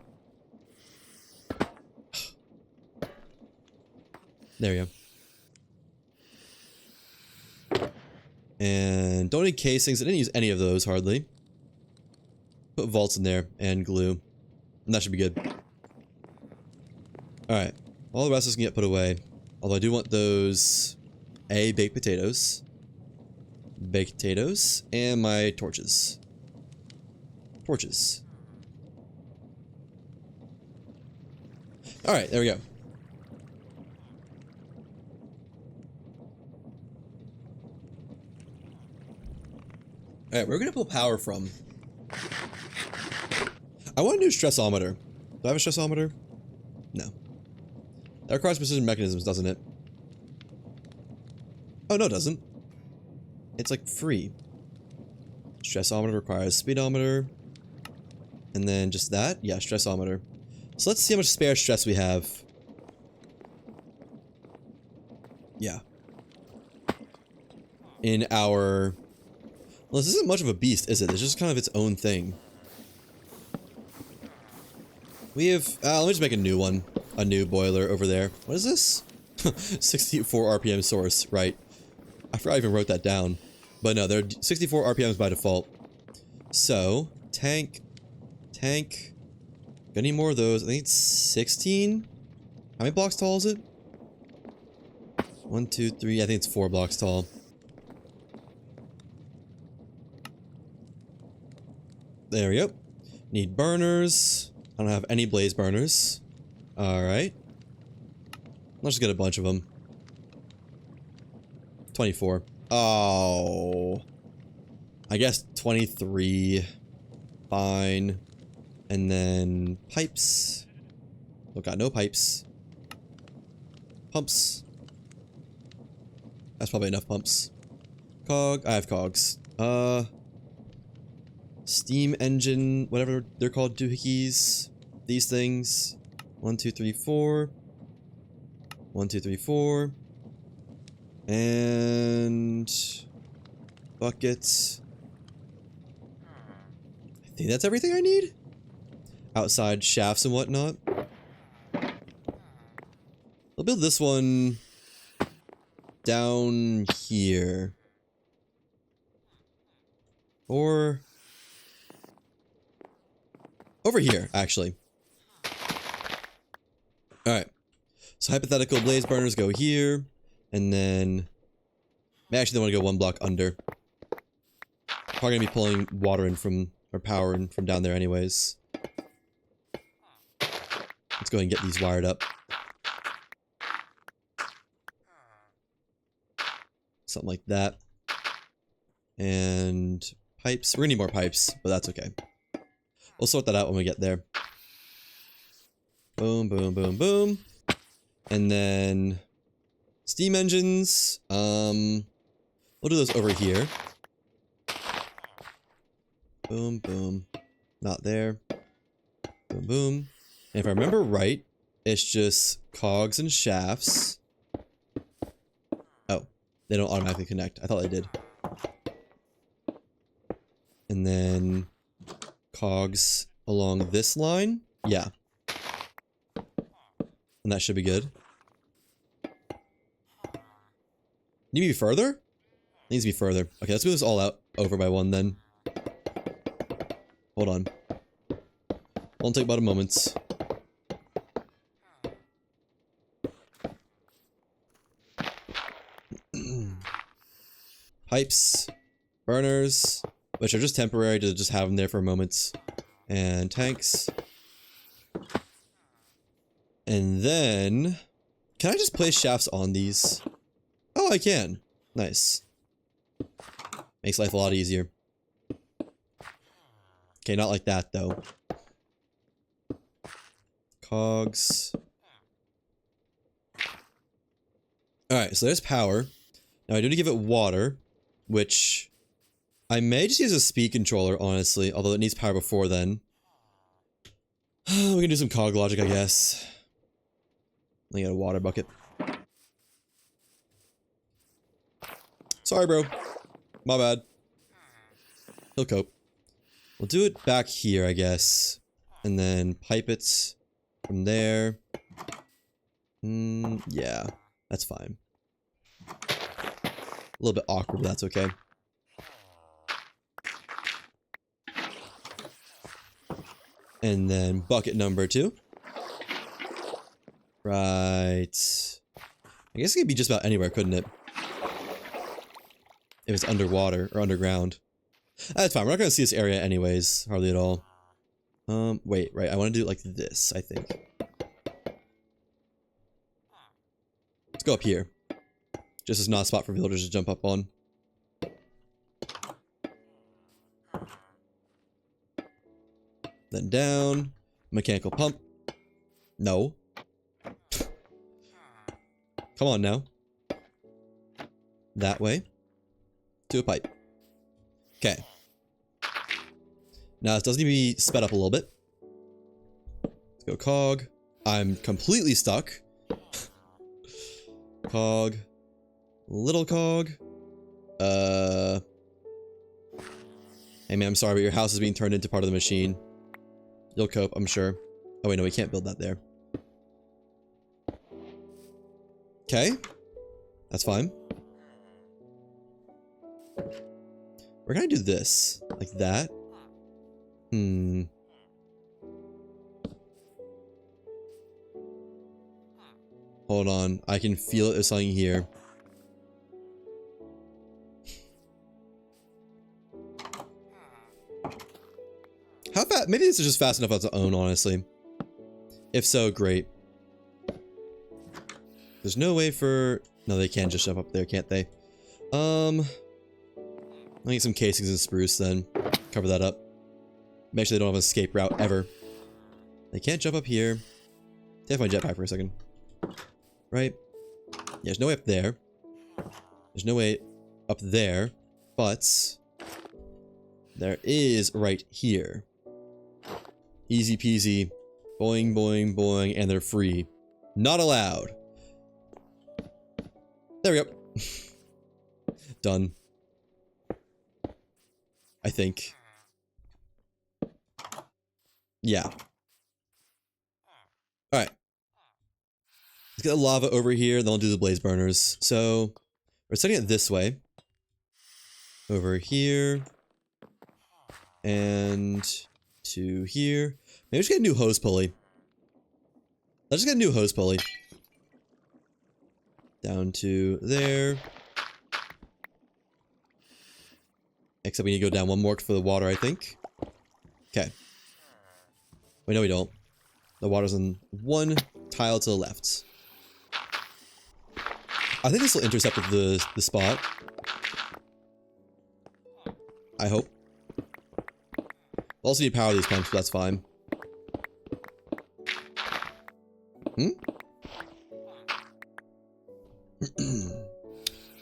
There we go. And don't need casings. I didn't use any of those, hardly. Put vaults in there and glue. And that should be good. Alright. All the rest is going to get put away. Although I do want those baked potatoes. Baked potatoes. And my torches. Torches. Alright, there we go. Alright, where are we gonna pull power from? I want a new stressometer. Do I have a stressometer? No. That requires precision mechanisms, doesn't it? Oh, no, it doesn't. It's like free. Stressometer requires speedometer. And then just that? Yeah, stressometer. So let's see how much spare stress we have. Yeah. In our... Well, this isn't much of a beast, is it? It's just kind of its own thing. We have... let me just make a new one. A new boiler over there. What is this? 64 RPM source, right. I forgot I even wrote that down. But no, they're 64 RPMs by default. So, tank. Tank. Got any more of those? I think it's 16? How many blocks tall is it? 1, 2, 3. I think it's 4 blocks tall. There we go. Need burners. I don't have any blaze burners. Alright. Let's just get a bunch of them. 24. Oh. I guess 23. Fine. And then pipes. Oh, got no pipes. Pumps. That's probably enough pumps. Cog. I have cogs. Steam engine, whatever they're called, doohickeys. These things. 1, 2, 3, 4. 1, 2, 3, 4. And buckets. I think that's everything I need. Outside shafts and whatnot. I'll build this one down here. Or over here, actually. Alright. So hypothetical blaze burners go here. And then Actually, they want to go 1 block under. Probably gonna be pulling water in from, or power in from down there anyways. Let's go ahead and get these wired up. Something like that. And pipes. We're gonna need more pipes, but that's okay. We'll sort that out when we get there. Boom, boom, boom, boom. And then steam engines. We'll do those over here. Boom, boom. Not there. Boom, boom. And if I remember right, it's just cogs and shafts. Oh, they don't automatically connect. I thought they did. And then cogs along this line. Yeah. And that should be good. Need to be further? Needs to be further. Okay, let's move this all out over by 1 then. Hold on. Won't take about a moment. Pipes. Burners. Which are just temporary to just have them there for a moment. And tanks. And then... Can I just place shafts on these? Oh, I can. Nice. Makes life a lot easier. Okay, not like that, though. Cogs. Alright, so there's power. Now, I do need to give it water, which... I may just use a speed controller, honestly, although it needs power before then. We can do some cog logic, I guess. Let me get a water bucket. Sorry, bro. My bad. He'll cope. We'll do it back here, I guess. And then pipe it from there. Yeah. That's fine. A little bit awkward, but that's okay. And then bucket number 2. Right. I guess it could be just about anywhere, couldn't it? If it's underwater or underground. That's fine. We're not going to see this area anyways. Hardly at all. Wait, right. I want to do it like this, I think. Let's go up here. Just as not a spot for villagers to jump up on. Then down. Mechanical pump. No. Come on now. That way. To a pipe. Okay. Now, it does need to be sped up a little bit. Let's go cog. I'm completely stuck. Cog. Little cog. Hey man, I'm sorry, but your house is being turned into part of the machine. You'll cope, I'm sure. Oh wait, no, we can't build that there. Okay. That's fine. We're gonna do this. Like that. Hold on. I can feel it. There's something here. How fast? Maybe this is just fast enough on its own, honestly. If so, great. There's no way for... No, they can just jump up there, can't they? I'll get some casings and spruce then. Cover that up. Make sure they don't have an escape route ever. They can't jump up here. Take my jetpack for a second. Right? Yeah, there's no way up there. There's no way up there. But... there is right here. Easy peasy. Boing, boing, boing. And they're free. Not allowed. There we go. Done. I think. Yeah. Alright. Let's get the lava over here, then we'll do the blaze burners. So, we're setting it this way. Over here. And to here. Maybe we should get a new hose pulley. Let's just get a new hose pulley. Down to there. Except we need to go down one more for the water, I think. Okay. Wait, no we don't. The water's on one tile to the left. I think this will intercept the spot. I hope. We'll also need power these pumps, but that's fine.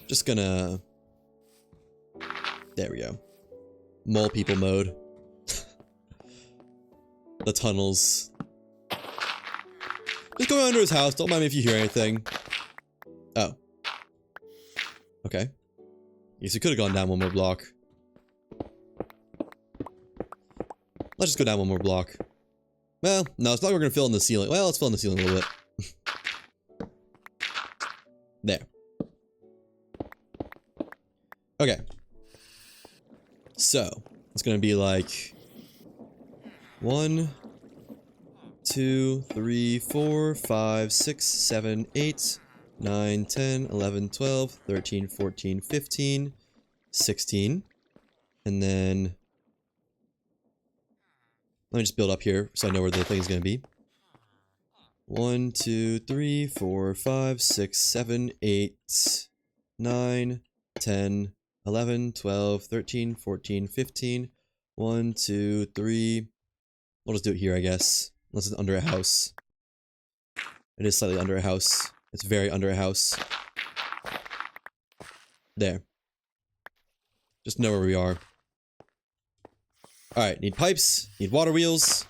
Just gonna... There we go. Mole people mode. The tunnels. Just go under his house. Don't mind me if you hear anything. Oh. Okay. Yes, we could have gone down one more block. Let's just go down one more block. Well, no, it's not like we're gonna fill in the ceiling. Well, let's fill in the ceiling a little bit. There. Okay. So, it's gonna be like 1, 2, 3, 4, 5, 6, 7, 8, 9, 10, 11, 12, 13, 14, 15, 16. And then... Let me just build up here so I know where the thing is going to be. 1, 2, 3, 4, 5, 6, 7, 8, 9, 10, 11, 12, 13, 14, 15. 1, 2, 3. We'll just do it here, I guess. Unless it's under a house. It is slightly under a house. It's very under a house. There. Just know where we are. Alright, need pipes, need water wheels,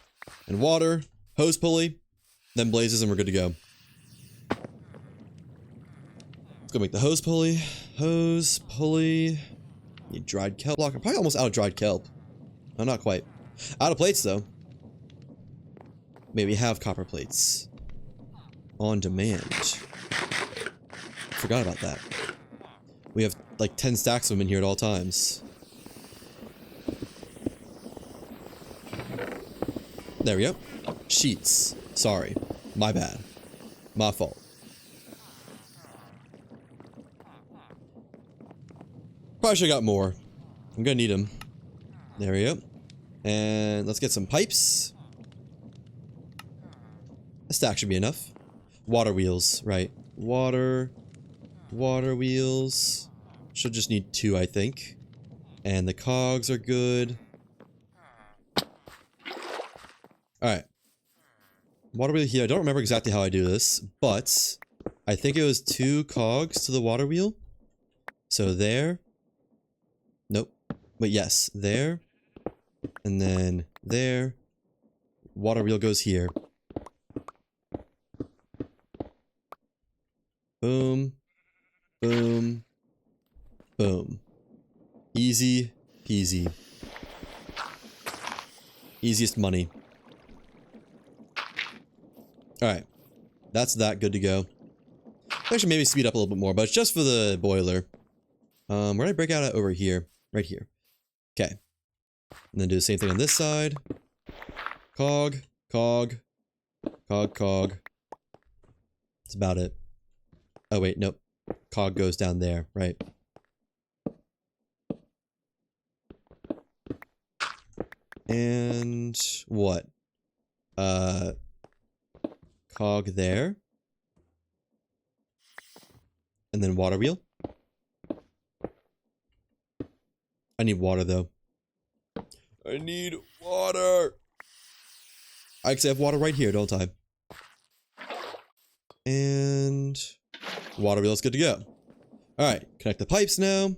and water, hose pulley, then blazes, and we're good to go. Let's go make the hose pulley. Hose pulley. Need dried kelp block. I'm probably almost out of dried kelp. No, not quite. Out of plates, though. Maybe have copper plates. On demand. Forgot about that. We have like 10 stacks of them in here at all times. There we go. Sheets. Sorry. My bad. My fault. Probably should have got more. I'm gonna need them. There we go. And let's get some pipes. A stack should be enough. Water wheels, right. Water wheels. Should just need 2, I think. And the cogs are good. Alright. Water wheel here. I don't remember exactly how I do this, but I think it was 2 cogs to the water wheel. So there. Nope. But yes, there. And then there. Water wheel goes here. Boom. Boom. Boom. Easy peasy. Easiest money. Alright. That's that. Good to go. I should maybe speed up a little bit more, but it's just for the boiler. Where did I break out at? Over here. Right here. Okay. And then do the same thing on this side. Cog. Cog. Cog. Cog. That's about it. Oh wait, nope. Cog goes down there, right. And what? Cog there. And then water wheel. I need water though. I need water! I actually have water right here, don't I? And water wheel is good to go. Alright, connect the pipes now.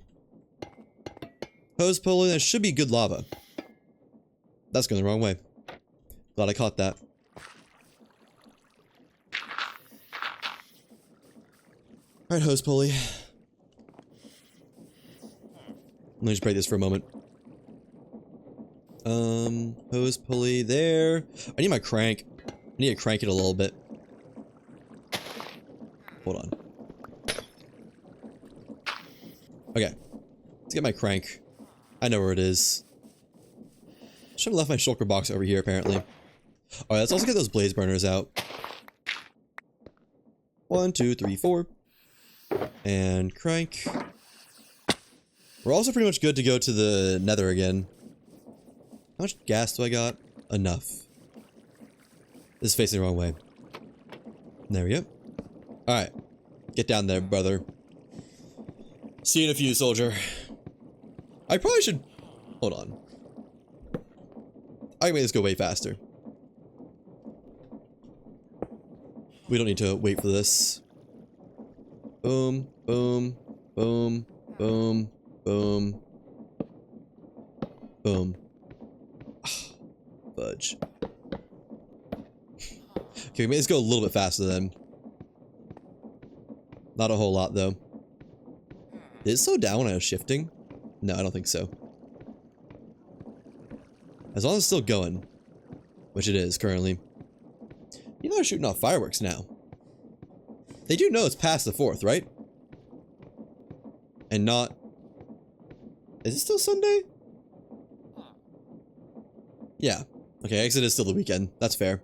Hose pulley, that should be good lava. That's going the wrong way. Glad I caught that. Alright, hose pulley. Let me just break this for a moment. Hose pulley there. I need my crank. I need to crank it a little bit. Hold on. Okay. Let's get my crank. I know where it is. Should have left my shulker box over here, apparently. Alright, let's also get those blaze burners out. 1, 2, 3, 4. And crank. We're also pretty much good to go to the nether again. How much gas do I got? Enough. This is facing the wrong way. There we go. Alright. Get down there, brother. See you in a few, soldier. I probably should... Hold on. I can make this go way faster. We don't need to wait for this. Boom, boom, boom, boom, boom. Boom. Fudge. Okay, let's go a little bit faster then. Not a whole lot though. Did it slow down when I was shifting? No, I don't think so. As long as it's still going. Which it is currently. You know they're shooting off fireworks now. They do know it's past the 4th, right? And not... Is it still Sunday? Yeah. Okay, exit is still the weekend. That's fair.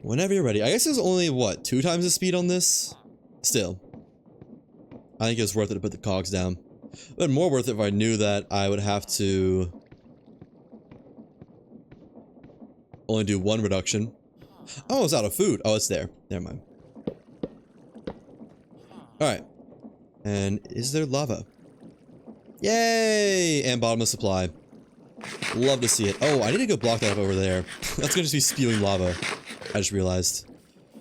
Whenever you're ready. I guess there's only, what, 2 times the speed on this? Still. I think it was worth it to put the cogs down. It would have been more worth it if I knew that I would have to... only do 1 reduction. Oh, it's out of food. Oh, it's there. Never mind. Alright. And is there lava? Yay! And bottomless supply. Love to see it. Oh, I need to go block that up over there. That's gonna just be spewing lava. I just realized.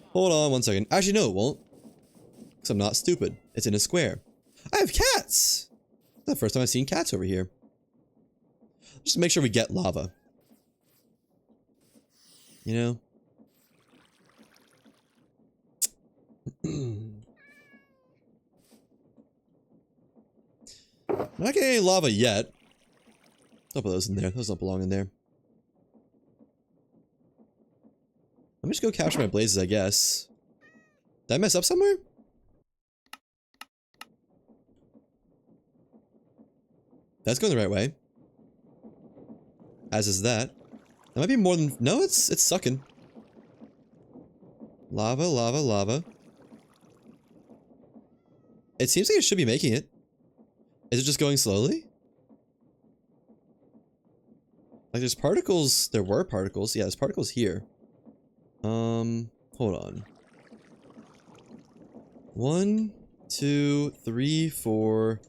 Hold on 1 second. Actually, no, it won't. Because I'm not stupid. It's in a square. I have cats! That's the first time I've seen cats over here. Just to make sure we get lava. You know? I'm not getting any lava yet. Don't put those in there. Those don't belong in there. Let me just go capture my blazes, I guess. Did I mess up somewhere? That's going the right way. As is that. That might be more than... No, it's sucking. Lava, lava, lava. It seems like it should be making it. Is it just going slowly? Like there's particles... There were particles. Yeah, there's particles here. Hold on. 1, 2, 3, 4,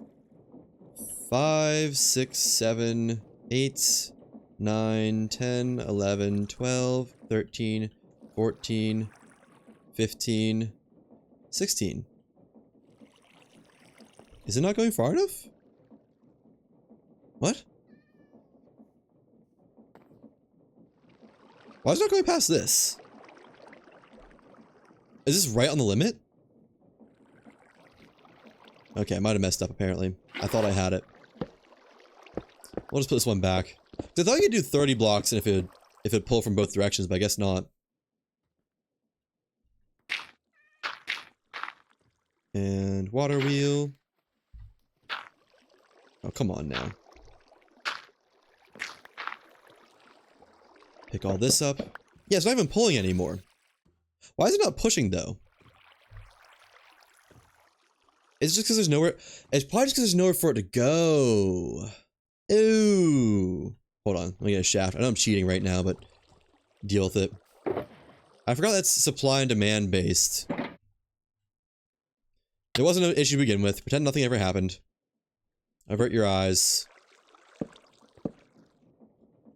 5, 6, 7, 8, 9, 10, 11, 12, 13, 14, 15, 16. Is it not going far enough? What? Why is it not going past this? Is this right on the limit? Okay, I might have messed up apparently. I thought I had it. We'll just put this one back. I thought you could do 30 blocks and if it'd pull from both directions, but I guess not. And water wheel. Oh, come on now. Pick all this up. Yeah, it's not even pulling anymore. Why is it not pushing though? It's just because there's nowhere. It's probably just because there's nowhere for it to go. Ooh. Hold on. Let me get a shaft. I know I'm cheating right now, but deal with it. I forgot that's supply and demand based. There wasn't an issue to begin with. Pretend nothing ever happened. Avert your eyes.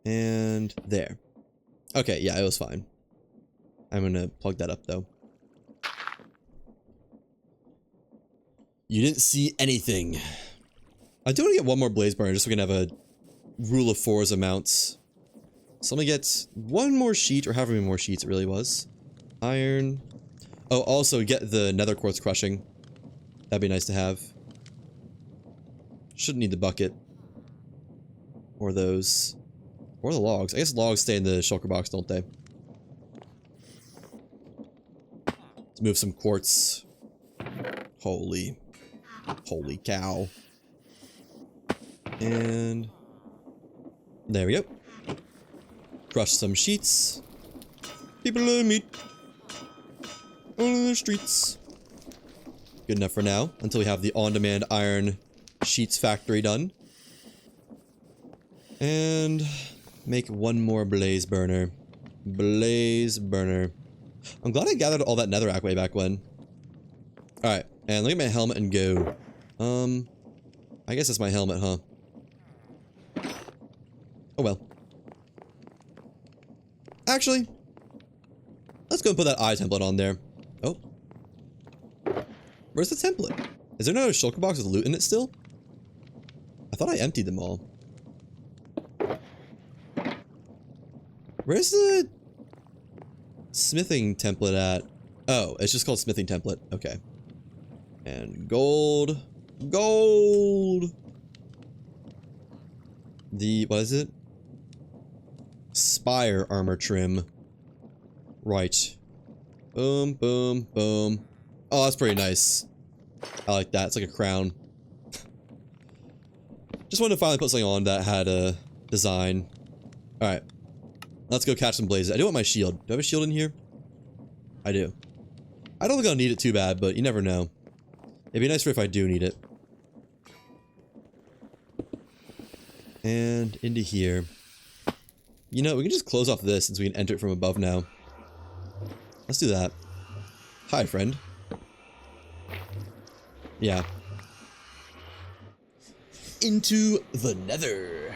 And there. Okay, yeah, it was fine. I'm gonna plug that up though. You didn't see anything. I do want to get one more blaze burner just so we can have a rule of 4's amounts. So let me get 1 more sheet, or however many more sheets it really was. Iron. Oh, also get the nether quartz crushing. That'd be nice to have. Shouldn't need the bucket. Or those. Or the logs. I guess logs stay in the shulker box, don't they? Let's move some quartz. Holy cow. And there we go. Crush some sheets. People love meat. On the streets. Good enough for now, until we have the on-demand iron sheets factory done. And make one more blaze burner. Blaze burner. I'm glad I gathered all that netherrack way back when. Alright, and look at my helmet and go. I guess that's my helmet, huh? Oh well. Actually, let's go and put that eye template on there. Oh. Where's the template? Is there another shulker box with loot in it still? I thought I emptied them all. Where's the smithing template at? Oh, it's just called smithing template. Okay. And gold. Gold! What is it? Spire armor trim. Right. Boom, boom, boom. Oh, that's pretty nice. I like that. It's like a crown. Just wanted to finally put something on that had a design. Alright. Let's go catch some blazes. I do want my shield. Do I have a shield in here? I do. I don't think I'll need it too bad, but you never know. It'd be nicer if I do need it. And into here. You know, we can just close off this since we can enter it from above now. Let's do that. Hi, friend. Yeah. Into the nether.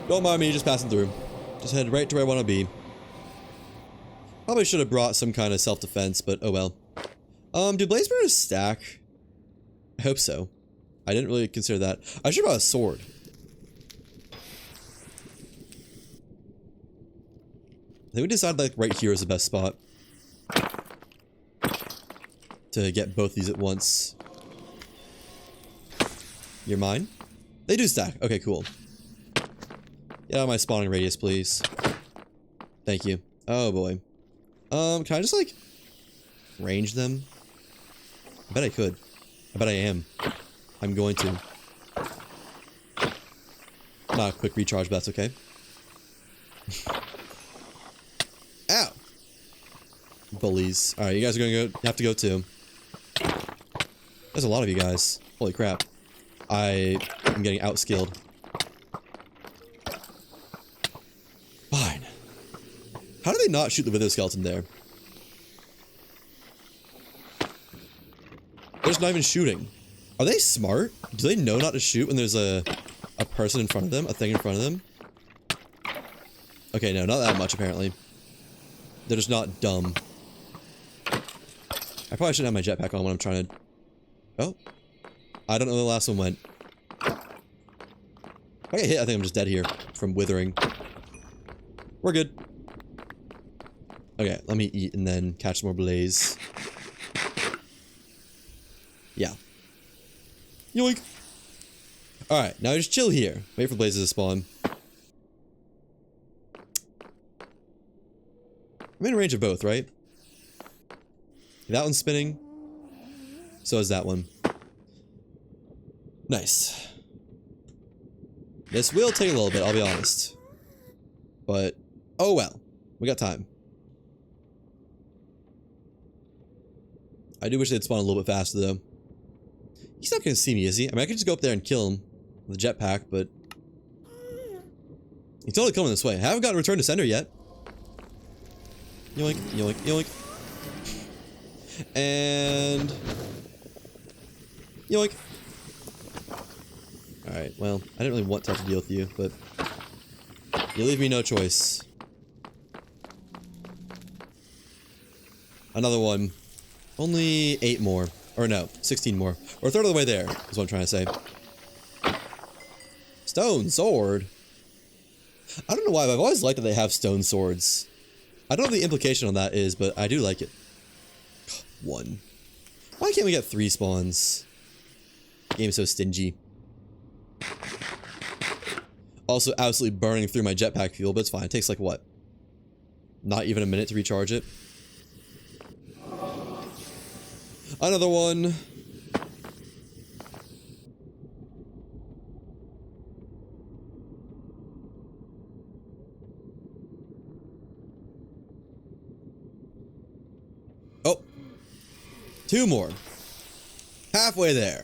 Don't mind me just passing through. Just head right to where I want to be. Probably should have brought some kind of self-defense, but oh well. Do blaze burners stack? I hope so. I didn't really consider that. I should have brought a sword. I think we decided like right here is the best spot to get both these at once. You're mine? They do stack. Okay, cool. Get out of my spawning radius, please. Thank you. Oh boy. Can I just like range them? I bet I could. I bet I am. I'm going to. Not a quick recharge, but that's okay. Ow! Bullies. Alright, you guys are gonna have to go too. There's a lot of you guys. Holy crap. I am getting outskilled. Fine. How do they not shoot the wither skeleton there? They're just not even shooting. Are they smart? Do they know not to shoot when there's a person in front of them? A thing in front of them? Okay, no, not that much apparently. They're just not dumb. I probably shouldn't have my jetpack on when I'm trying to... Oh. I don't know where the last one went. If I get hit, I think I'm just dead here from withering. We're good. Okay, let me eat and then catch some more blaze. Yeah. Yoink! Alright, now just chill here. Wait for blazes to spawn. I'm in range of both, right? That one's spinning. So is that one. Nice. This will take a little bit, I'll be honest. But, oh well. We got time. I do wish they'd spawn a little bit faster, though. He's not gonna see me, is he? I mean, I could just go up there and kill him with a jetpack, but... he's totally coming this way. I haven't gotten return to sender yet. Yoink, yoink, yoink. And... yoink. Alright, well, I didn't really want to have to deal with you, but... you leave me no choice. Another one. Only 8 more. Or no, 16 more. Or a third of the way there, is what I'm trying to say. Stone sword? I don't know why, but I've always liked that they have stone swords. I don't know what the implication on that is, but I do like it. 1. Why can't we get 3 spawns? The game is so stingy. Also absolutely burning through my jetpack fuel, but it's fine. It takes like what? Not even a minute to recharge it. Another one. 2 more. Halfway there.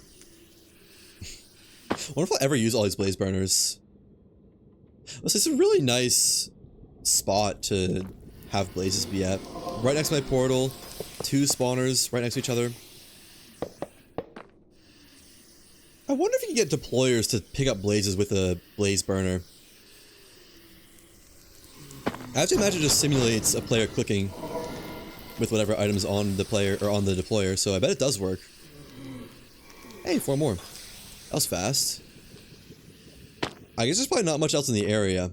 I wonder if I'll ever use all these blaze burners. This is a really nice spot to have blazes be at. Right next to my portal. 2 spawners right next to each other. I wonder if you can get deployers to pick up blazes with a blaze burner. I have to imagine it just simulates a player clicking with whatever items on the player or on the deployer, so I bet it does work. Hey, 4 more. That was fast. I guess there's probably not much else in the area.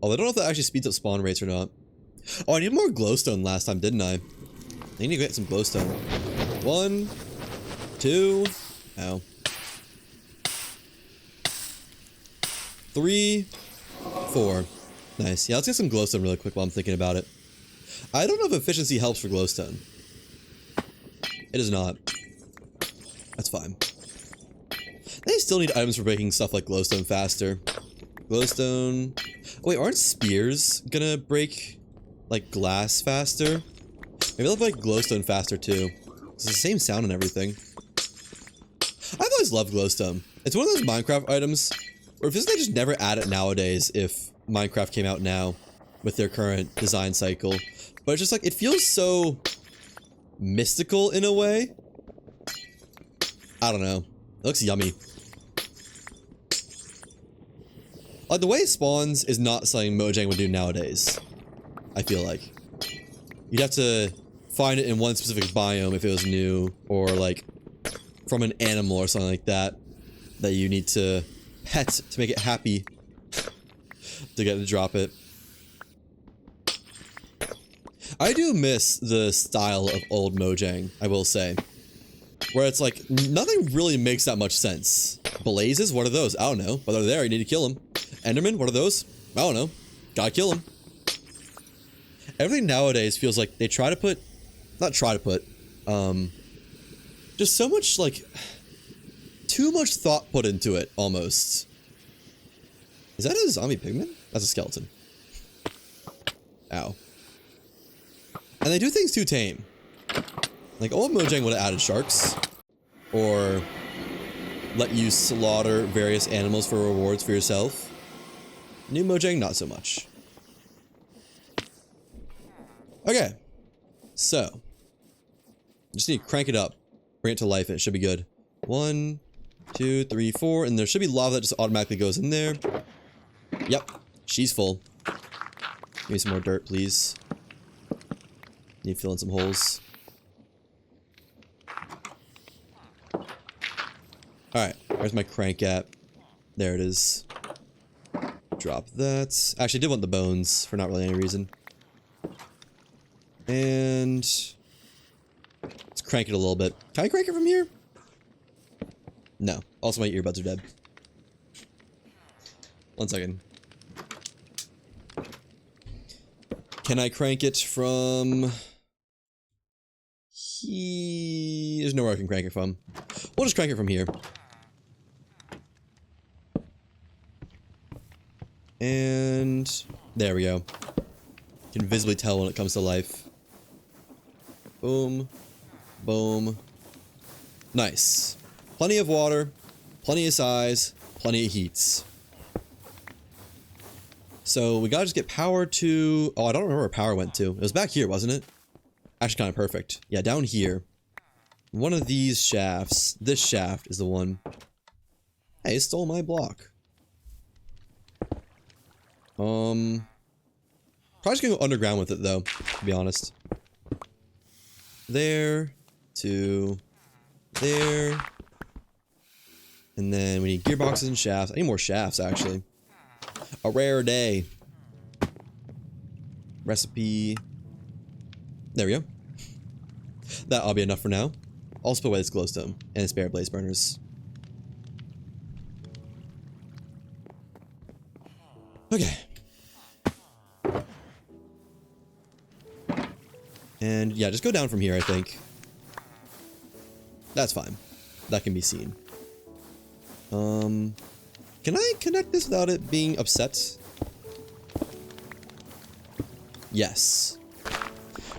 Although I don't know if that actually speeds up spawn rates or not. Oh, I need more glowstone last time, didn't I? I need to get some glowstone. 1, 2, ow. 3, 4. Nice. Yeah, let's get some glowstone really quick while I'm thinking about it. I don't know if efficiency helps for glowstone. It does not. That's fine. They still need items for breaking stuff like glowstone faster. Glowstone... Wait, aren't spears gonna break, like, glass faster? Maybe they'll break glowstone faster, too. It's the same sound and everything. I've always loved glowstone. It's one of those Minecraft items where if they just never add it nowadays if Minecraft came out now with their current design cycle. But it's just like, it feels so mystical in a way. I don't know. It looks yummy. Like, the way it spawns is not something Mojang would do nowadays. I feel like. You'd have to find it in one specific biome if it was new, or like from an animal or something like that, that you need to pet to make it happy to get to drop it. I do miss the style of old Mojang, I will say. Where it's like, nothing really makes that much sense. Blazes? What are those? I don't know. But they're there, you need to kill them. Enderman? What are those? I don't know. Gotta kill them. Everything nowadays feels like they try to put... Not try to put. Just so much, like... Too much thought put into it, almost. Is that a zombie pigman? That's a skeleton. Ow. And they do things too tame. Like, old Mojang would have added sharks. Or let you slaughter various animals for rewards for yourself. New Mojang, not so much. Okay. So. Just need to crank it up. Bring it to life and it should be good. 1, 2, 3, 4. And there should be lava that just automatically goes in there. Yep. She's full. Give me some more dirt, please. Need to fill in some holes. Alright, where's my crank at? There it is. Drop that. Actually, I did want the bones for not really any reason. And... let's crank it a little bit. Can I crank it from here? No. Also, my earbuds are dead. 1 second. Can I crank it from... There's nowhere I can crank it from. We'll just crank it from here. And... there we go. You can visibly tell when it comes to life. Boom. Boom. Nice. Plenty of water. Plenty of size. Plenty of heats. So we gotta just get power to... oh, I don't remember where power went to. It was back here, wasn't it? Actually kind of perfect. Yeah, down here. One of these shafts. This shaft is the one. Hey, it stole my block. Probably just gonna go underground with it though, to be honest. There. To... there. And then we need gearboxes and shafts. I need more shafts, actually. A rare day. Recipe. There we go. That'll be enough for now. Also put away this glowstone and spare blaze burners. Okay. And yeah, just go down from here, I think. That's fine. That can be seen. Can I connect this without it being upset? Yes.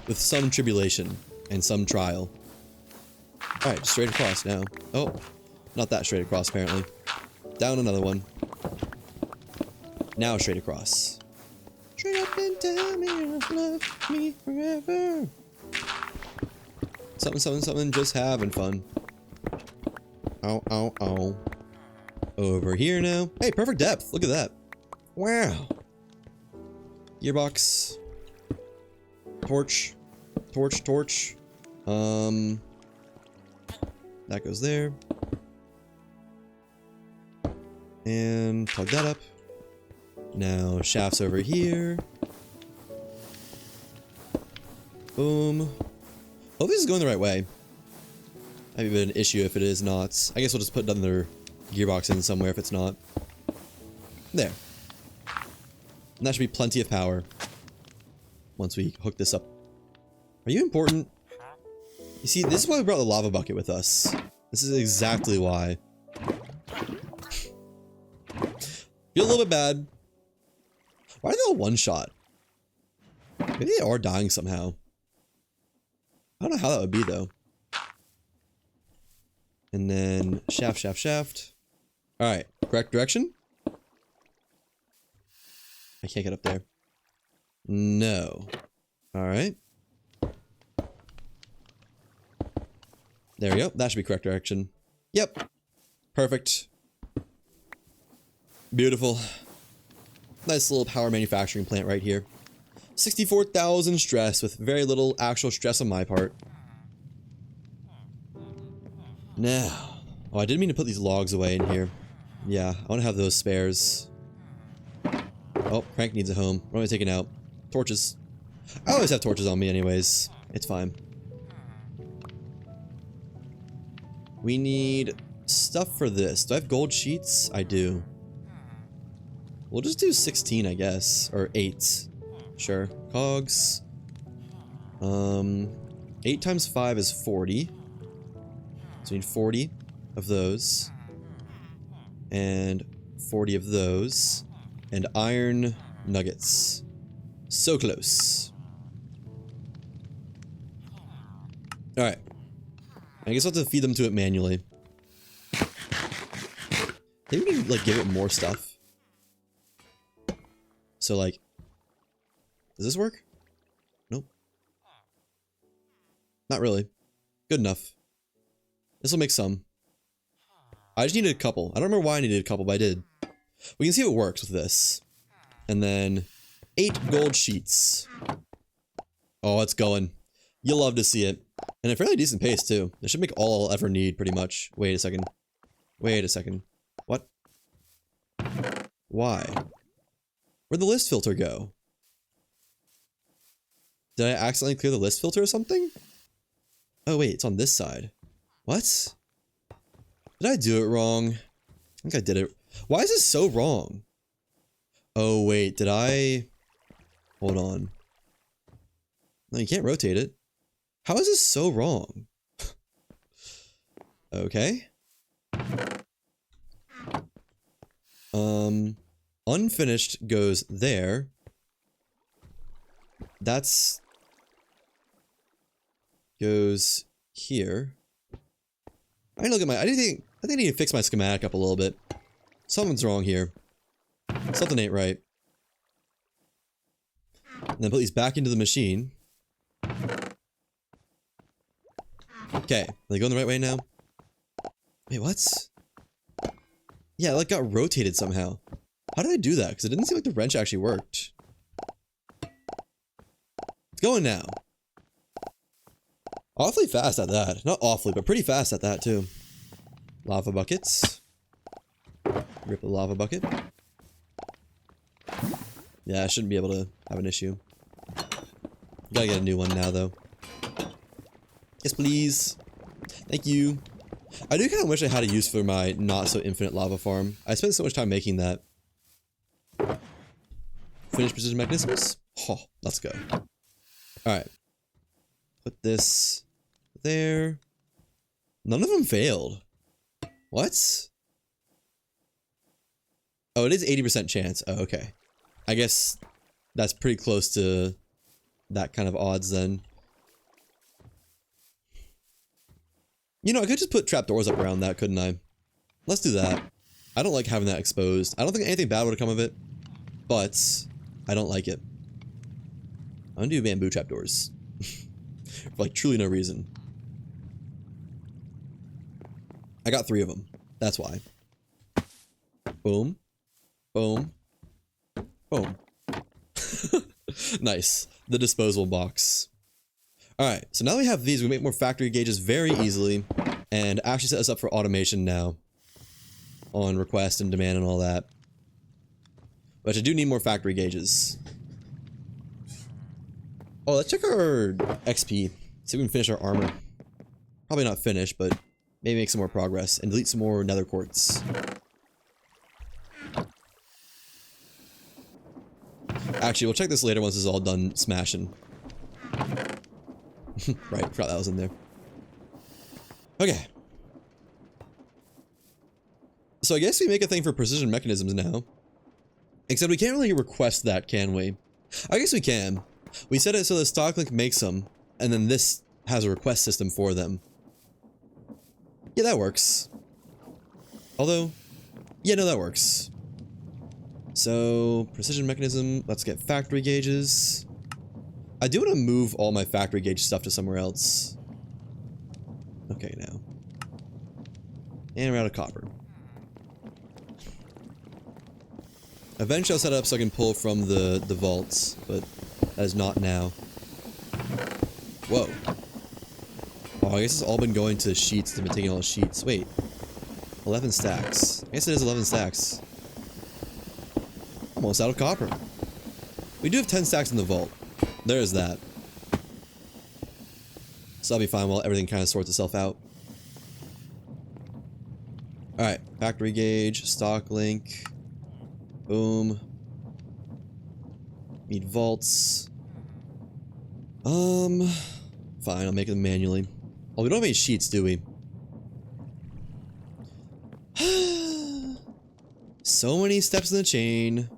With some tribulation and some trial. Alright, straight across now. Oh, not that straight across, apparently. Down another one. Now straight across. Straight up and tell me you love me forever. Something, something, something, just having fun. Ow, ow, ow. Over here now. Hey, perfect depth. Look at that. Wow. Gearbox. Torch. Torch, torch. That goes there. And plug that up. Now shafts over here. Boom. Hope this is going the right way. Might be a bit of an issue if it is not. I guess we'll just put another gearbox in somewhere if it's not. There. And that should be plenty of power. Once we hook this up. Are you important? You see, this is why we brought the lava bucket with us. This is exactly why. Feel a little bit bad. Why are they all one shot? Maybe they are dying somehow. I don't know how that would be though. And then shaft, shaft, shaft. Alright, correct direction? I can't get up there. No. Alright. There we go. That should be correct direction. Yep. Perfect. Beautiful. Nice little power manufacturing plant right here. 64,000 stress with very little actual stress on my part. Now. Oh, I didn't mean to put these logs away in here. Yeah, I want to have those spares. Oh, Crank needs a home. What am I taking out? Torches. I always have torches on me anyways. It's fine. We need stuff for this. Do I have gold sheets? I do. We'll just do 16, I guess. Or 8. Sure. Cogs. 8 times 5 is 40. So we need 40 of those. And 40 of those. And iron nuggets. So close. Alright. I guess I'll have to feed them to it manually. Maybe we can, like, give it more stuff. So, like... Does this work? Nope. Not really. Good enough. This will make some. I just needed a couple. I don't remember why I needed a couple, but I did. We can see if it works with this. And then... 8 gold sheets. Oh, it's going. You'll love to see it. And a fairly decent pace, too. This should make all I'll ever need, pretty much. Wait a second. Wait a second. What? Why? Where'd the list filter go? Did I accidentally clear the list filter or something? Oh, wait. It's on this side. What? Did I do it wrong? I think I did it. Why is this so wrong? Oh, wait. Did I... Hold on. No, you can't rotate it. How is this so wrong? Okay. Unfinished goes there. That's... goes here. I need to look at my... I think I need to fix my schematic up a little bit. Something's wrong here. Something ain't right. And then put these back into the machine. Okay, are they going the right way now? Wait, what? Yeah, it like got rotated somehow. How did I do that? Because it didn't seem like the wrench actually worked. It's going now. Awfully fast at that. Not awfully, but pretty fast at that too. Lava buckets. Rip the lava bucket. Yeah, I shouldn't be able to have an issue. Gotta get a new one now though. Yes, please. Thank you. I do kind of wish I had a use for my not-so-infinite lava farm. I spent so much time making that. Finished precision mechanisms? Oh, let's go. Alright. Put this there. None of them failed. What? Oh, it is 80% chance. Oh, okay. I guess that's pretty close to that kind of odds then. You know, I could just put trapdoors up around that, couldn't I? Let's do that. I don't like having that exposed. I don't think anything bad would have come of it, but I don't like it. I'm gonna do bamboo trapdoors. For like truly no reason. I got 3 of them. That's why. Boom. Boom. Boom. Nice. The disposable box. Alright, so now we have these, we make more factory gauges very easily, and actually set us up for automation now. On request and demand and all that. But I do need more factory gauges. Oh, let's check our XP. See if we can finish our armor. Probably not finish, but maybe make some more progress. And delete some more nether quartz. Actually, we'll check this later once this is all done smashing. Right, forgot that was in there. Okay. So I guess we make a thing for precision mechanisms now. Except we can't really request that, can we? I guess we can. We set it so that StockLink makes them, and then this has a request system for them. Yeah, that works. Although, yeah, no, that works. So, precision mechanism, let's get factory gauges. I do want to move all my factory gauge stuff to somewhere else. Okay, now. And we're out of copper. Eventually I'll set it up so I can pull from the vaults, but that is not now. Whoa. Oh, I guess it's all been going to sheets. They've been taking all the sheets. Wait. 11 stacks. I guess it is 11 stacks. Almost out of copper. We do have 10 stacks in the vault. There is that. So that'll be fine while everything kind of sorts itself out. Alright. Factory gauge. Stock link. Boom. Need vaults. Fine, I'll make them manually. Oh, we don't have any sheets, do we? So many steps in the chain.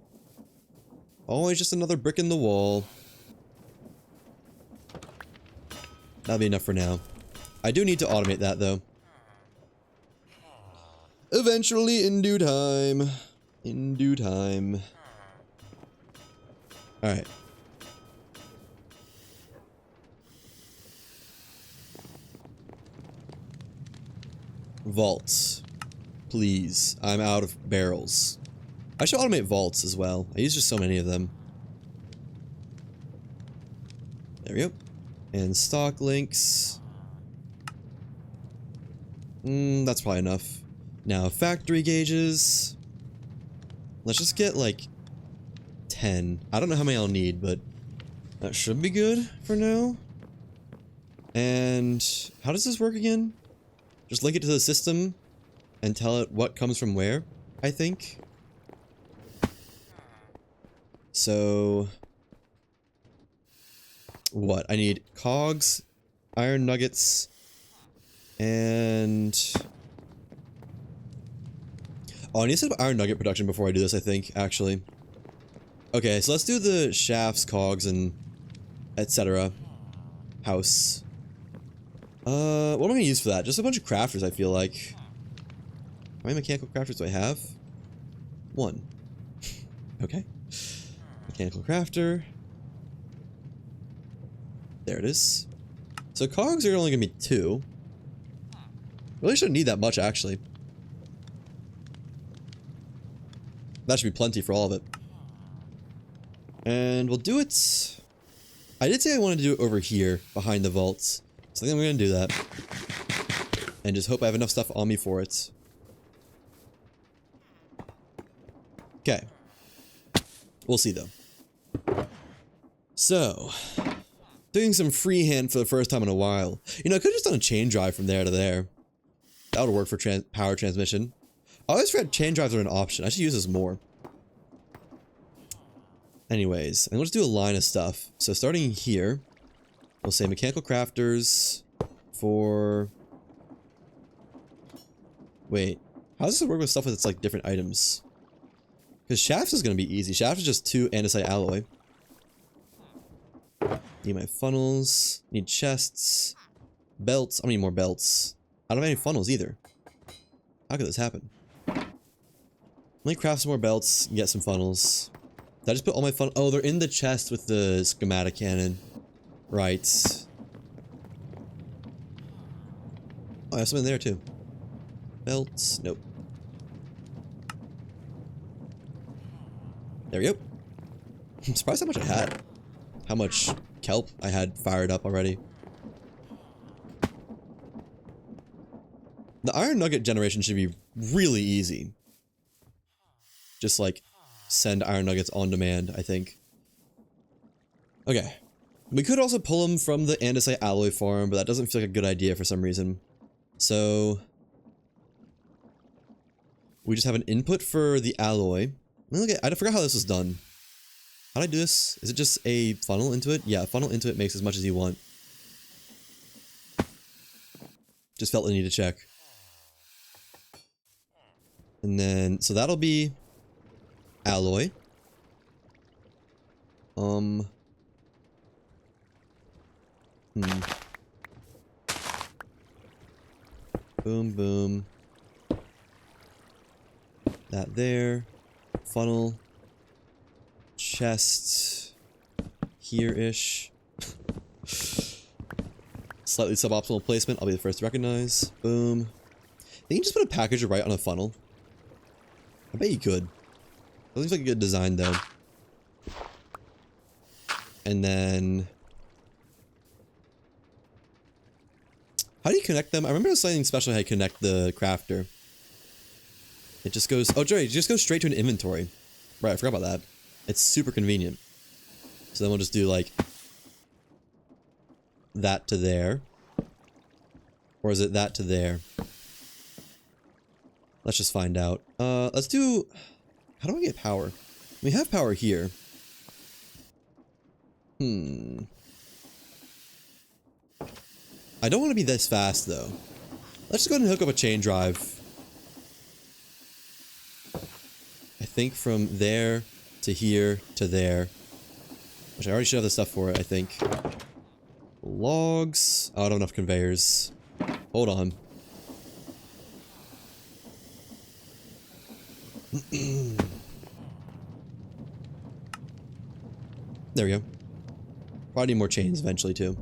Always just another brick in the wall. That'll be enough for now. I do need to automate that, though. Eventually, in due time. In due time. Alright. Vaults. Please. I'm out of barrels. I should automate vaults as well. I use just so many of them. There we go. And stock links. That's probably enough. Now, factory gauges. Let's just get, like, 10. I don't know how many I'll need, but that should be good for now. And how does this work again? Just link it to the system and tell it what comes from where, I think. So, what? I need cogs, iron nuggets, and... Oh, I need to set up iron nugget production before I do this, I think, actually. Okay, so let's do the shafts, cogs, and etc. House. What am I gonna use for that? Just a bunch of crafters, I feel like. How many mechanical crafters do I have? 1. Okay. Mechanical crafter. There it is. So cogs are only gonna be 2. Really shouldn't need that much, actually. That should be plenty for all of it. And we'll do it... I did say I wanted to do it over here, behind the vaults. So I think I'm going to do that. And just hope I have enough stuff on me for it. Okay. We'll see, though. So... doing some freehand for the first time in a while. You know, I could have just done a chain drive from there to there. That would work for power transmission. I always forgot chain drives are an option. I should use this more. Anyways, and we'll just do a line of stuff. So starting here, we'll say mechanical crafters for... Wait, how does this work with stuff that's like different items? Because shafts is going to be easy. Shafts is just 2 andesite alloy. Need my funnels. Need chests. Belts. I need more belts. I don't have any funnels either. How could this happen? Let me craft some more belts and get some funnels. Did I just put all my oh, they're in the chest with the schematic cannon. Right. Oh, I have some in there too. Belts. Nope. There we go. I'm surprised how much I had. How much kelp I had fired up already. The iron nugget generation should be really easy. Just like send iron nuggets on demand, I think. Okay. We could also pull them from the andesite alloy farm, but that doesn't feel like a good idea for some reason. So we just have an input for the alloy. Look at, I forgot how this was done. How do I do this? Is it just a funnel into it? Yeah, a funnel into it makes as much as you want. Just felt the need to check. And then, so that'll be alloy. Boom, boom. That there. Funnel. Chest. Here-ish. Slightly suboptimal placement. I'll be the first to recognize. Boom. They can just put a package right on a funnel. I bet you could. That looks like a good design though. And then... how do you connect them? I remember there was something special how you connect the crafter. It just goes... oh, Joey, it just goes straight to an inventory. Right, I forgot about that. It's super convenient. So then we'll just do like... that to there. Or is it that to there? Let's just find out. Let's do... how do I get power? We have power here. I don't want to be this fast, though. Let's just go ahead and hook up a chain drive. I think from there to here to there. Which I already should have the stuff for it, I think. Logs. Oh, I don't have enough conveyors. Hold on. There we go. Probably need more chains eventually, too.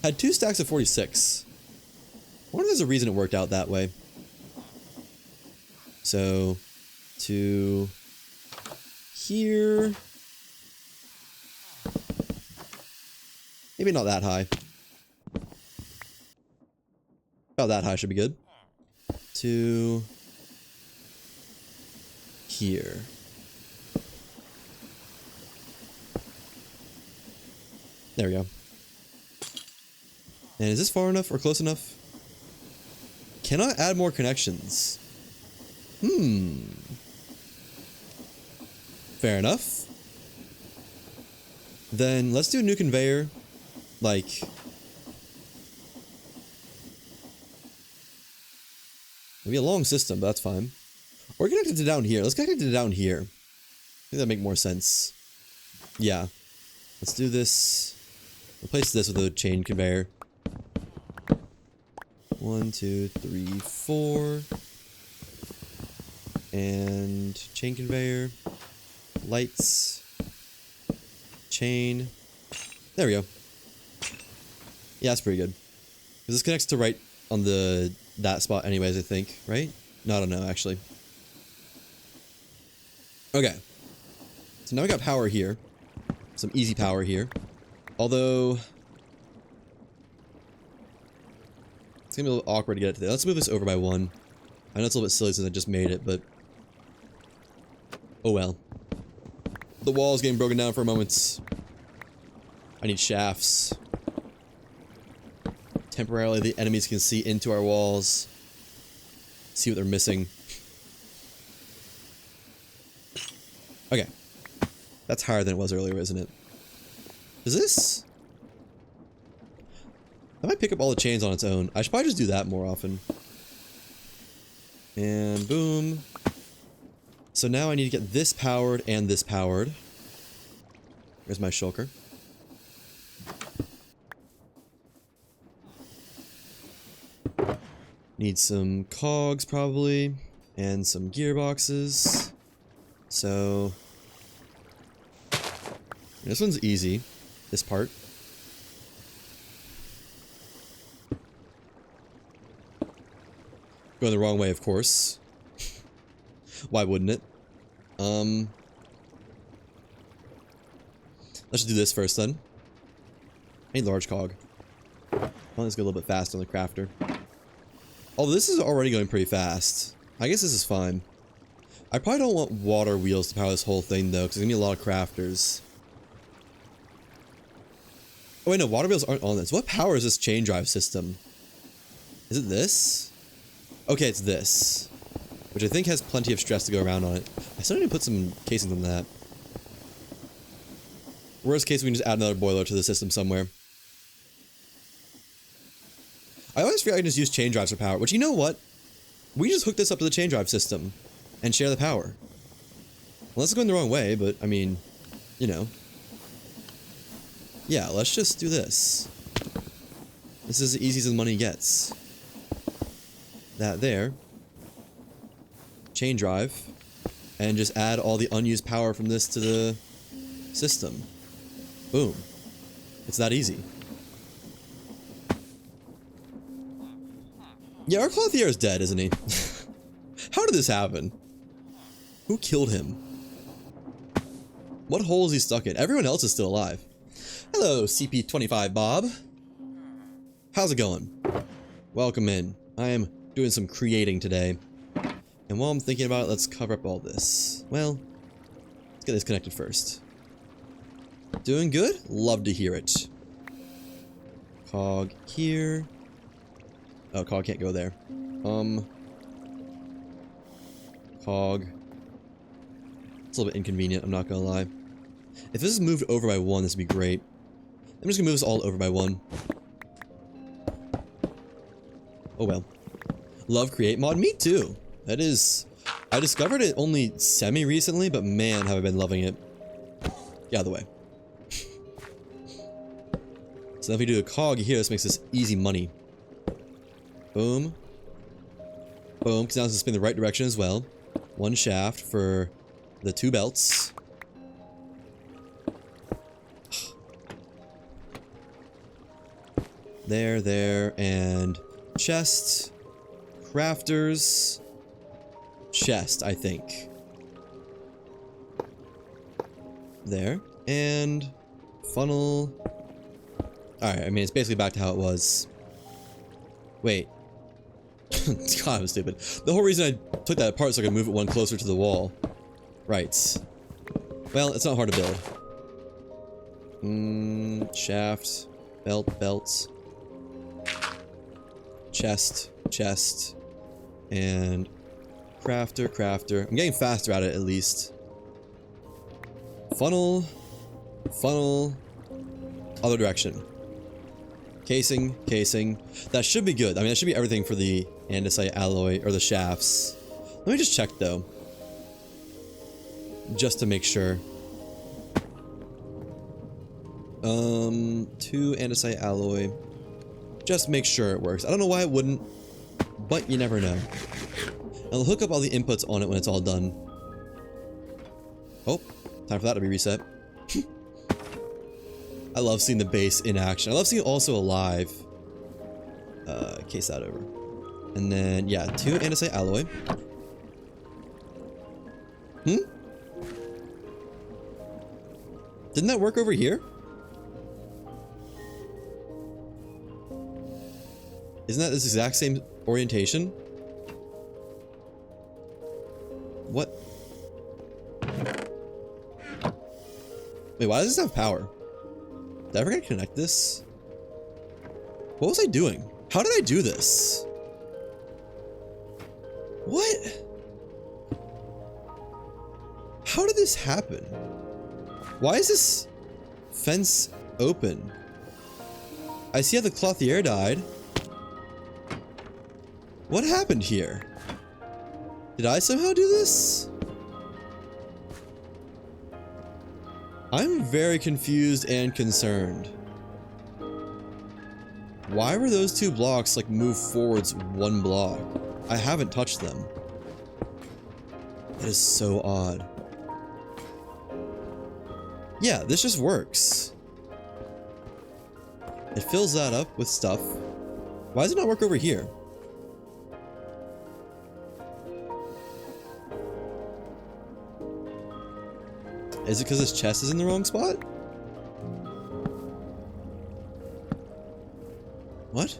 Had 2 stacks of 46. I wonder if there's a reason it worked out that way. So, to here. Maybe not that high. About that high should be good. To here. There we go. And is this far enough or close enough? Cannot add more connections. Fair enough. Then let's do a new conveyor. Like... maybe a long system, but that's fine. Or connect it to down here. Let's connect it to down here. I think that'd make more sense. Yeah. Let's do this. Replace this with a chain conveyor. 1, 2, 3, 4. And chain conveyor. Lights. Chain. There we go. Yeah, that's pretty good. Because this connects to right on that spot anyways, I think, right? No, I don't know, actually. Okay. So now we got power here. Some easy power here. Although... it's gonna be a little awkward to get it to there. Let's move this over by 1. I know it's a little bit silly since I just made it, but... oh well. The wall is getting broken down for a moment. I need shafts. Temporarily, the enemies can see into our walls. See what they're missing. Okay. That's higher than it was earlier, isn't it? Is this... that might pick up all the chains on its own. I should probably just do that more often. And boom. So now I need to get this powered and this powered. There's my shulker. Need some cogs probably, and some gearboxes. So this one's easy, this part. Going the wrong way, of course. Why wouldn't it? Let's just do this first then. I need large cog. Let's go a little bit fast on the crafter. Although this is already going pretty fast. I guess this is fine. I probably don't want water wheels to power this whole thing though, because there's gonna be a lot of crafters. Oh wait, no, water wheels aren't on this. What powers this chain drive system? Is it this? Okay, it's this. Which I think has plenty of stress to go around on it. I still need to put some casings on that. Worst case, we can just add another boiler to the system somewhere. I always feel I can just use chain drives for power, which, you know what? We just hook this up to the chain drive system and share the power. Unless it's going the wrong way, but, I mean, you know. Yeah, let's just do this. This is as easy as the money gets. That there. Chain drive. And just add all the unused power from this to the system. Boom. It's that easy. Yeah, our clothier is dead, isn't he? How did this happen? Who killed him? What hole is he stuck in? Everyone else is still alive. Hello, CP25 Bob. How's it going? Welcome in. I am doing some creating today. And while I'm thinking about it, let's cover up all this. Well, let's get this connected first. Doing good? Love to hear it. Cog here. Oh, cog can't go there. Cog. It's a little bit inconvenient, I'm not gonna lie. If this is moved over by one, this would be great. I'm just gonna move this all over by one. Oh well. Love create mod? Me too. That is... I discovered it only semi-recently, but man, have I been loving it. Get out of the way. So now if we do a cog here, this makes this easy money. Boom. Boom, because now it's spin the right direction as well. One shaft for the 2 belts. There, and chest. Crafters. Chest, I think. There. And funnel. Alright, I mean, it's basically back to how it was. Wait. God, I'm stupid. The whole reason I took that apart so I could move it one closer to the wall. Right. Well, it's not hard to build. Shaft. Belt. Chest. And crafter. I'm getting faster at it, at least. Funnel. Other direction. Casing. That should be good. I mean, that should be everything for the andesite alloy, or the shafts. Let me just check, though. Just to make sure. 2 andesite alloy. Just make sure it works. I don't know why it wouldn't, but you never know. I'll hook up all the inputs on it when it's all done. Oh, time for that to be reset. I love seeing the base in action. I love seeing it also alive. Case that over. And then, yeah, 2 andesite alloy. Didn't that work over here? Isn't that this exact same orientation? What? Wait, why does this have power? Did I forget to connect this? What was I doing? How did I do this? What? How did this happen? Why is this fence open? I see how the clothier died. What happened here? Did I somehow do this? I'm very confused and concerned. Why were those two blocks like move forwards one block? I haven't touched them. That is so odd. Yeah, this just works. It fills that up with stuff. Why does it not work over here? Is it because this chest is in the wrong spot? What?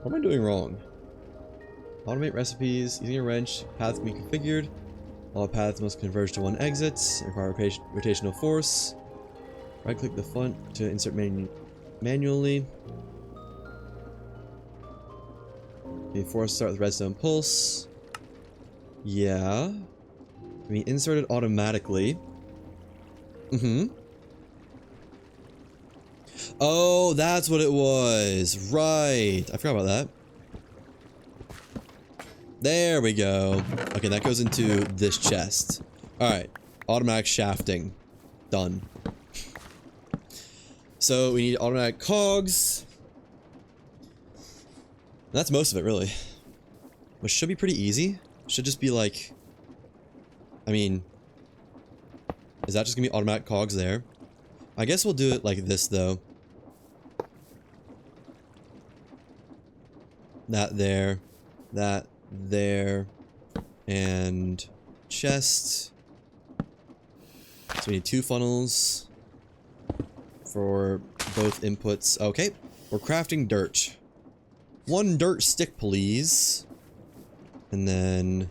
What am I doing wrong? Automate recipes. Using a wrench, paths can be configured. All paths must converge to one exit. Require rotational force. Right-click the font to insert manually. Be forced to start with redstone pulse. Yeah. I mean, inserted automatically. Oh, that's what it was. Right. I forgot about that. There we go. Okay, that goes into this chest. Alright. Automatic shafting. Done. So we need automatic cogs. That's most of it, really. Which should be pretty easy. Should just be like... I mean... Is that just gonna be automatic cogs there? I guess we'll do it like this, though. That there. That there. And... chest. So we need 2 funnels. For both inputs. Okay. We're crafting dirt. 1 dirt stick, please. And then...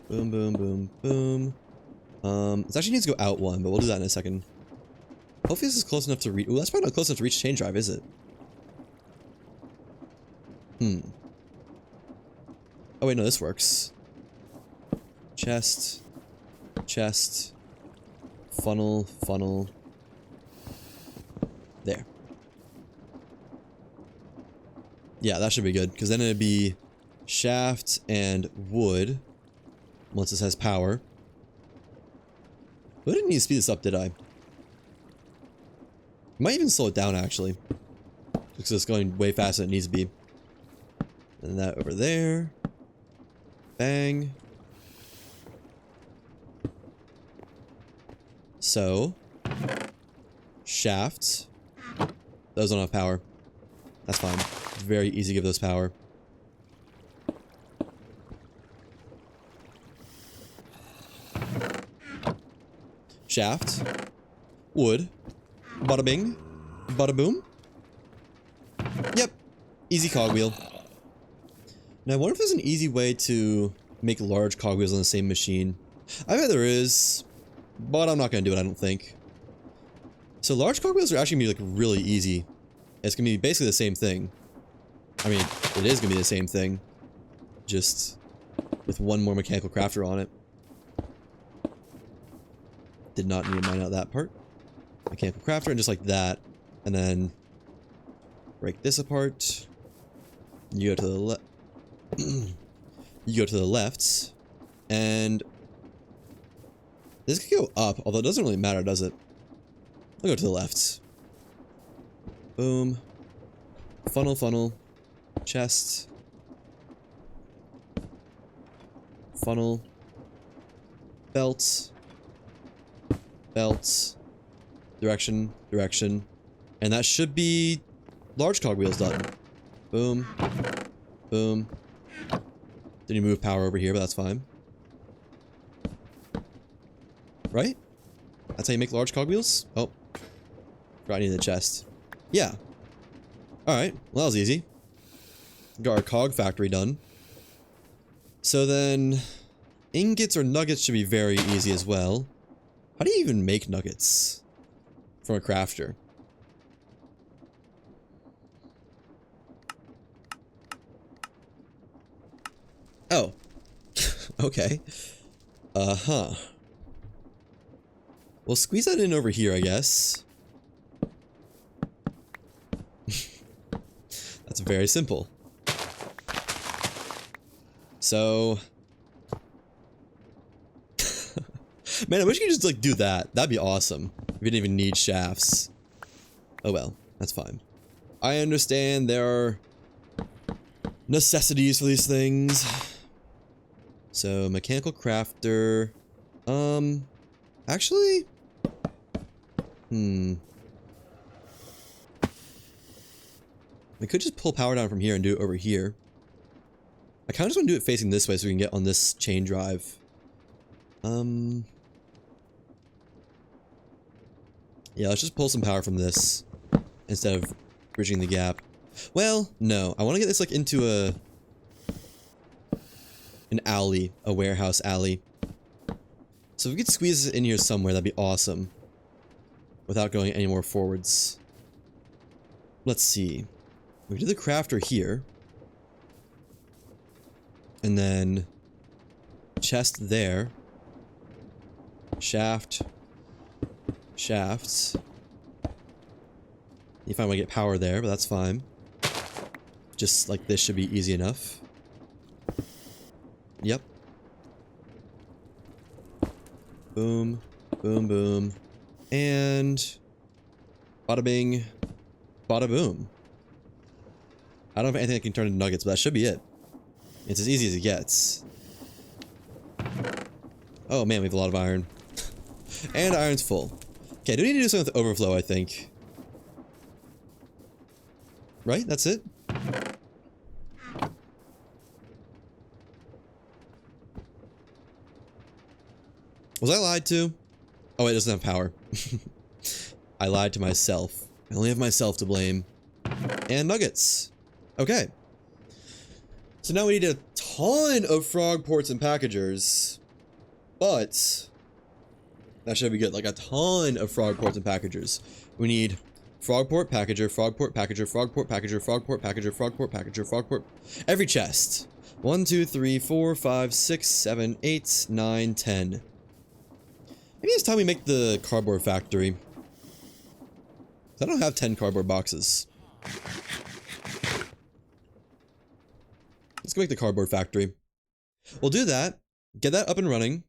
boom, boom, boom, boom. This actually needs to go out 1, but we'll do that in a second. Hopefully this is close enough to reach... Ooh, that's probably not close enough to reach chain drive, is it? Oh wait, no, this works. Chest. Chest. Funnel. Funnel. There. Yeah, that should be good, because then it'd be shaft and wood. Once this has power. I didn't need to speed this up, did I? Might even slow it down, actually. Because it's going way faster than it needs to be. And that over there. Bang. So. Shaft. Those don't have power. That's fine. Very easy to give those power. Shaft. Wood. Bada bing. Bada boom. Yep. Easy cogwheel. Now, I wonder if there's an easy way to make large cogwheels on the same machine. I bet there is, but I'm not going to do it, I don't think. So large cogwheels are actually going to be like really easy. It's going to be basically the same thing. I mean, it is going to be the same thing. Just with 1 more mechanical crafter on it. Did not need to mine out that part. Mechanical crafter, and just like that. And then break this apart. You go to the left. You go to the left. And this could go up, although it doesn't really matter, does it? I'll go to the left. Boom. Funnel, funnel. Chest. Funnel. Belt. Belt. Direction. Direction. And that should be large cogwheels done. Boom. Boom. Didn't move power over here, but that's fine. Right? That's how you make large cogwheels? Oh. Forgot I needed the chest. Yeah. Alright, well that was easy. Got our cog factory done. So then... ingots or nuggets should be very easy as well. How do you even make nuggets? From a crafter? Oh. Okay. Uh-huh. We'll squeeze that in over here, I guess. That's very simple. So... man, I wish you could just, like, do that. That'd be awesome. We didn't even need shafts. Oh well, that's fine. I understand there are necessities for these things. So, mechanical crafter. Actually? We could just pull power down from here and do it over here. I kind of just want to do it facing this way so we can get on this chain drive. Yeah, let's just pull some power from this instead of bridging the gap. Well, no. I want to get this like into an alley, a warehouse alley. So if we could squeeze it in here somewhere, that'd be awesome. Without going any more forwards. Let's see. We do the crafter here. And then chest there. Shaft. Shafts. You find a way to get power there, but that's fine. Just like this should be easy enough. Yep. Boom. Boom, boom. And bada bing. Bada boom. I don't know if anything can turn into nuggets, but that should be it. It's as easy as it gets. Oh man, we have a lot of iron. And iron's full. Okay, do we need to do something with overflow, I think? Right? That's it? Was I lied to? Oh, it doesn't have power. I lied to myself. I only have myself to blame. And nuggets. Okay. So now we need a ton of frog ports and packagers. But that should be good. Like a ton of frog ports and packagers. We need frog port packager, frog port packager, frog port packager, frog port packager, frog port packager, frog port. Every chest. 1, 2, 3, 4, 5, 6, 7, 8, 9, 10. Maybe it's time we make the cardboard factory. I don't have 10 cardboard boxes. Let's go make the cardboard factory. We'll do that, get that up and running,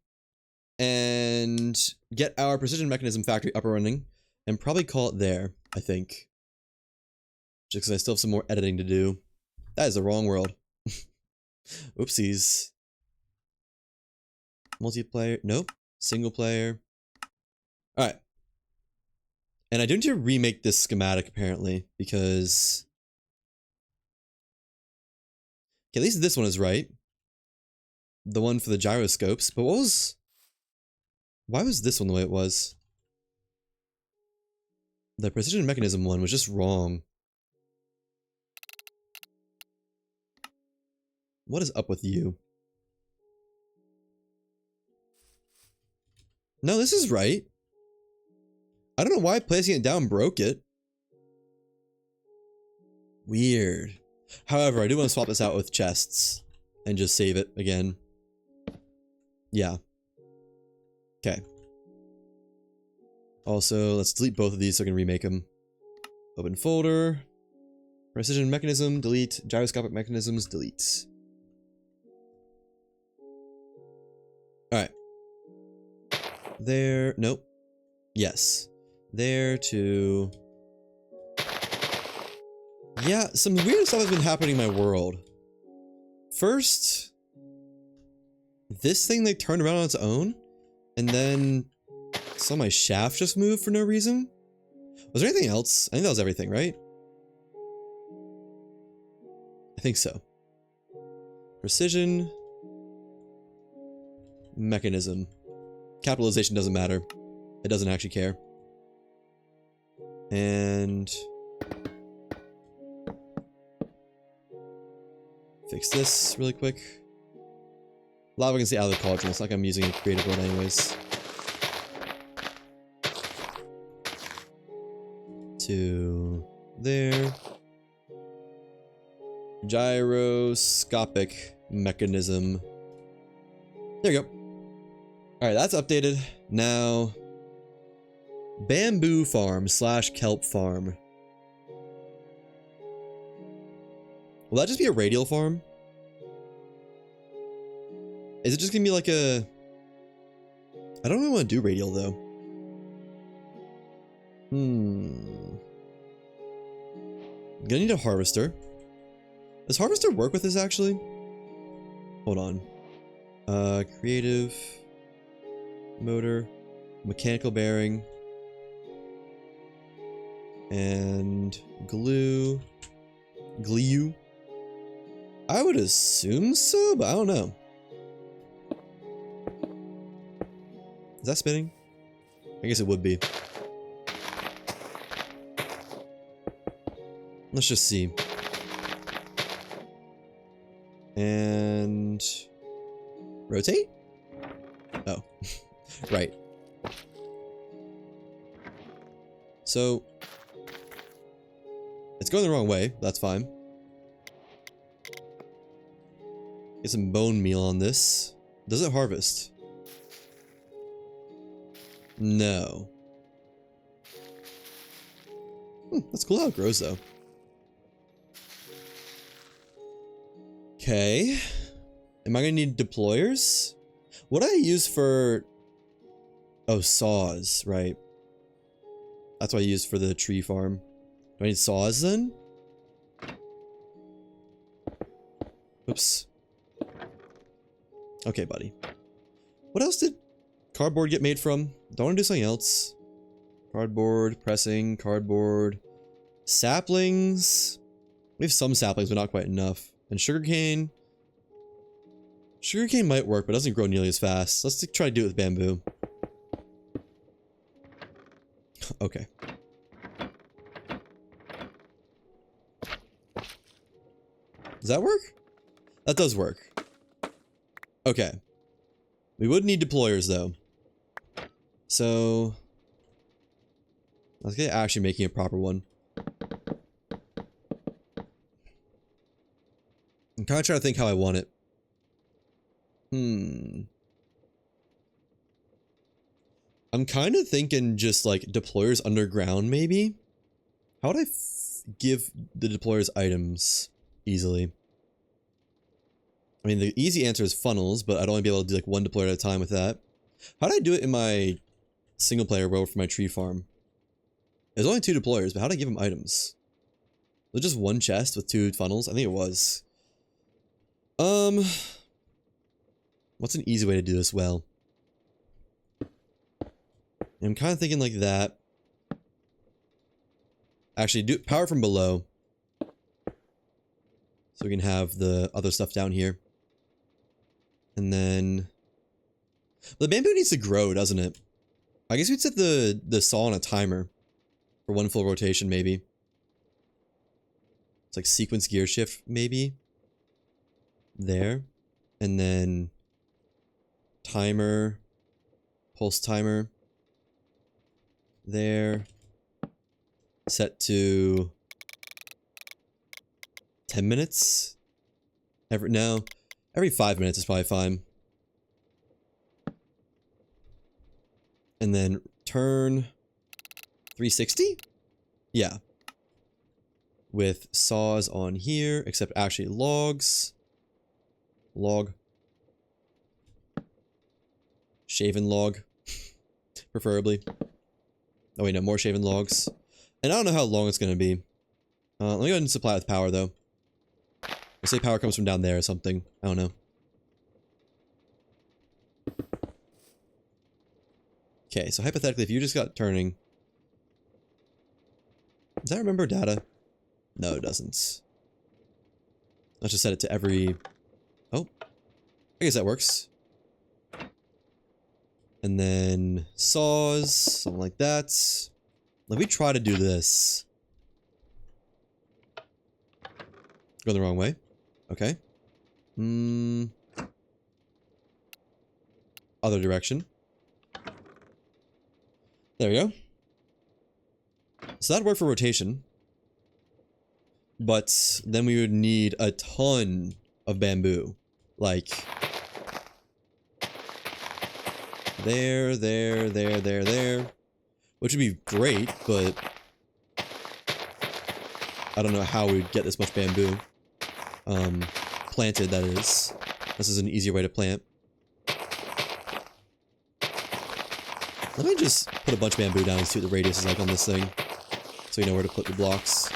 and get our precision mechanism factory up and running, and probably call it there, I think. Just because I still have some more editing to do. That is the wrong world. Oopsies. Multiplayer, nope. Single player. Alright. And I do need to remake this schematic, apparently, because... Okay, at least this one is right. The one for the gyroscopes, but what was... Why was this one the way it was? The precision mechanism one was just wrong. What is up with you? No, this is right. I don't know why placing it down broke it. Weird. However, I do want to swap this out with chests and just save it again. Yeah. Okay. Also, let's delete both of these so I can remake them. Open folder. Precision mechanism, delete. Gyroscopic mechanisms, delete. Alright. There. Nope. Yes. There to... Yeah, some weird stuff has been happening in my world. First, this thing like turned around on its own, and then saw my shaft just move for no reason. Was there anything else? I think that was everything, right? I think so. Precision. Mechanism. Capitalization doesn't matter. It doesn't actually care. And... fix this really quick. Lava can stay out of the cauldron. It's like I'm using a creative mode anyways. To there. Gyroscopic mechanism. There you go. Alright, that's updated. Now, bamboo farm / kelp farm. Will that just be a radial farm? Is it just gonna be like a... I don't really want to do radial though. Gonna need a harvester. Does harvester work with this actually? Hold on. Creative, motor, mechanical bearing, and glue. I would assume so, but I don't know. Is that spinning? I guess it would be. Let's just see. And rotate? Oh, right. So it's going the wrong way. That's fine. Get some bone meal on this. Does it harvest? No. That's cool how it grows though. Okay. Am I gonna need deployers? What do I use for... Oh, saws, right. That's what I use for the tree farm. Do I need saws then? Oops. Okay, buddy. What else did cardboard get made from? Don't want to do something else. Cardboard, pressing, cardboard. Saplings. We have some saplings, but not quite enough. And sugarcane. Sugarcane might work, but it doesn't grow nearly as fast. Let's try to do it with bamboo. Okay. Does that work? That does work. Okay. We would need deployers though. So let's get actually making a proper one. I'm kind of trying to think how I want it. I'm kind of thinking just like deployers underground maybe. How would I give the deployers items easily? I mean, the easy answer is funnels, but I'd only be able to do like one deployer at a time with that. How did I do it in my single player world for my tree farm? There's only 2 deployers, but how did I give them items? Was it just one chest with 2 funnels? I think it was. What's an easy way to do this well? I'm kind of thinking like that. Actually, do power from below. So we can have the other stuff down here. And then... The bamboo needs to grow, doesn't it? I guess we'd set the saw on a timer. For 1 full rotation, maybe. It's like sequence gear shift, maybe. There. And then... Timer. Pulse timer. There. Set to... 10 minutes? Every 5 minutes is probably fine. And then turn 360? Yeah. With saws on here, except actually logs. Log. Shaven log. Preferably. Oh wait, no, more shaven logs. And I don't know how long it's going to be. Let me go ahead and supply it with power though. Let's say power comes from down there or something. I don't know. Okay, so hypothetically, if you just got turning... Does that remember data? No, it doesn't. Let's just set it to every... Oh. I guess that works. And then saws, something like that. Let me try to do this. Going the wrong way. Okay. Other direction. There we go. So that'd work for rotation. But then we would need a ton of bamboo. Like... There. Which would be great, but... I don't know how we'd get this much bamboo. Planted, that is. This is an easier way to plant. Let me just put a bunch of bamboo down and see what the radius is like on this thing. So you know where to put the blocks.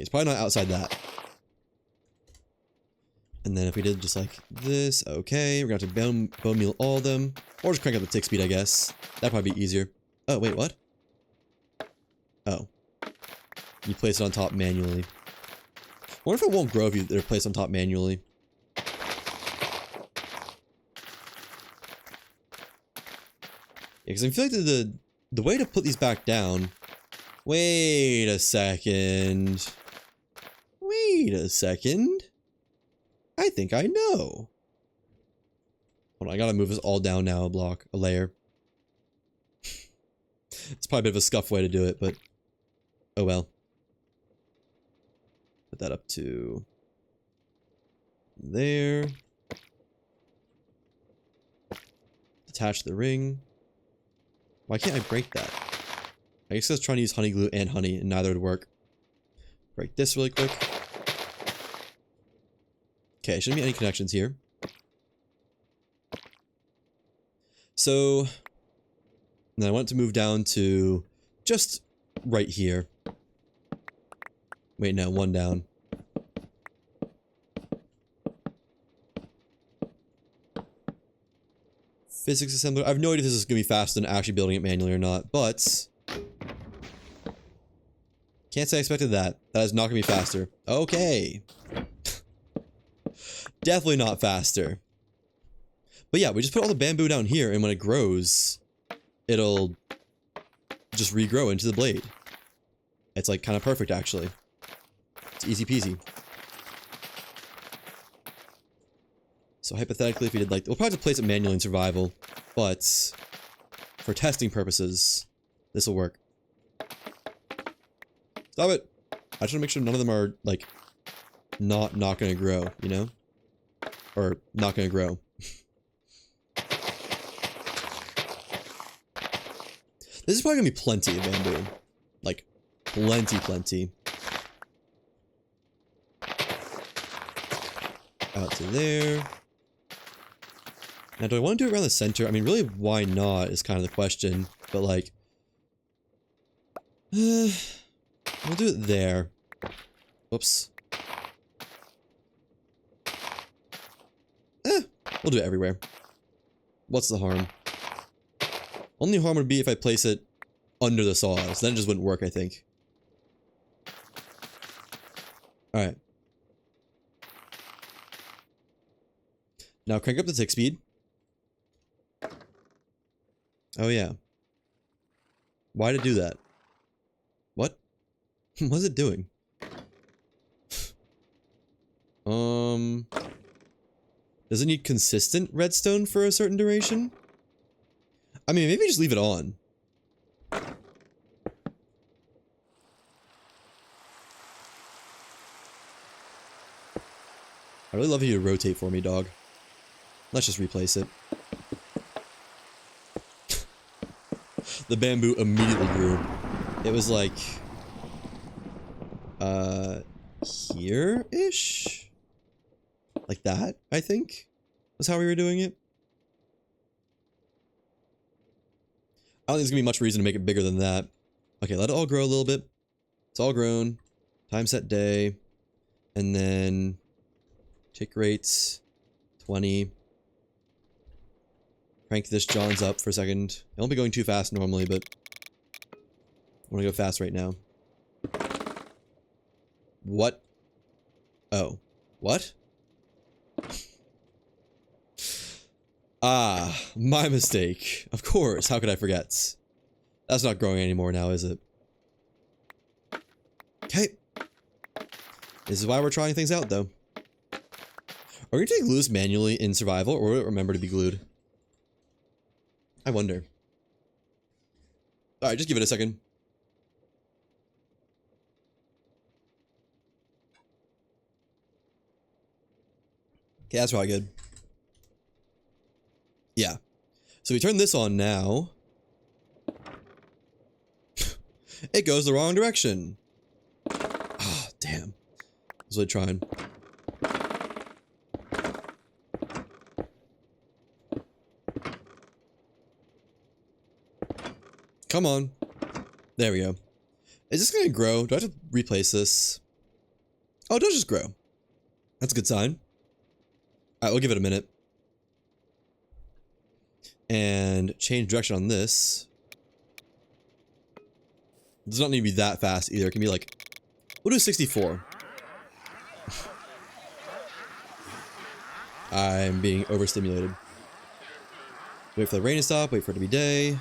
it's probably not outside that. And then if we did just like this, okay, we're gonna have to bone meal all of them. Or just crank up the tick speed, I guess. That'd probably be easier. Oh, wait, what? Oh. You place it on top manually. I wonder if it won't grow if they're placed on top manually. Yeah, because I feel like the way to put these back down... Wait a second. Wait a second. I think I know. Hold on, I gotta move this all down now a layer. It's probably a bit of a scuff way to do it, but oh well. Put that up to there. Detach the ring. Why can't I break that? I guess I was trying to use honey glue and honey, and neither would work. Break this really quick. Okay, shouldn't be any connections here. So, then I want to move down to just right here. Wait, no, one down. Physics assembler. I have no idea if this is going to be faster than actually building it manually or not, but... Can't say I expected that. That is not going to be faster. Okay. Definitely not faster. But yeah, we just put all the bamboo down here, and when it grows, it'll just regrow into the blade. It's like kind of perfect, actually. It's easy peasy. So hypothetically, if we did like, we'll probably have to place it manually in survival, but for testing purposes, this will work. Stop it! I just want to make sure none of them are like not gonna grow, you know, or not gonna grow. This is probably gonna be plenty of bamboo, like plenty. Out to there. Now, do I want to do it around the center? I mean, really, why not is kind of the question. But, like... we'll do it there. Whoops. We'll do it everywhere. What's the harm? Only harm would be if I place it under the saws. Then it just wouldn't work, I think. Alright. Now crank up the tick speed. Oh yeah. Why'd it do that? What? What's it doing? Does it need consistent redstone for a certain duration? I mean, maybe just leave it on. I really love you to rotate for me, dog. Let's just replace it. The bamboo immediately grew. It was like... here-ish? Like that, I think? Was how we were doing it. I don't think there's gonna be much reason to make it bigger than that. Okay, let it all grow a little bit. It's all grown. Time set day. And then... tick rates. 20. Crank this John's up for a second. It won't be going too fast normally, but... I want to go fast right now. What? Oh. What? Ah, my mistake. Of course, how could I forget? That's not growing anymore now, is it? Okay. This is why we're trying things out, though. Are we going to take glue this manually in survival, or will it remember to be glued? I wonder. Alright, just give it a second. Okay, that's probably good. Yeah. So we turn this on now. It goes the wrong direction. Ah, damn. I was really trying. Come on. There we go. Is this gonna grow? Do I have to replace this? Oh, it does just grow. That's a good sign. Alright, we'll give it a minute. And change direction on this. It does not need to be that fast either. It can be like... We'll do 64. I'm being overstimulated. Wait for the rain to stop. Wait for it to be day.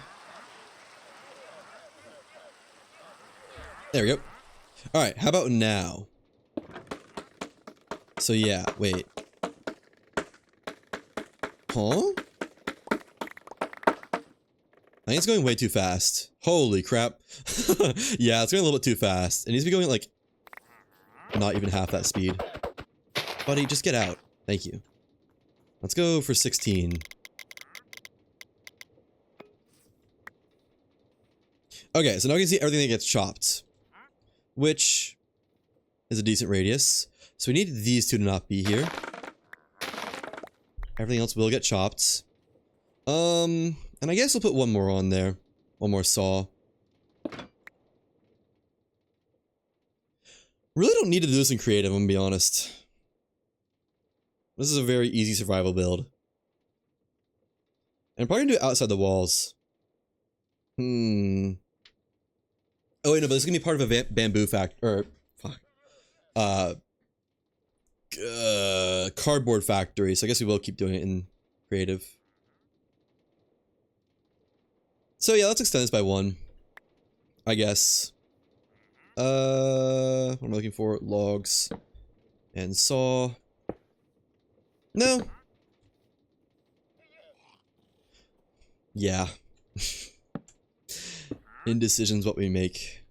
There we go. Alright, how about now? So yeah, wait. Huh? I think it's going way too fast. Holy crap. Yeah, it's going a little bit too fast. It needs to be going like... not even half that speed. Buddy, just get out. Thank you. Let's go for 16. Okay, so now you can see everything that gets chopped. Which is a decent radius. So we need these two to not be here. Everything else will get chopped. And I guess we'll put one more on there. One more saw. Really don't need to do this in creative, I'm gonna be honest. This is a very easy survival build. And I'm probably gonna do it outside the walls. Oh wait, no, but this is gonna be part of a bamboo cardboard factory, so I guess we will keep doing it in creative. So yeah, let's extend this by 1. I guess. What am I looking for? Logs. And saw. No. Yeah. Indecision's what we make.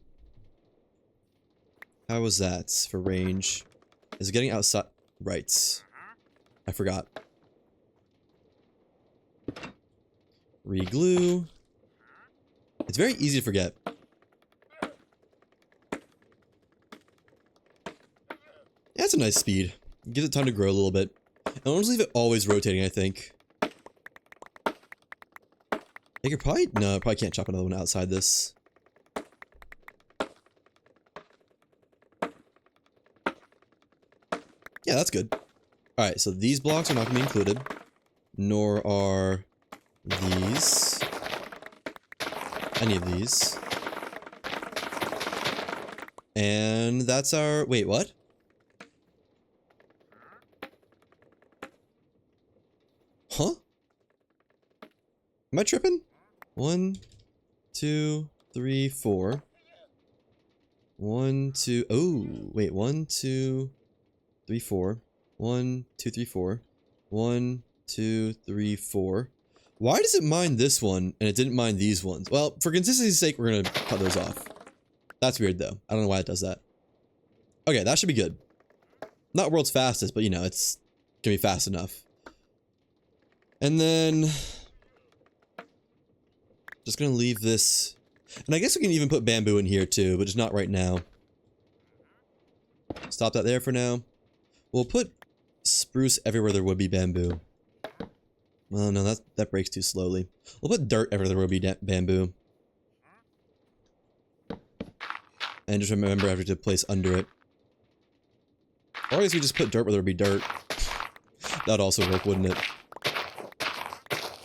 How was that for range? Is it getting outside? Right. I forgot. Re-glue. It's very easy to forget. That's a nice speed. Gives it time to grow a little bit. And I'll just leave it always rotating, I think. I could probably... No, I probably can't chop another one outside this. Yeah, that's good. Alright, so these blocks are not going to be included. Nor are these. Any of these. And that's our... Wait, what? Huh? Am I tripping? 1, 2, 3, 4. 1, 2... Oh, wait. 1, 2, 3, 4. 1, 2, 3, 4. 1, 2, 3, 4. Why does it mine this one and it didn't mine these ones? Well, for consistency's sake, we're gonna cut those off. That's weird though. I don't know why it does that. Okay, that should be good. Not world's fastest, but you know, it's gonna be fast enough. And then... just gonna leave this... And I guess we can even put bamboo in here too, but just not right now. Stop that there for now. We'll put spruce everywhere there would be bamboo. Well, no, that breaks too slowly. We'll put dirt everywhere there would be bamboo. And just remember I have to place under it. Or I guess we just put dirt where there would be dirt. That'd also work, wouldn't it?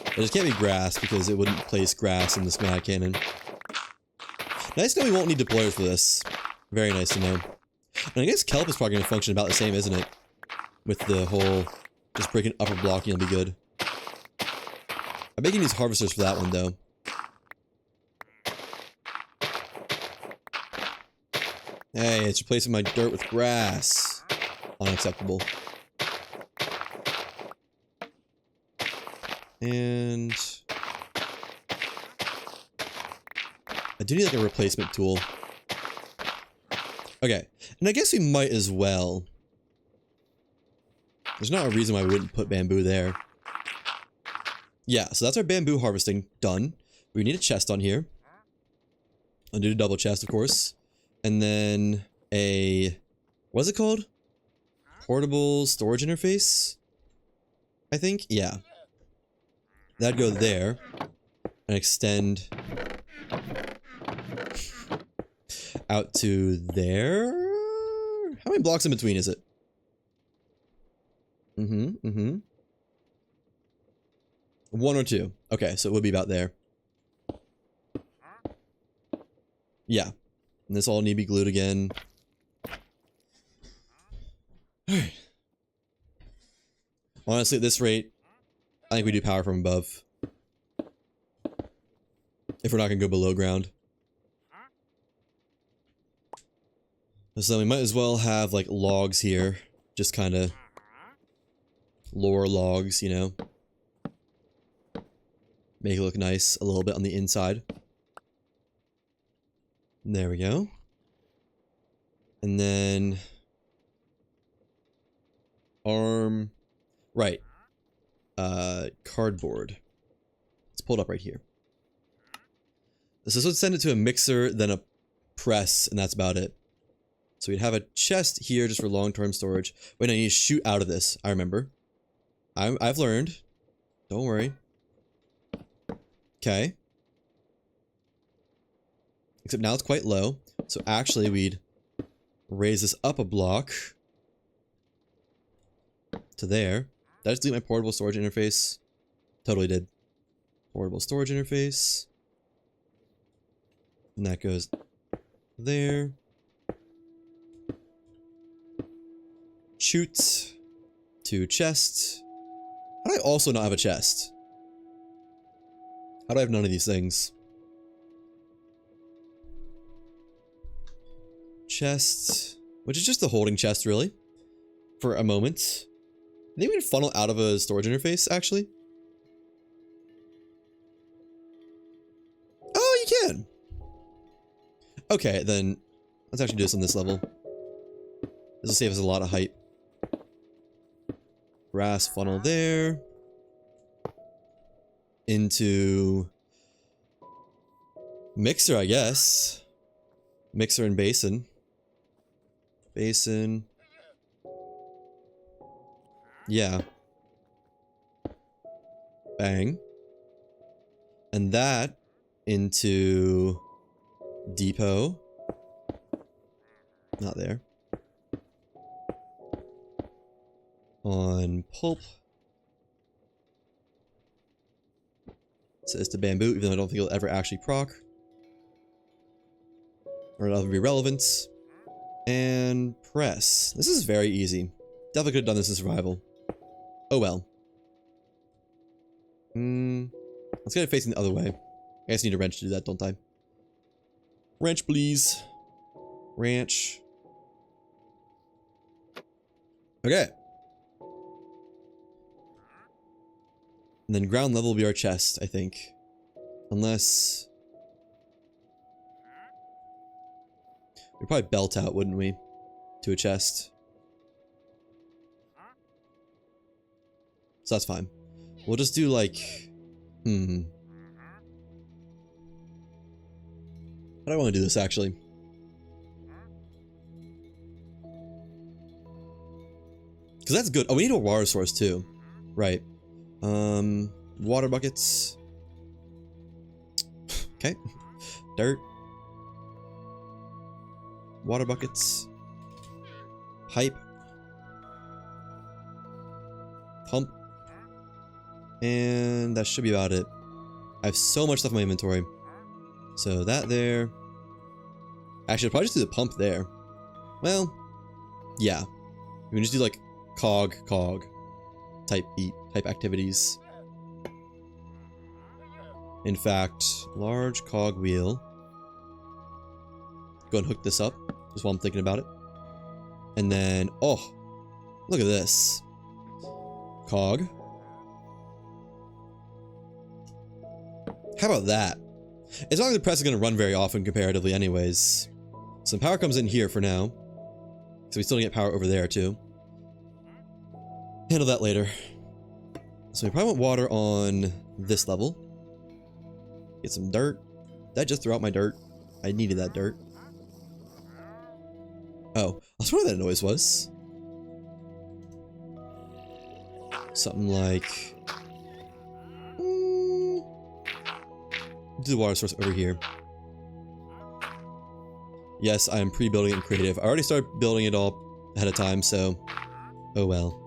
It just can't be grass because it wouldn't place grass in the schematic cannon. Nice to know we won't need deployers for this. Very nice to know. And I guess kelp is probably going to function about the same, isn't it? With the whole just breaking upper blocking will be good. I bet you can use harvesters for that one though. Hey, it's replacing my dirt with grass. Unacceptable. And... I do need like a replacement tool. Okay, and I guess we might as well. There's not a reason why we wouldn't put bamboo there. Yeah, so that's our bamboo harvesting done. We need a chest on here. I'll do a double chest, of course. And then a... what's it called? Portable storage interface? I think? Yeah. That'd go there. And extend... out to there? How am I many blocks in between is it? One or two. Okay, so it would be about there. Yeah. And this all need to be glued again. Alright. Honestly, at this rate, I think we do power from above. If we're not going to go below ground. So we might as well have, like, logs here. Just kind of lower logs, you know. Make it look nice a little bit on the inside. There we go. And then... arm... right. Cardboard. It's pulled up right here. So this would send it to a mixer, then a press, and that's about it. So we'd have a chest here just for long-term storage. Wait, I need to shoot out of this. I remember. I've learned. Don't worry. Okay. Except now it's quite low. So actually we'd raise this up a block. To there. Did I just delete my portable storage interface? Totally did. Portable storage interface. And that goes there. Shoot. To chest. How do I also not have a chest? How do I have none of these things? Chest. Which is just a holding chest, really. For a moment. I think we can funnel out of a storage interface, actually. Oh, you can! Okay, then let's actually do this on this level. This will save us a lot of height. Brass funnel there. Into... mixer, I guess. Mixer and basin. Basin. Yeah. Bang. And that into depot. Not there. On pulp. Says to bamboo, even though I don't think it'll ever actually proc. Or it'll ever be relevant. And press. This is very easy. Definitely could have done this in survival. Oh well. Let's get it facing the other way. I guess I need a wrench to do that, don't I? Wrench, please. Wrench. Okay. And then ground level will be our chest, I think. Unless... we'd probably belt out, wouldn't we? To a chest. So that's fine. We'll just do like... How do I want to do this, actually? Because that's good. Oh, we need a water source, too. Right. Water buckets. Okay. Dirt. Water buckets. Pipe. Pump. And that should be about it. I have so much stuff in my inventory. So that there. Actually, I'll probably just do the pump there. Well, yeah. We can just do like cog type beat type activities. In fact, large cog wheel. Go and hook this up, just while I'm thinking about it. And then, oh, look at this. Cog. How about that? It's not like the press is going to run very often comparatively anyways. Some power comes in here for now. So we still get power over there too. Handle that later. So we probably want water on this level. Get some dirt. Did I just throw out my dirt? I needed that dirt. Oh, I was wondering what that noise was. Something like... do the water source over here. Yes, I am pre-building it in creative. I already started building it all ahead of time, so oh well.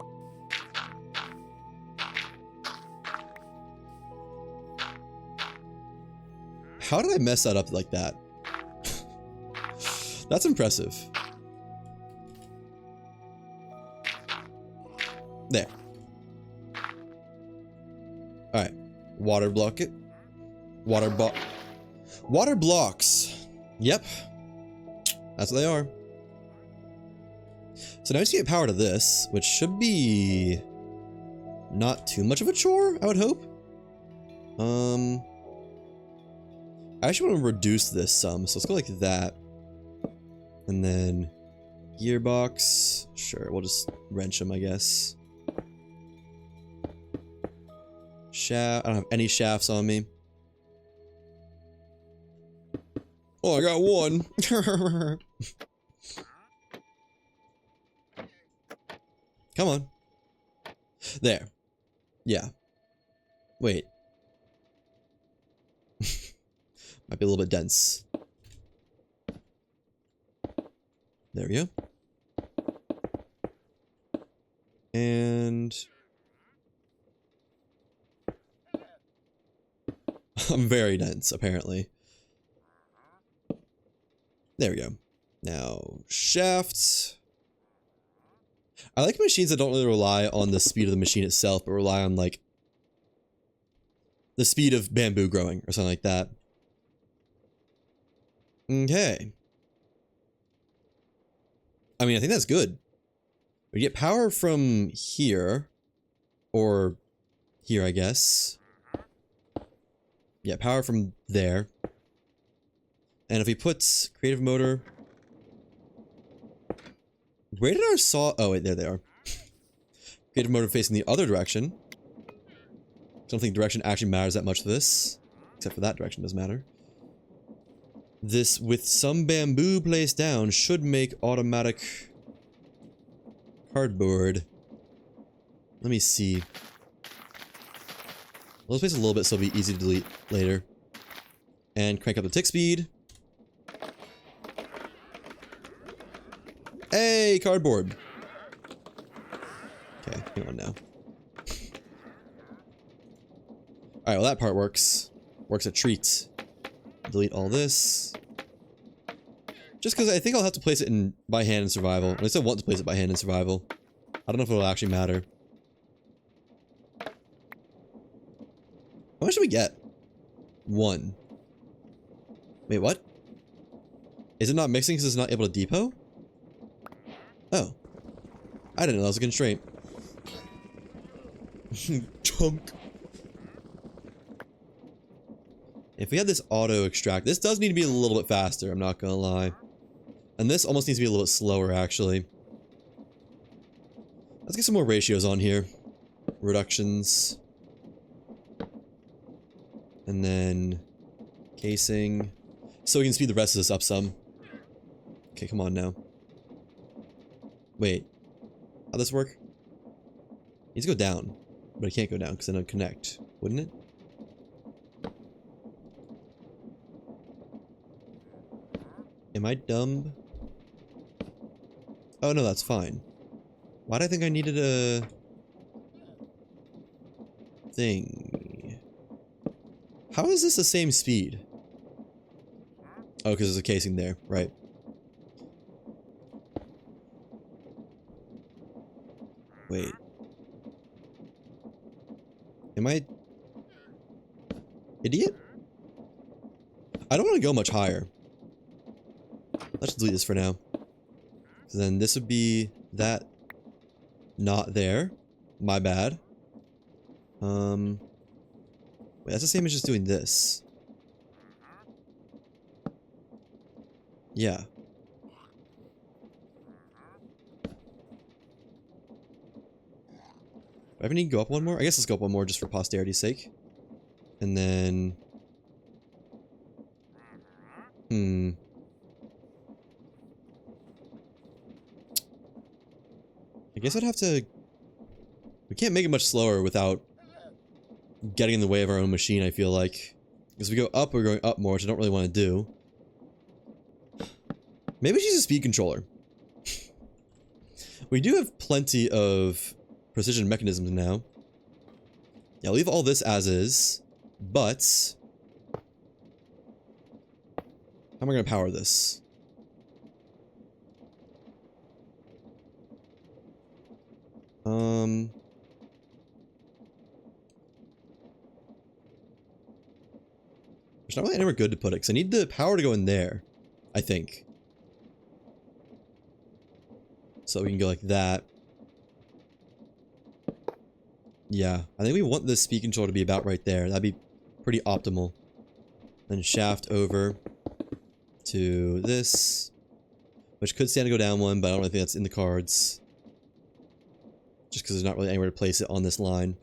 How did I mess that up like that? That's impressive. There. Alright. Water block it. Water blocks. Yep. That's what they are. So now I just get power to this, which should be not too much of a chore, I would hope. I actually want to reduce this some, so let's go like that. And then gearbox. Sure, we'll just wrench them, I guess. Shaft. I don't have any shafts on me. Oh, I got one. Come on. There. Yeah. Wait. Might be a little bit dense. There we go. And I'm very dense, apparently. There we go. Now, shafts. I like machines that don't really rely on the speed of the machine itself, but rely on, like, the speed of bamboo growing or something like that. Okay. I mean, I think that's good. We get power from here. Or here, I guess. Yeah, power from there. And if we put creative motor... Where did our saw... Oh, wait, there they are. Creative motor facing the other direction. I don't think direction actually matters that much to this. Except for that direction does matter. This, with some bamboo placed down, should make automatic cardboard. Let me see. Let's place a little bit so it'll be easy to delete later. And crank up the tick speed. Hey, cardboard. Okay, hang on now. Alright, well that part works. Works a treat. Delete all this. Just because I think I'll have to place it in by hand in survival. At least I want to place it by hand in survival. I don't know if it'll actually matter. How much do we get? 1. Wait, what? Is it not mixing because it's not able to depot? Oh. I didn't know that was a constraint. Chunk. If we had this auto extract, this does need to be a little bit faster, I'm not gonna lie. And this almost needs to be a little bit slower, actually. Let's get some more ratios on here. Reductions. And then casing. So we can speed the rest of this up some. Okay, come on now. Wait. How'd this work? It needs to go down. But it can't go down because then it'll connect, wouldn't it? Am I dumb? Oh no, that's fine. Why did I think I needed a thing? How is this the same speed? Oh, because there's a casing there, right. Wait. Am I... idiot? I don't want to go much higher. Let's delete this for now. So then this would be that not there. My bad. Wait, that's the same as just doing this. Yeah. Do I ever need to go up one more? I guess let's go up one more just for posterity's sake. And then... I guess I'd have to... We can't make it much slower without getting in the way of our own machine, I feel like. Because if we go up, we're going up more, which I don't really want to do. Maybe she's a speed controller. We do have plenty of precision mechanisms now. Yeah, I'll leave all this as is, but how am I going to power this? There's not really anywhere good to put it, because I need the power to go in there, I think. So we can go like that. Yeah, I think we want the speed controller to be about right there. That'd be pretty optimal. Then shaft over to this, which could stand to go down one, but I don't really think that's in the cards. Just because there's not really anywhere to place it on this line.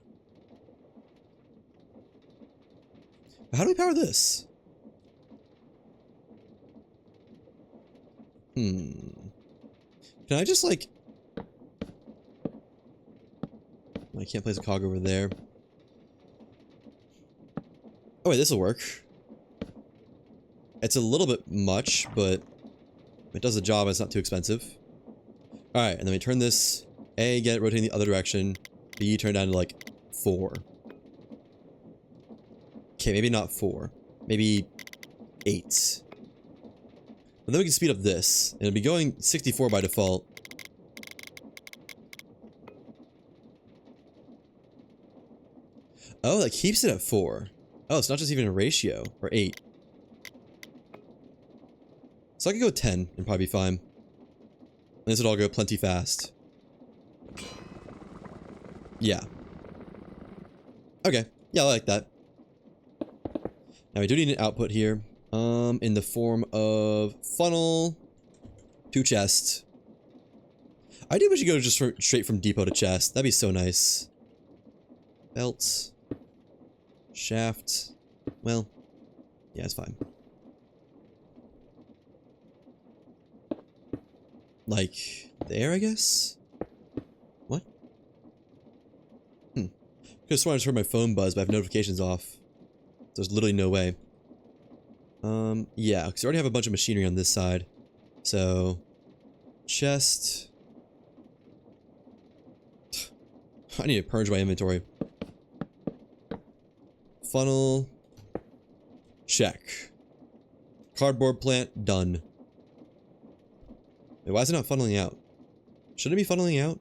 How do we power this? Can I just like... I can't place a cog over there. Oh wait, this'll work. It's a little bit much, but it does the job and it's not too expensive. Alright, and then we turn this... A, get it rotating the other direction. B, turn down to like 4. Okay, maybe not 4. Maybe 8. But then we can speed up this. And it'll be going 64 by default. Oh, that keeps it at 4. Oh, it's not just even a ratio. Or 8. So I could go 10 and probably be fine. And this would all go plenty fast. Yeah. Okay. Yeah, I like that. Now we do need an output here. In the form of funnel to chest. I do wish you go just straight from depot to chest. That'd be so nice. Belt. Shaft. Well, yeah, it's fine. Like, there, I guess? What? Could've sworn I just heard my phone buzz, but I have notifications off. There's literally no way. Yeah, because I already have a bunch of machinery on this side. So, chest. I need to purge my inventory. Funnel. Check. Cardboard plant, done. Wait, why is it not funneling out? Shouldn't it be funneling out?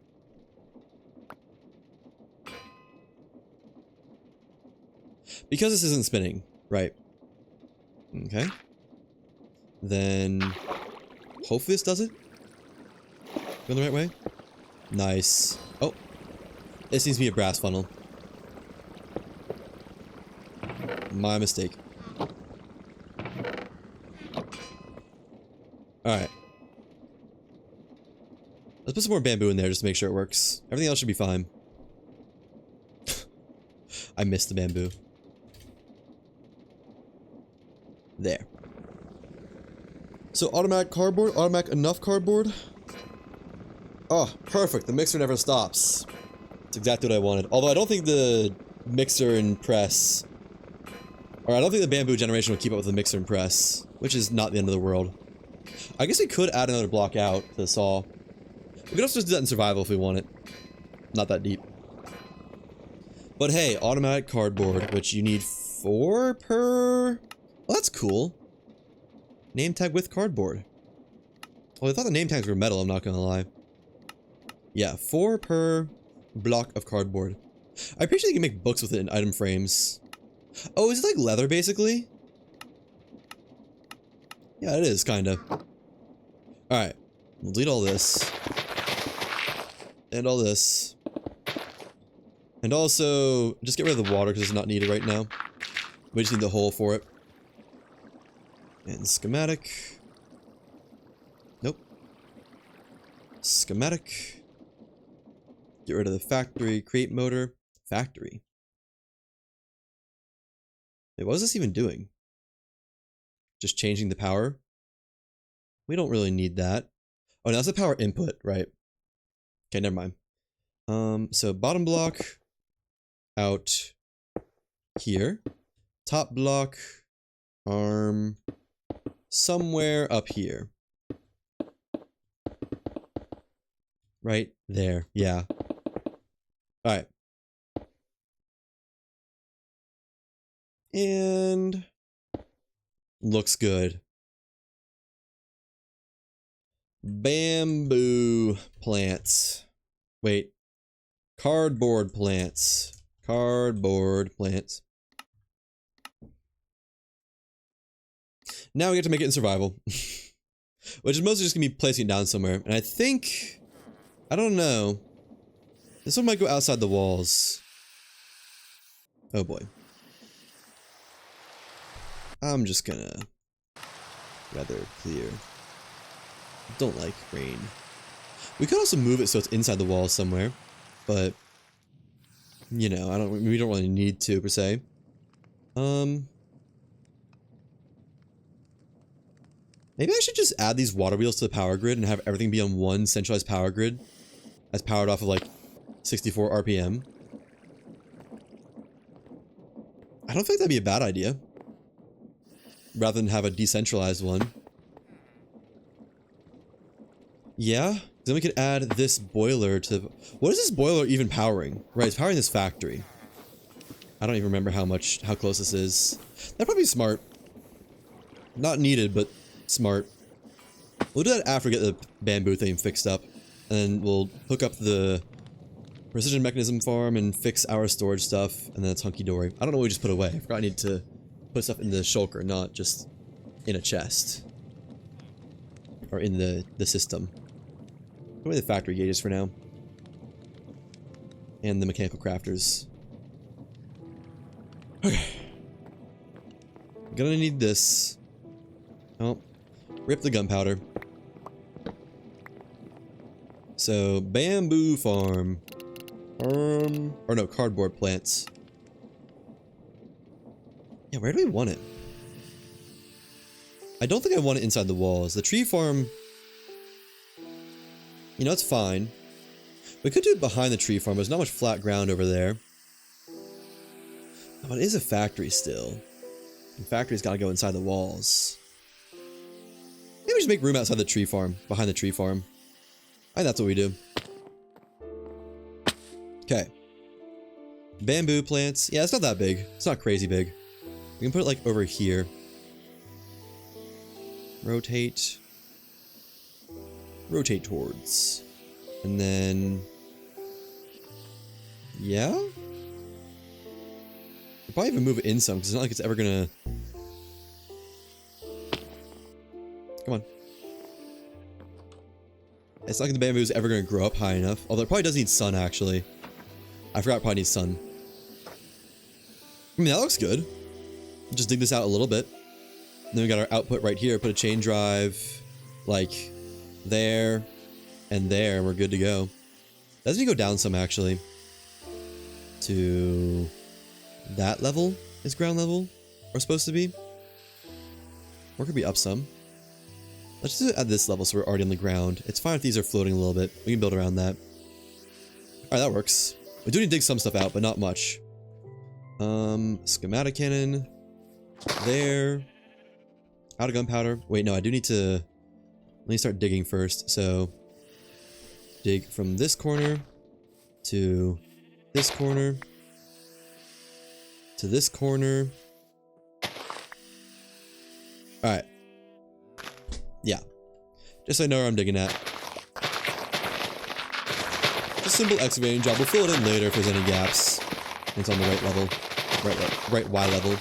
Because this isn't spinning, right? Okay. Then hopefully this does it. Going the right way? Nice. Oh. This needs to be a brass funnel. My mistake. Alright. Let's put some more bamboo in there just to make sure it works. Everything else should be fine. I missed the bamboo. There. So automatic cardboard, automatic enough cardboard. Oh, perfect. The mixer never stops. That's exactly what I wanted. Although I don't think the mixer and press... Or I don't think the bamboo generation will keep up with the mixer and press. Which is not the end of the world. I guess we could add another block out to the saw. We could also just do that in survival if we want it. Not that deep. But hey, automatic cardboard, which you need 4 per... Well, that's cool. Name tag with cardboard. Well, I thought the name tags were metal, I'm not gonna lie. Yeah, 4 per block of cardboard. I appreciate you can make books with it in item frames. Oh, is it like leather, basically? Yeah, it is, kinda. Alright. We'll delete all this. And all this. And also, just get rid of the water because it's not needed right now. We just need the hole for it. And schematic. Nope. Schematic. Get rid of the factory. Create motor. Factory. Wait, what is this even doing? Just changing the power? We don't really need that. Oh, now that's the power input, right? Okay, never mind. So bottom block out here. Top block arm somewhere up here. Right there. Yeah. Alright. And looks good. Bamboo plants. Wait. Cardboard plants. Cardboard plants. Now we get to make it in survival. Which is mostly just gonna be placing it down somewhere. And I think... I don't know. This one might go outside the walls. Oh boy. I'm just gonna... rather clear. Don't like rain. We could also move it so it's inside the wall somewhere. But... you know, we don't really need to, per se. Maybe I should just add these water wheels to the power grid and have everything be on one centralized power grid. That's powered off of like 64 RPM. I don't think that'd be a bad idea. Rather than have a decentralized one. Yeah, then we could add this boiler to... what is this boiler even powering? Right, it's powering this factory. I don't even remember how close this is. That'd probably be smart. Not needed, but smart. We'll do that after we get the bamboo thing fixed up. And then we'll hook up the precision mechanism farm and fix our storage stuff, and then it's hunky-dory. I don't know what we just put away. I forgot I need to put stuff in the shulker, not just in a chest. Or in the system. Put away the factory gauges for now. And the mechanical crafters. Okay. Gonna need this. Oh. Rip the gunpowder. So, bamboo farm. Or no, cardboard plants. Yeah, where do we want it? I don't think I want it inside the walls. The tree farm... you know, it's fine. We could do it behind the tree farm, but there's not much flat ground over there. Oh, it is a factory still. The factory's gotta go inside the walls. Maybe we just make room outside the tree farm, behind the tree farm. I think that's what we do. Okay. Bamboo plants. Yeah, it's not that big. It's not crazy big. We can put it like over here. Rotate. Rotate towards. And then... yeah? We'll probably even move it in some, because it's not like it's ever gonna... come on. It's not like the bamboo is ever gonna grow up high enough. Although it probably does need sun, actually. I forgot it probably needs sun. I mean, that looks good. Just dig this out a little bit. And then we got our output right here. Put a chain drive, like, there, and there, and we're good to go. Doesn't he go down some, actually? To... that level is ground level? Or supposed to be? Or could be up some. Let's just do it at this level so we're already on the ground. It's fine if these are floating a little bit. We can build around that. Alright, that works. We do need to dig some stuff out, but not much. Schematic cannon. There. Out of gunpowder. Wait, no, I do need to... let me start digging first. So... dig from this corner to this corner to this corner. Alright. Yeah. Just so I know where I'm digging at. Just a simple excavating job. We'll fill it in later if there's any gaps. It's on the right level. Right Y level.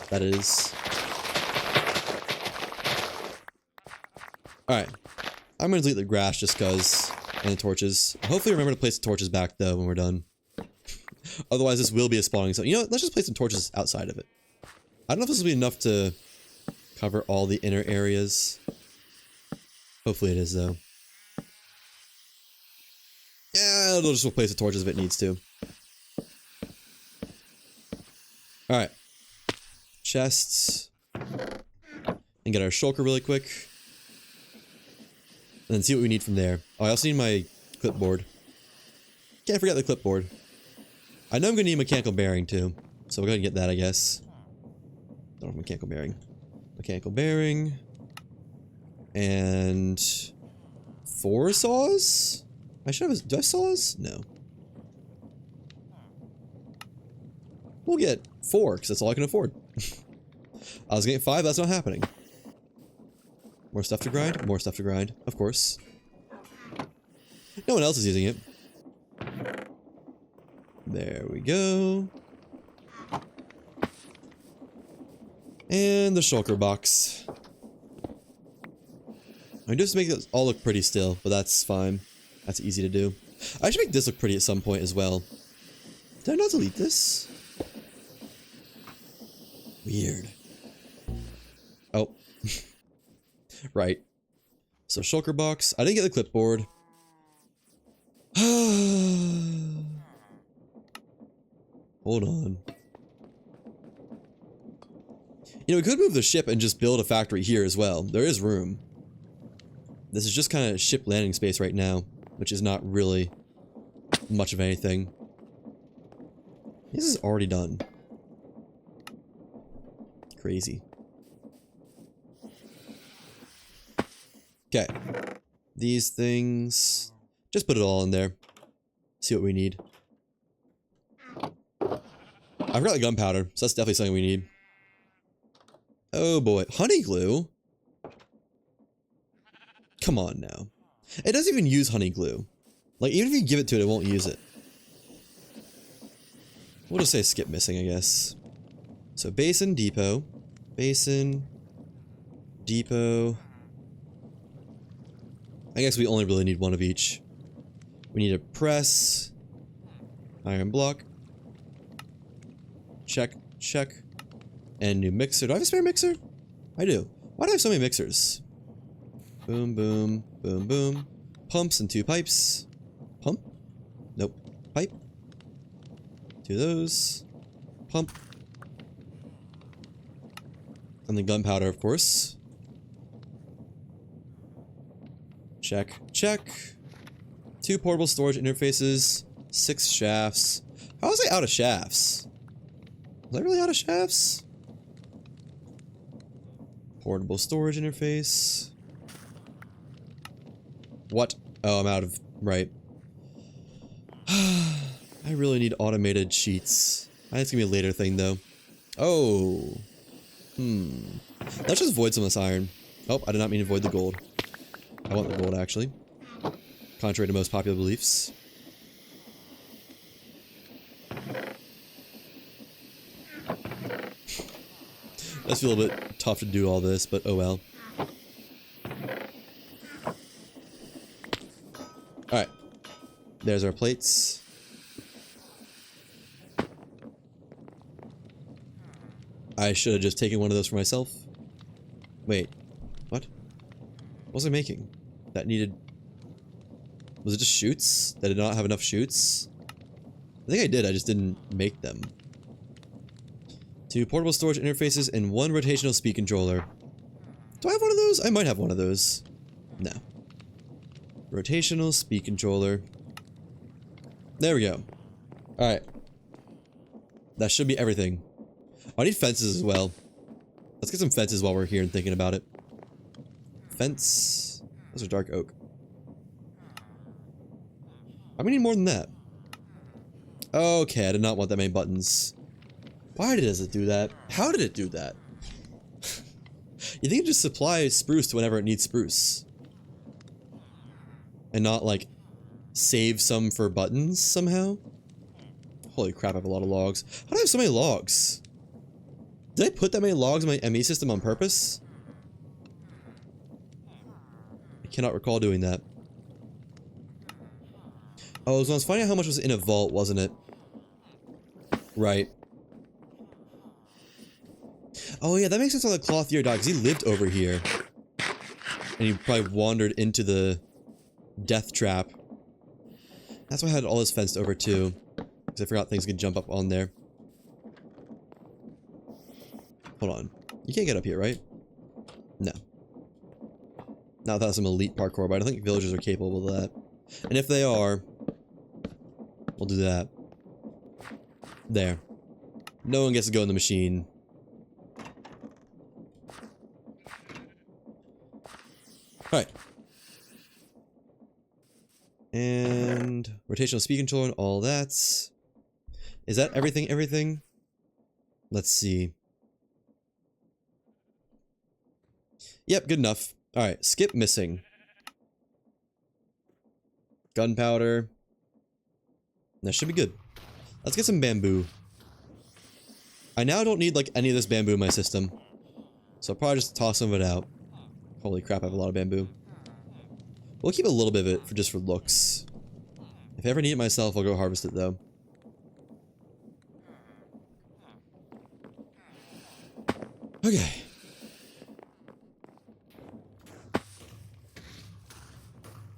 That is. Alright. I'm gonna delete the grass just cause. And the torches. Hopefully remember to place the torches back though when we're done. Otherwise this will be a spawning zone. You know what? Let's just place some torches outside of it. I don't know if this will be enough to cover all the inner areas. Hopefully it is though. Yeah, it'll just replace the torches if it needs to. Alright. Chests. And get our shulker really quick. And then see what we need from there. Oh, I also need my clipboard. Can't forget the clipboard. I know I'm gonna need a mechanical bearing too. So we'll go ahead and get that, I guess. Don't have mechanical bearing. Mechanical bearing. And 4 saws? I should have. Do I sell those? No. We'll get 4, because that's all I can afford. I was getting 5, that's not happening. More stuff to grind? More stuff to grind, of course. No one else is using it. There we go. And the shulker box. I just make this all look pretty still, but that's fine. That's easy to do. I should make this look pretty at some point as well. Did I not delete this? Weird. Oh. Right. So shulker box. I didn't get the clipboard. Hold on. You know, we could move the ship and just build a factory here as well. There is room. This is just kind of ship landing space right now, which is not really much of anything. This is already done. Crazy. Okay. These things... Just put it all in there. See what we need. I forgot the gunpowder, so that's definitely something we need. Oh boy. Honey glue? Come on now. It doesn't even use honey glue. Like, even if you give it to it, it won't use it. We'll just say skip missing, I guess. So basin, depot. Basin. Depot. I guess we only really need one of each. We need a press. Iron block. Check, check. And new mixer. Do I have a spare mixer? I do. Why do I have so many mixers? Boom, boom, boom, boom. Pumps and 2 pipes. Pump? Nope. Pipe. 2 of those. Pump. And the gunpowder, of course. Check, check. 2 portable storage interfaces. 6 shafts. How was I out of shafts? Was I really out of shafts? Portable storage interface. What? Oh, I'm out of... Right. I really need automated sheets. That's gonna be a later thing, though. Oh. Let's just void some of this iron. Oh, I did not mean to void the gold. I want the gold, actually. Contrary to most popular beliefs. That's a little bit tough to do all this, but oh well. Alright. There's our plates. I should have just taken one of those for myself. Wait. What? What was I making? That needed... Was it just chutes? That did not have enough chutes? I think I did, I just didn't make them. 2 portable storage interfaces and 1 rotational speed controller. Do I have one of those? I might have one of those. No. Rotational speed controller. There we go. Alright. That should be everything. I need fences as well. Let's get some fences while we're here and thinking about it. Fence. Those are dark oak. I'm gonna need more than that. Okay, I did not want that many buttons. Why does it do that? How did it do that? You think it just supplies spruce to whenever it needs spruce? And not, like, save some for buttons somehow? Holy crap, I have a lot of logs. How do I have so many logs? Did I put that many logs in my ME system on purpose? I cannot recall doing that. Oh, so I was finding out how much was in a vault, wasn't it? Right. Oh yeah, that makes sense on the clothier dog, because he lived over here. And he probably wandered into the death trap. That's why I had all this fenced over too. Because I forgot things could jump up on there. Hold on. You can't get up here, right? No. Not that some elite parkour, but I don't think villagers are capable of that. And if they are, we'll do that. There. No one gets to go in the machine. Alright. And rotational speed controller and all that. Is that everything? Everything? Let's see. Yep, good enough. Alright, skip missing. Gunpowder. That should be good. Let's get some bamboo. I now don't need like any of this bamboo in my system. So I'll probably just toss some of it out. Holy crap, I have a lot of bamboo. We'll keep a little bit of it just for looks. If I ever need it myself, I'll go harvest it though. Okay.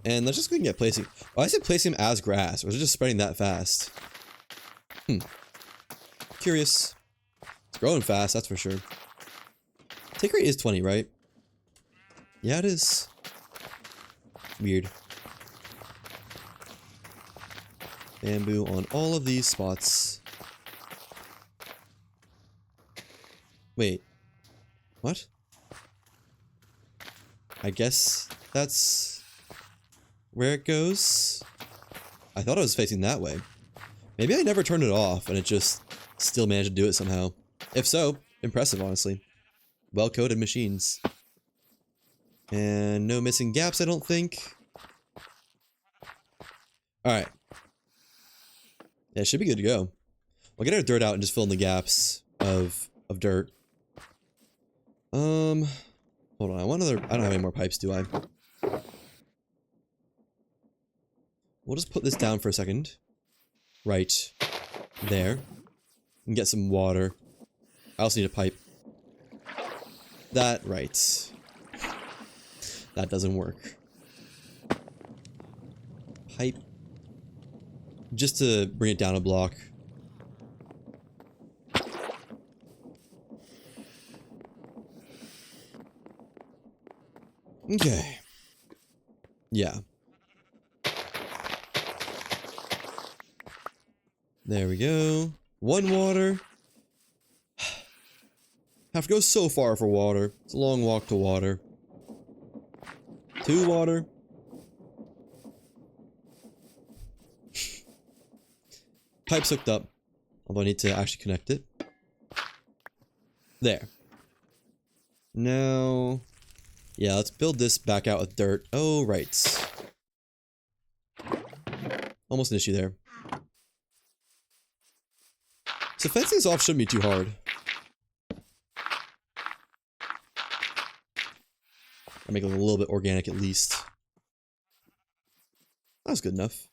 And let's just go and get placing. Oh, I said placing them as grass, or is it just spreading that fast? Curious. It's growing fast, that's for sure. Take rate is 20, right? Yeah, it is. Weird. Bamboo on all of these spots. Wait. What? I guess that's where it goes? I thought I was facing that way. Maybe I never turned it off and it just still managed to do it somehow. If so, impressive, honestly. Well-coded machines. And no missing gaps, I don't think. Alright. Yeah, it should be good to go. We'll get our dirt out and just fill in the gaps of dirt. Hold on, I want another. I don't have any more pipes, do I? We'll just put this down for a second. Right there. And get some water. I also need a pipe. That, right. That doesn't work. Pipe. Just to bring it down a block. Okay. Yeah. There we go. One water. Have to go so far for water. It's a long walk to water. Two water. Pipe's hooked up. Although I need to actually connect it. There. Now... yeah, let's build this back out with dirt. Oh, right. Almost an issue there. So fencing this off shouldn't be too hard. I'll make it a little bit organic at least. That was good enough.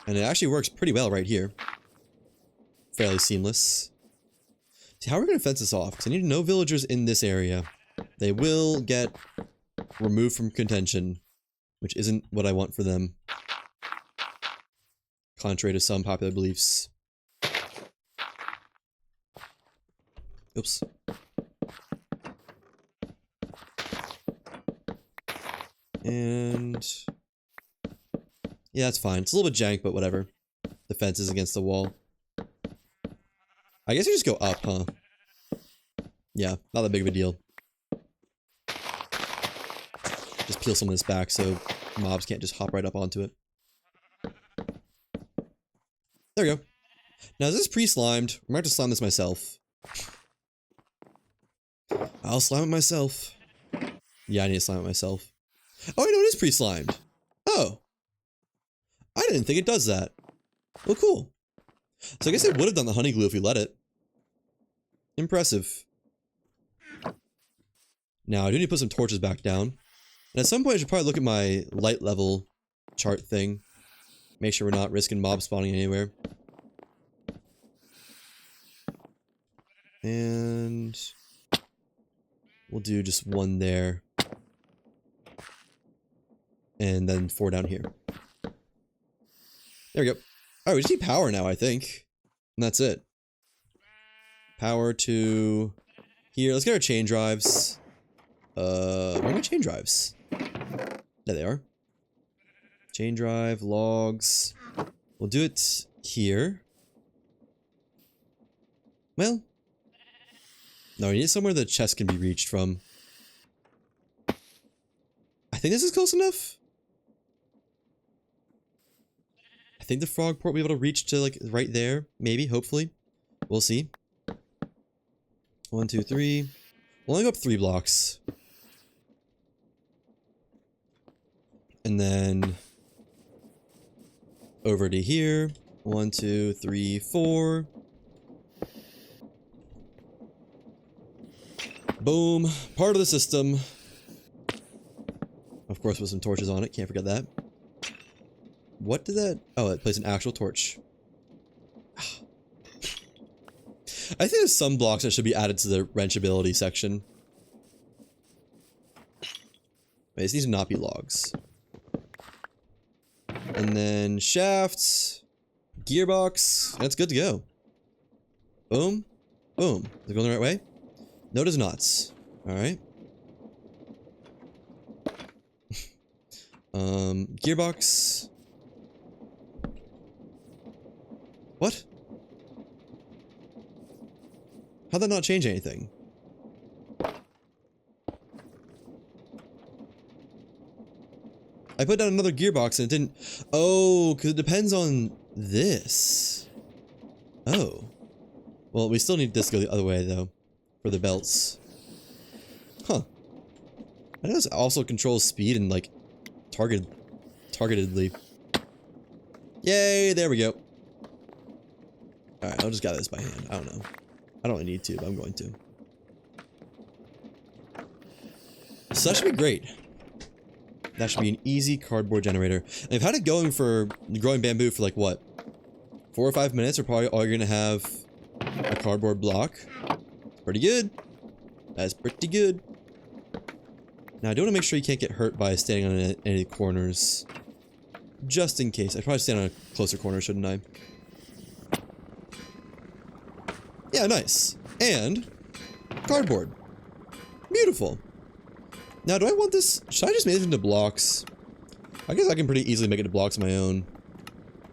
And it actually works pretty well right here. Fairly seamless. See, how are we going to fence this off? Because I need no villagers in this area. They will get removed from contention, which isn't what I want for them. Contrary to some popular beliefs. Oops. And... yeah, that's fine. It's a little bit jank, but whatever. The fence is against the wall. I guess you just go up, huh? Yeah, not that big of a deal. Just peel some of this back so mobs can't just hop right up onto it. There we go. Now, is this pre-slimed? I might have to slime this myself. I'll slime it myself. Yeah, I need to slime it myself. Oh, I know it is pre-slimed. Oh. I didn't think it does that. Well, cool. So I guess it would have done the honey glue if we let it. Impressive. Now, I do need to put some torches back down. And at some point, I should probably look at my light level chart thing. Make sure we're not risking mob spawning anywhere. And... we'll do just one there. And then 4 down here. There we go. Alright, we just need power now, I think. And that's it. Power to... here. Let's get our chain drives. Where are my chain drives? There they are. Chain drive, logs. We'll do it here. Well. No, we need somewhere the chest can be reached from. I think this is close enough. think the frog port will be able to reach to like right there. Maybe, hopefully. We'll see. 1, 2, 3. We'll only go up 3 blocks. And then over to here. 1, 2, 3, 4. Boom. Part of the system. Of course, with some torches on it. Can't forget that. What did that... Oh, it placed an actual torch. I think there's some blocks that should be added to the wrenchability section. Wait, these need to not be logs. And then shafts. Gearbox. That's good to go. Boom. Boom. Is it going the right way? No, it is not. Alright. Gearbox. What? How'd that not change anything? I put down another gearbox and it didn't... Oh, because it depends on this. Oh. Well, we still need this to go the other way, though. For the belts. Huh. I know this also controls speed and, like, targetedly. Yay, there we go. Alright, I'll just gather this by hand. I don't know. I don't really need to, but I'm going to. So that should be great. That should be an easy cardboard generator. And I've had it going for growing bamboo for like what? 4 or 5 minutes are probably all you're gonna have a cardboard block. Pretty good. That's pretty good. Now I do want to make sure you can't get hurt by standing on any of the corners. Just in case. I'd probably stand on a closer corner, shouldn't I? Yeah, nice. And cardboard. Beautiful. Now, do I want this? Should I just make it into blocks? I guess I can pretty easily make it into blocks of my own.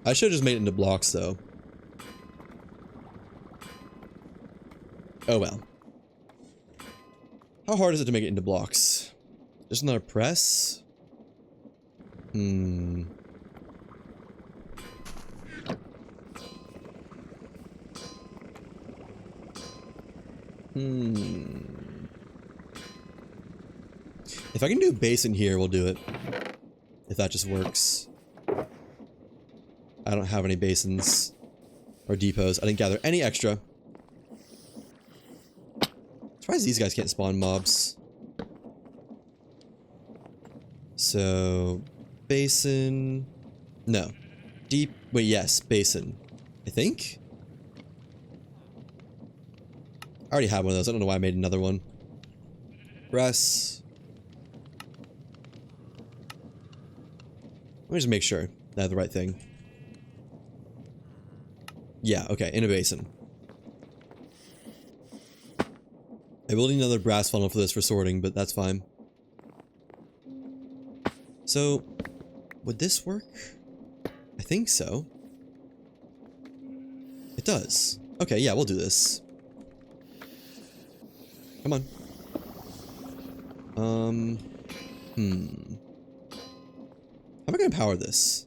I should have just made it into blocks, though. Oh, well. How hard is it to make it into blocks? Just another press? If I can do a basin here, we'll do it. If that just works. I don't have any basins or depots. I didn't gather any extra. Surprised these guys can't spawn mobs. So, basin. No. Deep. Wait, yes, basin. I think? I already had one of those. I don't know why I made another one. Press. Let me just make sure I have the right thing. Yeah, okay, in a basin. I will need another brass funnel for this for sorting, but that's fine. So, would this work? I think so. It does. Okay, yeah, we'll do this. Come on. How am I gonna power this?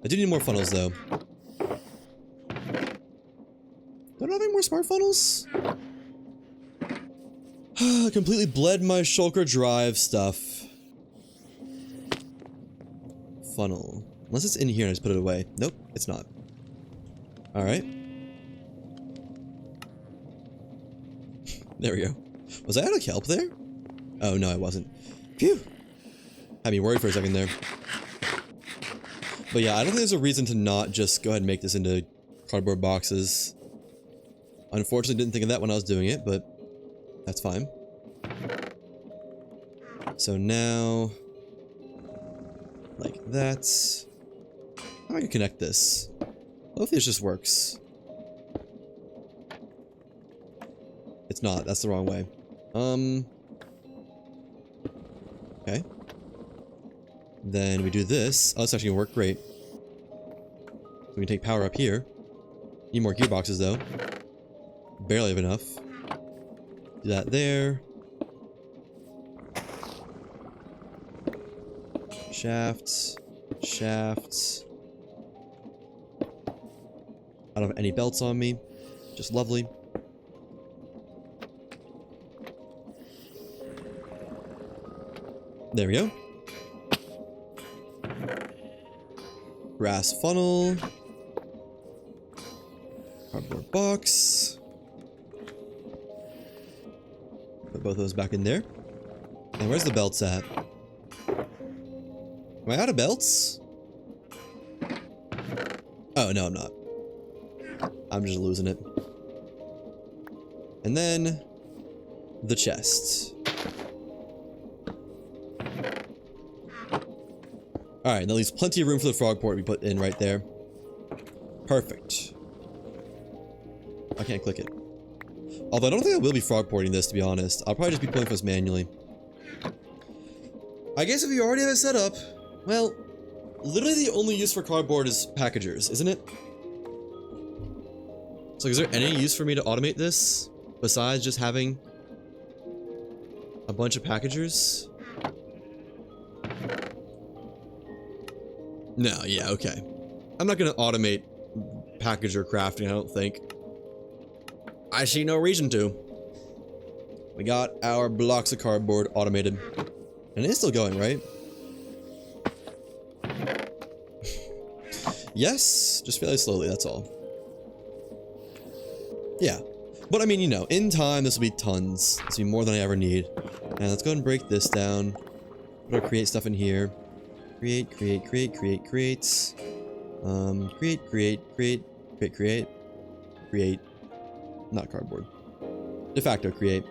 I do need more funnels, though. Don't I have any more smart funnels? I completely bled my shulker drive stuff. Funnel. Unless it's in here and I just put it away. Nope, it's not. Alright. There we go. Was I out of kelp there? Oh, no, I wasn't. Phew! Had me worried for a second there. But yeah, I don't think there's a reason to not just go ahead and make this into cardboard boxes. Unfortunately, didn't think of that when I was doing it, but that's fine. So now, like that. How am I gonna connect this? Hopefully this just works. It's not, that's the wrong way. Okay. Then we do this. Oh, it's actually gonna work great. So we can take power up here. Need more gearboxes though. Barely have enough. Do that there. Shafts. Shafts. I don't have any belts on me. Just lovely. There we go. Brass funnel. Cardboard box. Put both those back in there. And where's the belts at? Am I out of belts? Oh, no, I'm not. I'm just losing it. And then the chest. Alright, that leaves plenty of room for the frog port we put in right there. Perfect. I can't click it. Although I don't think I will be frog porting this, to be honest. I'll probably just be pulling for this manually. I guess if you already have it set up, well, literally the only use for cardboard is packagers, isn't it? So is there any use for me to automate this besides just having a bunch of packagers? No, yeah, okay. I'm not gonna automate packager crafting, I don't think. I see no reason to. We got our blocks of cardboard automated. And it is still going, right? Yes, just fairly slowly, that's all. Yeah. But I mean, you know, in time, this will be tons. This will be more than I ever need. And let's go ahead and break this down. Put our create stuff in here. Create. Create. Not cardboard. De facto create.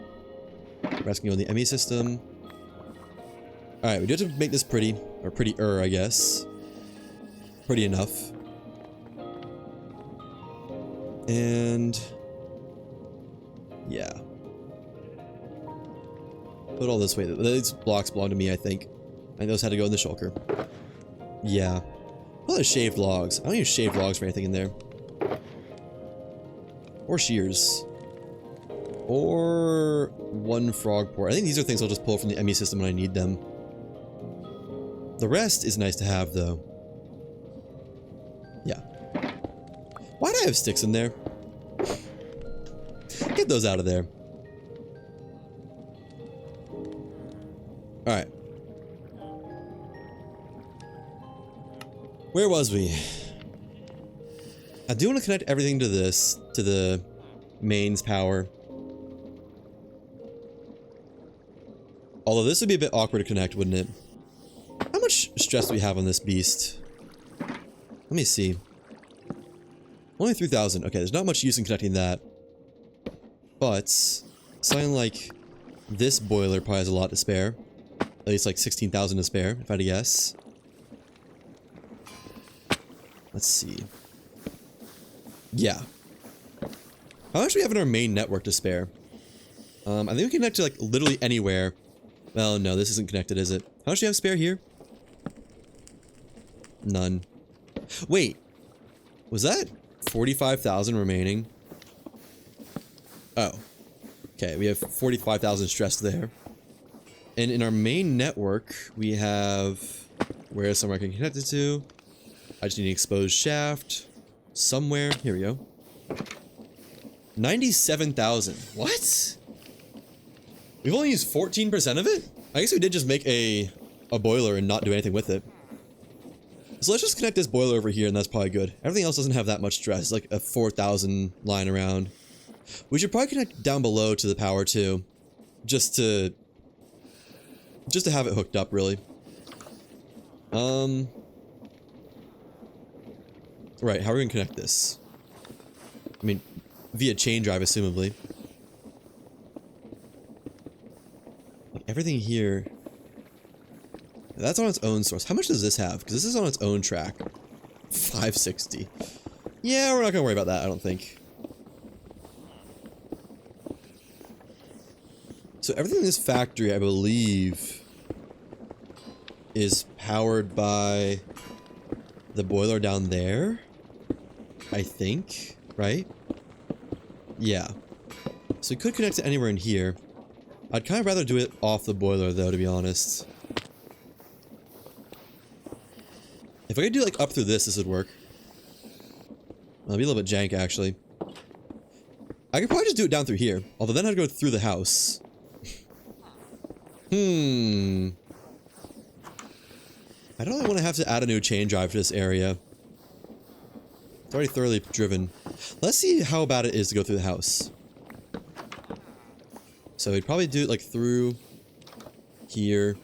We're asking on the ME system. Alright, we do have to make this pretty. Or prettier, I guess. Pretty enough. And... yeah. Put all this way. These blocks belong to me, I think. I those had to go in the shulker. Yeah. Well, there's shaved logs. I don't use shaved logs for anything in there. Or shears. Or one frog port. I think these are things I'll just pull from the ME system when I need them. The rest is nice to have, though. Yeah. Why do I have sticks in there? Get those out of there. Alright. Where was we? I do want to connect everything to this, to the mains power. Although this would be a bit awkward to connect, wouldn't it? How much stress do we have on this beast? Let me see. Only 3,000. Okay, there's not much use in connecting that. But something like this boiler probably has a lot to spare. At least like 16,000 to spare, if I had to guess. Let's see. Yeah. How much do we have in our main network to spare? I think we can connect to like literally anywhere. Well, no, this isn't connected, is it? How much do you have spare here? None. Wait. Was that 45,000 remaining? Oh. Okay, we have 45,000 stress there. And in our main network, we have... where is somewhere I can connect it to? I just need an exposed shaft. Somewhere. Here we go. 97,000. What? We've only used 14% of it? I guess we did just make a boiler and not do anything with it. So let's just connect this boiler over here and that's probably good. Everything else doesn't have that much stress. It's like a 4,000 lying around. We should probably connect down below to the power too. Just to have it hooked up, really. Right, how are we gonna connect this? I mean, via chain drive, assumably. Like, everything here... that's on its own source. How much does this have? Because this is on its own track. 560. Yeah, we're not gonna worry about that, I don't think. So everything in this factory, I believe, is powered by the boiler down there. I think, right? Yeah. So we could connect to anywhere in here. I'd kind of rather do it off the boiler, though, to be honest. If I could do like up through this would work. It'll be a little bit jank actually. I could probably just do it down through here. Although then I'd go through the house. I don't really want to have to add a new chain drive to this area. It's already thoroughly driven. Let's see how bad it is to go through the house. So we'd probably do it like through here.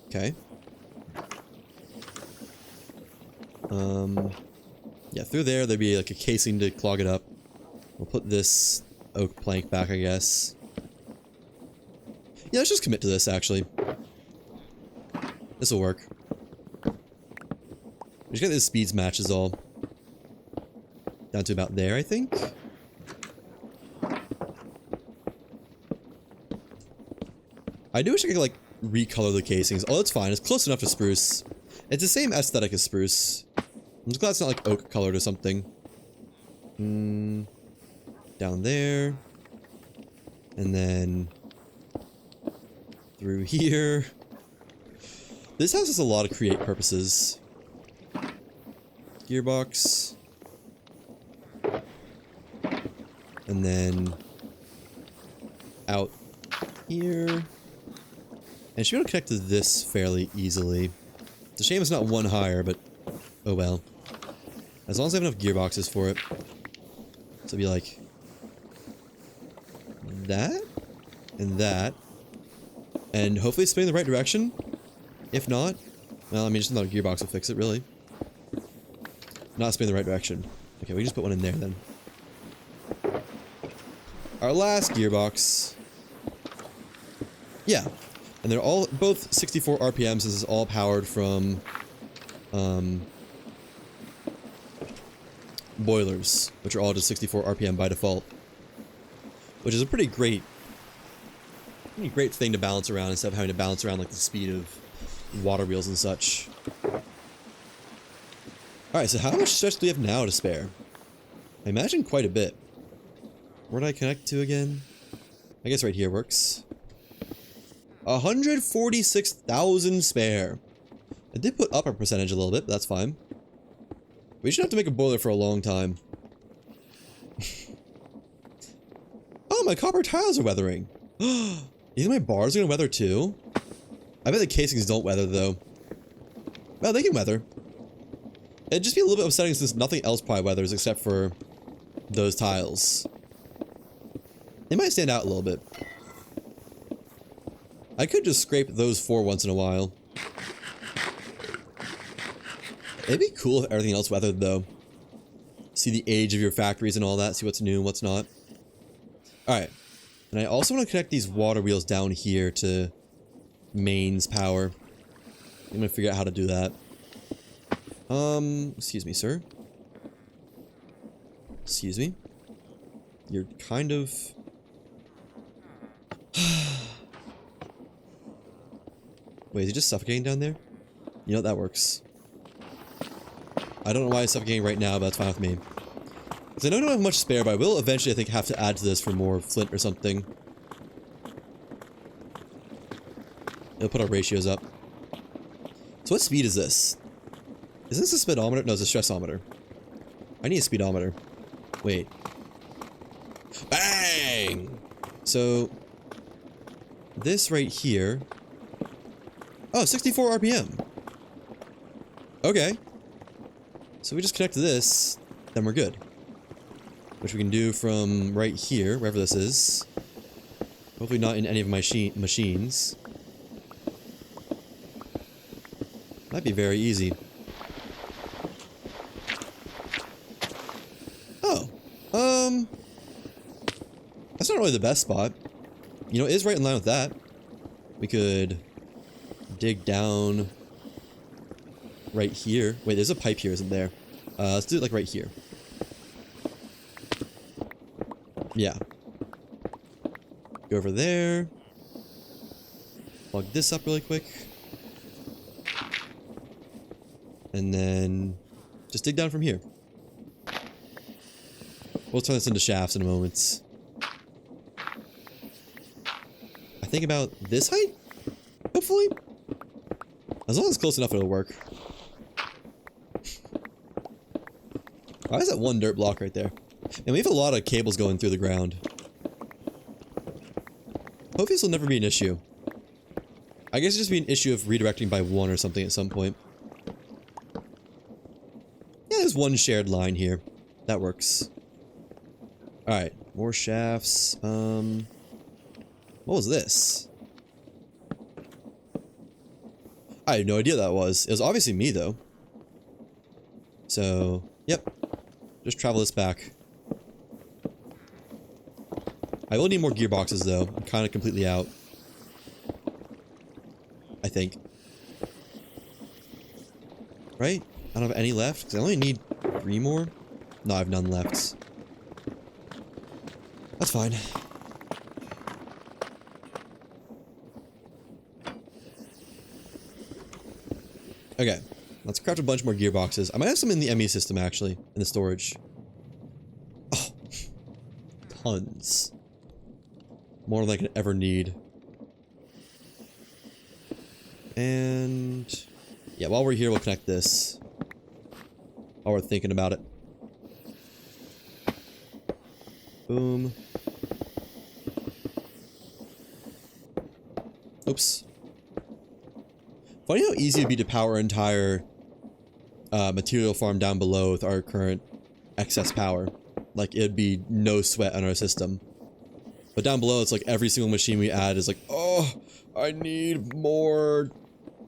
Okay. Yeah, through there, there'd be like a casing to clog it up. We'll put this oak plank back, I guess. Yeah, let's just commit to this, actually. This'll work. We just got this speeds match is all. Down to about there, I think. I do wish I could, like, recolor the casings. Oh, that's fine. It's close enough to spruce. It's the same aesthetic as spruce. I'm just glad it's not, like, oak colored or something. Down there. And then... through here. This house has a lot of create purposes. Gearbox. And then... out here. And should be able to connect to this fairly easily. It's a shame it's not one higher, but oh well. As long as I have enough gearboxes for it. So it'll be like that and that. And hopefully it's spinning in the right direction. If not, well, I mean, just another gearbox will fix it, really. Not spinning in the right direction. Okay, we just put one in there then. Our last gearbox. Yeah. And they're all both 64 RPMs. This is all powered from boilers, which are all just 64 RPM by default. Which is a pretty great thing to balance around instead of having to balance around like the speed of water wheels and such. Alright, so how much stretch do we have now to spare? I imagine quite a bit. Where did I connect to again? I guess right here works. 146,000 spare. I did put up our percentage a little bit, but that's fine. We should have to make a boiler for a long time. Oh, my copper tiles are weathering. You think my bars are gonna weather too? I bet the casings don't weather though. Well, they can weather. It'd just be a little bit upsetting since nothing else probably weathers except for those tiles. They might stand out a little bit. I could just scrape those 4 once in a while. It'd be cool if everything else weathered though. See the age of your factories and all that, see what's new and what's not. Alright. And I also want to connect these water wheels down here to mains power. I'm gonna figure out how to do that. Excuse me, sir. Excuse me. You're kind of... Wait, is he just suffocating down there? You know, that works. I don't know why he's suffocating right now, but that's fine with me. Because I know I don't have much spare, but I will eventually, I think, have to add to this for more flint or something. It'll put our ratios up. So what speed is this? Is this a speedometer? No, it's a stressometer. I need a speedometer. Wait. Bang! So... this right here... Oh, 64 RPM. Okay. So we just connect to this, then we're good. Which we can do from right here, wherever this is. Hopefully not in any of my machines. Might be very easy. Oh. That's not really the best spot. You know, it is right in line with that. We could dig down right here. Wait, there's a pipe here, isn't there? Let's do it like right here. Yeah. Go over there. Plug this up really quick. And then just dig down from here. We'll turn this into shafts in a moment. I think about this height? Hopefully? As long as it's close enough, it'll work. Why is that one dirt block right there? And we have a lot of cables going through the ground. Hopefully this will never be an issue. I guess it'll just be an issue of redirecting by one or something at some point. Yeah, there's one shared line here. That works. Alright, more shafts. What was this? I had no idea that was. It was obviously me, though. So, yep. Just travel this back. I will need more gearboxes, though. I'm kind of completely out. I think. Right? I don't have any left, because I only need 3 more. No, I have none left. That's fine. Okay, let's craft a bunch more gearboxes. I might have some in the ME system, actually, in the storage. Oh, tons. More than I can ever need. And yeah, while we're here, we'll connect this. While we're thinking about it. Boom. Oops. Funny how easy it'd be to power an entire material farm down below with our current excess power. Like, it'd be no sweat on our system. But down below, it's like every single machine we add is like, oh, I need more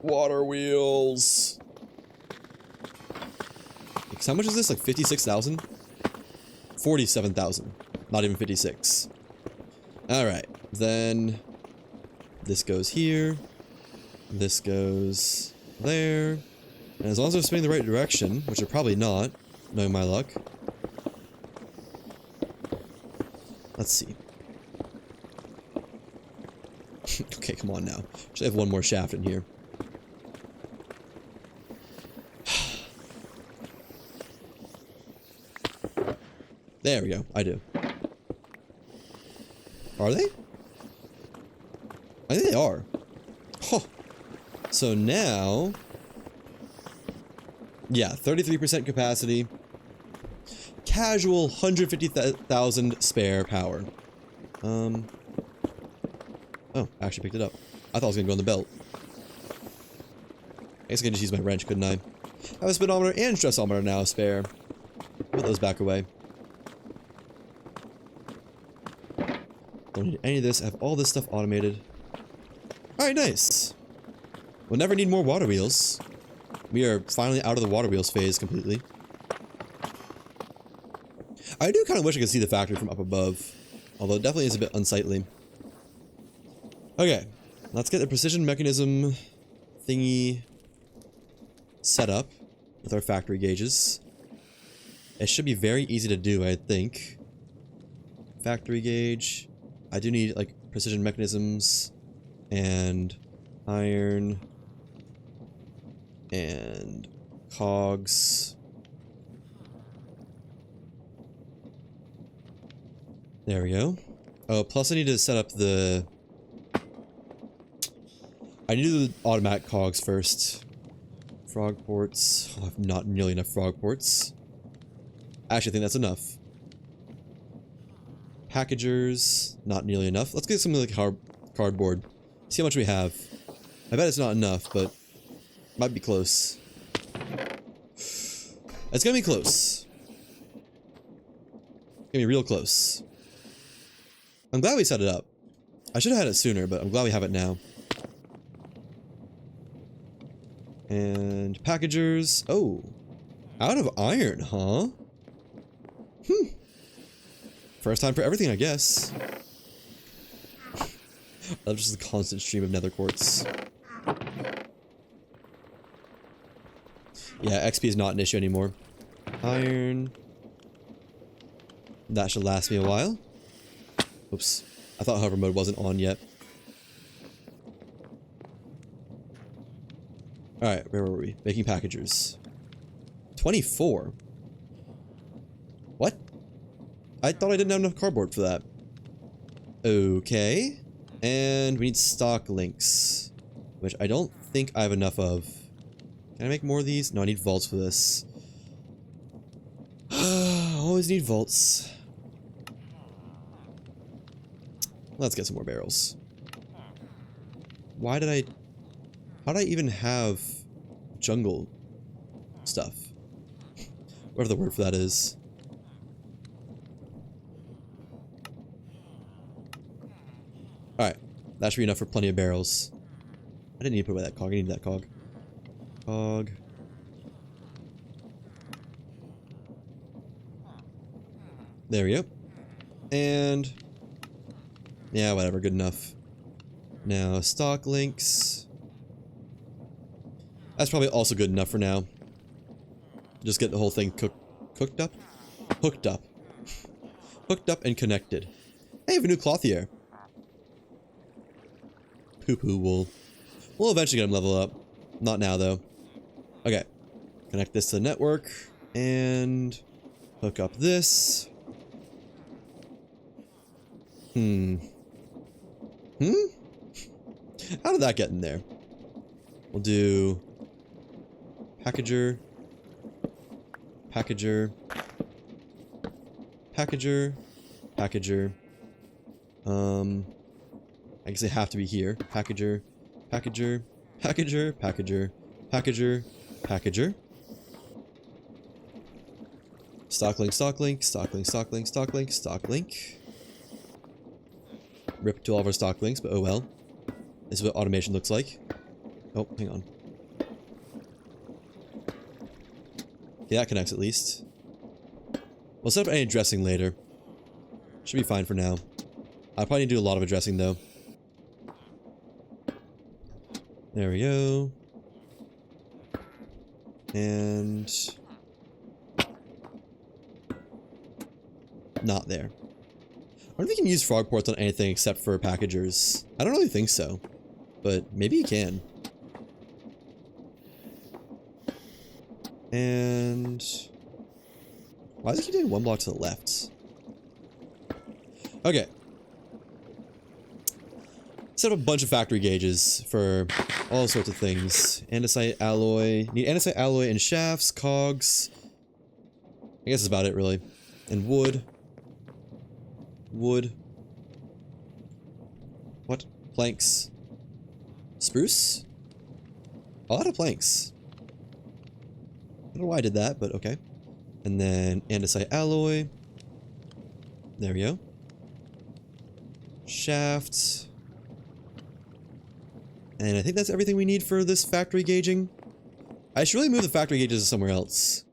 water wheels. Like, how much is this? Like 56,000? 47,000. Not even 56. Alright, then this goes here. This goes there. And as long as they're spinning the right direction, which they're probably not, knowing my luck. Let's see. Okay, come on now. Should have one more shaft in here. There we go. I do. Are they? I think they are. Huh. So now... yeah, 33% capacity. Casual 150,000 spare power. Oh, I actually picked it up. I thought I was gonna go on the belt. I guess I can just use my wrench, couldn't I? I have a speedometer and stressometer now spare. Put those back away. Don't need any of this. I have all this stuff automated. Alright, nice. We'll never need more water wheels. We are finally out of the water wheels phase completely. I do kind of wish I could see the factory from up above. Although it definitely is a bit unsightly. Okay, let's get the precision mechanism thingy set up with our factory gauges. It should be very easy to do, I think. Factory gauge. I do need, like, precision mechanisms and iron and cogs. There we go. Oh, plus I need to set up the... I need to do the automatic cogs first. Frog ports. Oh, I have not nearly enough frog ports. I actually think that's enough. Packagers. Not nearly enough. Let's get some like cardboard. See how much we have. I bet it's not enough, but might be close. It's gonna be close. It's gonna be real close. I'm glad we set it up. I should have had it sooner, but I'm glad we have it now. And packagers. Oh. Out of iron, huh? First time for everything, I guess. That's just a constant stream of nether quartz. Yeah, XP is not an issue anymore. Iron. That should last me a while. Oops. I thought hover mode wasn't on yet. Alright, where were we? Making packagers. 24. What? I thought I didn't have enough cardboard for that. Okay. And we need stock links. Which I don't think I have enough of. Can I make more of these? No, I need vaults for this. Always need vaults. Let's get some more barrels. Why did I... How did I even have jungle stuff? Whatever the word for that is. Alright. That should be enough for plenty of barrels. I didn't need to put away that cog. I need that cog. Cog. There we go. And... yeah, whatever. Good enough. Now, stock links. That's probably also good enough for now. Just get the whole thing cooked up? Hooked up. Hooked up and connected. Hey, I have a new clothier. Poo-poo wool. We'll eventually get him level up. Not now, though. Okay. Connect this to the network. And... hook up this. How did that get in there? We'll do... packager. Packager. Packager. Packager. I guess they have to be here. Packager. Packager. Packager. Packager. Packager. Packager. Stock link, stock link, stock link, stock link, stock link, stock link. Rip to all of our stock links, but oh well. This is what automation looks like. Oh, hang on. Okay, that connects at least. We'll set up any addressing later. Should be fine for now. I probably need to do a lot of addressing though. There we go. And... not there. I don't think you can use frog ports on anything except for packagers. I don't really think so. But maybe you can. And... why does it keep doing one block to the left? Okay. Set up a bunch of factory gauges for all sorts of things. Andesite alloy. Need andesite alloy and shafts, cogs. I guess that's about it, really. And wood. Wood. What? Planks. Spruce? A lot of planks. I don't know why I did that, but okay. And then andesite alloy. There we go. Shaft. And I think that's everything we need for this factory gauging. I should really move the factory gauges to somewhere else.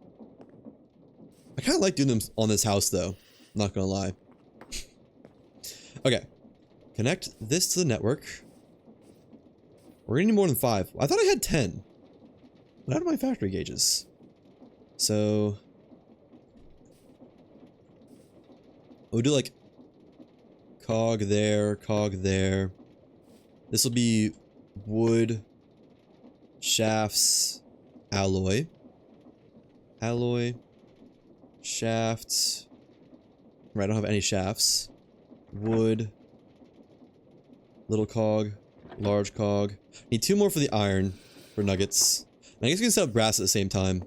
I kind of like doing them on this house, though. Not gonna lie. Okay. Connect this to the network. We're gonna need more than 5. I thought I had 10. What out of my factory gauges? So... we'll do like... cog there, cog there. This will be wood, shafts, alloy. Alloy, shafts. Right, I don't have any shafts. Wood, little cog, large cog. Need 2 more for the iron for nuggets. And I guess we can set up brass at the same time.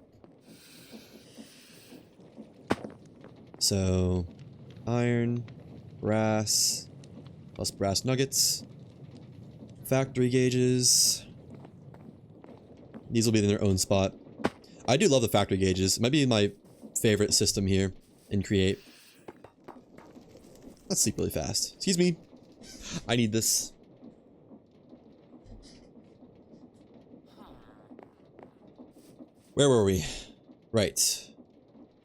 So, iron, brass, plus brass nuggets. Factory gauges. These will be in their own spot. I do love the factory gauges. It might be my favorite system here in Create. Let's sleep really fast. Excuse me. I need this. Where were we? Right.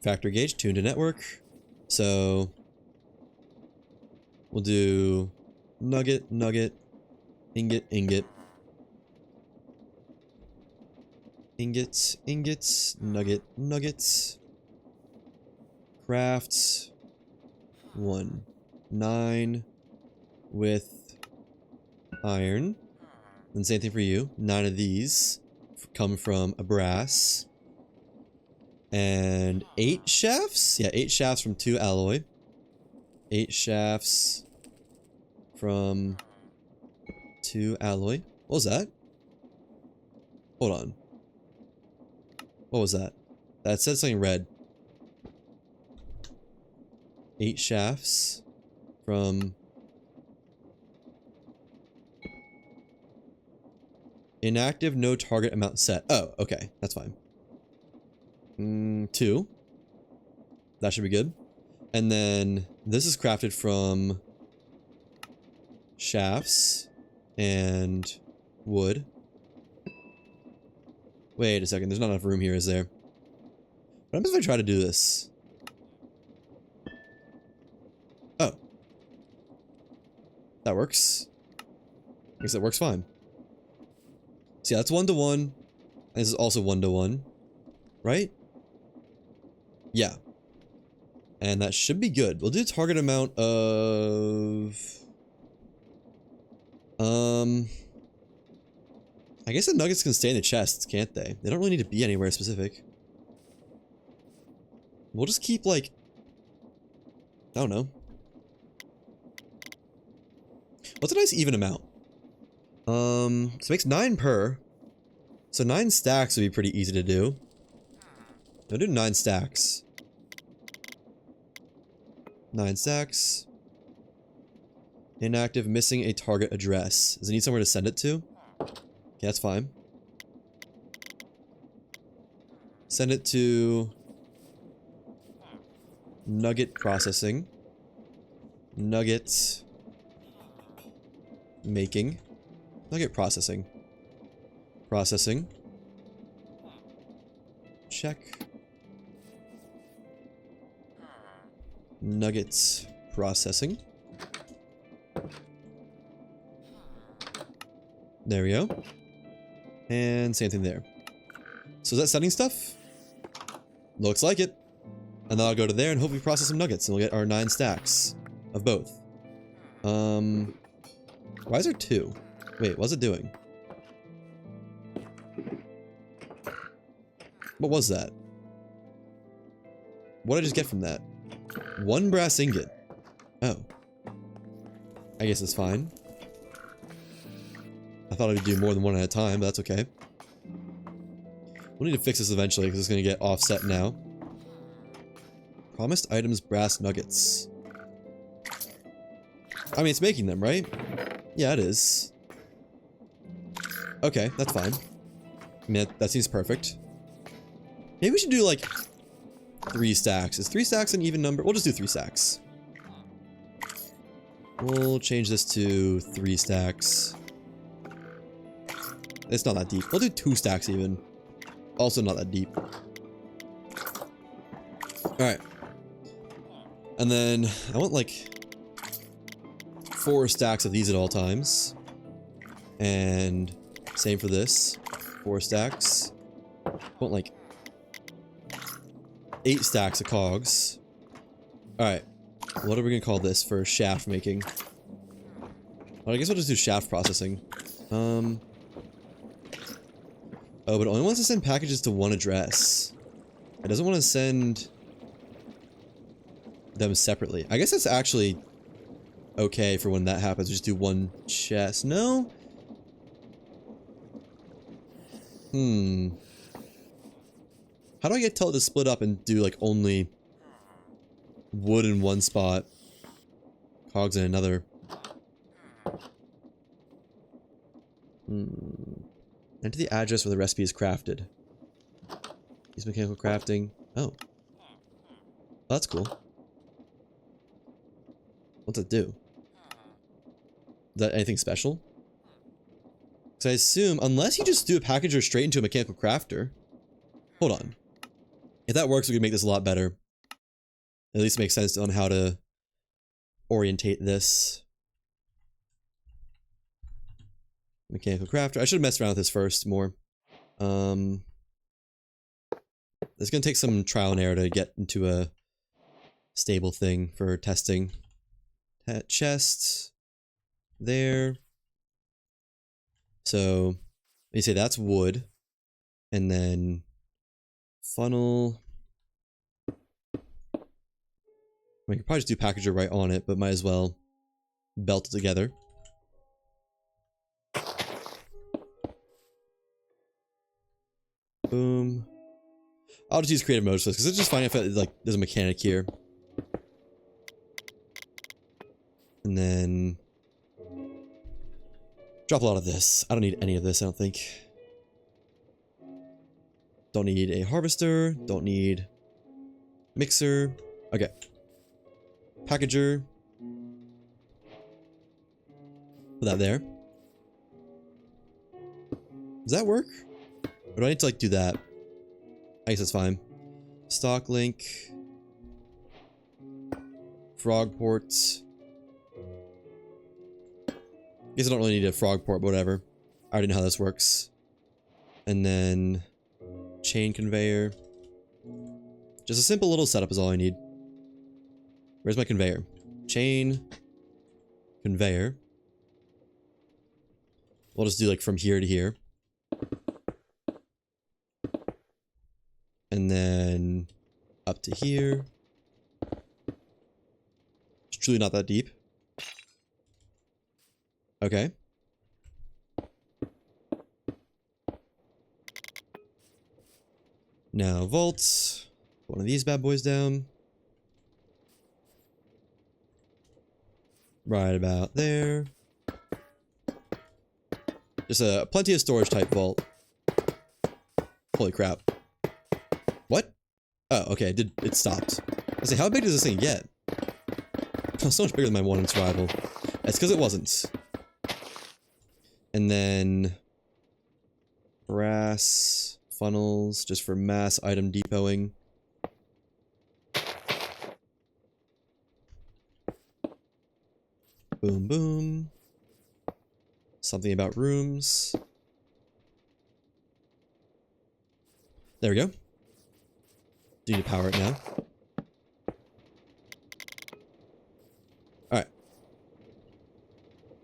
Factory gauge, tuned to network. So we'll do nugget, nugget, ingot, ingot. Ingots, ingots, nugget, nuggets. Crafts. 1. 9 with iron. And same thing for you. 9 of these come from a brass. And 8 shafts? Yeah, 8 shafts from 2 alloy. 8 shafts from 2 alloy. What was that? Hold on. What was that? That said something red. 8 shafts from inactive, no target amount set. Oh, okay, that's fine. 2. That should be good. And then this is crafted from shafts and wood. Wait a second, there's not enough room here, is there? What happens if I try to do this? Oh. That works. I guess that works fine. So yeah, that's 1-to-1. This is also 1-to-1. Right? Yeah. And that should be good. We'll do a target amount of... I guess the nuggets can stay in the chests, can't they? They don't really need to be anywhere specific. We'll just keep, like... I don't know. What's a nice even amount? So it makes 9 per. So 9 stacks would be pretty easy to do. I'll do 9 stacks. 9 stacks. Inactive, missing a target address. Does it need somewhere to send it to? Okay, that's fine. Send it to... Nugget processing. Nugget... making. Nugget processing. Processing. Check. Nuggets processing. There we go. And same thing there. So is that sending stuff? Looks like it. And then I'll go to there and hopefully process some nuggets and we'll get our 9 stacks of both. Why is there 2? Wait, what's it doing? What was that? What did I just get from that? 1 brass ingot. Oh. I guess it's fine. I thought I'd do more than 1 at a time, but that's okay. We'll need to fix this eventually because it's going to get offset now. Promised items, brass nuggets. I mean, it's making them, right? Yeah, it is. Okay, that's fine. I mean, that seems perfect. Maybe we should do, like, 3 stacks. Is 3 stacks an even number? We'll just do 3 stacks. We'll change this to 3 stacks. It's not that deep. We'll do 2 stacks even. Also not that deep. Alright. And then, I want, like, 4 stacks of these at all times. And same for this. 4 stacks. I want, like, 8 stacks of cogs. Alright. What are we gonna call this for shaft making? Well, I guess we'll just do shaft processing. Oh, but it only wants to send packages to 1 address. It doesn't want to send them separately. I guess that's actually okay for when that happens. We just do 1 chest. No? How do I tell it to split up and do, like, only wood in 1 spot, cogs in another? Enter the address where the recipe is crafted. Use mechanical crafting. Oh. That's cool. What's it do? Is that anything special? Because I assume, unless you just do a packager straight into a mechanical crafter. Hold on. If that works, we can make this a lot better. At least make sense on how to orientate this. Mechanical crafter. I should have messed around with this first more. It's gonna take some trial and error to get into a stable thing for testing. Chest. There. So, you say that's wood. And then funnel. I could probably just do packager right on it, but might as well belt it together. Boom. I'll just use creative mode for this, because it's just fine if it, like, there's a mechanic here. And then... drop a lot of this. I don't need any of this, I don't think. Don't need a harvester. Don't need... mixer. Okay. Packager. Put that there. Does that work? Or do I need to, like, do that? I guess that's fine. Stock link. Frog ports. Guess I don't really need a frog port, but whatever. I already know how this works. And then... chain conveyor. Just a simple little setup is all I need. Where's my conveyor? Chain. Conveyor. We'll just do like from here to here. And then up to here. It's truly not that deep. Okay. Now vaults. One of these bad boys down. Right about there. Just a plenty of storage type vault. Holy crap. What? Oh, okay, it stopped. I was like, how big does this thing get? Oh, so much bigger than my one in survival. That's because it wasn't. And then brass funnels just for mass item depoting. Boom, boom. Something about rooms. There we go. Do need to power it now. Alright.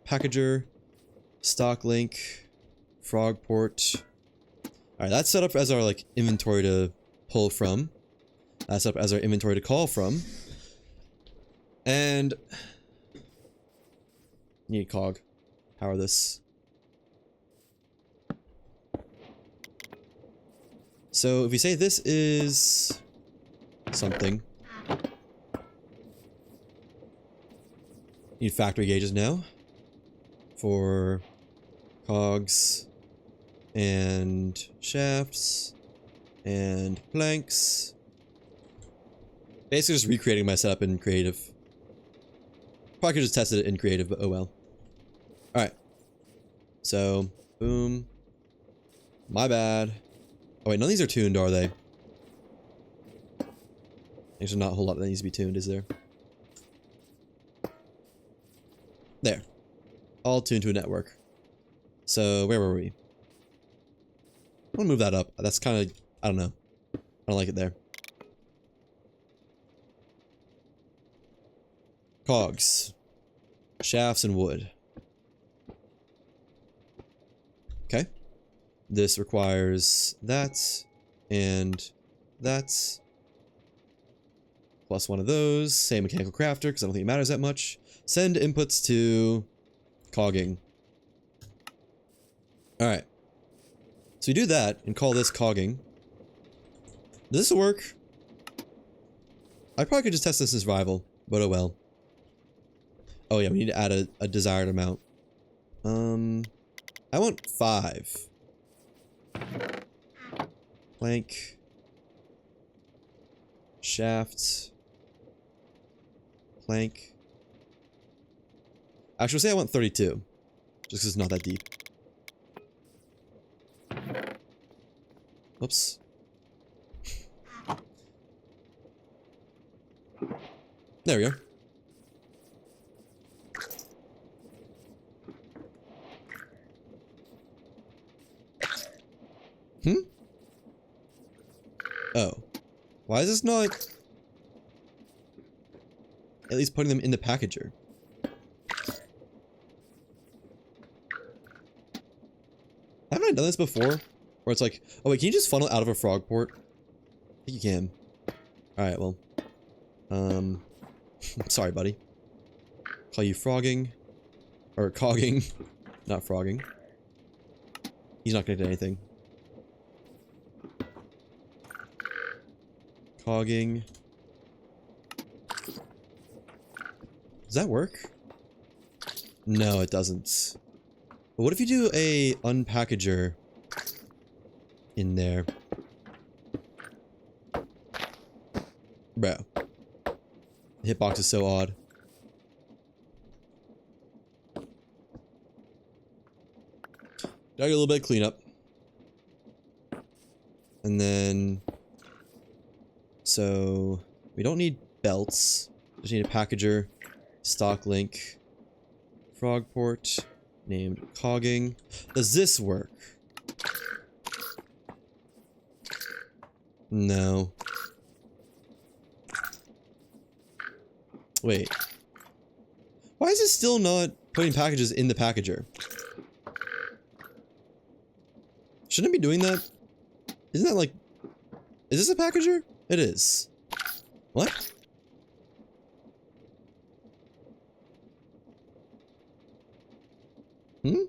Packager. Stock link. Frog port. Alright, that's set up as our like inventory to pull from. That's set up as our inventory to call from. And need a cog. Power this. So if we say this is something. Need factory gauges now for cogs and shafts and planks. Basically just recreating my setup in creative. Probably could just tested it in creative, but oh well. Alright. So, boom. My bad. Oh wait, none of these are tuned, are they? There's not a whole lot that needs to be tuned, is there? There. All tuned to a network. So, where were we? I'm gonna move that up. That's kind of, I don't know. I don't like it there. Cogs. Shafts and wood. Okay. This requires that and that. Plus one of those. Same mechanical crafter, because I don't think it matters that much. Send inputs to cogging. Alright. So we do that and call this cogging. Does this work? I probably could just test this in survival, but oh well. Oh yeah, we need to add a desired amount. I want 5. Plank. Shaft. Plank. Actually, say I want 32. Just because it's not that deep. Oops. There we go. Oh. Why is this not at least putting them in the packager? Haven't I done this before? Where it's like, oh wait, can you just funnel out of a frog port? I think you can. Alright, well. Sorry, buddy. Call you frogging. Or cogging. Not frogging. He's not gonna do anything. Cogging. Does that work? No, it doesn't. But what if you do a unpackager in there? Bro. The hitbox is so odd. Gotta get a little bit of cleanup. And then... So... We don't need belts. Just need a packager. Stock link. Frog port. Named Cogging. Does this work? No. Wait. Why is it still not putting packages in the packager? Shouldn't it be doing that? Isn't that like... Is this a packager? It is. What? Hmm?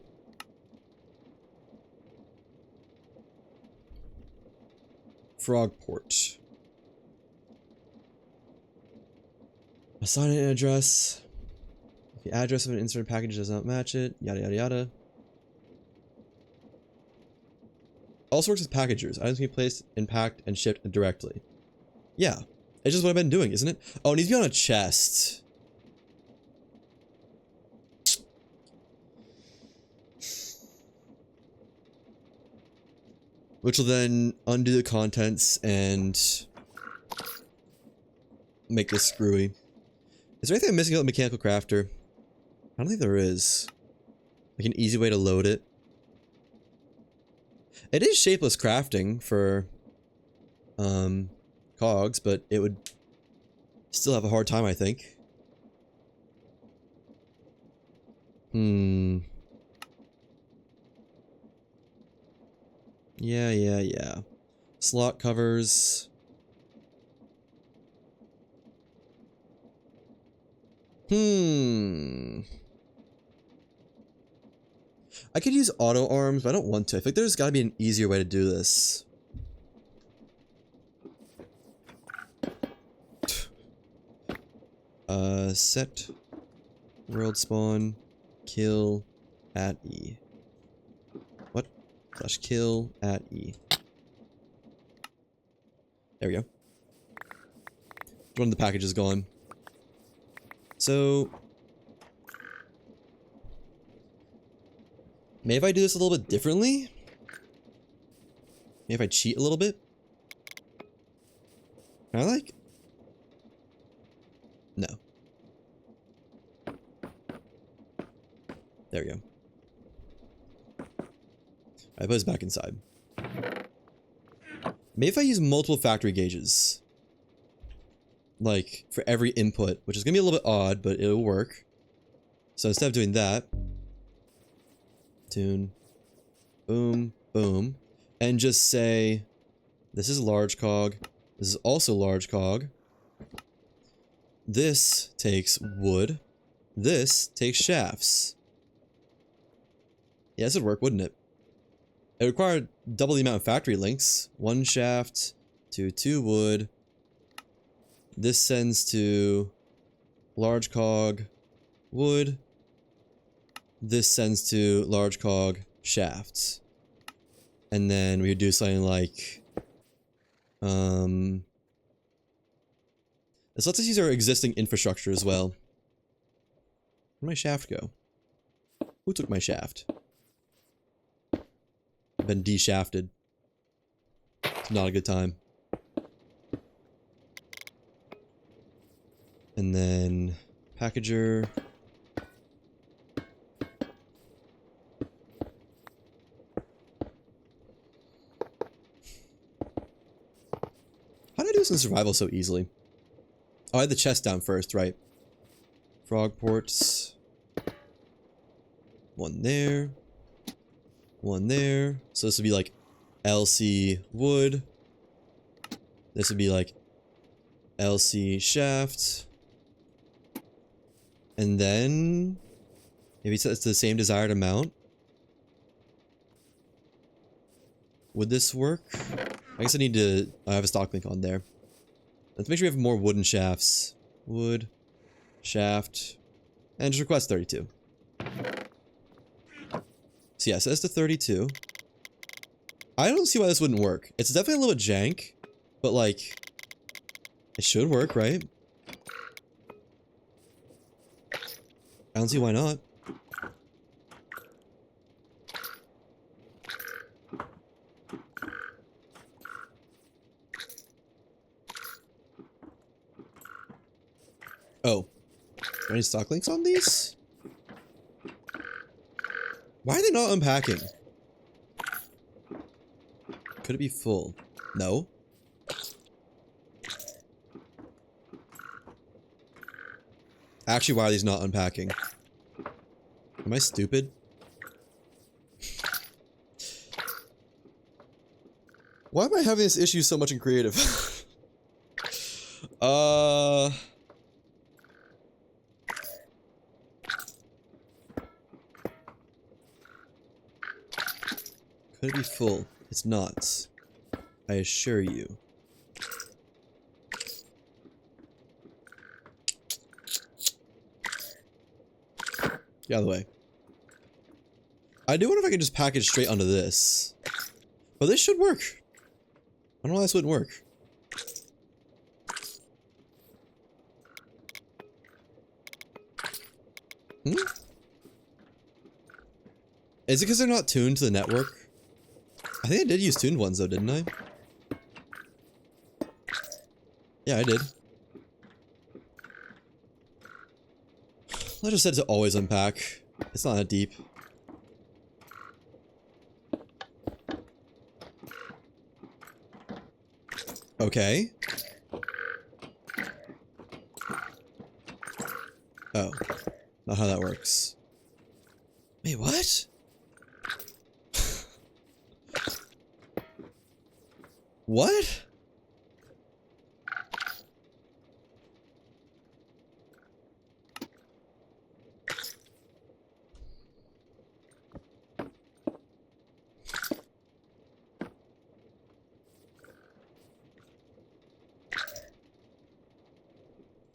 Frog port. Assign an address. If the address of an inserted package does not match it, yada yada yada. Also works with packagers. Items can be placed and packed and shipped directly. Yeah. It's just what I've been doing, isn't it? Oh, it needs to be on a chest. Which will then undo the contents and make this screwy. Is there anything I'm missing about the mechanical crafter? I don't think there is. Like an easy way to load it. It is shapeless crafting for cogs, but it would still have a hard time, I think. Yeah. Slot covers. I could use auto arms, but I don't want to. I think there's gotta be an easier way to do this. Set world spawn kill at E. What? Slash kill at E. There we go. One of the packages gone. So maybe if I do this a little bit differently? Maybe if I cheat a little bit? Can I like? No. There we go. I put this back inside. Maybe if I use multiple factory gauges. Like, for every input, which is gonna be a little bit odd, but it'll work. So instead of doing that, tune, boom, boom, and just say, this is large cog, this is also large cog, this takes wood, this takes shafts. Yeah, this would work, wouldn't it? It required double the amount of factory links. 1 shaft to 2 wood. This sends to large cog wood. This sends to large cog shafts. And then we would do something like this lets us use our existing infrastructure as well. Where'd my shaft go? Who took my shaft? I've been de-shafted. It's not a good time. And then packager. How did I do this in survival so easily? Oh, I had the chest down first, right? Frog ports. 1 there. 1 there. So this would be like LC wood. This would be like LC shaft. And then maybe set it to the same desired amount. Would this work? I guess I need to... I have a stock link on there. Let's make sure we have more wooden shafts. Wood, shaft, and just request 32. So yeah, set this to 32. I don't see why this wouldn't work. It's definitely a little bit jank, but like, it should work, right? I don't see why not. Oh. Are there any stock links on these? Why are they not unpacking? Could it be full? No. Actually, why are these not unpacking? Am I stupid? Why am I having this issue so much in creative? Could it be full? It's not. I assure you. Get out of the way. I do wonder if I can just package straight onto this. But this should work. I don't know why this wouldn't work. Hmm? Is it because they're not tuned to the network? I think I did use tuned ones though, didn't I? Yeah, I did. I just said to always unpack. It's not that deep. Okay. Oh. Not how that works. Wait, what? What?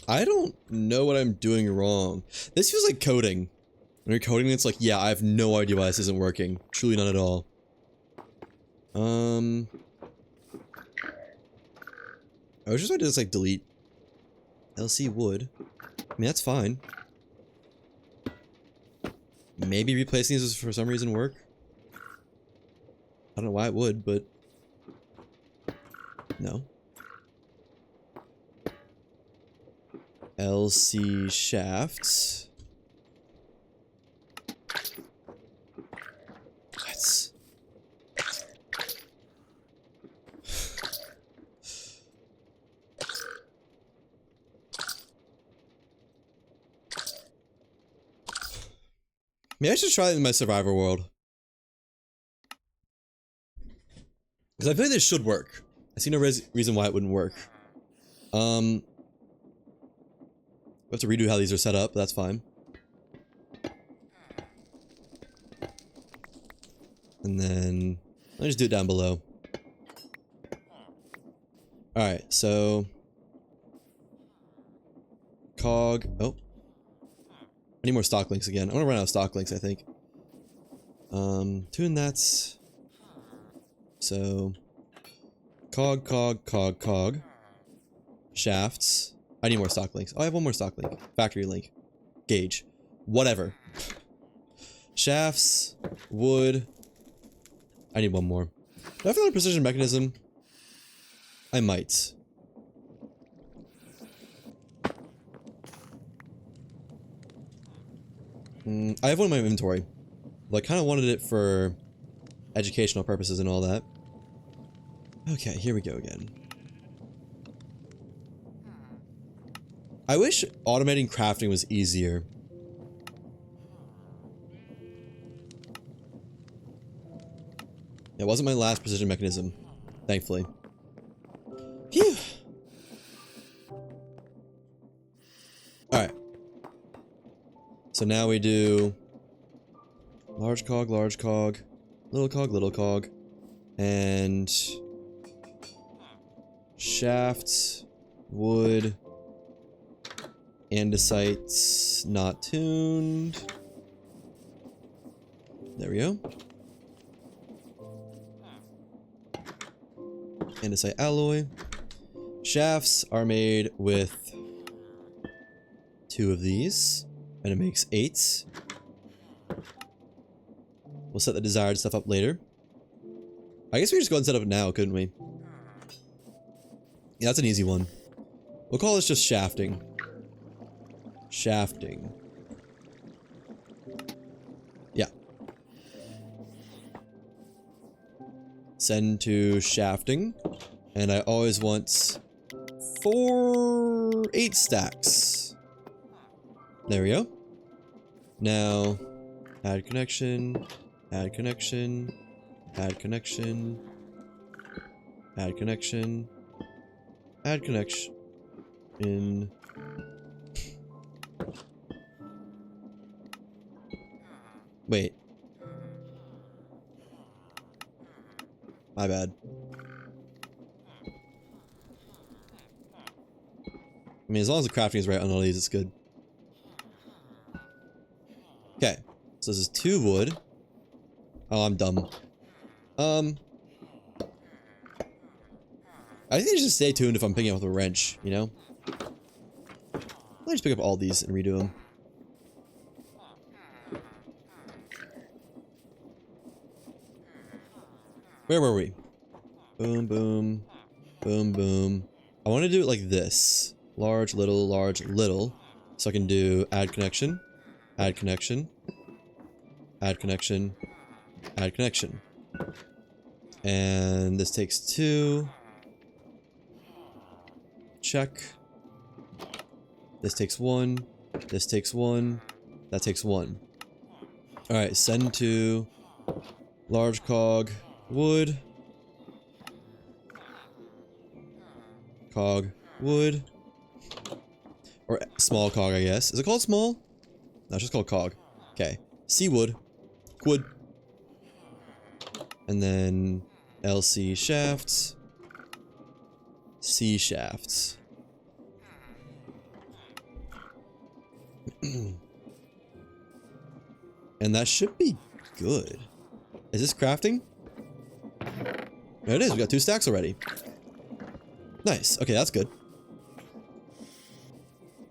I don't know what I'm doing wrong. This feels like coding. When you're coding, it's like, yeah, I have no idea why this isn't working. Truly not at all. I was just going to just like delete LC wood. I mean, that's fine. Maybe replacing these for some reason work. I don't know why it would, but no. LC shafts. What? Maybe I should try it in my survivor world. Because I feel like this should work. I see no reason why it wouldn't work. We have to redo how these are set up, but that's fine. And then let me just do it down below. Alright, so cog. Oh. I need more stock links again. I'm gonna run out of stock links, I think. Tune that's. So cog. Shafts. I need more stock links. Oh, I have one more stock link. Factory link. Gauge. Whatever. Shafts. Wood. I need one more. Do I have another precision mechanism? I might. I have one in my inventory. Well, I kind of wanted it for educational purposes and all that. Okay, here we go again. I wish automating crafting was easier. It wasn't my last precision mechanism, thankfully. Phew. Alright. So now we do large cog, little cog, and shaft, Wood. Andesite, not tuned. There we go. Andesite alloy. Shafts are made with 2 of these, and it makes 8. We'll set the desired stuff up later. I guess we could just go and set up now, couldn't we? Yeah, that's an easy one. We'll call this just shafting. Shafting. Yeah. Send to shafting. And I always want 8 stacks. There we go. Now, add connection, add connection, add connection, add connection, add connection. Wait. My bad. I mean, as long as the crafting is right on all these, it's good. Okay. So this is 2 wood. Oh, I'm dumb. I think I should stay tuned if I'm picking up with a wrench, you know? Let me just pick up all these and redo them. Where were we? Boom, boom. Boom, boom. I want to do it like this. Large, little. So I can do add connection, add connection, add connection, add connection. And this takes 2. Check. This takes 1. This takes 1. That takes 1. Alright, send to large cog wood. Cog wood. Or small cog, I guess. Is it called small? No, it's just called cog. Okay. C wood. Wood. And then LC shafts. C shafts. And that should be good. Is this crafting? There it is. We got 2 stacks already. Nice. Okay, that's good.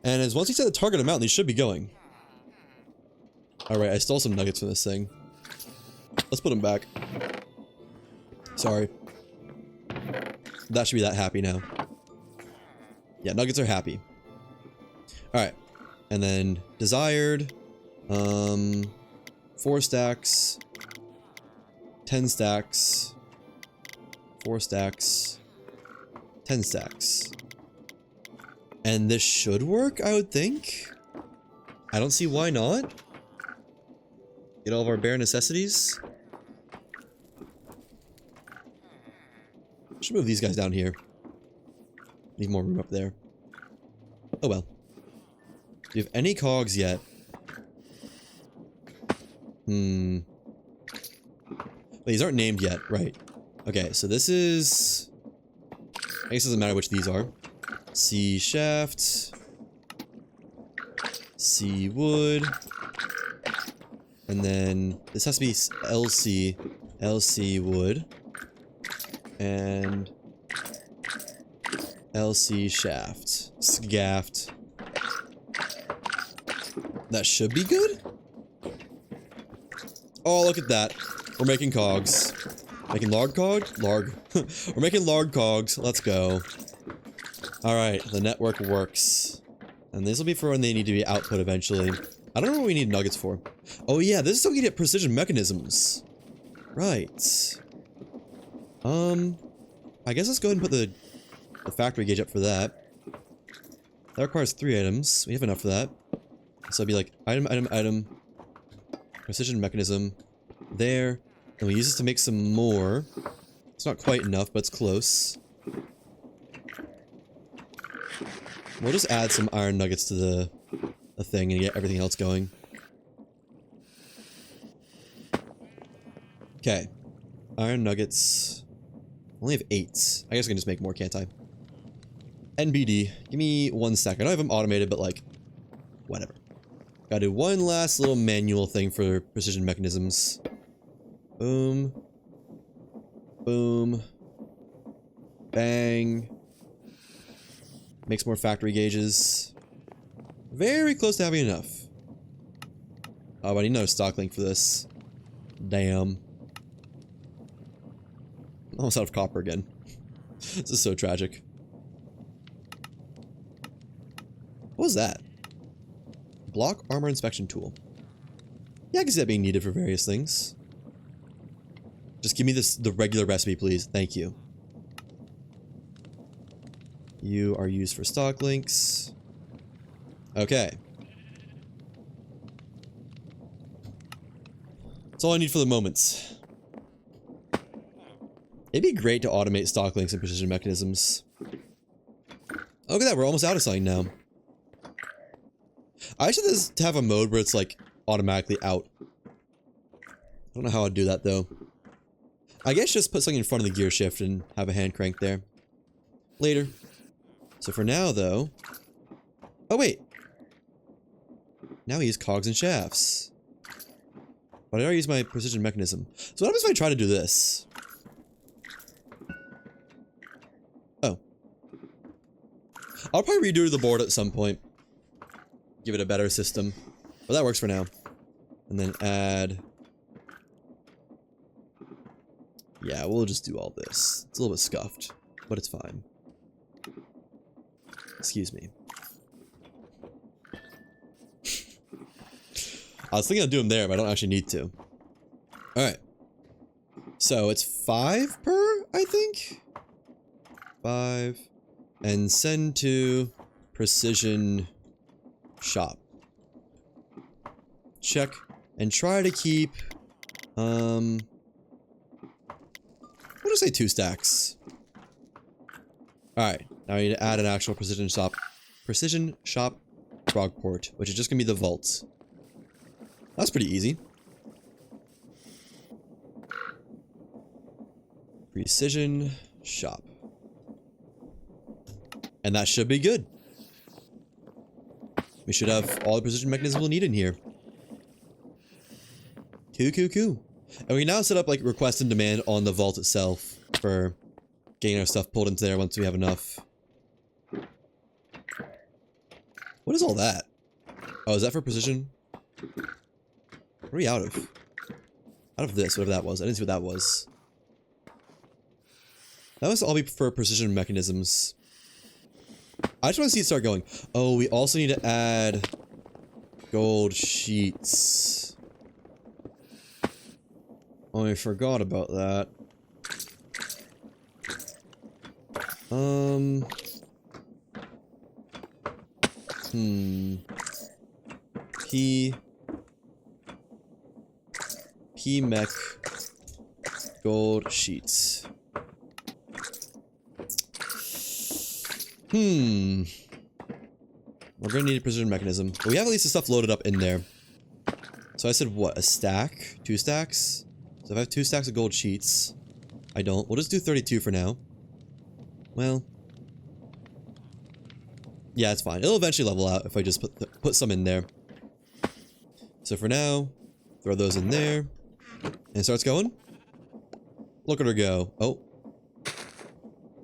And as once you set the target amount, these should be going. Alright, I stole some nuggets from this thing. Let's put them back. Sorry. That should be that happy now. Yeah, nuggets are happy. Alright. And then desired. 4 stacks. 10 stacks. 4 stacks. 10 stacks. And this should work, I would think. I don't see why not. Get all of our bare necessities. Should move these guys down here. Need more room up there. Oh well. Do you have any cogs yet? Wait, these aren't named yet, right. Okay, so this is... I guess it doesn't matter which these are. C shaft. C wood. And then this has to be LC. LC wood. And LC shaft. Scaft. That should be good? Oh, look at that. We're making cogs. Making larg cog? Larg. We're making larg cogs. Let's go. Alright, the network works. And this will be for when they need to be output eventually. I don't know what we need nuggets for. Oh yeah, this is so we can get precision mechanisms. Right. I guess let's go ahead and put the factory gauge up for that. That requires 3 items. We have enough for that. So it'd be like item, item, item. Precision mechanism. There. And we use this to make some more. It's not quite enough, but it's close. We'll just add some iron nuggets to the thing and get everything else going. Okay. Iron nuggets. I only have 8. I guess I can just make more, can't I? NBD. Give me 1 second. I don't have them automated, but like, whatever. Gotta do one last little manual thing for precision mechanisms. Boom. Boom. Bang. Makes more factory gauges. Very close to having enough. Oh, I need another stock link for this. Damn. Almost out of copper again. This is so tragic. What was that? Block armor inspection tool. Yeah, I can see that being needed for various things. Just give me the regular recipe, please. Thank you. You are used for stock links. Okay. That's all I need for the moment. It'd be great to automate stock links and precision mechanisms. Oh, look at that, we're almost out of something now. I should just have a mode where it's like automatically out. I don't know how I'd do that though. I guess just put something in front of the gear shift and have a hand crank there. Later. So for now though... Oh wait! Now I use cogs and shafts. But I already used my precision mechanism. So what happens if I try to do this? Oh. I'll probably redo the board at some point. Give it a better system. But that works for now. And then add... Yeah, we'll just do all this. It's a little bit scuffed, but it's fine. Excuse me. I was thinking of doing them there, but I don't actually need to. Alright. So it's 5 per, I think? 5. And send to precision shop. Check. And try to keep, we'll just say 2 stacks. Alright. Now I need to add an actual precision shop frog port, which is just gonna be the vault. That's pretty easy. Precision shop. And that should be good. We should have all the precision mechanisms we'll need in here. Cool. And we can now set up like request and demand on the vault itself for getting our stuff pulled into there once we have enough. What is all that? Oh, is that for precision? What are we out of? Out of this, whatever that was. I didn't see what that was. That must all be for precision mechanisms. I just want to see it start going. Oh, we also need to add gold sheets. Oh, I forgot about that. P mech gold sheets. We're gonna need a precision mechanism. But we have at least the stuff loaded up in there. So I said what? A stack? 2 stacks? So if I have 2 stacks of gold sheets. I don't. We'll just do 32 for now. Well. Yeah, it's fine. It'll eventually level out if I just put some in there. So for now, throw those in there. And it starts going. Look at her go. Oh.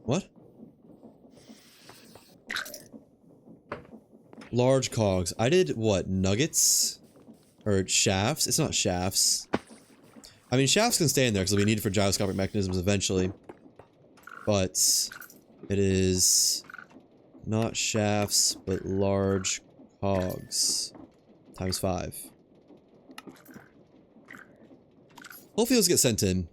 What? Large cogs. I did what? Nuggets? Or shafts? It's not shafts. I mean, shafts can stay in there because they'll be needed for gyroscopic mechanisms eventually. But it is not shafts, but large cogs. Times 5. Hopefully those get sent in.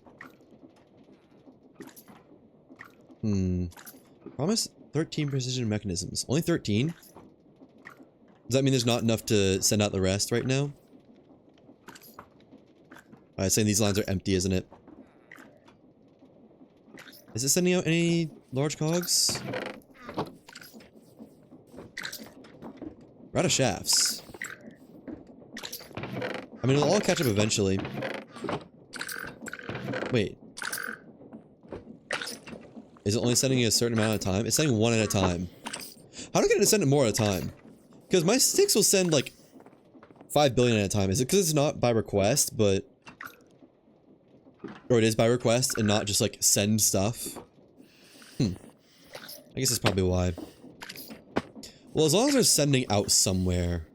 Promise 13 precision mechanisms. Only 13? Does that mean there's not enough to send out the rest right now? Alright, saying these lines are empty, isn't it? Is it sending out any large cogs? We're out of shafts. I mean, it'll all catch up eventually. Wait. Is it only sending a certain amount of time? It's sending 1 at a time. How do I get it to send it more at a time? Because my sticks will send like 5 billion at a time. Is it because it's not by request, but... Or it is by request and not just like send stuff? I guess that's probably why. Well, as long as they're sending out somewhere,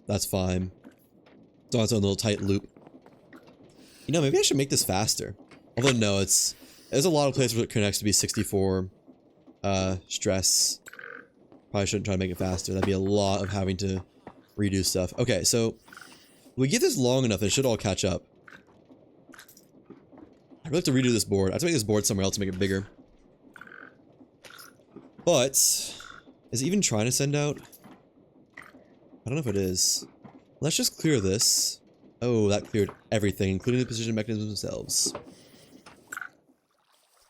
that's fine. It's on its own little tight loop. You know, maybe I should make this faster. Although no, there's a lot of places where it connects to be 64 stress. Probably shouldn't try to make it faster. That'd be a lot of having to redo stuff. Okay, so we give this long enough, it should all catch up. I really have to redo this board. I have to make this board somewhere else to make it bigger. But is it even trying to send out? I don't know if it is. Let's just clear this. Oh, that cleared everything, including the position mechanisms themselves.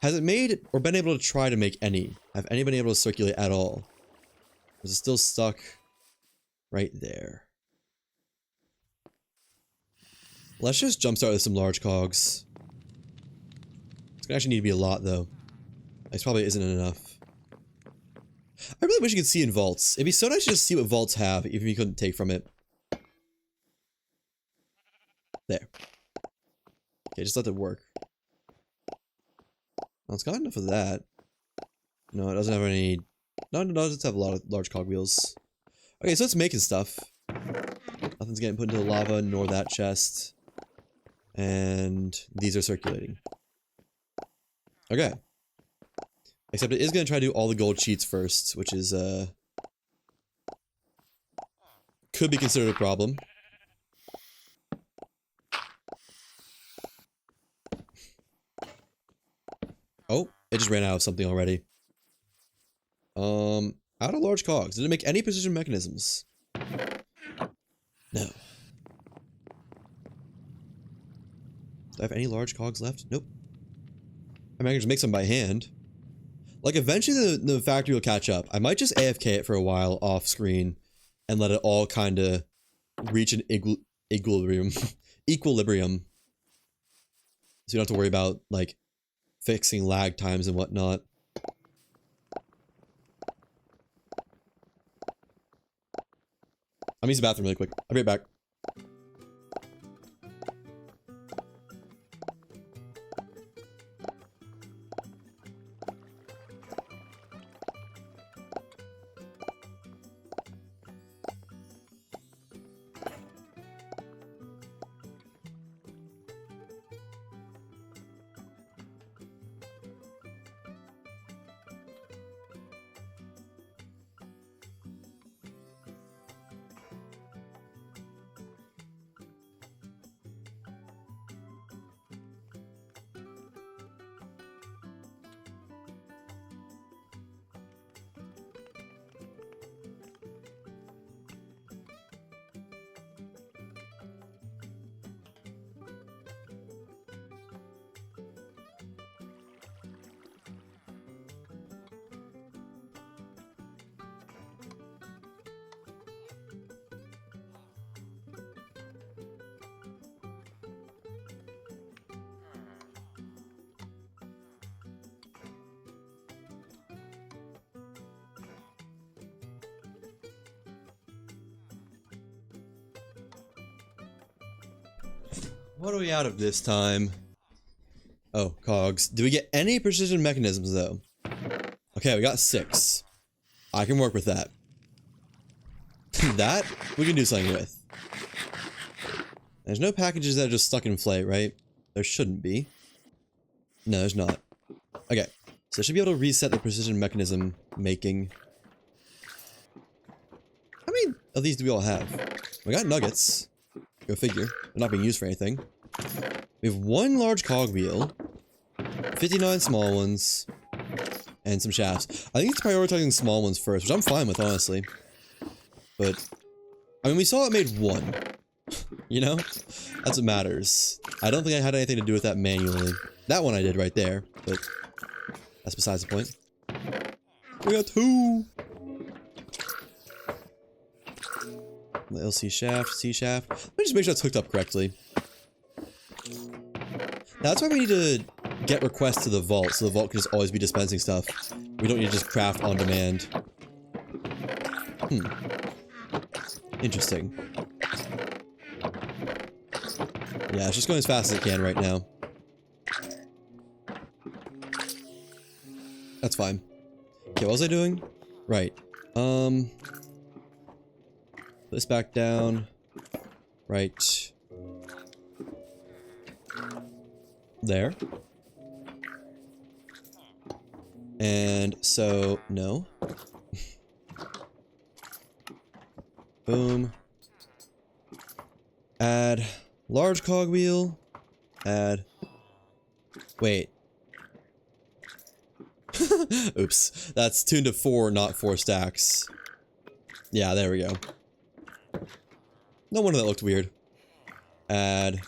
Has it made or been able to try to make any? Have any been able to circulate at all? Or is it still stuck right there? Let's just jumpstart with some large cogs. It's gonna actually need to be a lot though. This probably isn't enough. I really wish you could see in vaults. It'd be so nice to just see what vaults have, even if you couldn't take from it. There. Okay, just let it work. Well, it's got enough of that. No, it doesn't have any... No, it doesn't have a lot of large cogwheels. Okay, so it's making stuff. Nothing's getting put into the lava, nor that chest. And these are circulating. Okay. Except it is going to try to do all the gold sheets first, which is, could be considered a problem. Oh, it just ran out of something already. Out of large cogs. Did it make any precision mechanisms? No. Do I have any large cogs left? Nope. I mean, I can just make some by hand. Like, eventually the factory will catch up. I might just AFK it for a while off screen and let it all kind of reach an equilibrium. Equilibrium. So you don't have to worry about, like, fixing lag times and whatnot. I'm gonna use the bathroom really quick. I'll be right back. What are we out of this time? Oh, cogs. Do we get any precision mechanisms, though? Okay, we got 6. I can work with that. That, we can do something with. There's no packages that are just stuck in flate, right? There shouldn't be. No, there's not. Okay, so I should be able to reset the precision mechanism making. How many of these do we all have? We got nuggets. Go figure. They're not being used for anything. We have 1 large cogwheel, 59 small ones, and some shafts. I think it's prioritizing small ones first, which I'm fine with, honestly. But, I mean, we saw it made 1. You know? That's what matters. I don't think I had anything to do with that manually. That one I did right there, but that's besides the point. We got 2! The LC shaft, C shaft. Let me just make sure it's hooked up correctly. Now, that's why we need to get requests to the vault, so the vault can just always be dispensing stuff. We don't need to just craft on demand. Interesting. Yeah, it's just going as fast as it can right now. That's fine. Okay, what was I doing? Right. This back down. Right. There. And so, no. Boom. Add large cogwheel. Add. Wait. Oops. That's tuned to 4, not 4 stacks. Yeah, there we go. No wonder that looked weird. Add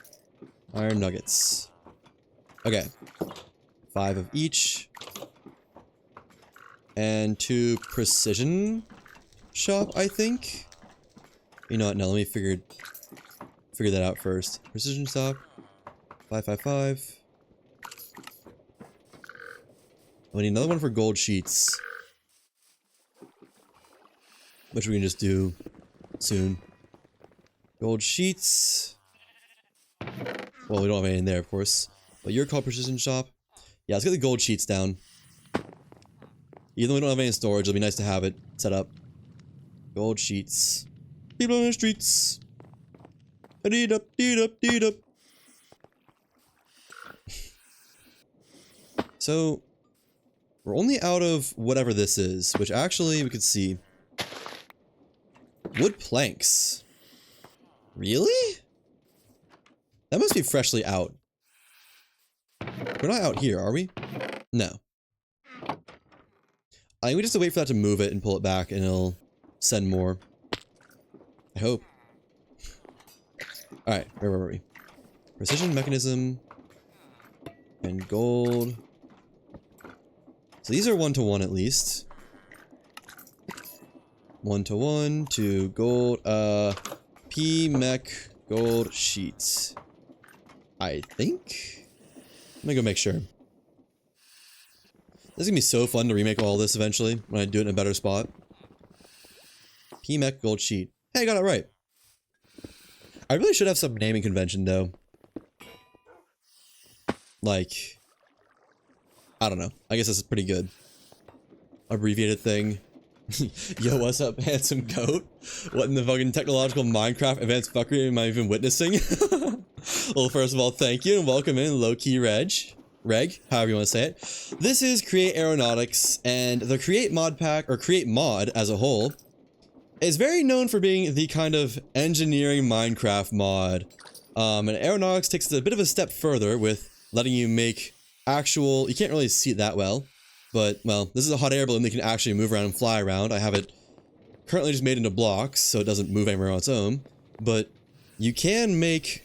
iron nuggets. Okay. 5 of each. And 2 precision shop, I think. You know what? No, let me figure that out first. Precision shop. 555. We need another one for gold sheets. Which we can just do soon. Gold sheets. Well, we don't have any in there, of course. But you're called precision shop. Yeah, let's get the gold sheets down. Even though we don't have any in storage, it'll be nice to have it set up. Gold sheets. People on the streets. Deed up, deed up, deed up. So, we're only out of whatever this is, which actually we could see. Wood planks. Really? That must be freshly out. We're not out here, are we? No. I think we just have to wait for that to move it and pull it back and it'll send more. I hope. Alright, where were we? Precision mechanism. And gold. So these are 1-to-1 at least. 1-to-1 to gold, P-mech gold sheets. I think? Let me go make sure. This is gonna be so fun to remake all this eventually, when I do it in a better spot. P-mech gold sheet. Hey, I got it right. I really should have some naming convention though. Like, I don't know. I guess this is pretty good. Abbreviated thing. Yo, what's up, handsome goat? What in the fucking technological Minecraft advanced fuckery am I even witnessing? Well, first of all, thank you and welcome in, low-key Reg, however you want to say it. This is Create Aeronautics, and the Create mod pack, or Create mod as a whole, is very known for being the kind of engineering Minecraft mod. And Aeronautics takes it a bit of a step further with letting you make actual, you can't really see it that well, but, well, this is a hot air balloon that can actually move around and fly around. I have it currently just made into blocks, so it doesn't move anywhere on its own, but you can make,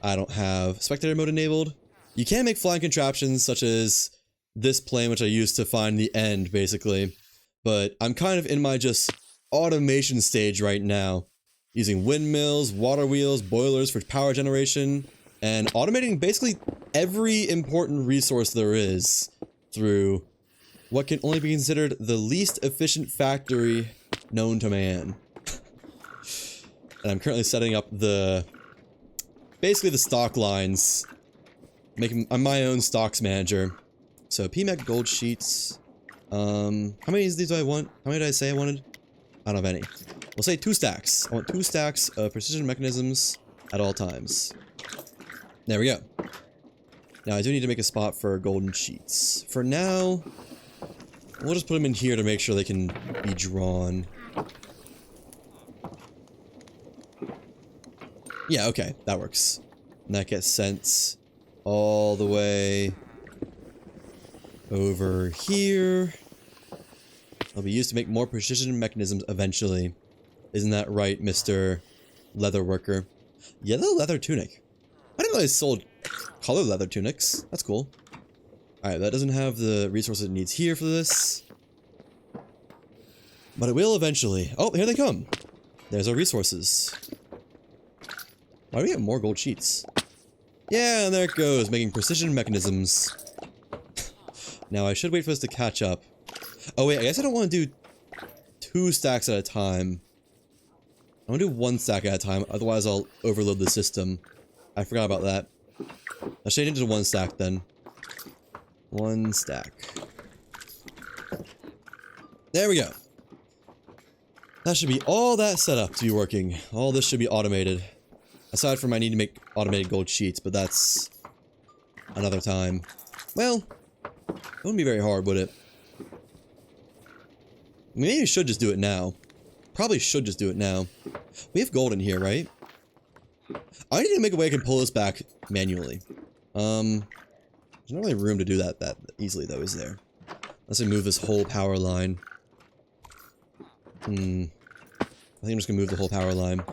I don't have spectator mode enabled, you can make flying contraptions such as this plane, which I use to find the end, basically, but I'm kind of in my just automation stage right now, using windmills, water wheels, boilers for power generation, and automating basically every important resource there is through what can only be considered the least efficient factory known to man. And I'm currently setting up basically the stock lines, I'm my own stocks manager. So PMAC gold sheets, how many of these do I want? How many did I say I wanted? I don't have any. We'll say 2 stacks. I want 2 stacks of precision mechanisms at all times. There we go. Now I do need to make a spot for golden sheets. For now, we'll just put them in here to make sure they can be drawn. Yeah, okay, that works. And that gets sent all the way over here. They'll be used to make more precision mechanisms eventually. Isn't that right, Mr. Leather Worker? Yellow leather tunic. I didn't know they sold color leather tunics. That's cool. Alright, that doesn't have the resources it needs here for this. But it will eventually. Oh, here they come. There's our resources. Why do we have more gold sheets? Yeah, and there it goes, making precision mechanisms. Now I should wait for this to catch up. Oh wait, I guess I don't want to do 2 stacks at a time. I'm gonna do 1 stack at a time, otherwise I'll overload the system. I forgot about that. I'll change it to 1 stack then. 1 stack. There we go. That should be all that set up to be working. All this should be automated. Aside from I need to make automated gold sheets, but that's another time. Well, it wouldn't be very hard, would it? Maybe we should just do it now. Probably should just do it now. We have gold in here, right? I need to make a way I can pull this back manually. There's not really room to do that easily, though, is there? Unless I move this whole power line. I think I'm just gonna move the whole power line.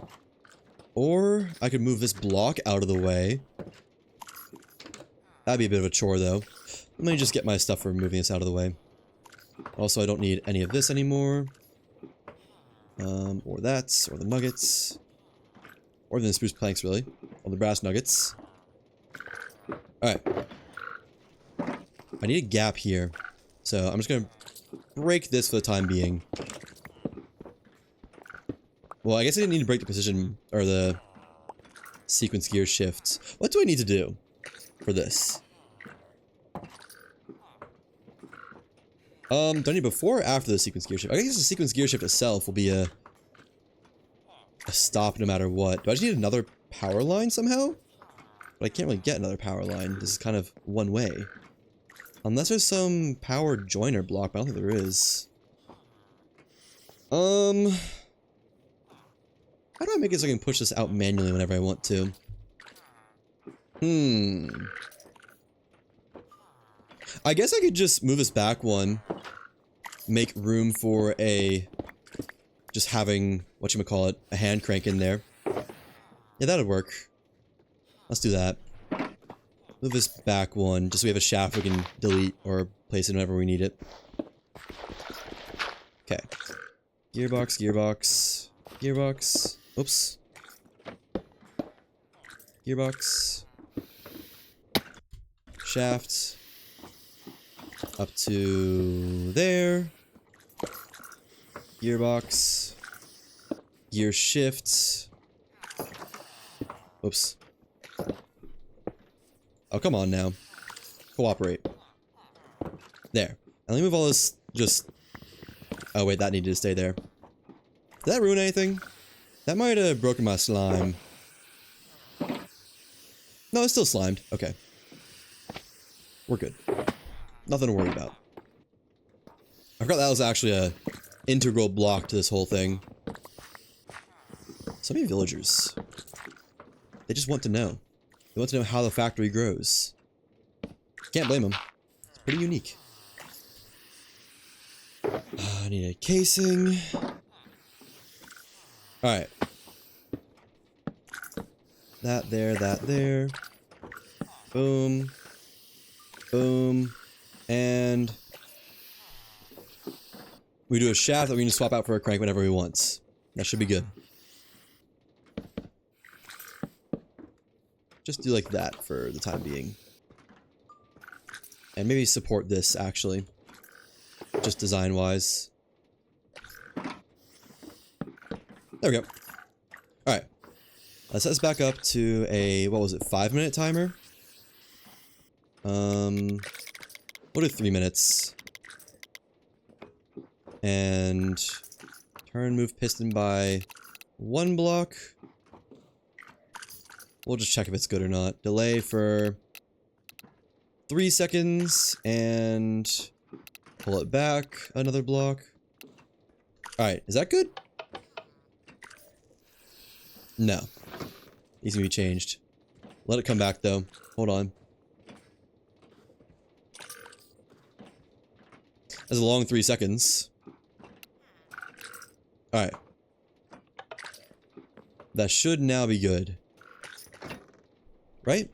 Or I could move this block out of the way. That'd be a bit of a chore, though. Let me just get my stuff for moving this out of the way. Also, I don't need any of this anymore. Or that, or the nuggets. Or the spruce planks, really. Or the brass nuggets. Alright. I need a gap here. So, I'm just gonna break this for the time being. Well, I guess I didn't need to break the precision, or the sequence gear shifts. What do I need to do for this? Do I need before or after the sequence gear shift? I guess the sequence gear shift itself will be a stop no matter what. Do I just need another power line somehow? But I can't really get another power line. This is kind of one way. Unless there's some power joiner block, but I don't think there is. How do I make it so I can push this out manually whenever I want to? I guess I could just move this back one. Make room for just having, whatchamacallit, a hand crank in there. Yeah, that'd work. Let's do that. Move this back one, just so we have a shaft we can delete or place it whenever we need it. Okay. Gearbox, gearbox, gearbox. Oops. Gearbox. Shaft. Up to there. Gearbox. Gear shift. Oops. Oh, come on now. Cooperate. There. And let me move all this just... Oh, wait, that needed to stay there. Did that ruin anything? That might have broken my slime. No, it's still slimed. Okay. We're good. Nothing to worry about. I forgot that was actually a integral block to this whole thing. So many villagers. They just want to know. They want to know how the factory grows. Can't blame them. It's pretty unique. I need a casing. Alright. That there. Boom. Boom. And we do a shaft that we can just swap out for a crank whenever we want. That should be good. Just do like that for the time being. And maybe support this, actually. Just design-wise. There we go. Alright. Let's set this back up to a, what was it, 5-minute timer? We'll do 3 minutes. And turn move piston by 1 block. We'll just check if it's good or not. Delay for 3 seconds and pull it back another block. Alright, is that good? No. Needs to be changed. Let it come back though. Hold on. That's a long 3 seconds. Alright. That should now be good. Right?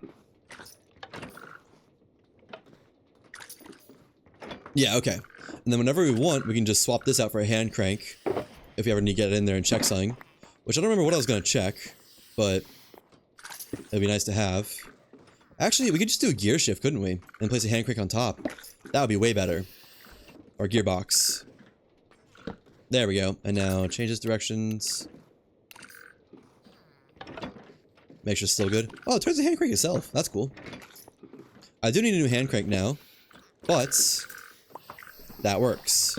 Yeah, okay. And then whenever we want, we can just swap this out for a hand crank. If we ever need to get it in there and check something. Which I don't remember what I was going to check. But it'd be nice to have. Actually, we could just do a gear shift, couldn't we? And place a hand crank on top. That would be way better. Or gearbox. There we go. And now changes directions. Make sure it's still good. Oh, it turns the hand crank itself. That's cool. I do need a new hand crank now, but that works.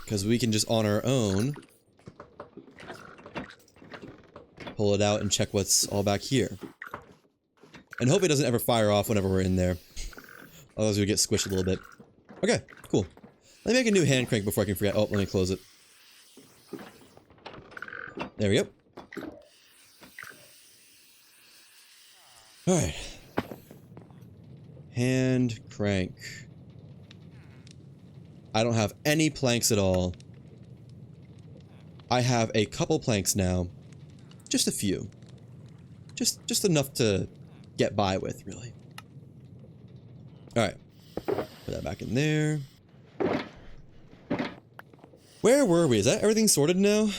Because we can just on our own pull it out and check what's all back here. And hope it doesn't ever fire off whenever we're in there. Otherwise we get squished a little bit. Okay, cool. Let me make a new hand crank before I can forget. Oh, let me close it. There we go. Alright. Hand crank. I don't have any planks at all. I have a couple planks now. Just a few. Just enough to get by with, really. Alright. Put that back in there. Where were we? Is that everything sorted now?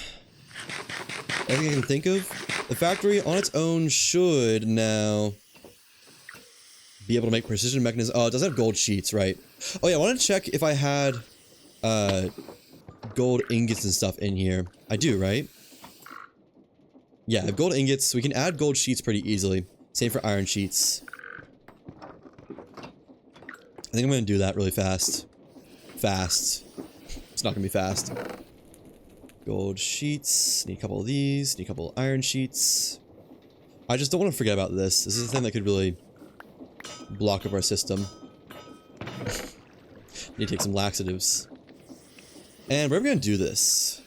Everything I can think of? The factory on its own should now be able to make precision mechanisms. Oh, it does have gold sheets, right? Oh yeah, I wanted to check if I had gold ingots and stuff in here. I do, right? Yeah, I have gold ingots. We can add gold sheets pretty easily. Same for iron sheets. I think I'm going to do that really fast. Fast. It's not going to be fast. Gold sheets. Need a couple of these. Need a couple of iron sheets. I just don't want to forget about this. This is a thing that could really block up our system. Need to take some laxatives. And where are we going to do this?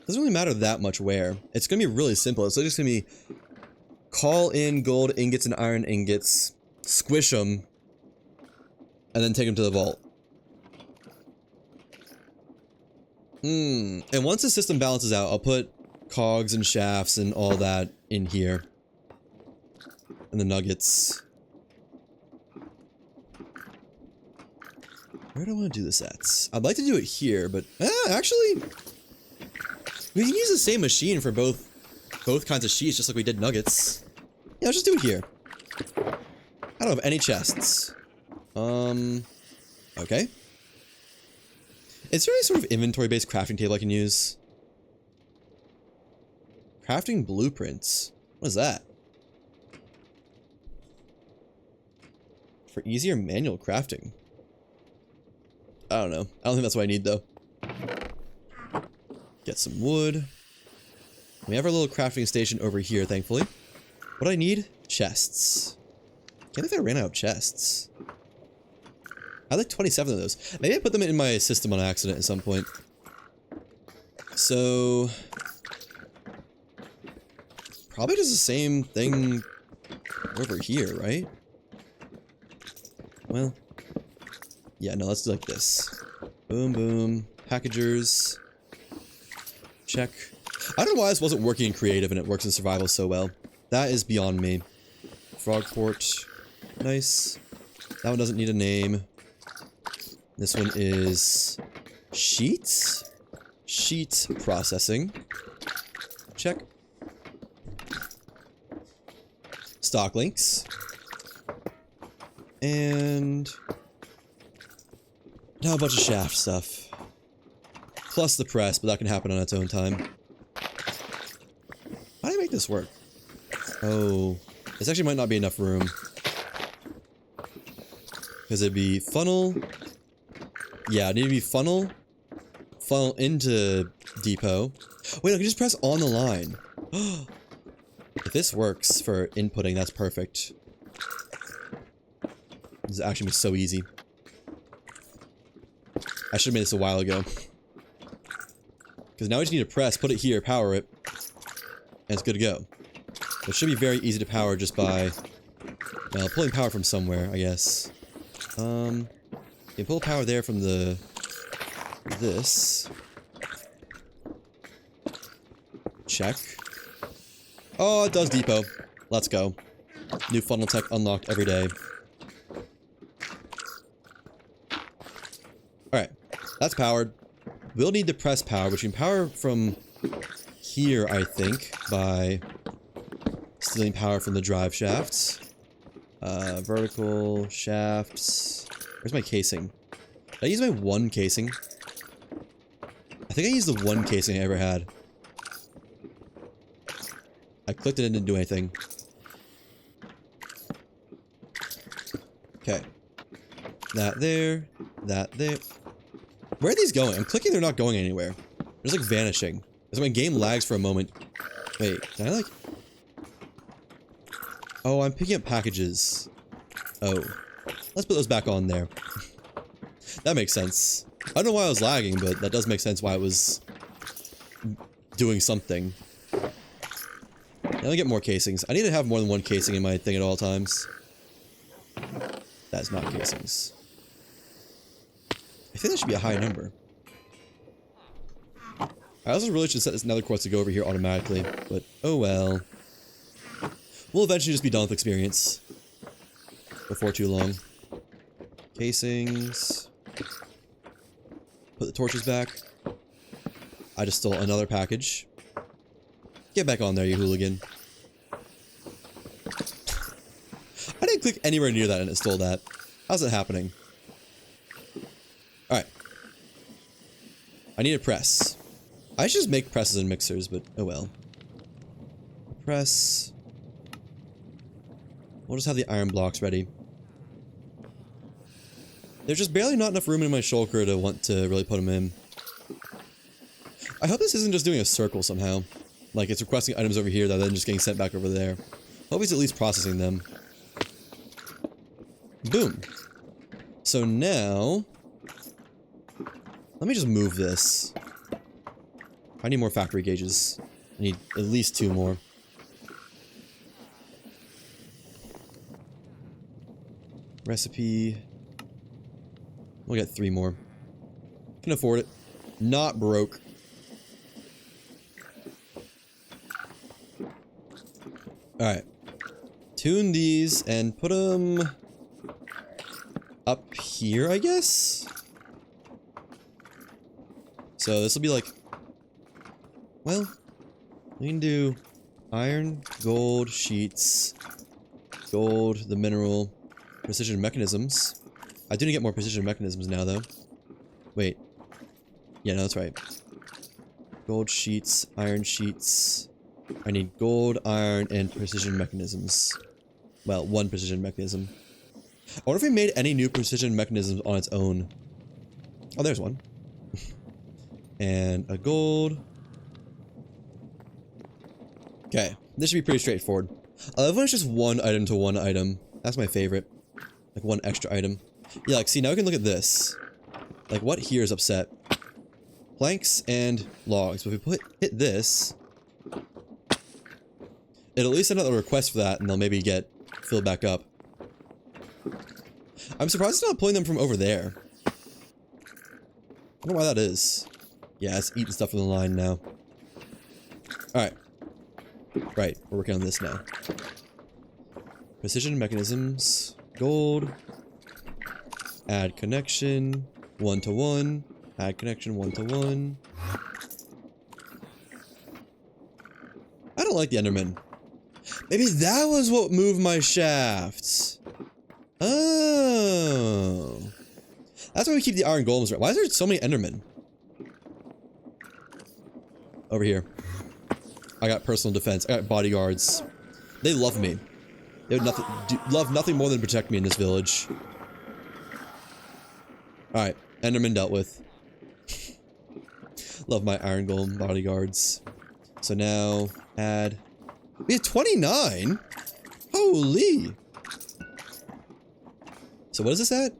Doesn't really matter that much where. It's going to be really simple. It's just going to be call in gold ingots and iron ingots, squish them, and then take them to the vault. And once the system balances out, I'll put cogs and shafts and all that in here. And the nuggets. Where do I want to do this at? I'd like to do it here, but actually, we can use the same machine for both kinds of sheets, just like we did nuggets. Yeah, let's just do it here. I don't have any chests. Okay. Is there any sort of inventory-based crafting table I can use? Crafting blueprints. What is that? For easier manual crafting. I don't know. I don't think that's what I need, though. Get some wood. We have our little crafting station over here, thankfully. What do I need? Chests. Can't believe I ran out of chests. I had like 27 of those. Maybe I put them in my system on accident at some point. So probably does the same thing over here, right? Well, yeah, no, let's do like this. Boom, boom. Packagers. Check. I don't know why this wasn't working in creative and it works in survival so well. That is beyond me. Frogport. Nice. That one doesn't need a name. This one is sheets. Sheet processing. Check. Stock links. And now a bunch of shaft stuff. Plus the press, but that can happen on its own time. How do I make this work? Oh, this actually might not be enough room. Because it'd be funnel. Yeah, it need to be funnel. Funnel into depot. Wait, I can just press on the line. If this works for inputting, that's perfect. This is actually so easy. I should have made this a while ago. Because now we just need to press, put it here, power it, and it's good to go. It should be very easy to power just by, well, pulling power from somewhere, I guess. You can pull power there from this. Check. Oh, it does depot. Let's go. New funnel tech unlocked every day. Alright, that's powered. We'll need to press power, which we can power from here, I think, by stealing power from the drive shafts. Vertical shafts. Where's my casing? Did I use my one casing? I think I used the one casing I ever had. I clicked it and didn't do anything. Okay. That there. That there. Where are these going? I'm clicking, they're not going anywhere. They're just like vanishing. It's my game lags for a moment. Wait, can I like... Oh, I'm picking up packages. Oh. Let's put those back on there. That makes sense. I don't know why I was lagging, but that does make sense why it was doing something. Now I get more casings. I need to have more than one casing in my thing at all times. That's not casings. I think that should be a high number. I also really should set this nether quartz to go over here automatically, but oh well. We'll eventually just be done with experience. Before too long. Casings. Put the torches back. I just stole another package. Get back on there, you hooligan. I didn't click anywhere near that and it stole that. How's it happening? Alright. I need a press. I should just make presses and mixers, but oh well. Press. We'll just have the iron blocks ready. There's just barely not enough room in my shulker to want to really put them in. I hope this isn't just doing a circle somehow. Like it's requesting items over here that are then just getting sent back over there. Hope it's at least processing them. Boom. So now... Let me just move this. I need more factory gauges. I need at least 2 more. Recipe. We'll get 3 more. Can afford it. Not broke. Alright. Tune these and put them up here, I guess? So this will be like... Well, we can do iron, gold, sheets, gold, the mineral, precision mechanisms. I do need to get more precision mechanisms now, though. Wait. Yeah, no, that's right. Gold sheets, iron sheets. I need gold, iron, and precision mechanisms. Well, 1 precision mechanism. I wonder if we made any new precision mechanisms on its own. Oh, there's one. And a gold. Okay, this should be pretty straightforward. I love when it's just 1 item to 1 item. That's my favorite. Like 1 extra item. Yeah, like, see, now we can look at this. Like, what here is upset? Planks and logs. But if we hit this, it'll at least send out a request for that, and they'll maybe get filled back up. I'm surprised it's not pulling them from over there. I don't know why that is. Yeah, it's eating stuff from the line now. Alright. Right, we're working on this now. Precision mechanisms. Gold. Add connection. 1 to 1. Add connection 1 to 1. I don't like the Enderman. Maybe that was what moved my shafts. Oh. That's why we keep the iron golems. Why is there so many Endermen? Over here. I got personal defense. I got bodyguards. They love me. They would love nothing more than protect me in this village. Alright. Enderman dealt with. Love my iron golem bodyguards. So now, add... We have 29? Holy! So what is this at?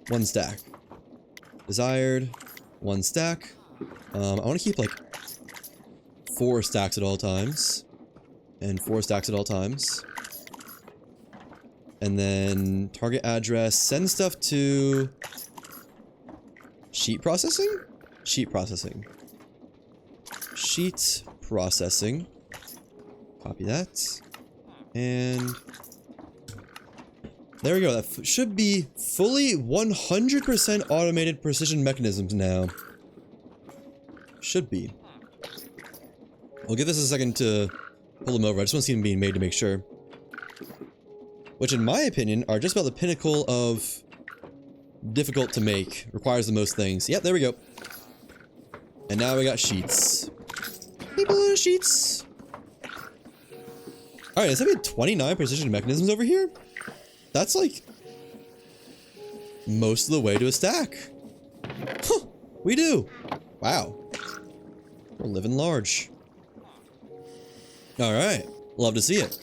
1 stack. Desired. 1 stack. I want to keep like 4 stacks at all times. And 4 stacks at all times. And then target address. Send stuff to... Sheet processing? Sheet processing. Sheet processing. Copy that. And... There we go. That should be fully 100% automated precision mechanisms now. Should be. We'll give this a second to pull them over. I just want to see them being made to make sure. Which, in my opinion, are just about the pinnacle of difficult to make. Requires the most things. Yep, there we go. And now we got sheets. People sheets. Alright, so we have 29 precision mechanisms over here? That's like most of the way to a stack. Huh, we do. Wow. We're living large. Alright, love to see it.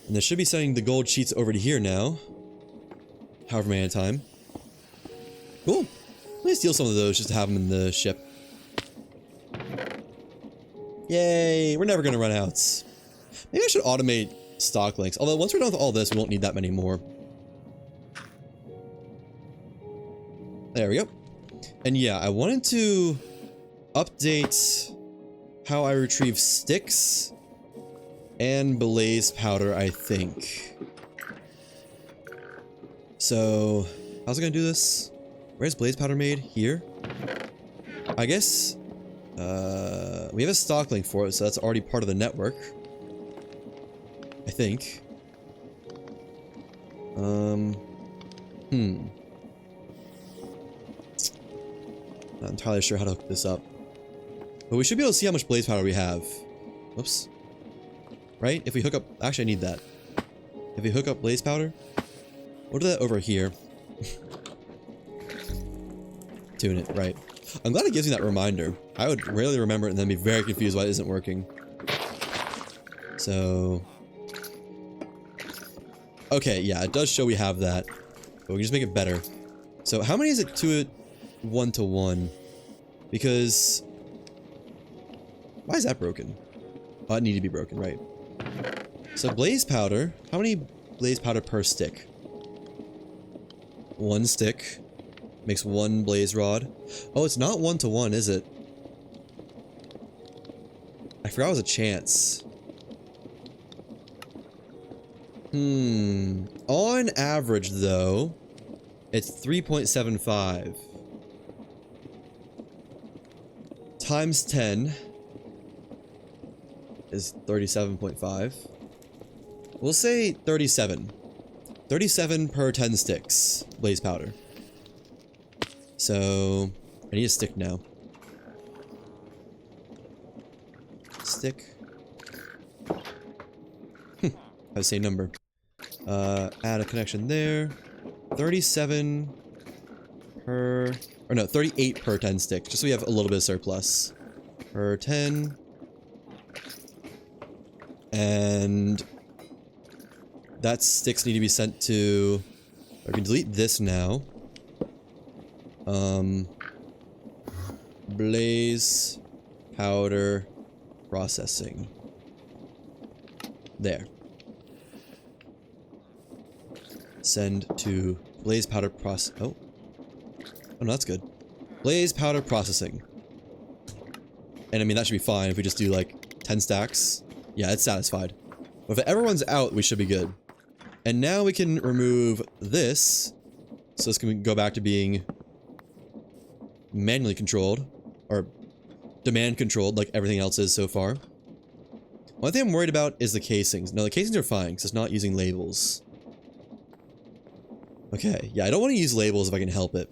And they should be sending the gold sheets over to here now. However many at a time. Cool. Let me steal some of those just to have them in the ship. Yay, we're never gonna run out. Maybe I should automate stock links. Although once we're done with all this, we won't need that many more. There we go. And yeah, I wanted to update how I retrieve sticks and blaze powder, I think. So, how's it gonna do this? Where's blaze powder made? Here? I guess, we have a stock link for it, so that's already part of the network. I think. Not entirely sure how to hook this up. But we should be able to see how much blaze powder we have. Whoops. Right? If we hook up... Actually, I need that. If we hook up blaze powder... We'll do that over here. Tune it, right. I'm glad it gives me that reminder. I would rarely remember it and then be very confused why it isn't working. So... Okay, yeah, it does show we have that. But we can just make it better. So how many is it to it 1-to-1? Because... Why is that broken? Oh, it needed to be broken, right. So blaze powder. How many blaze powder per stick? 1 stick. Makes 1 blaze rod. Oh, it's not 1-to-1, is it? I forgot it was a chance. On average, though, it's 3.75. Times 10 is 37.5. We'll say 37. 37 per 10 sticks, blaze powder. So, I need a stick now. Stick. Have the same number. Add a connection there. 37 per... Or no, 38 per 10 sticks, just so we have a little bit of surplus. Per 10. And... that sticks need to be sent to... I can delete this now. Blaze powder processing. There. Send to blaze powder process. Oh, no, that's good. Blaze powder processing. And I mean, that should be fine if we just do like 10 stacks. Yeah, it's satisfied. But if it ever runs out, we should be good. And now we can remove this. So this can go back to being manually controlled, or demand controlled like everything else is so far. One thing I'm worried about is the casings. No, the casings are fine because it's not using labels. Okay, yeah, I don't want to use labels if I can help it.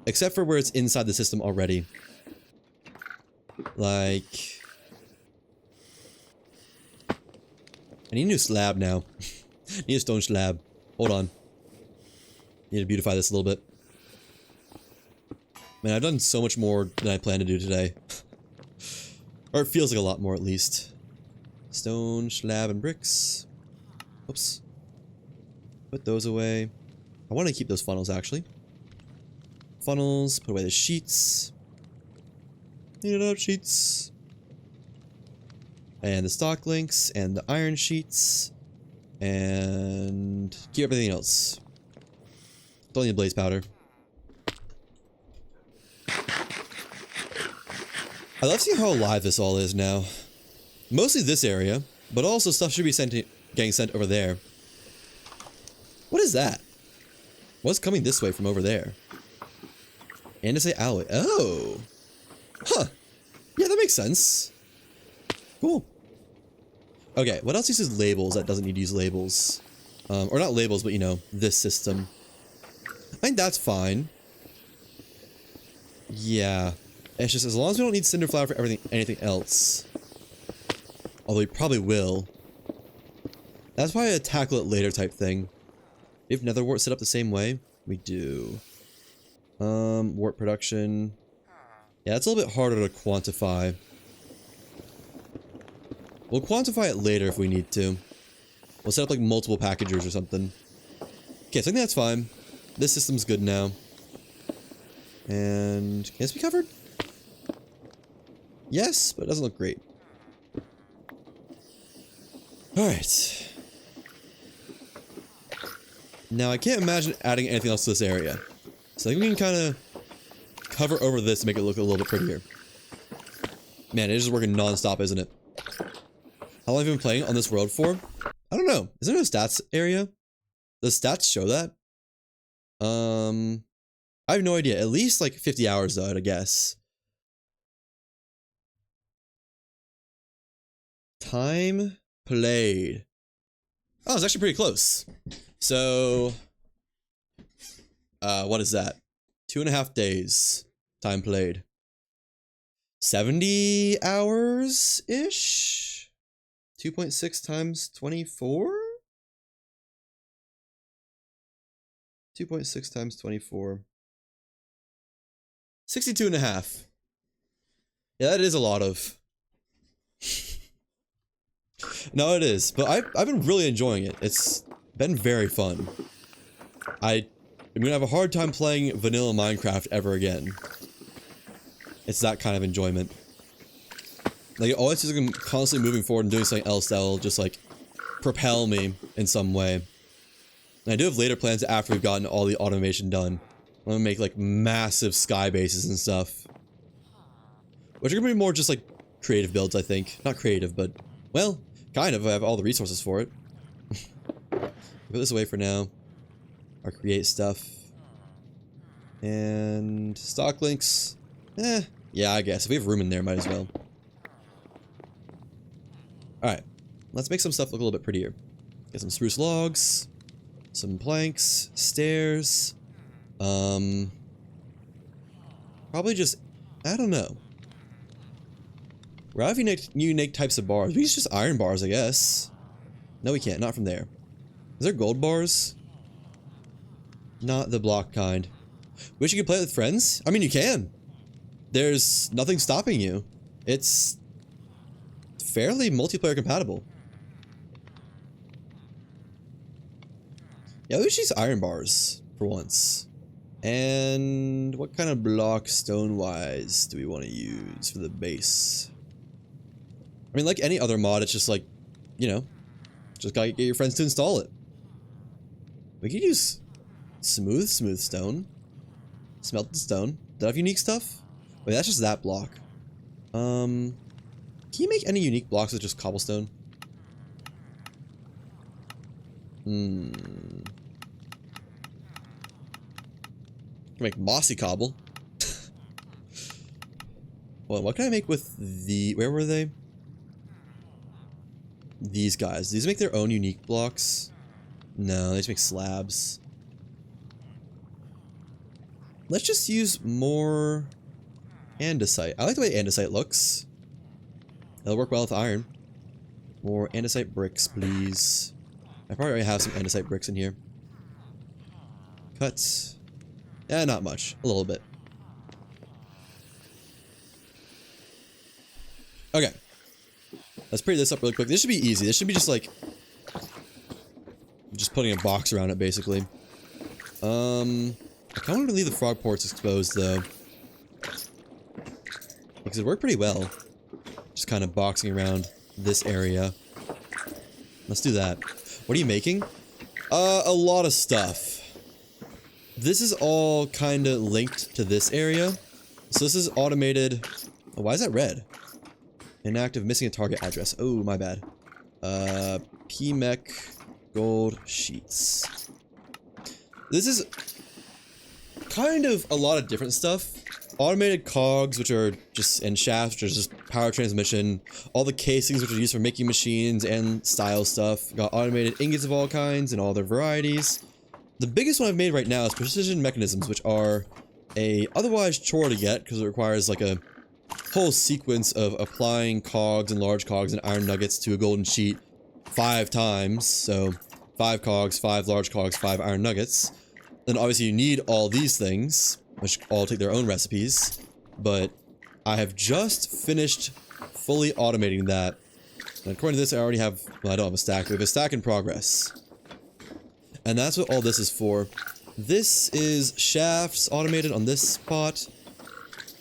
Except for where it's inside the system already. Like... I need a new slab now. Need a stone slab. Hold on. Need to beautify this a little bit. Man, I've done so much more than I planned to do today. Or it feels like a lot more, at least. Stone, slab, and bricks. Oops. Put those away. I want to keep those funnels, actually. Funnels. Put away the sheets. Needed up sheets. And the stock links. And the iron sheets. And keep everything else. Don't need blaze powder. I love seeing how alive this all is now. Mostly this area, but also stuff should be getting sent over there. What is that? What's coming this way from over there? Andesite alloy. Oh! Huh! Yeah, that makes sense. Cool. Okay, what else uses labels that doesn't need to use labels? Or not labels, but you know, this system. I think that's fine. Yeah. It's just as long as we don't need cinder flour for anything else. Although we probably will. That's probably a tackle it later type thing. We have nether wart set up the same way? We do. Wart production. Yeah, it's a little bit harder to quantify. We'll quantify it later if we need to. We'll set up like multiple packagers or something. Okay, so I think that's fine. This system's good now. And can this be covered? Yes, but it doesn't look great. Alright. Now I can't imagine adding anything else to this area. So I think we can kind of cover over this to make it look a little bit prettier. Man, it is just working non-stop, isn't it? How long have you been playing on this world for? I don't know. Is there no stats area? Does stats show that? I have no idea. At least like 50 hours though, I guess. Time played. Oh, it's actually pretty close. So, what is that? 2.5 days. Time played. 70 hours-ish? 2.6 times 24? 2.6 times 24. 62.5. Yeah, that is a lot of. No, it is. But I've been really enjoying it. It's been very fun. I'm gonna have a hard time playing vanilla Minecraft ever again. It's that kind of enjoyment. Like, it always feels like I'm constantly moving forward and doing something else that'll just, like, propel me in some way. And I do have later plans after we've gotten all the automation done. I'm gonna make, like, massive sky bases and stuff. Which are gonna be more just, like, creative builds, I think. Not creative, but, well, kind of. I have all the resources for it. Put this away for now. Our create stuff. And stock links. Yeah, I guess. If we have room in there, might as well. Alright. Let's make some stuff look a little bit prettier. Get some spruce logs. Some planks. Stairs. Probably just... I don't know. We're out of unique types of bars. We use just iron bars, I guess. No, we can't. Not from there. Is there gold bars? Not the block kind. Wish you could play with friends? I mean, you can. There's nothing stopping you. It's fairly multiplayer compatible. Yeah, we should use iron bars for once. And what kind of block stone-wise do we want to use for the base? I mean, like any other mod, it's just like, you know, just gotta get your friends to install it. We could use smooth stone. Smelted stone. Do I have unique stuff? Wait, that's just that block. Can you make any unique blocks with just cobblestone? Can make mossy cobble. Well, what can I make with the... Where were they? These guys. These make their own unique blocks? No, they just make slabs. Let's just use more andesite. I like the way andesite looks. That'll work well with iron. More andesite bricks, please. I probably already have some andesite bricks in here. Cut. Yeah, not much. A little bit. Okay. Let's pretty this up really quick. This should be easy. This should be just like... just putting a box around it, basically. I kind of want to leave the frog ports exposed, though. Because it worked pretty well. Just kind of boxing around this area. Let's do that. What are you making? A lot of stuff. This is all kind of linked to this area. So this is automated... Oh, why is that red? Inactive, missing a target address. Oh, my bad. PMech gold sheets. This is kind of a lot of different stuff. Automated cogs, which are just, and shafts, which are just power transmission. All the casings, which are used for making machines and style stuff. Got automated ingots of all kinds and all their varieties. The biggest one I've made right now is precision mechanisms, which are a otherwise chore to get because it requires like a whole sequence of applying cogs and large cogs and iron nuggets to a golden sheet 5 times. So 5 cogs, 5 large cogs, 5 iron nuggets. Then obviously you need all these things, which all take their own recipes. But I have just finished fully automating that. And according to this, I already have, well, I don't have a stack, but we have a stack in progress. And that's what all this is for. This is shafts automated on this spot.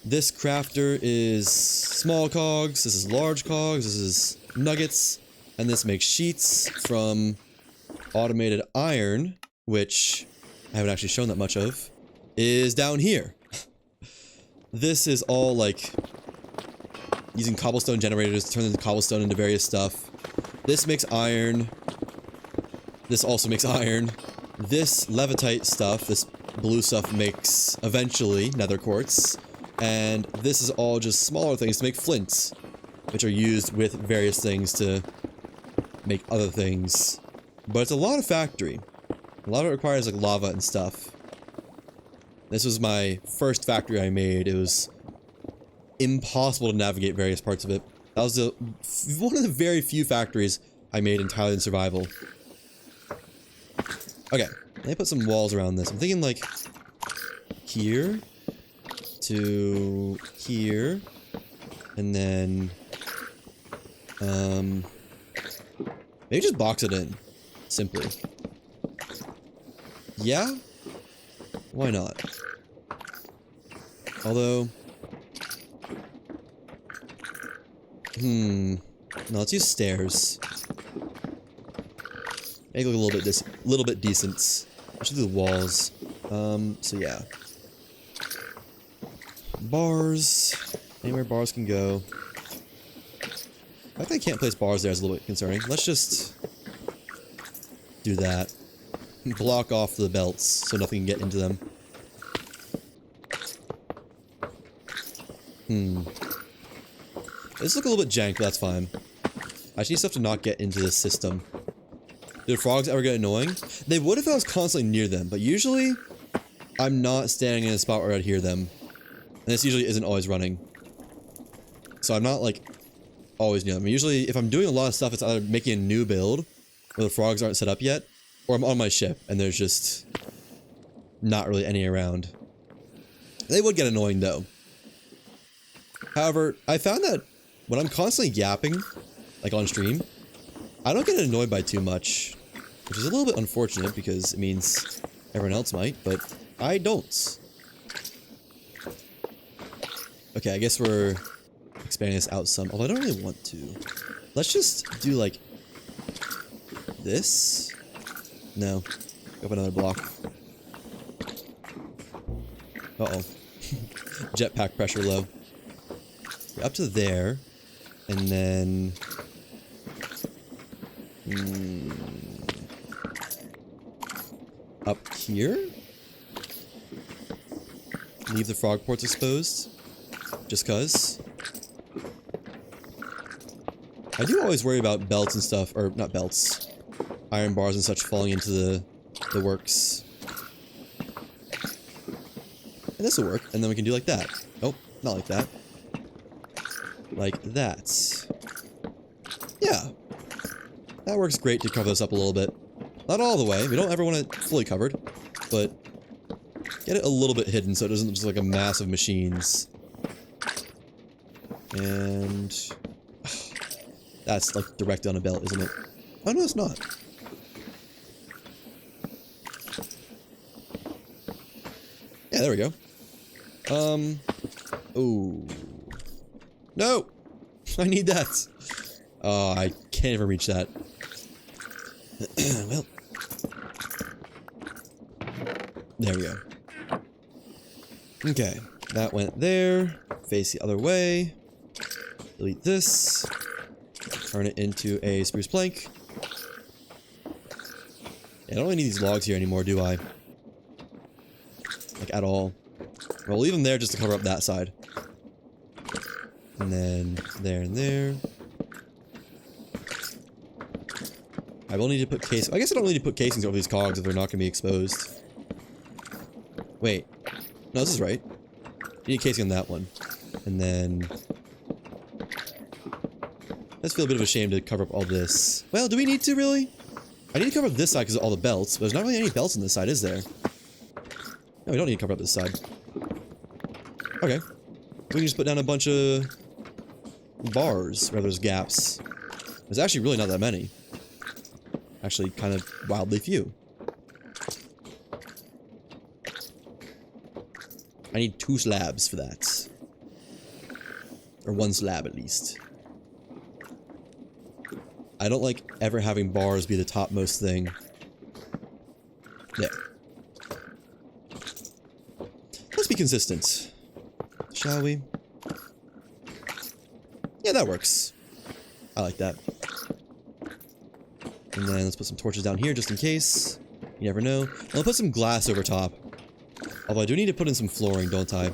This crafter is small cogs, this is large cogs, this is nuggets, and this makes sheets from automated iron, which I haven't actually shown that much of, is down here. This is all like using cobblestone generators to turn the cobblestone into various stuff. This makes iron. This also makes iron. This levitite stuff, this blue stuff, makes eventually nether quartz. And this is all just smaller things to make flints, which are used with various things to make other things. But it's a lot of factory. A lot of it requires like lava and stuff. This was my first factory I made. It was impossible to navigate various parts of it. That was one of the very few factories I made entirely in survival. Okay, let me put some walls around this. I'm thinking like here to here, and then maybe just box it in simply. Yeah, why not? Although, no, let's use stairs. Make it look a little bit decent. I should do the walls. So yeah. Bars. Anywhere bars can go. The fact that I can't place bars there is a little bit concerning. Let's just do that. Block off the belts so nothing can get into them. This looks a little bit jank, but that's fine. I just need stuff to not get into this system. Do the frogs ever get annoying? They would if I was constantly near them, but usually I'm not standing in a spot where I'd hear them. And this usually isn't always running. So I'm not like always near them. Usually if I'm doing a lot of stuff, it's either making a new build where the frogs aren't set up yet, or I'm on my ship and there's just not really any around. They would get annoying though. However, I found that when I'm constantly yapping, like on stream, I don't get annoyed by too much, which is a little bit unfortunate because it means everyone else might, but I don't. Okay, I guess we're expanding this out some, although I don't really want to. Let's just do like this. No, go up another block. Uh-oh. Jetpack pressure low. Up to there, and then up here. Leave the frog ports exposed, just cause. I do always worry about belts and stuff, or not belts, iron bars and such falling into the works. And this will work, and then we can do like that. Oh, not like that. Like that. Yeah. That works great to cover this up a little bit. Not all the way. We don't ever want it fully covered. But get it a little bit hidden so it doesn't look just like a mass of machines. And that's like direct on a belt, isn't it? Oh no, it's not. Yeah, there we go. Ooh. No! I need that! Oh, I can't even reach that. Well. There we go. Okay, that went there. Face the other way. Delete this. Turn it into a spruce plank. Yeah, I don't really need these logs here anymore, do I? Like, at all. Well, we'll leave them there just to cover up that side. And then there and there. I will need to put casings. I guess I don't need to put casings over these cogs if they're not going to be exposed. Wait. No, this is right. You need casing on that one. And then... I just feel a bit of a shame to cover up all this. Well, do we need to, really? I need to cover up this side because of all the belts, but there's not really any belts on this side, is there? No, we don't need to cover up this side. Okay. We can just put down a bunch of bars where there's gaps. There's actually really not that many. Actually, kind of wildly few. I need 2 slabs for that. Or 1 slab, at least. I don't like ever having bars be the topmost thing. There. Let's be consistent. Shall we? Yeah, that works. I like that. And then let's put some torches down here just in case. You never know. And I'll put some glass over top. Although I do need to put in some flooring, don't I?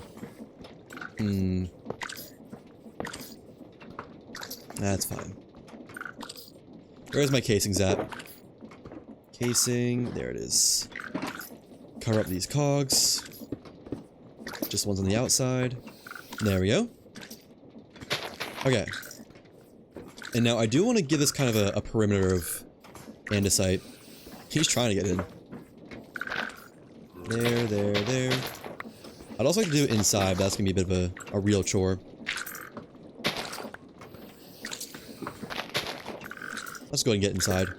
That's fine. Where's my casings at? Casing, there it is. Cover up these cogs. Just ones on the outside. There we go. Okay. And now I do want to give this kind of a perimeter of andesite. He's trying to get in. There. I'd also like to do it inside, but that's going to be a bit of a real chore. Let's go ahead and get inside.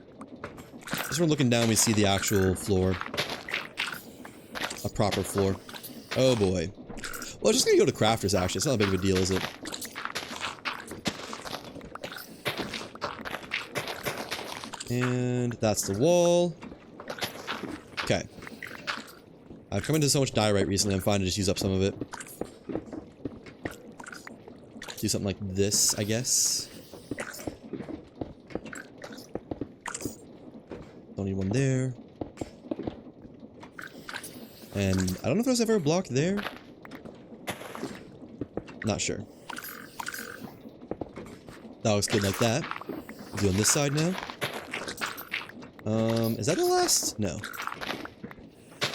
Just from looking down, we see the actual floor. A proper floor. Oh boy. Well, I'm just gonna go to crafters, actually. It's not a big of a deal, is it? And that's the wall. Okay. I've come into so much diorite recently, I'm fine to just use up some of it. Do something like this, I guess. Don't need one there. And I don't know if there's ever a block there. Not sure. That looks good like that. Doing this side now. Is that the last? No.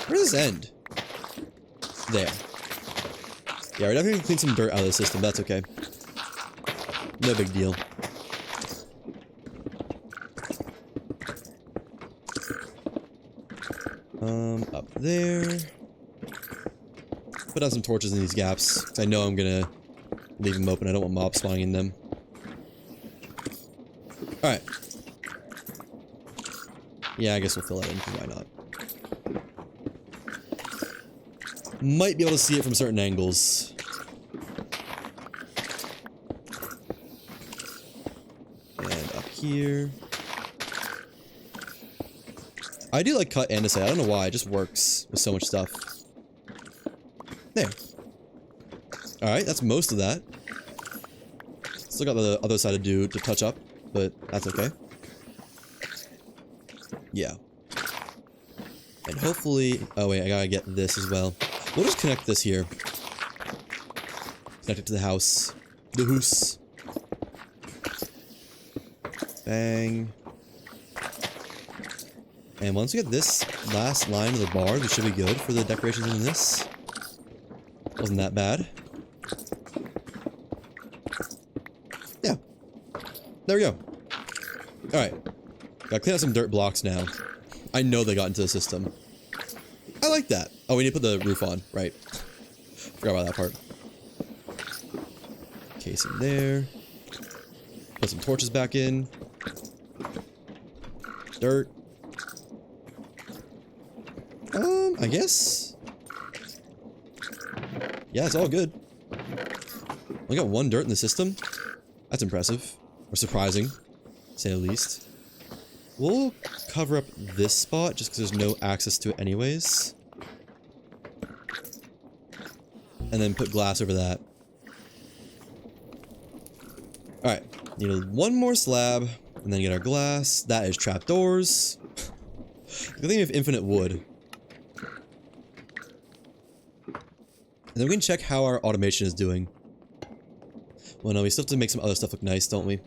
Where does this end? There. Yeah, we're definitely gonna clean some dirt out of the system. That's okay. No big deal. Up there. Put down some torches in these gaps, because I know I'm gonna leave them open. I don't want mobs spawning in them. Alright. Yeah, I guess we'll fill that in, why not? Might be able to see it from certain angles. And up here. I do like cut andesite. I don't know why, it just works with so much stuff. There. Alright, that's most of that. Still got the other side to touch up, but that's okay. Yeah. And hopefully... Oh wait, I gotta get this as well. We'll just connect this here. Connect it to the house. The house. Bang. And once we get this last line of the bar, we should be good for the decorations in this. Wasn't that bad. Yeah. There we go. Alright. Gotta clean out some dirt blocks now. I know they got into the system. I like that. Oh, we need to put the roof on. Right. Forgot about that part. Casing there. Put some torches back in. Dirt. I guess. Yeah, it's all good. We got 1 dirt in the system. That's impressive. Or surprising, to say the least. We'll cover up this spot just because there's no access to it anyways. And then put glass over that. Alright, need 1 more slab, and then get our glass. That is trapdoors. Good thing we have infinite wood. And then we can check how our automation is doing. Well, no, we still have to make some other stuff look nice, don't we?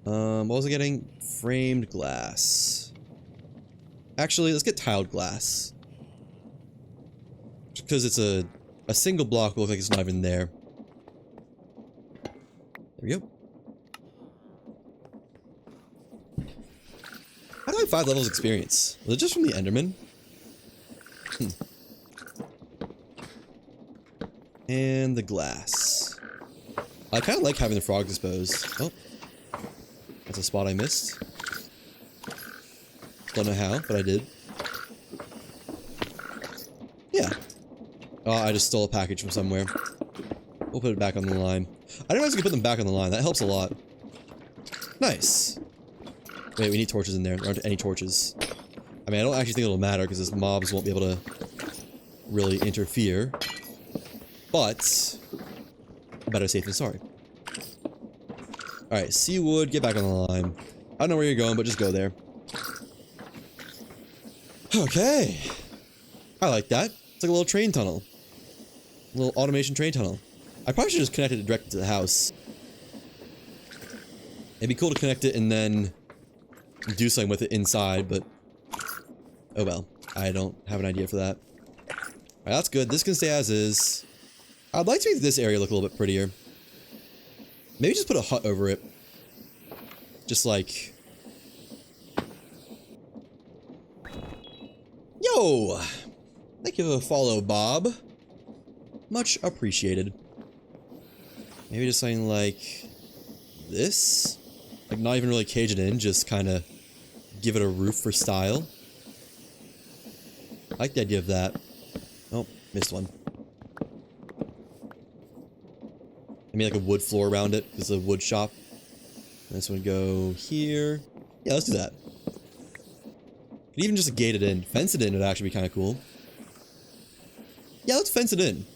What was I getting? Framed glass. Actually, let's get tiled glass. because it's a single block will look like it's not even there. There we go. How do I have 5 levels of experience? Was it just from the Enderman? And the glass. I kind of like having the frog exposed. Oh. That's a spot I missed. Don't know how, but I did. Yeah. Oh, I just stole a package from somewhere. We'll put it back on the line. I didn't realize we could put them back on the line. That helps a lot. Nice. Wait, we need torches in there. There aren't any torches. I mean, I don't actually think it'll matter because these mobs won't be able to really interfere. But better safe than sorry. Alright, Seawood, get back on the line. I don't know where you're going, but just go there. Okay. I like that. It's like a little train tunnel. A little automation train tunnel. I probably should just connect it directly to the house. It'd be cool to connect it and then do something with it inside, but oh well. I don't have an idea for that. Alright, that's good. This can stay as is. I'd like to make this area look a little bit prettier. Maybe just put a hut over it. Just like... Yo! Thank you for the follow, Bob. Much appreciated. Maybe just something like... this? Like, not even really cage it in, just kind of give it a roof for style. I like the idea of that. Oh, missed one. I mean, like a wood floor around it. It's a wood shop. And this one would go here. Yeah, let's do that. Could even just gate it in. Fence it in would actually be kind of cool. Yeah, let's fence it in. And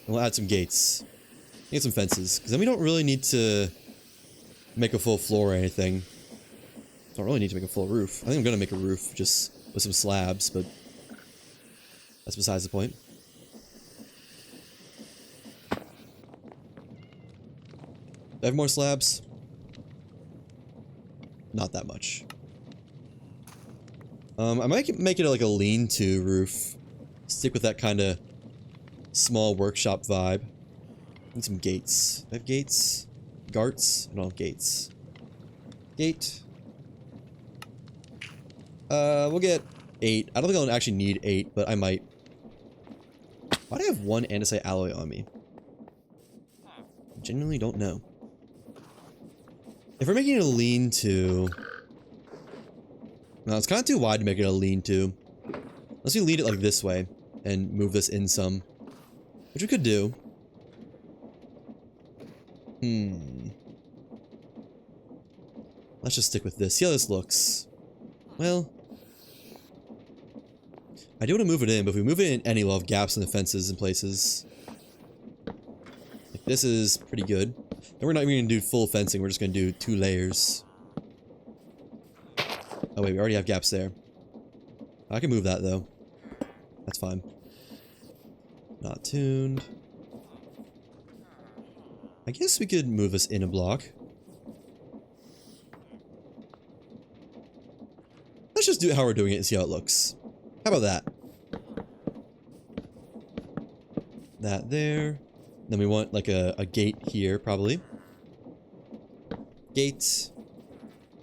we'll add some gates. Get some fences. Because then we don't really need to make a full floor or anything. Don't really need to make a full roof. I think I'm going to make a roof just with some slabs, but that's besides the point. Do I have more slabs? Not that much. I might make it like a lean-to roof. Stick with that kind of small workshop vibe. Need some gates. Do I have gates? Garts? I don't have gates. Gate. We'll get 8. I don't think I'll actually need 8, but I might. Why do I have 1 andesite alloy on me? I genuinely don't know. If we're making it a lean-to... No, it's kind of too wide to make it a lean-to. Unless we lead it like this way and move this in some. Which we could do. Let's just stick with this. See how this looks. Well... I do want to move it in, but if we move it in any, we'll have gaps in the fences and places. Like this is pretty good. And we're not even going to do full fencing, we're just going to do 2 layers. Oh wait, we already have gaps there. I can move that though. That's fine. Not tuned. I guess we could move this in a block. Let's just do it how we're doing it and see how it looks. How about that? That there. Then we want like a gate here, probably. Gate.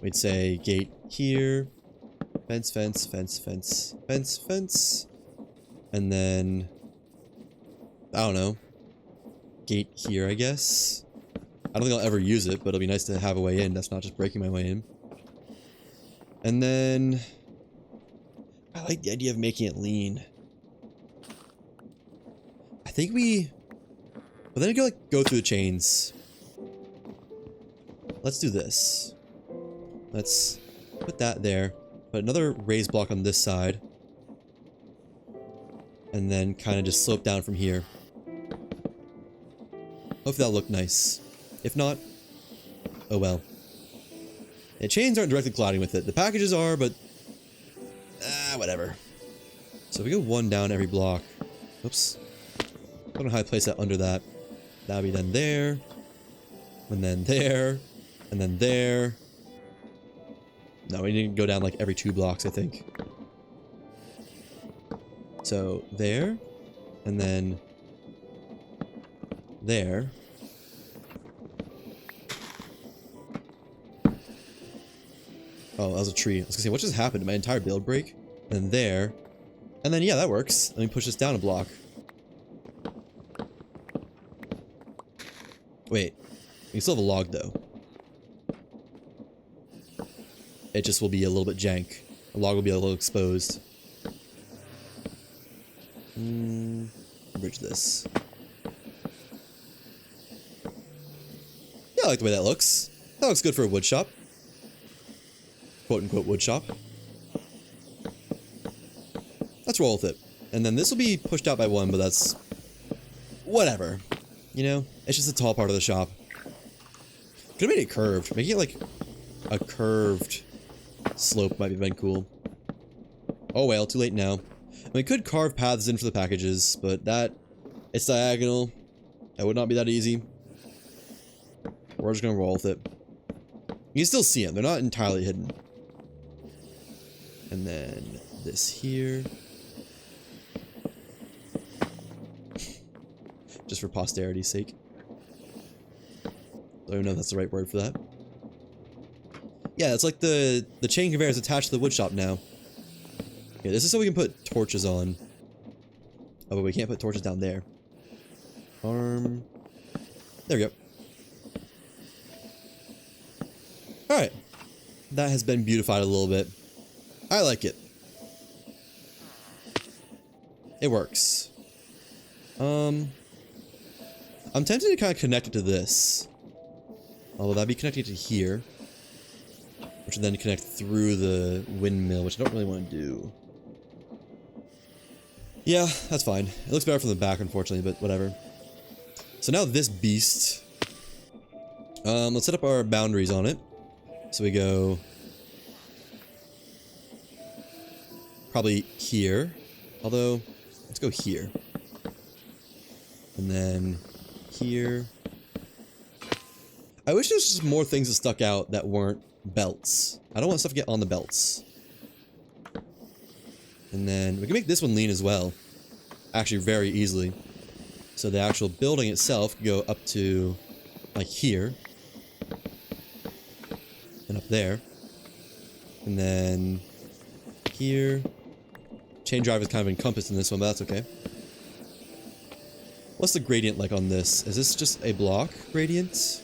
We'd say gate here. Fence, fence, fence, fence, fence, fence. And then... I don't know. Gate here, I guess. I don't think I'll ever use it, but it'll be nice to have a way in. That's not just breaking my way in. And then... I like the idea of making it lean. I think we... But then we go through the chains. Let's do this. Let's put that there. Put another raised block on this side. And then kind of just slope down from here. Hopefully that'll look nice. If not, oh well. The chains aren't directly colliding with it. The packages are, but... whatever. So if we go 1 down every block. Oops. I don't know how I place that under that. That'll be then there. And then there. And then there. No, we need to go down like every 2 blocks, I think. So, there. And then there. Oh, that was a tree. I was gonna say, what just happened? Did my entire build break? And there. And then, yeah, that works. Let me push this down a block. Wait. You still have a log, though. It just will be a little bit jank. The log will be a little exposed. Bridge this. Yeah, I like the way that looks. That looks good for a wood shop. Quote-unquote wood shop. Let's roll with it. And then this will be pushed out by one, but that's... whatever. You know? It's just a tall part of the shop. Could've made it curved. Making it like a curved slope might have been cool. Oh well, too late now. I mean, we could carve paths in for the packages, but that... it's diagonal. That would not be that easy. We're just gonna roll with it. You can still see them. They're not entirely hidden. And then this here. Just for posterity's sake. Don't even know if that's the right word for that. Yeah, it's like the chain conveyor is attached to the wood shop now. Okay, this is so we can put torches on. Oh, but we can't put torches down there. There we go. Alright. That has been beautified a little bit. I like it. It works. I'm tempted to kind of connect it to this. Although that'd be connected to here. Which would then connect through the windmill, which I don't really want to do. Yeah, that's fine. It looks better from the back, unfortunately, but whatever. So now this beast. Let's set up our boundaries on it. So we go... probably here. Although, let's go here. And then here. I wish there was just more things that stuck out that weren't belts. I don't want stuff to get on the belts. And then we can make this one lean as well. Actually, very easily. So the actual building itself can go up to, like, here. And up there. And then here. Chain drive is kind of encompassed in this one, but that's okay. What's the gradient like on this? Is this just a block gradient?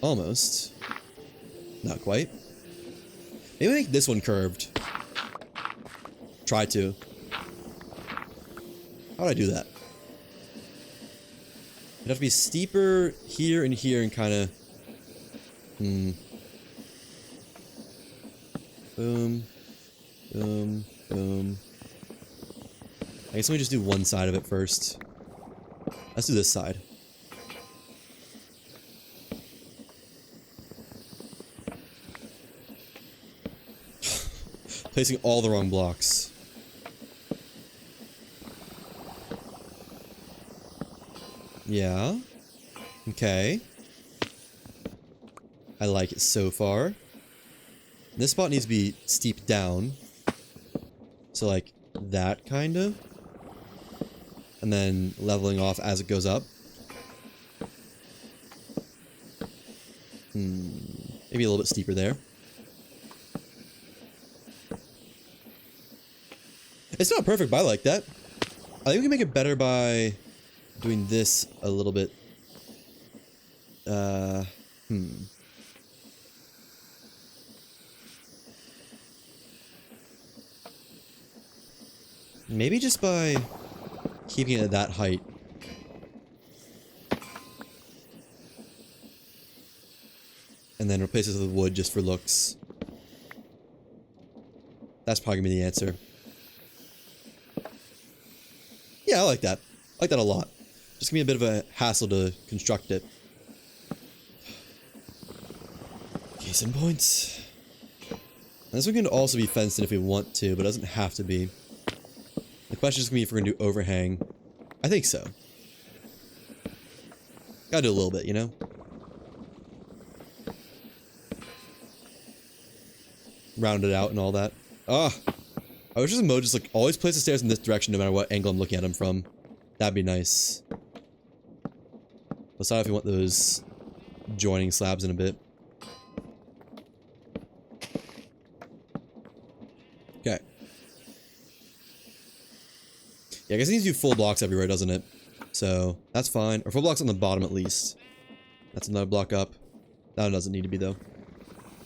Almost. Not quite. Maybe make this one curved. Try to. How would I do that? It'd have to be steeper here and here and kind of... Boom. Boom. Boom. I guess let me just do one side of it first. Let's do this side. Placing all the wrong blocks. Yeah. Okay. I like it so far. This spot needs to be steep down. So like that kind of. And then leveling off as it goes up. Maybe a little bit steeper there. It's not perfect, but I like that. I think we can make it better by doing this a little bit. Maybe just by keeping it at that height. And then replace it with wood just for looks. That's probably gonna be the answer. Yeah, I like that. I like that a lot. Just give me a bit of a hassle to construct it. Case in points. And this one can also be fenced in if we want to, but it doesn't have to be. The question is gonna be if we're gonna do overhang. I think so. Gotta do a little bit, you know? Round it out and all that. Ah! I wish this mode just like always place the stairs in this direction no matter what angle I'm looking at them from. That'd be nice. Let's decide if we want those joining slabs in a bit. Okay. Yeah, I guess it needs to do full blocks everywhere, doesn't it? So, that's fine. Or full blocks on the bottom at least. That's another block up. That one doesn't need to be, though.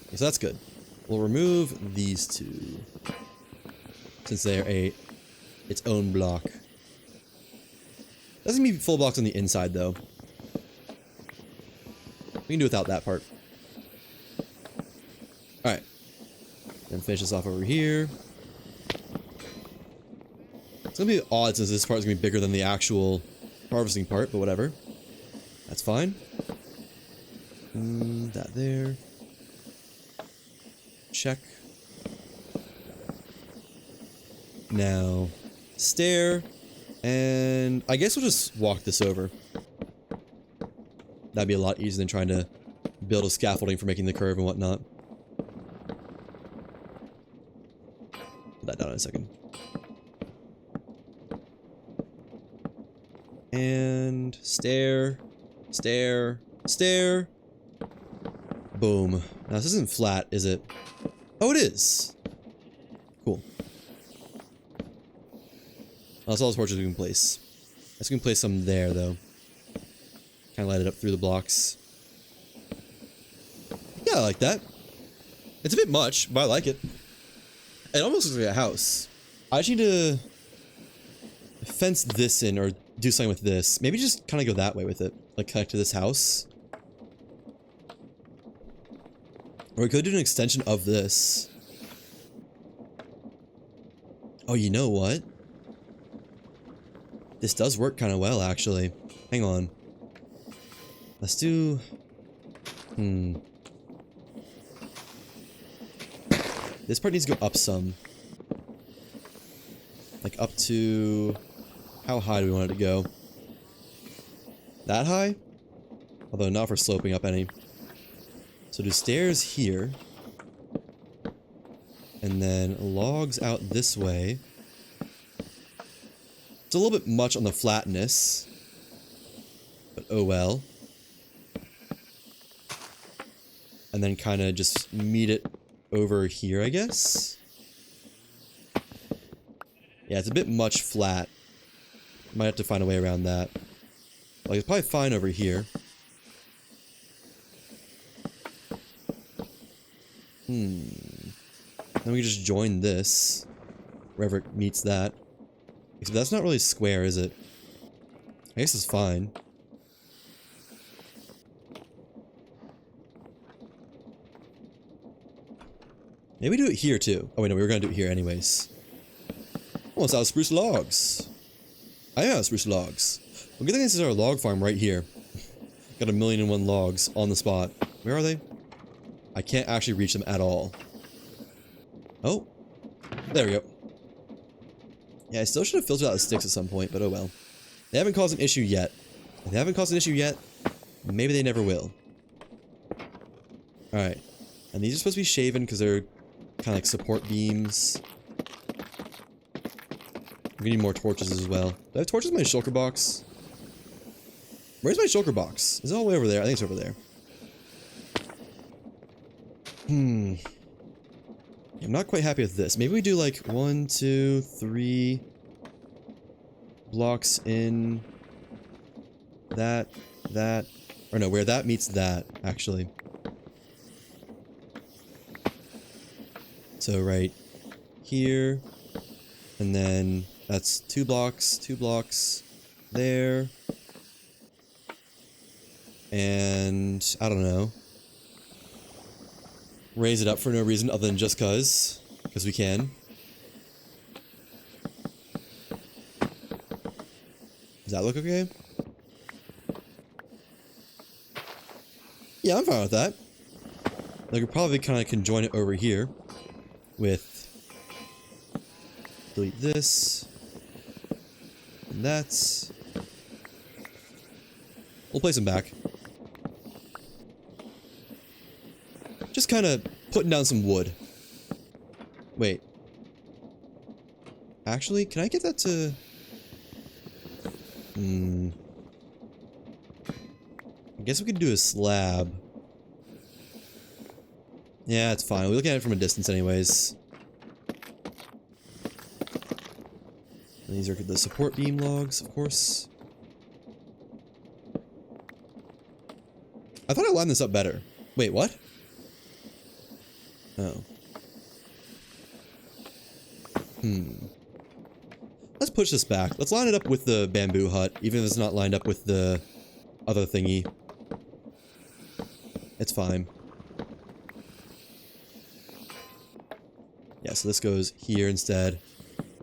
Okay, so that's good. We'll remove these two. Since they're its own block. Doesn't need full blocks on the inside, though. We can do without that part. Alright. Then finish this off over here. It's gonna be odd since this part is gonna be bigger than the actual harvesting part, but whatever. That's fine. That there. Check. Now, stair. And I guess we'll just walk this over. That'd be a lot easier than trying to build a scaffolding for making the curve and whatnot. Put that down in a second. And stair, stair, stair. Boom. Now this isn't flat, is it? Oh, it is. Cool. That's all the torches we can place. Let's can place some there though. Kind of light it up through the blocks. Yeah, I like that. It's a bit much, but I like it. It almost looks like a house. I just need to fence this in or do something with this. Maybe just kind of go that way with it. Like connect to this house. Or we could do an extension of this. Oh, you know what? This does work kind of well, actually. Hang on. Let's do... This part needs to go up some. Like up to... How high do we want it to go? That high? Although not for sloping up any. So do stairs here. And then logs out this way. It's a little bit much on the flatness. But oh well. And then kind of just meet it over here, I guess. Yeah, it's a bit much flat. Might have to find a way around that. Like, it's probably fine over here. Then we can just join this. Wherever it meets that. Except that's not really square, is it? I guess it's fine. Maybe we do it here too. Oh wait, no, we were gonna do it here anyways. Oh, it's out of spruce logs. I am out of spruce logs. Well, good thing this is our log farm right here. Got 1,000,001 logs on the spot. Where are they? I can't actually reach them at all. Oh, there we go. Yeah, I still should have filtered out the sticks at some point, but oh well. They haven't caused an issue yet. If they haven't caused an issue yet, maybe they never will. Alright. And these are supposed to be shaven because they're kind of like support beams. We're gonna need more torches as well. Do I have torches in my shulker box? Where's my shulker box? Is it all the way over there? I think it's over there. I'm not quite happy with this. Maybe we do like 1, 2, 3 blocks in that, or no, where that meets that, actually. So right here, and then that's 2 blocks there, and I don't know. Raise it up for no reason other than just because we can. Does that look okay? Yeah, I'm fine with that. I could probably kind of conjoin it over here with delete this and that's. We'll place them back. Just kind of putting down some wood. Wait. Actually, can I get that to... I guess we could do a slab. Yeah, it's fine. We're looking at it from a distance anyways. And these are the support beam logs, of course. I thought I lined this up better. Wait, what? Oh. Let's push this back. Let's line it up with the bamboo hut, even if it's not lined up with the other thingy. It's fine. Yeah, so this goes here instead.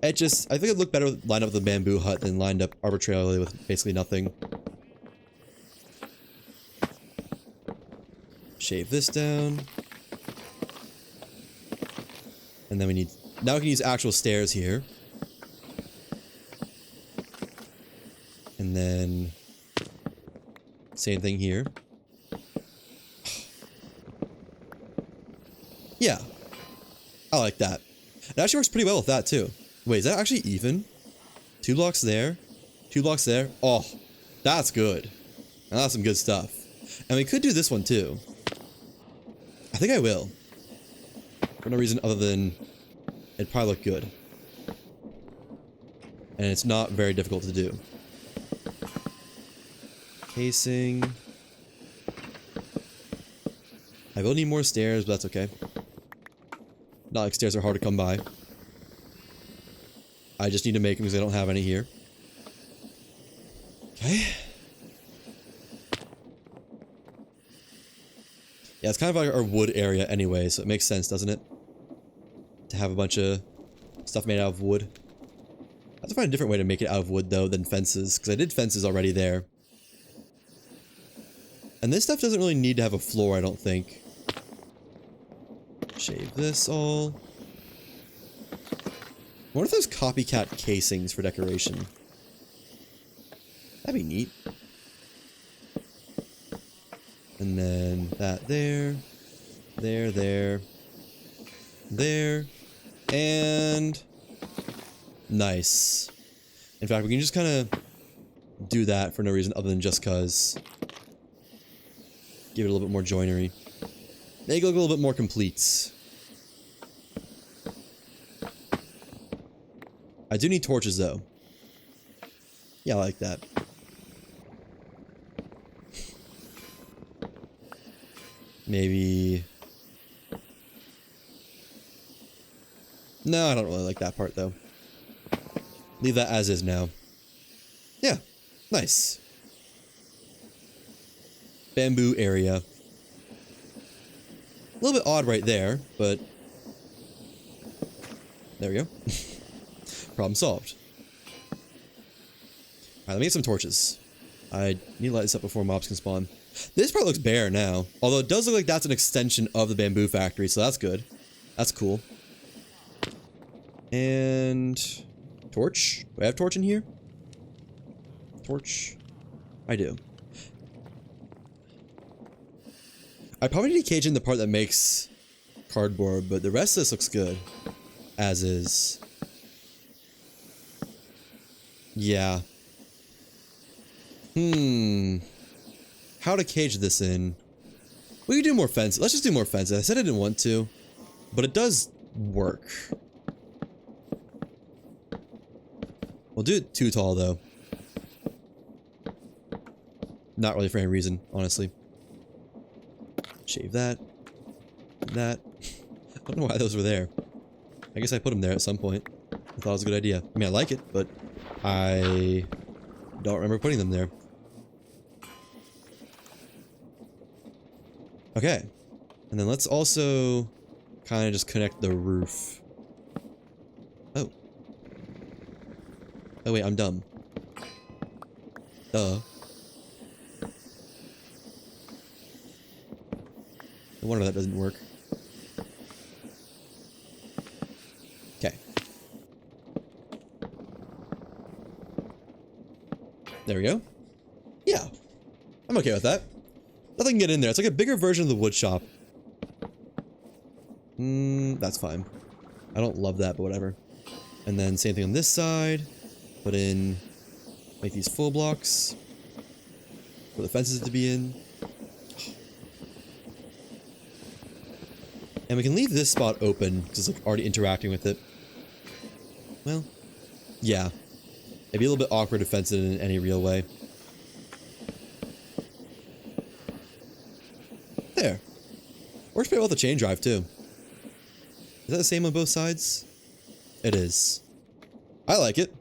It just, I think it'd look better lined up with the bamboo hut than lined up arbitrarily with basically nothing. Shave this down. And then we need, now we can use actual stairs here. And then, same thing here. Yeah. I like that. It actually works pretty well with that too. Wait, is that actually even? 2 blocks there, 2 blocks there. Oh, that's good. Now that's some good stuff. And we could do this one too. I think I will. For no reason other than it'd probably look good. And it's not very difficult to do. Casing. I will need more stairs, but that's okay. Not like stairs are hard to come by. I just need to make them because I don't have any here. Okay. Yeah, it's kind of like our wood area anyway, so it makes sense, doesn't it? To have a bunch of stuff made out of wood. I have to find a different way to make it out of wood, though, than fences, because I did fences already there. And this stuff doesn't really need to have a floor, I don't think. Shave this all. I wonder if there's copycat casings for decoration. That'd be neat. And then that there. There. And... nice. In fact, we can just kind of do that for no reason other than just cause. Give it a little bit more joinery. Make it look a little bit more complete. I do need torches, though. Yeah, I like that. Maybe... no, I don't really like that part, though. Leave that as is now. Yeah, nice. Bamboo area. A little bit odd right there, but... there we go. Problem solved. Alright, let me get some torches. I need to light this up before mobs can spawn. This part looks bare now. Although it does look like that's an extension of the bamboo factory, so that's good. That's cool. And... torch? Do I have torch in here? Torch? I do. I probably need to cage in the part that makes cardboard, but the rest of this looks good. As is. Yeah. How to cage this in? We could do more fences. Let's just do more fences. I said I didn't want to, but it does work. We'll do it too tall, though. Not really for any reason, honestly. Shave that. That. I don't know why those were there. I guess I put them there at some point. I thought it was a good idea. I mean, I like it, but I don't remember putting them there. Okay. And then let's also kind of just connect the roof. Oh. Oh wait, I'm dumb. Duh. No wonder that doesn't work. Okay. There we go. Yeah. I'm okay with that. Nothing can get in there. It's like a bigger version of the wood shop. That's fine. I don't love that, but whatever. And then same thing on this side. Put in, make these full blocks for the fences to be in. And we can leave this spot open because it's like already interacting with it. Well, yeah. It'd be a little bit awkward to fence it in any real way. There. Works pretty well with the chain drive too. Is that the same on both sides? It is. I like it.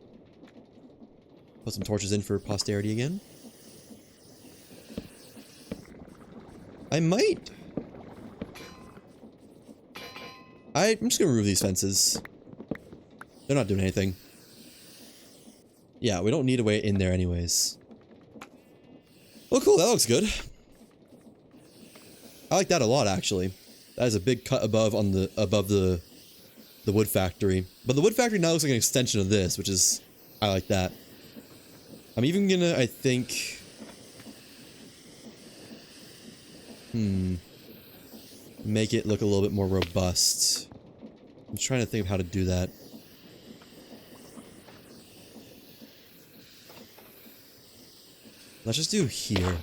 Put some torches in for posterity again. I'm just gonna remove these fences. They're not doing anything. Yeah, we don't need a way in there anyways. Well, cool, that looks good. I like that a lot, actually. That is a big cut above the wood factory. But the wood factory now looks like an extension of this, which is... I like that. I'm even gonna, I think... Make it look a little bit more robust. I'm trying to think of how to do that. Let's just do here.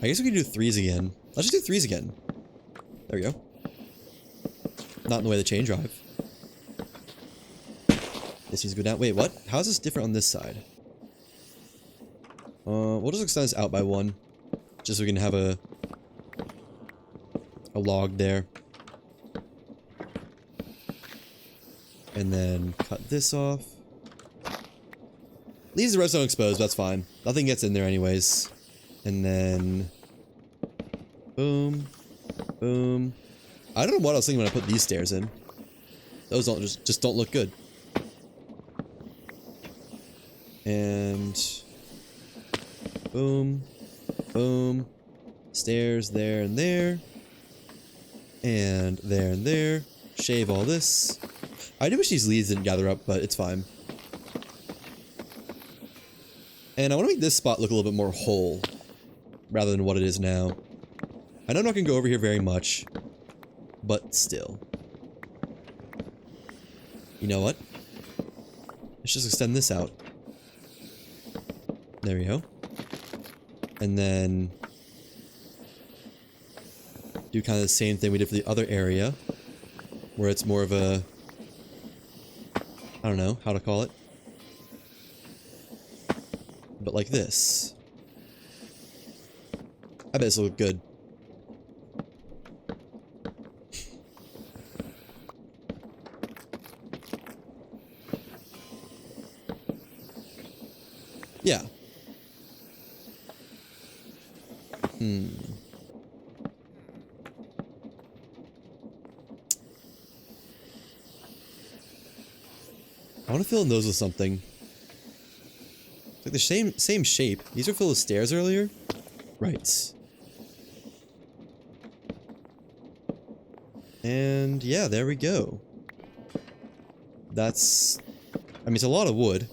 I guess we can do 3s again. Let's just do 3s again. There we go. Not in the way of the chain drive. This needs to go down. Wait, what? How is this different on this side? We'll just extend this out by 1. Just so we can have a log there. And then cut this off. Leaves the redstone exposed, that's fine. Nothing gets in there anyways. And then... Boom. Boom. I don't know what I was thinking when I put these stairs in. Those don't just don't look good. And... Boom. Boom. Stairs there and there. And there and there. Shave all this. I do wish these leaves didn't gather up, but it's fine. And I want to make this spot look a little bit more whole, rather than what it is now. I know I'm not going to go over here very much, but still. You know what? Let's just extend this out. There we go. And then... do kind of the same thing we did for the other area, where it's more of a... I don't know how to call it. But like this. I bet this will look good. Yeah. I want to fill in those with something. It's like the same shape. These were filled with stairs earlier? Right. And yeah, there we go. That's... I mean, it's a lot of wood,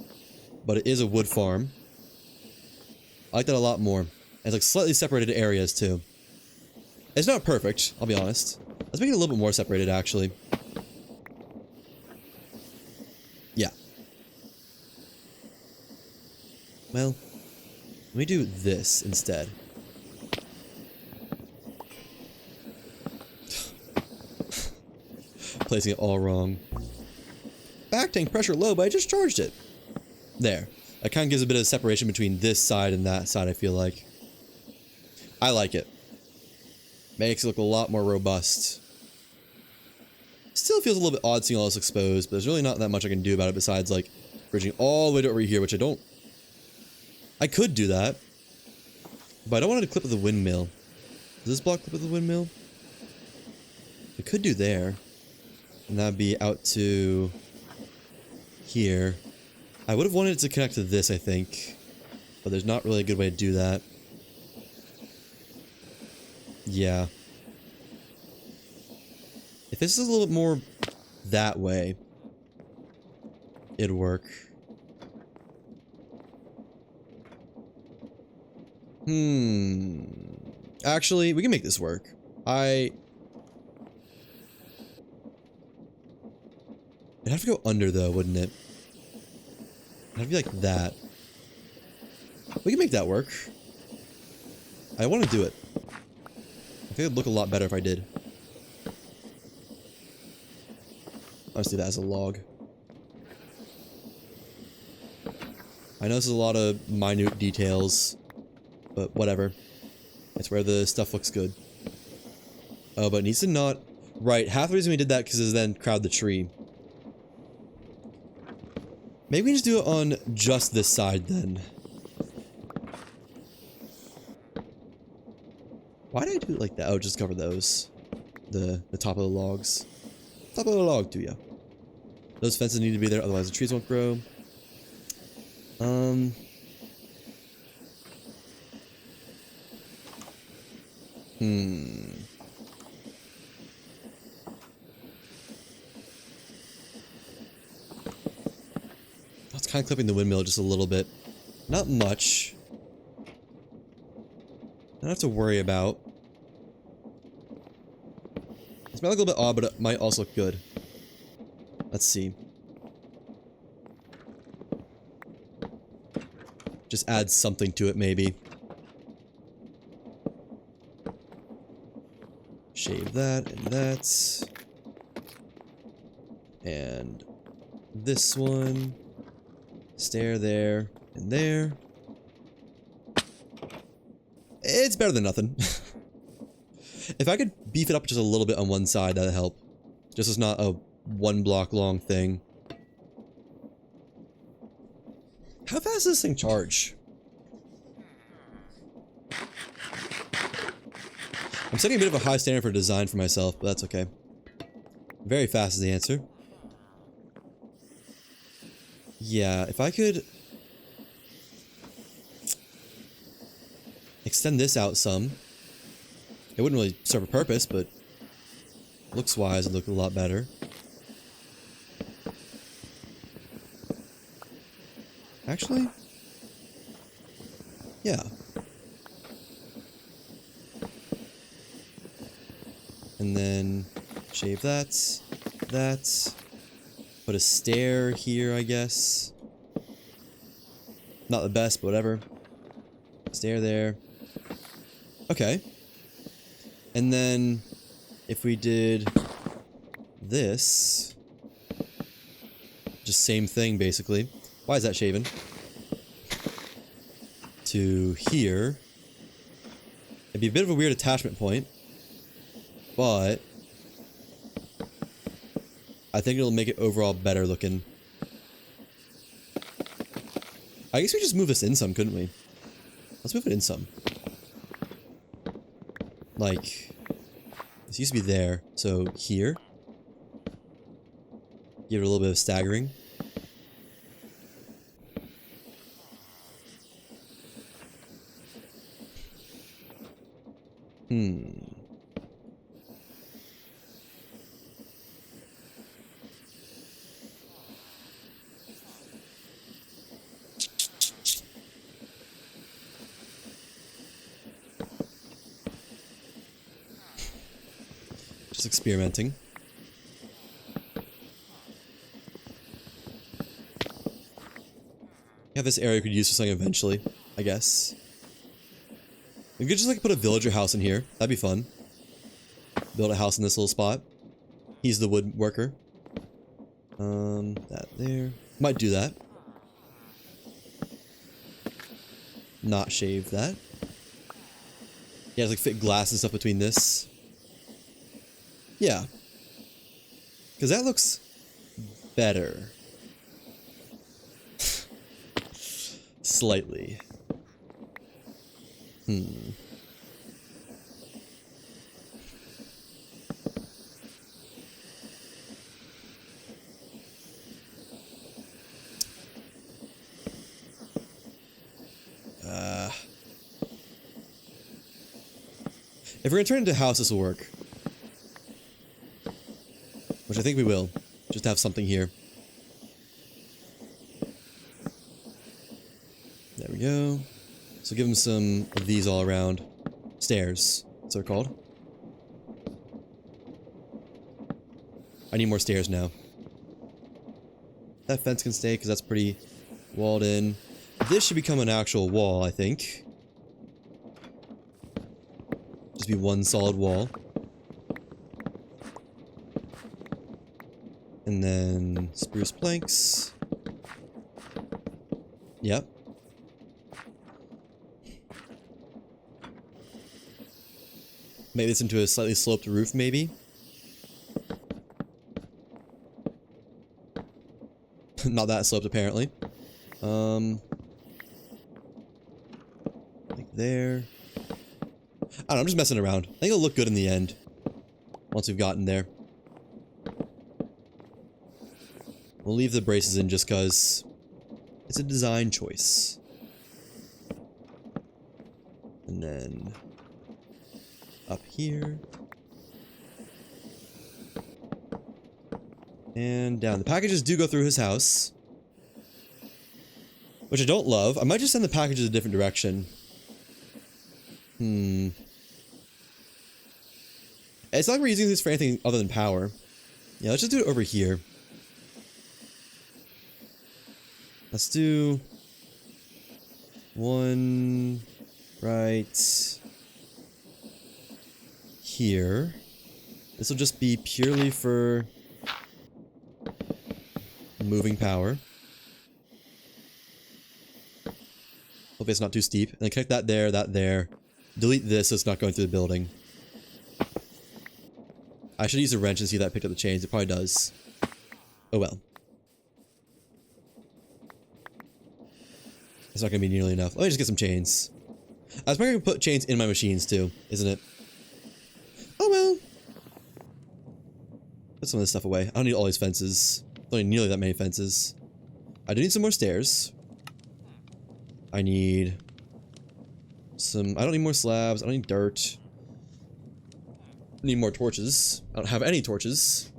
but it is a wood farm. I like that a lot more. And it's like slightly separated areas too. It's not perfect, I'll be honest. Let's make it a little bit more separated, actually. Yeah. Well, let me do this instead. Placing it all wrong. Back tank pressure low, but I just charged it. There. That kind of gives a bit of separation between this side and that side, I feel like. I like it. Makes it look a lot more robust. Still feels a little bit odd seeing all this exposed, but there's really not that much I can do about it besides, like, bridging all the way to over here, which I don't... I could do that. But I don't want it to clip with the windmill. Does this block clip with the windmill? I could do there. And that'd be out to... here. I would have wanted it to connect to this, I think. But there's not really a good way to do that. Yeah. If this is a little bit more that way, it'd work. Actually, we can make this work. It'd have to go under though, wouldn't it? It'd have to be like that. We can make that work. I want to do it. I think it'd look a lot better if I did. I'll just do that as a log. I know this is a lot of minute details, but whatever. It's where the stuff looks good. Oh, but it needs to not... Right, half the reason we did that because it then crowd the tree. Maybe we can just do it on just this side then. Why did I do it like that? Oh, just cover those. The top of the logs. Top of the log, do ya? Those fences need to be there, otherwise the trees won't grow. That's kind of clipping the windmill just a little bit. Not much. I don't have to worry about. This might look a little bit odd, but it might also look good. Let's see. Just add something to it, maybe. Shave that and that. And this one. Stair there and there. It's better than nothing. If I could beef it up just a little bit on one side, that'd help. Just as not a 1 block long thing. How fast does this thing charge? I'm setting a bit of a high standard for design for myself, but that's okay. Very fast is the answer. Yeah, if I could extend this out some, it wouldn't really serve a purpose, but looks-wise it'd look a lot better. Actually, yeah. And then shave that, put a stair here, I guess. Not the best, but whatever. Stair there. Okay. And then if we did this, just same thing basically. Why is that shaven? To here. It'd be a bit of a weird attachment point, but I think it'll make it overall better looking. I guess we just move this in some, couldn't we? Let's move it in some. Like, this used to be there, so here. Give it a little bit of staggering. Just experimenting. Yeah, this area could use for something eventually, I guess. We could just like put a villager house in here. That'd be fun. Build a house in this little spot. He's the woodworker. That there. Might do that. Not shave that. Yeah, like fit glass and stuff between this. Yeah. Because that looks better. Slightly. If we're gonna turn it into a house, this will work. Which I think we will. Just to have something here. There we go. So give them some of these all around. Stairs. That's what they're called. I need more stairs now. That fence can stay because that's pretty walled in. This should become an actual wall, I think. Just be one solid wall. And then spruce planks. Yep. Make this into a slightly sloped roof, maybe. Not that sloped, apparently. Like there. I don't know, I'm just messing around. I think it'll look good in the end. Once we've gotten there. We'll leave the braces in just because it's a design choice. And then up here. And down. The packages do go through his house. Which I don't love. I might just send the packages a different direction. It's not like we're using this for anything other than power. Yeah, let's just do it over here. Let's do one right here. This will just be purely for moving power. Hope it's not too steep. And then connect that there, that there. Delete this so it's not going through the building. I should use a wrench and see if that picked up the chains. It probably does. Oh well. It's not going to be nearly enough. Let me just get some chains. I was probably going to put chains in my machines too, isn't it? Oh well. Put some of this stuff away. I don't need all these fences. Don't need nearly that many fences. I do need some more stairs. I need some... I don't need more slabs. I don't need dirt. I need more torches. I don't have any torches.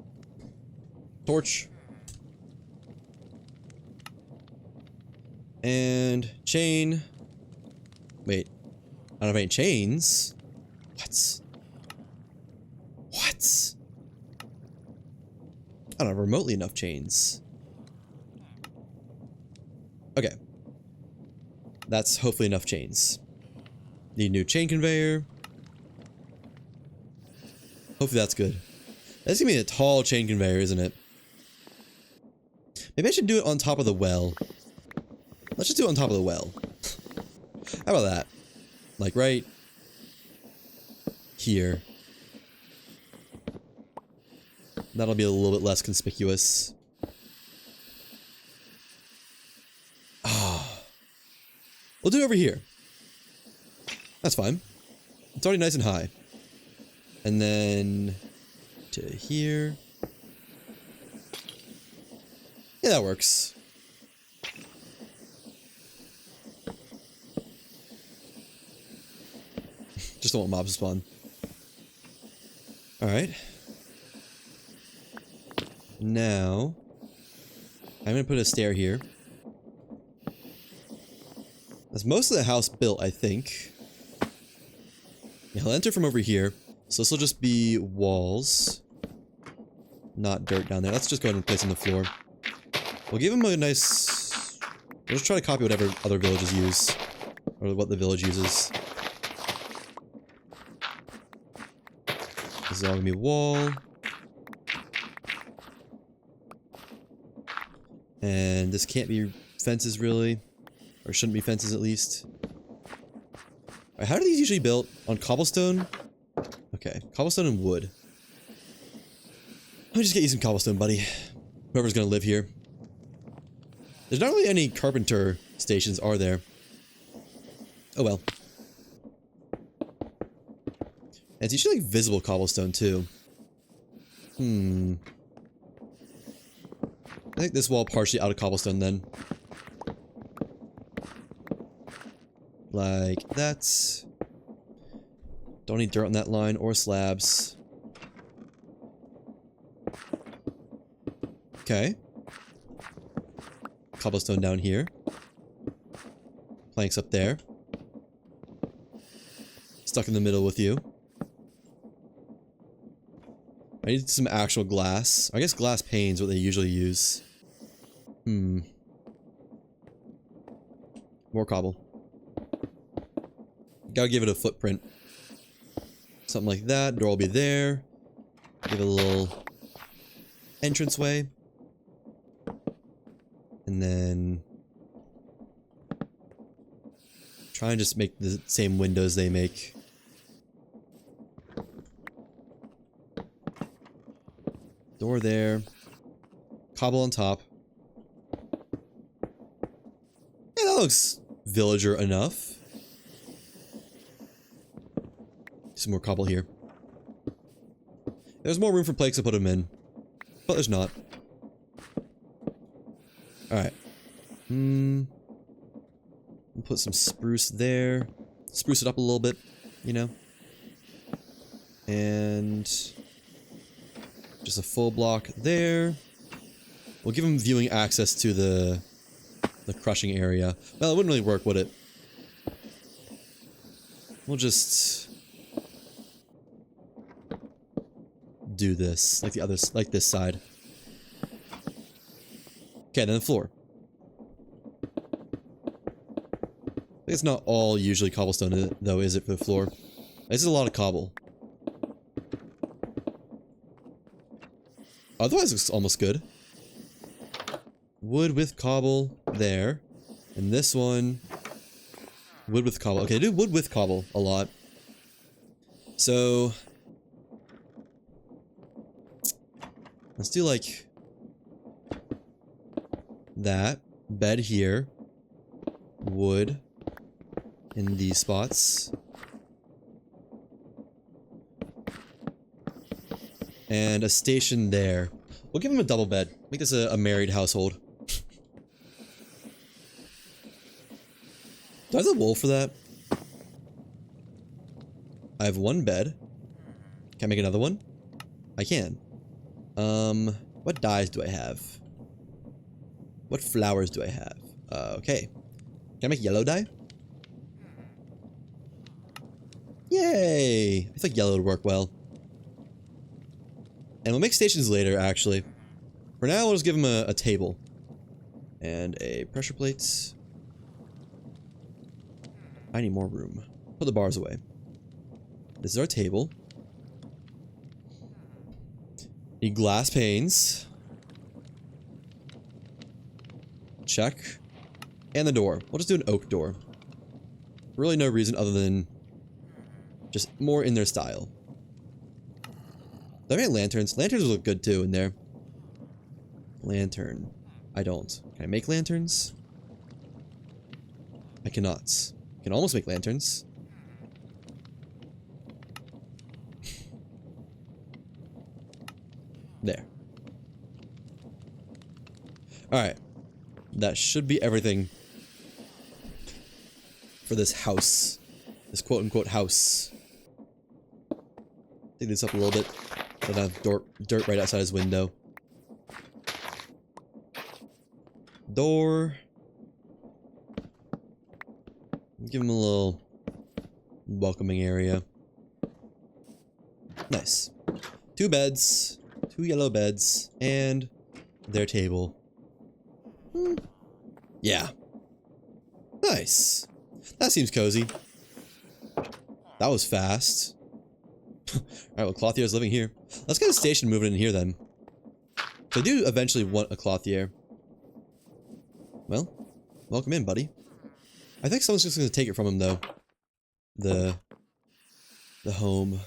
Torch. And chain. Wait. I don't have any chains. What? What? I don't have remotely enough chains. Okay. That's hopefully enough chains. Need a new chain conveyor. Hopefully that's good. That's gonna be a tall chain conveyor, isn't it? Maybe I should do it on top of the well. Let's just do it on top of the well. How about that? Like right here. That'll be a little bit less conspicuous. Ah. We'll do it over here. That's fine. It's already nice and high. And then to here. Yeah, that works. Just don't want mobs to spawn. Alright. Now, I'm going to put a stair here. That's most of the house built, I think. Yeah, he'll enter from over here. So this will just be walls. Not dirt down there. Let's just go ahead and place on the floor. We'll give him a nice... We'll just try to copy whatever other villages use. Or what the village uses. This is all going to be wall. And this can't be fences, really. Or shouldn't be fences, at least. Alright, how are these usually built? On cobblestone? Okay, cobblestone and wood. Let me just get you some cobblestone, buddy. Whoever's gonna live here. There's not really any carpenter stations, are there? Oh well. And it's usually like visible cobblestone, too. I think this wall partially out of cobblestone then. Like that. Don't need dirt on that line or slabs. Okay. Cobblestone down here. Planks up there. Stuck in the middle with you. I need some actual glass. I guess glass panes what they usually use. More cobble. Gotta give it a footprint. Something like that. Door will be there. Give it a little entranceway. And then try and just make the same windows they make. Door there. Cobble on top. Yeah, that looks villager enough. Some more cobble here. There's more room for planks to put them in. But there's not. Alright. We'll put some spruce there. Spruce it up a little bit, you know. And just a full block there. We'll give them viewing access to the crushing area. Well, it wouldn't really work, would it? We'll just do this like the others, like this side. Okay, then the floor. It's not all usually cobblestone, though, is it, for the floor? This is a lot of cobble. Otherwise, it looks almost good. Wood with cobble there. And this one, wood with cobble. Okay, I do wood with cobble a lot. So let's do like that. Bed here. Wood in these spots. And a station there. We'll give him a double bed. Make this a married household. Do I have a wool for that? I have one bed. Can I make another one? I can. What dyes do I have? What flowers do I have? Okay. Can I make yellow dye? Yay! I think yellow would work well. And we'll make stations later, actually. For now, we'll just give him a table. And a pressure plate. I need more room. Put the bars away. This is our table. Need glass panes. Check. And the door. We'll just do an oak door. Really no reason other than just more in their style. Do I make lanterns? Lanterns look good too in there. Lantern. I don't. Can I make lanterns? I cannot. I can almost make lanterns. There. Alright. That should be everything for this house. This quote-unquote house. Dig this up a little bit. Don't have dirt right outside his window. Door. Give him a little welcoming area. Nice. 2 beds. 2 yellow beds. And their table. Yeah. Nice. That seems cozy. That was fast. Alright, well, Clothier's living here. Let's get a station moving in here then. So I do eventually want a Clothier. Well, welcome in, buddy. I think someone's just gonna take it from him, though. The home.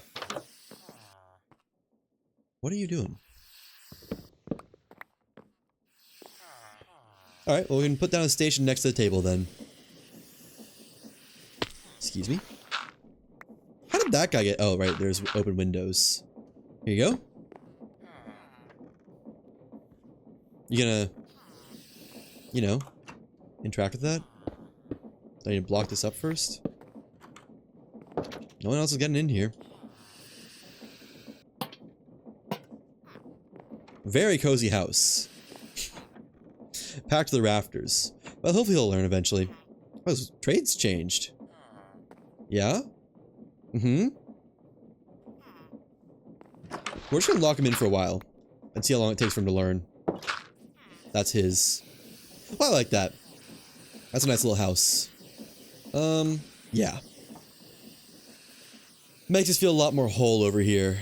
What are you doing? Alright, well, we can put down a station next to the table, then. Excuse me? How did that guy get... Oh, right, there's open windows. Here you go. You gonna... You know... interact with that? Do I need to block this up first? No one else is getting in here. Very cozy house. Packed to the rafters. Well, hopefully he'll learn eventually. Oh, his trade's changed. Yeah? Mm-hmm. We're just gonna lock him in for a while. And see how long it takes for him to learn. That's his. Oh, I like that. That's a nice little house. Yeah. Makes us feel a lot more whole over here.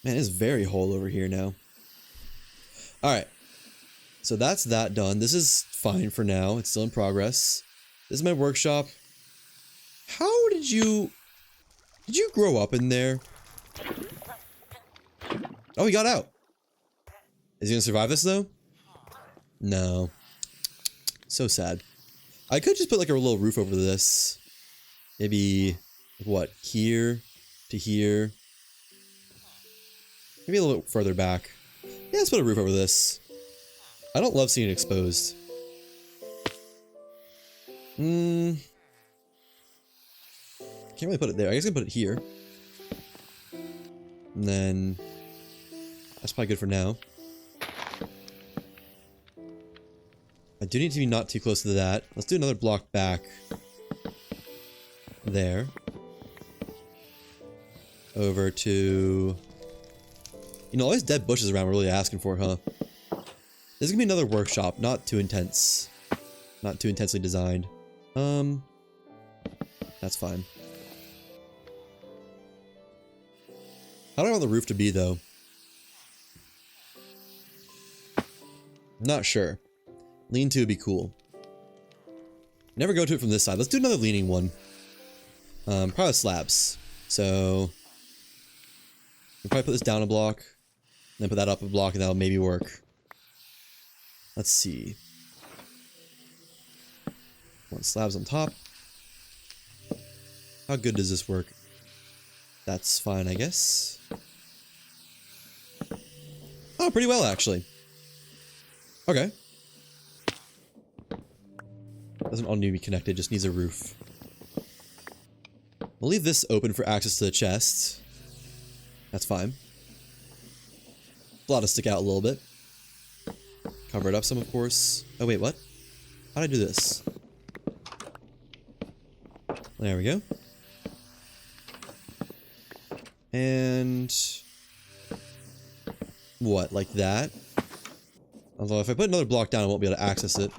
Man, it's very whole over here now. Alright. So that's that done. This is fine for now. It's still in progress. This is my workshop. How did you... Did you grow up in there? Oh, he got out. Is he gonna survive this, though? No. So sad. I could just put like a little roof over this. Maybe, what, here to here? Maybe a little bit further back. Yeah, let's put a roof over this. I don't love seeing it exposed. Can't really put it there. I guess I can put it here. And then... That's probably good for now. I do need to be not too close to that. Let's do another block back. There. Over to... You know, all these dead bushes around we're really asking for, huh? This is gonna be another workshop, not too intense. Not too intensely designed. That's fine. How do I want the roof to be, though? Not sure. Lean-to would be cool. Never go to it from this side. Let's do another leaning one. Probably slabs. So... We'll probably put this down a block. Then put that up a block and that'll maybe work. Let's see. One slabs on top. How good does this work? That's fine, I guess. Oh, pretty well, actually. Okay. Doesn't all need to be connected, just needs a roof. We'll leave this open for access to the chest. That's fine. Allow it to stick out a little bit. Cover it up some, of course. Oh, wait, what? How'd I do this? There we go. And... What, like that? Although if I put another block down, I won't be able to access it.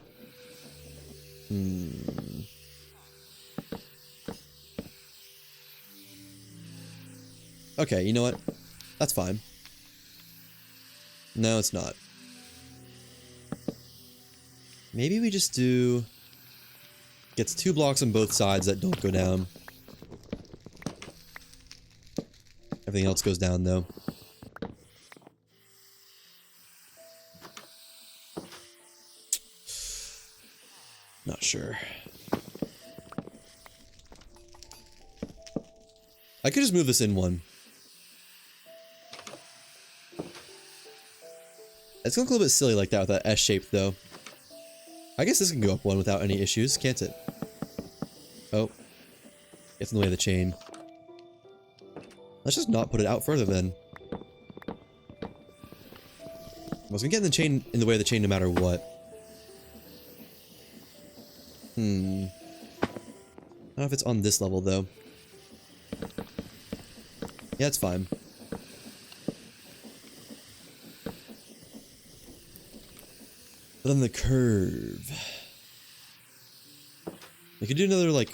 Okay, you know what? That's fine. No, it's not. Maybe we just do... Gets 2 blocks on both sides that don't go down. Everything else goes down, though. Not sure. I could just move this in one. It's gonna look a little bit silly like that with that S shape, though. I guess this can go up one without any issues, can't it? Oh. It's in the way of the chain. Let's just not put it out further, then. I was gonna get in the way of the chain no matter what. I don't know if it's on this level, though. Yeah, it's fine. But then the curve. We could do another, like,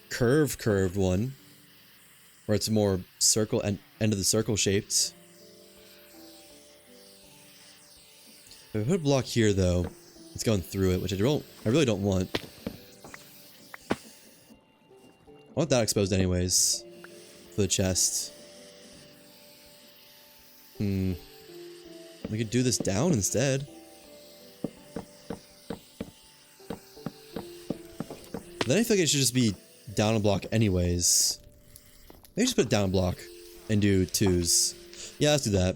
curved one. Where it's more circle and end of the circle shaped. If I put a block here, though, it's going through it, which I really don't want. I want that exposed anyways. For the chest. We could do this down instead. Then I feel like it should just be down a block anyways. Maybe just put down a block and do 2s. Yeah, let's do that.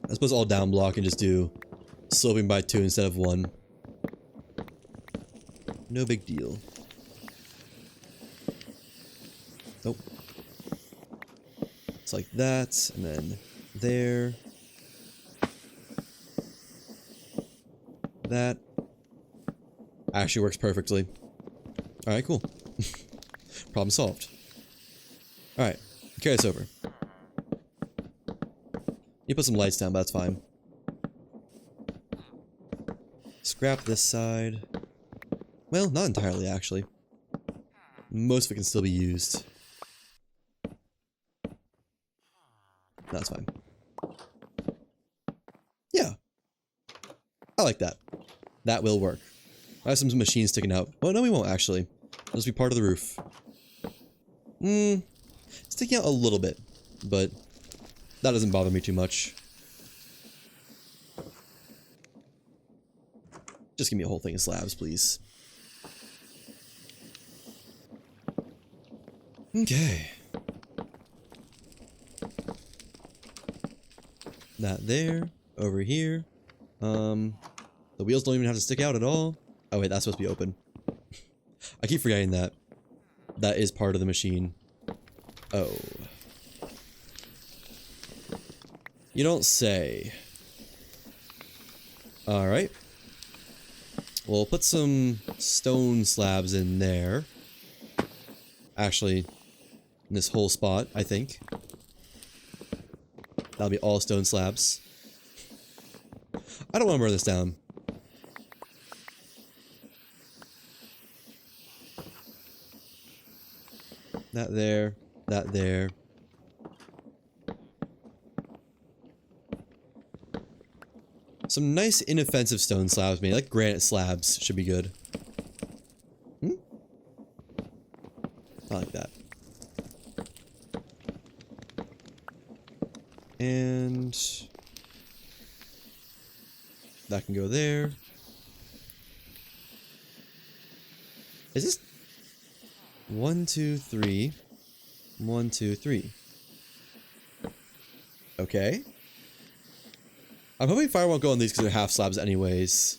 Let's put all down block and just do sloping by 2 instead of 1. No big deal. Nope. It's like that, and then there. That. Actually works perfectly. Alright, cool. Problem solved. Alright, carry this over. You put some lights down, but that's fine. Scrap this side. Well, not entirely, actually. Most of it can still be used. That's fine. Yeah. I like that. That will work. I have some machines sticking out. Oh, no, we won't, actually. It'll just be part of the roof. Sticking out a little bit, but that doesn't bother me too much. Just give me a whole thing of slabs, please. Okay. That there, over here. The wheels don't even have to stick out at all. Oh wait, that's supposed to be open. I keep forgetting that. That is part of the machine. Oh. You don't say. Alright. We'll put some stone slabs in there. Actually, in this whole spot, I think. That'll be all stone slabs. I don't want to burn this down. That there. That there. Some nice inoffensive stone slabs made, like granite slabs should be good. I like that. And that can go there. Is this 1, 2, 3? 1, 2, 3. Okay. I'm hoping fire won't go on these because they're half slabs anyways.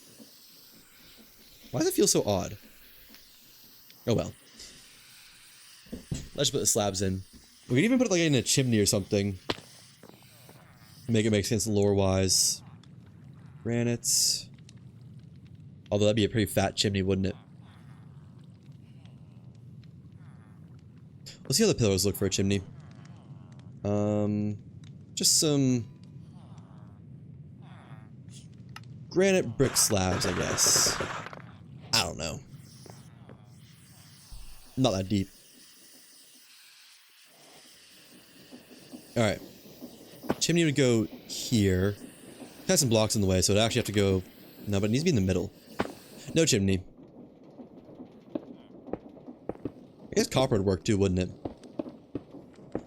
Why does it feel so odd? Oh well. Let's put the slabs in. We could even put it like in a chimney or something. Make it make sense lore-wise. Granites. Although that'd be a pretty fat chimney, wouldn't it? Let's see how the pillars look for a chimney. Just some granite brick slabs, I guess. I don't know. Not that deep. Alright. Chimney would go here. Has some blocks in the way, so it'd actually have to go... No, but it needs to be in the middle. No chimney. I guess copper would work too, wouldn't it?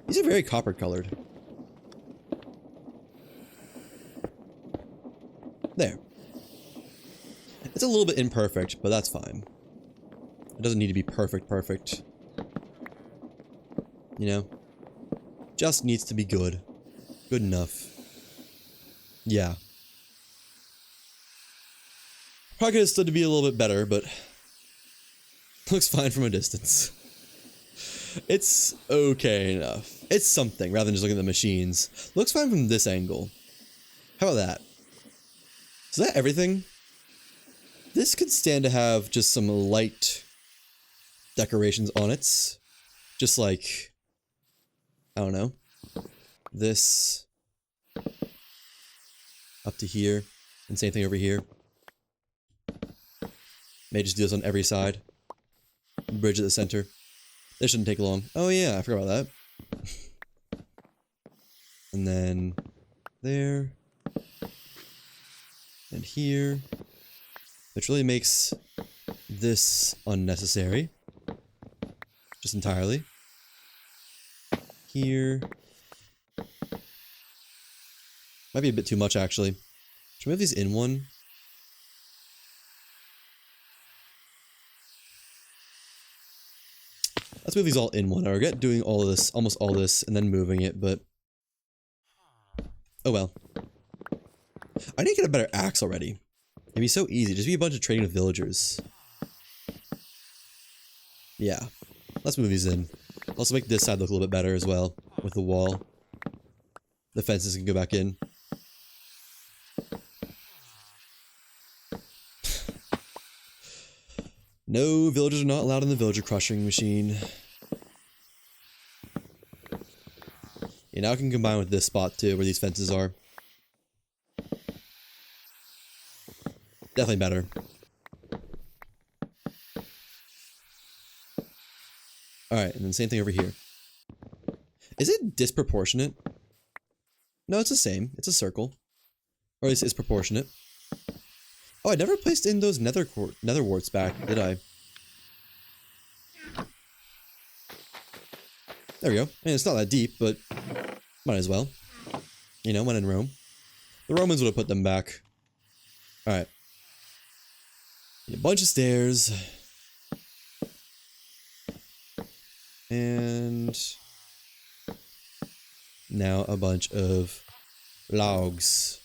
These are very copper colored. There. It's a little bit imperfect, but that's fine. It doesn't need to be perfect. You know? Just needs to be good. Good enough. Yeah. Probably could have stood to be a little bit better, but looks fine from a distance. It's okay enough. It's something, rather than just looking at the machines. Looks fine from this angle. How about that? Is that everything? This could stand to have just some light decorations on it. Just like, I don't know, this up to here, and same thing over here. May just do this on every side. Bridge at the center. This shouldn't take long. Oh yeah, I forgot about that. And then there. And here. Which really makes this unnecessary. Just entirely. Here. Might be a bit too much, actually. Should we move these in one? Let's move these all in one. I regret doing all of this, almost all this, and then moving it, but... Oh well. I need to get a better axe already. It'd be so easy. Just be a bunch of trading with villagers. Yeah. Let's move these in. Also make this side look a little bit better as well, with the wall. The fences can go back in. No, villagers are not allowed in the villager crushing machine. Yeah, now I can combine with this spot too, where these fences are. Definitely better. Alright, and then same thing over here. Is it disproportionate? No, it's the same. It's a circle. Or at least it's proportionate. Oh, I never placed in those nether warts back, did I? There we go. I mean, it's not that deep, but might as well. You know, when in Rome. The Romans would have put them back. Alright. A bunch of stairs. And now a bunch of logs.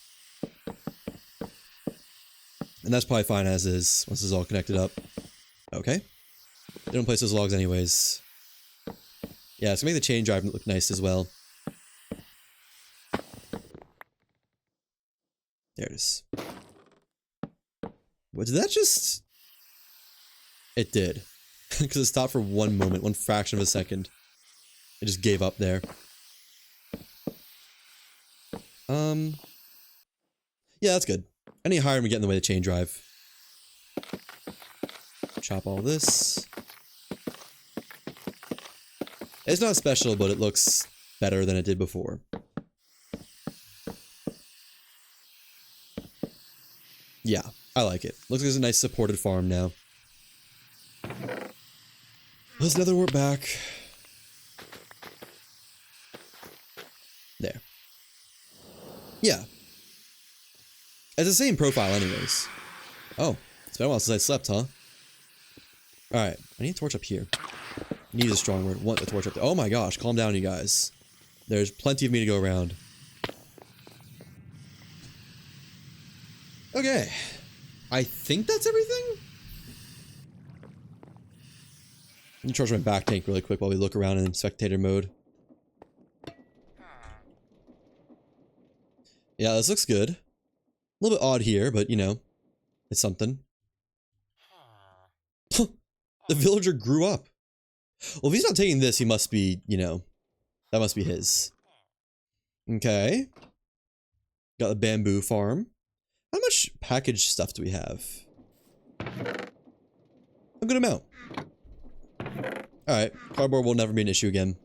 And that's probably fine as is, once it's all connected up. Okay. They don't place those logs anyways. Yeah, it's gonna make the chain drive look nice as well. There it is. What, did that just... It did. Because it stopped for one moment, one fraction of a second. It just gave up there. Yeah, that's good. Any higher we get in the way of the chain drive. Chop all this. It's not special, but it looks better than it did before. Yeah, I like it. Looks like there's a nice supported farm now. Let's nether wart back. There. Yeah. It's the same profile anyways. Oh, it's been a while since I slept, huh? Alright, I need a torch up here. Need a strong word. Want a torch up there. Oh my gosh, calm down you guys. There's plenty of me to go around. Okay. I think that's everything? Let me charge my back tank really quick while we look around in spectator mode. Yeah, this looks good. A little bit odd here, but you know, it's something. The villager grew up. Well, if he's not taking this, he must be, you know, that must be his. Okay. Got the bamboo farm. How much package stuff do we have? A good amount. Alright, cardboard will never be an issue again.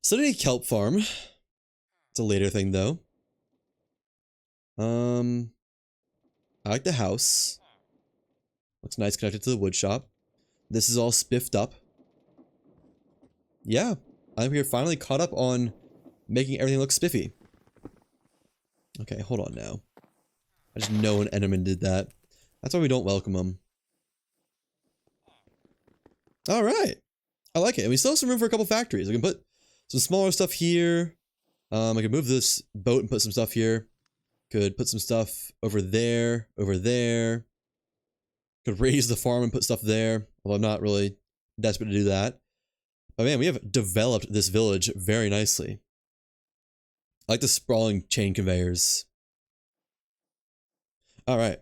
Still need a kelp farm. It's a later thing though. I like the house. Looks nice connected to the wood shop. This is all spiffed up. Yeah, I think we are finally caught up on making everything look spiffy. Okay, hold on now. I just know an Enderman did that. That's why we don't welcome them. Alright. I like it. And we still have some room for a couple factories. I can put some smaller stuff here. I can move this boat and put some stuff here. Could put some stuff over there, over there. Could raise the farm and put stuff there. Although I'm not really desperate to do that. But man, we have developed this village very nicely. I like the sprawling chain conveyors. Alright.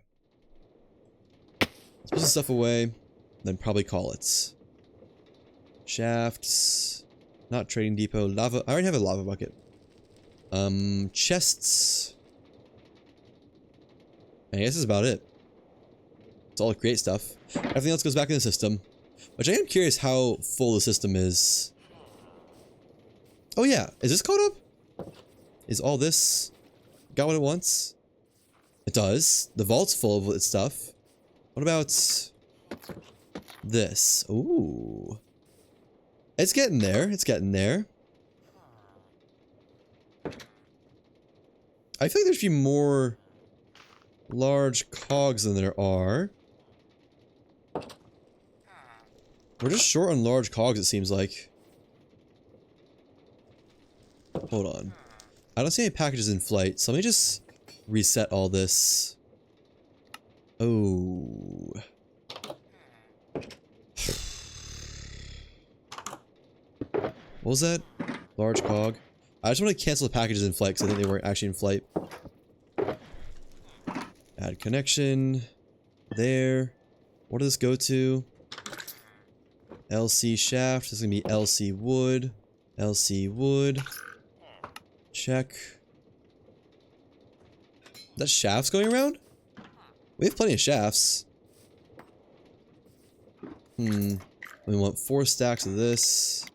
Let's put some stuff away. Then probably call it. Shafts. Not trading depot. Lava. I already have a lava bucket. Chests. I guess that's about it. It's all great stuff. Everything else goes back in the system. Which I am curious how full the system is. Oh yeah, is this caught up? Is all this got what it wants? It does. The vault's full of its stuff. What about this? Ooh. It's getting there. It's getting there. I feel like there should be more large cogs than there are. We're just short on large cogs, it seems like. Hold on. I don't see any packages in flight, so let me just reset all this. Oh. What was that? Large cog. I just want to cancel the packages in flight because I think they weren't actually in flight. Add connection. There. What does this go to? LC shaft. This is going to be LC wood. LC wood. Check. That shaft's going around? We have plenty of shafts. We want 4 stacks of this.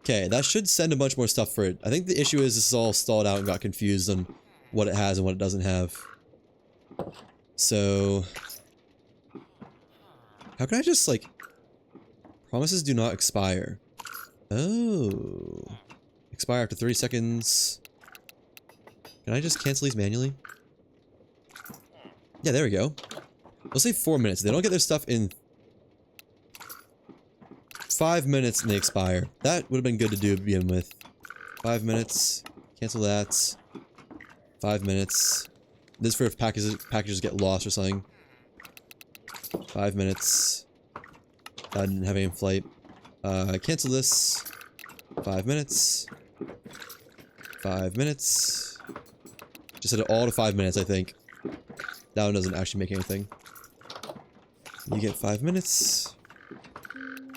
Okay, that should send a bunch more stuff for it. I think the issue is this is all stalled out and got confused on what it has and what it doesn't have. So... how can I just, like... promises do not expire. Oh. Expire after 30 seconds. Can I just cancel these manually? Yeah, there we go. We'll say 4 minutes. They don't get their stuff in 5 minutes and they expire. That would have been good to do to begin with. 5 minutes. Cancel that. 5 minutes. This is for if packages get lost or something. 5 minutes. I didn't have any in flight. Cancel this. 5 minutes. 5 minutes. Just set it all to 5 minutes, I think. That one doesn't actually make anything. You get 5 minutes.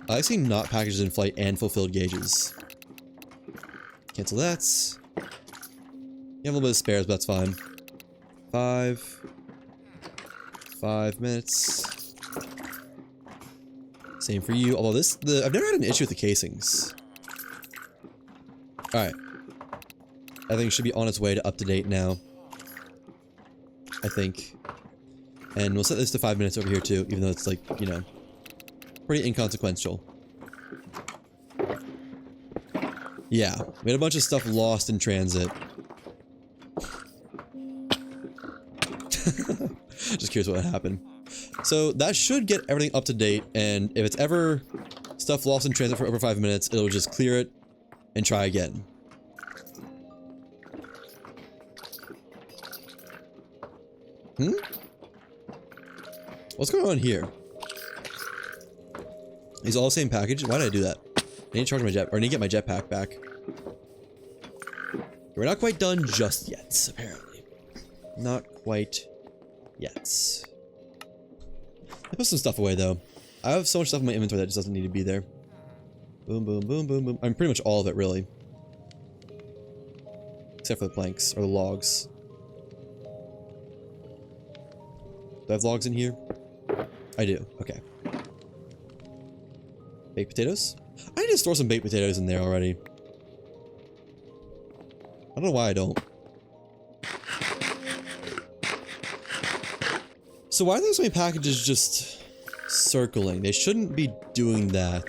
I see not packages in flight and fulfilled gauges. Cancel that. You have a little bit of spares, but that's fine. 5 minutes. Same for you. Although I've never had an issue with the casings. Alright. I think it should be on its way to up to date now. I think. And we'll set this to 5 minutes over here too, even though it's like, you know, pretty inconsequential. Yeah, we had a bunch of stuff lost in transit. Just curious what happened. So that should get everything up to date, and if it's ever stuff lost in transit for over 5 minutes, it'll just clear it and try again. What's going on here? These all the same package? Why did I do that? I need to charge my jet, or I need to get my jetpack back. We're not quite done just yet, apparently. Not quite yet. I put some stuff away though. I have so much stuff in my inventory that just doesn't need to be there. Boom, boom, boom, boom, boom. I'm pretty much all of it, really. Except for the planks, or the logs. Do I have logs in here? I do, okay. Baked potatoes? I need to store some baked potatoes in there already. I don't know why I don't. So why are there so many packages just circling? They shouldn't be doing that.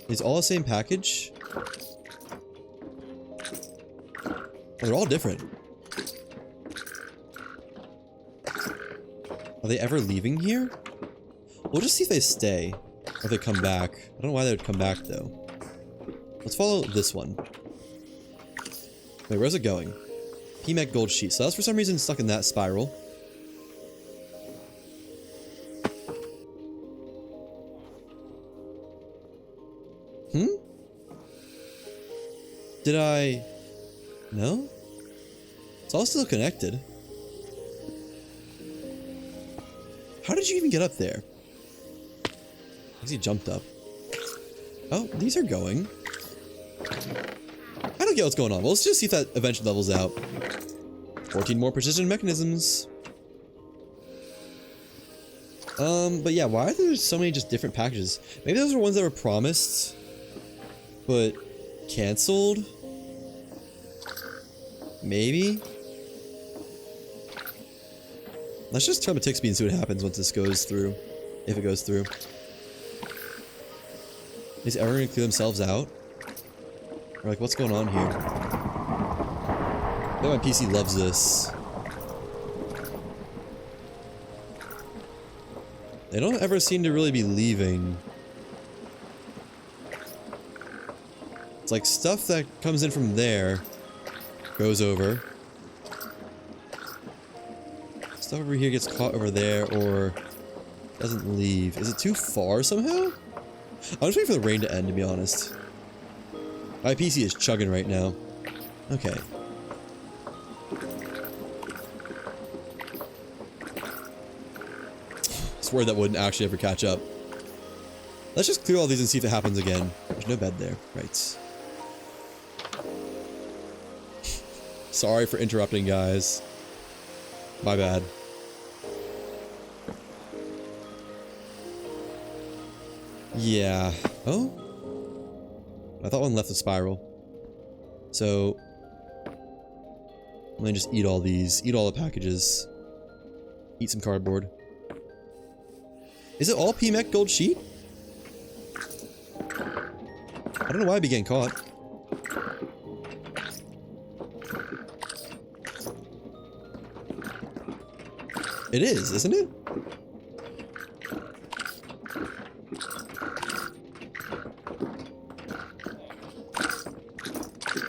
Is all the same package? Oh, they're all different. Are they ever leaving here? We'll just see if they stay. Or if they come back. I don't know why they would come back though. Let's follow this one. Wait, where's it going? PMEC gold sheet. So that's for some reason stuck in that spiral. Did I... No? It's all still connected. How did you even get up there? I guess he jumped up. Oh, these are going. I don't get what's going on. Well, let's just see if that eventually levels out. 14 more precision mechanisms. But yeah, why are there so many just different packages? Maybe those are ones that were promised, but canceled? Maybe? Let's just turn the tick speed and see what happens once this goes through. If it goes through. Is these ever gonna clear themselves out? Or like, what's going on here? I think my PC loves this. They don't ever seem to really be leaving. It's like stuff that comes in from there goes over. Stuff over here gets caught over there or doesn't leave. Is it too far somehow? I'm just waiting for the rain to end, to be honest. My PC is chugging right now. Okay. I swear that wouldn't actually ever catch up. Let's just clear all these and see if it happens again. There's no bed there. Right. Sorry for interrupting, guys. My bad. Yeah. Oh? I thought one left the spiral. So... let me just eat all these. Eat all the packages. Eat some cardboard. Is it all PMEC gold sheet? I don't know why I'd be getting caught. It is, isn't it?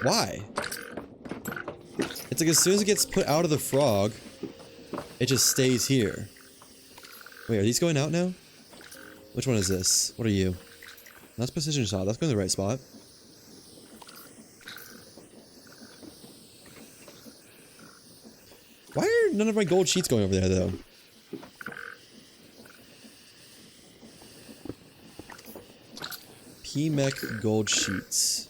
Why? It's like as soon as it gets put out of the frog, it just stays here. Wait, are these going out now? Which one is this? What are you? That's precision shot. That's going to the right spot. Why are none of my gold sheets going over there, though? PMEC gold sheets.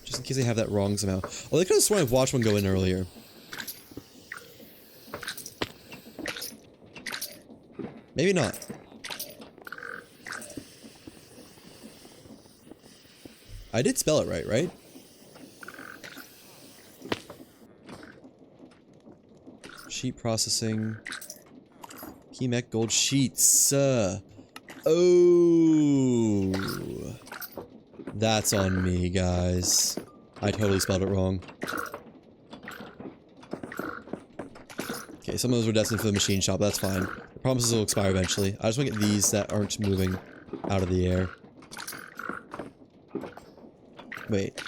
Just in case I have that wrong somehow. Oh, they could have sworn I've watched one go in earlier. Maybe not. I did spell it right, right? Sheet processing. PMEC gold sheets. Oh. That's on me, guys. I totally spelled it wrong. Okay, some of those were destined for the machine shop. That's fine. The promises will expire eventually. I just want to get these that aren't moving out of the air. Wait.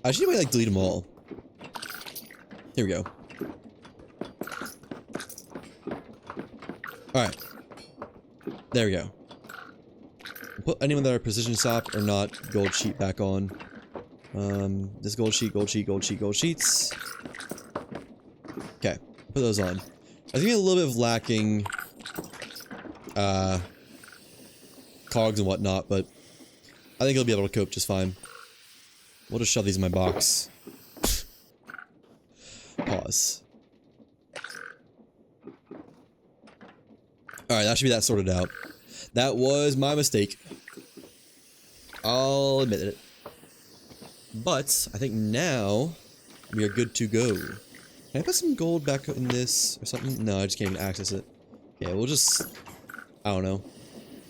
I should like delete them all. Here we go. Alright. There we go. Put anyone that are precision stop or not gold sheet back on. This gold sheet, gold sheet, gold sheet, gold sheets. Okay, put those on. I think a little bit of lacking cogs and whatnot, but I think it'll be able to cope just fine. We'll just shove these in my box. Pause. Alright, that should be that sorted out. That was my mistake. I'll admit it. But, I think now we are good to go. Can I put some gold back in this or something? No, I just can't even access it. Yeah, we'll just... I don't know.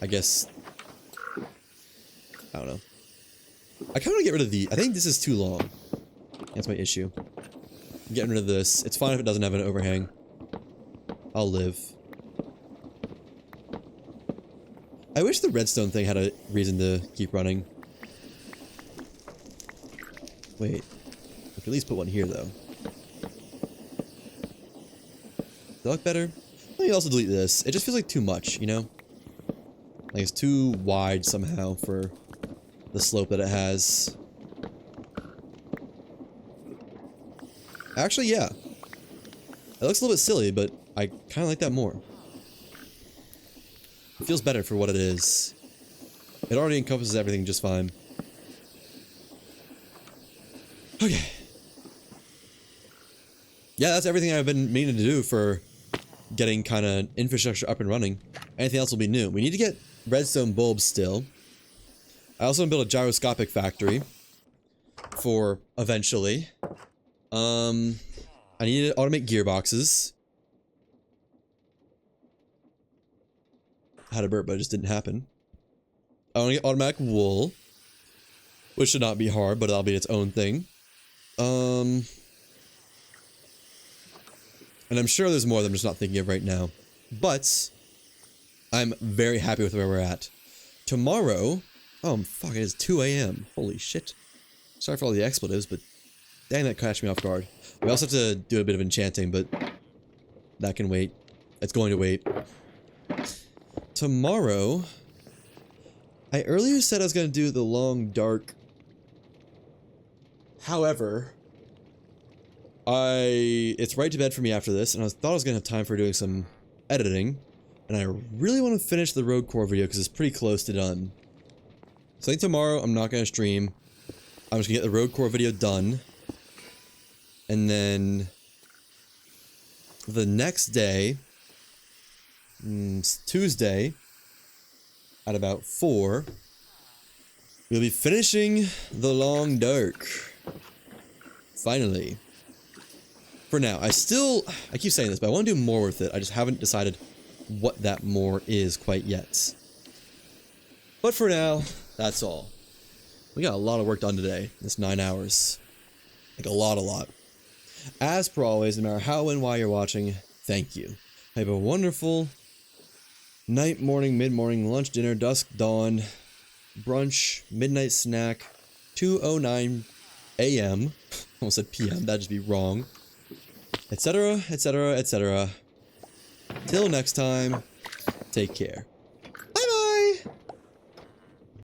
I guess... I don't know. I kind of want to get rid of the... I think this is too long. That's my issue. I'm getting rid of this. It's fine if it doesn't have an overhang. I'll live. I wish the redstone thing had a reason to keep running. Wait. We can at least put one here, though. Does that look better? Let me also delete this. It just feels like too much, you know? Like it's too wide somehow for the slope that it has. Actually, yeah. It looks a little bit silly, but I kind of like that more. It feels better for what it is. It already encompasses everything just fine. Okay. Yeah, that's everything I've been meaning to do for getting kind of infrastructure up and running. Anything else will be new. We need to get redstone bulbs still. I also want to build a gyroscopic factory for eventually. I need to automate gearboxes. I had a burp, but it just didn't happen. I want to get automatic wool, which should not be hard, but that'll be its own thing. And I'm sure there's more that I'm just not thinking of right now. But I'm very happy with where we're at. Tomorrow, oh fuck, it is 2 AM. Holy shit. Sorry for all the expletives, but dang, that catch me off guard. We also have to do a bit of enchanting, but that can wait. It's going to wait. Tomorrow, I earlier said I was going to do the long dark. However, it's right to bed for me after this, and I thought I was going to have time for doing some editing. And I really want to finish the road core video because it's pretty close to done. So I think tomorrow I'm not going to stream. I'm just going to get the road core video done. And then the next day, Tuesday, at about 4, we'll be finishing the long dark. Finally. For now, I keep saying this, but I want to do more with it. I just haven't decided what that more is quite yet. But for now, that's all. We got a lot of work done today. It's 9 hours. Like a lot. As per always, no matter how and why you're watching, thank you. Have a wonderful night, morning, mid-morning, lunch, dinner, dusk, dawn, brunch, midnight snack, 2:09 a.m. Almost said p.m. That'd just be wrong. Etc., etc., etc. Till next time, take care.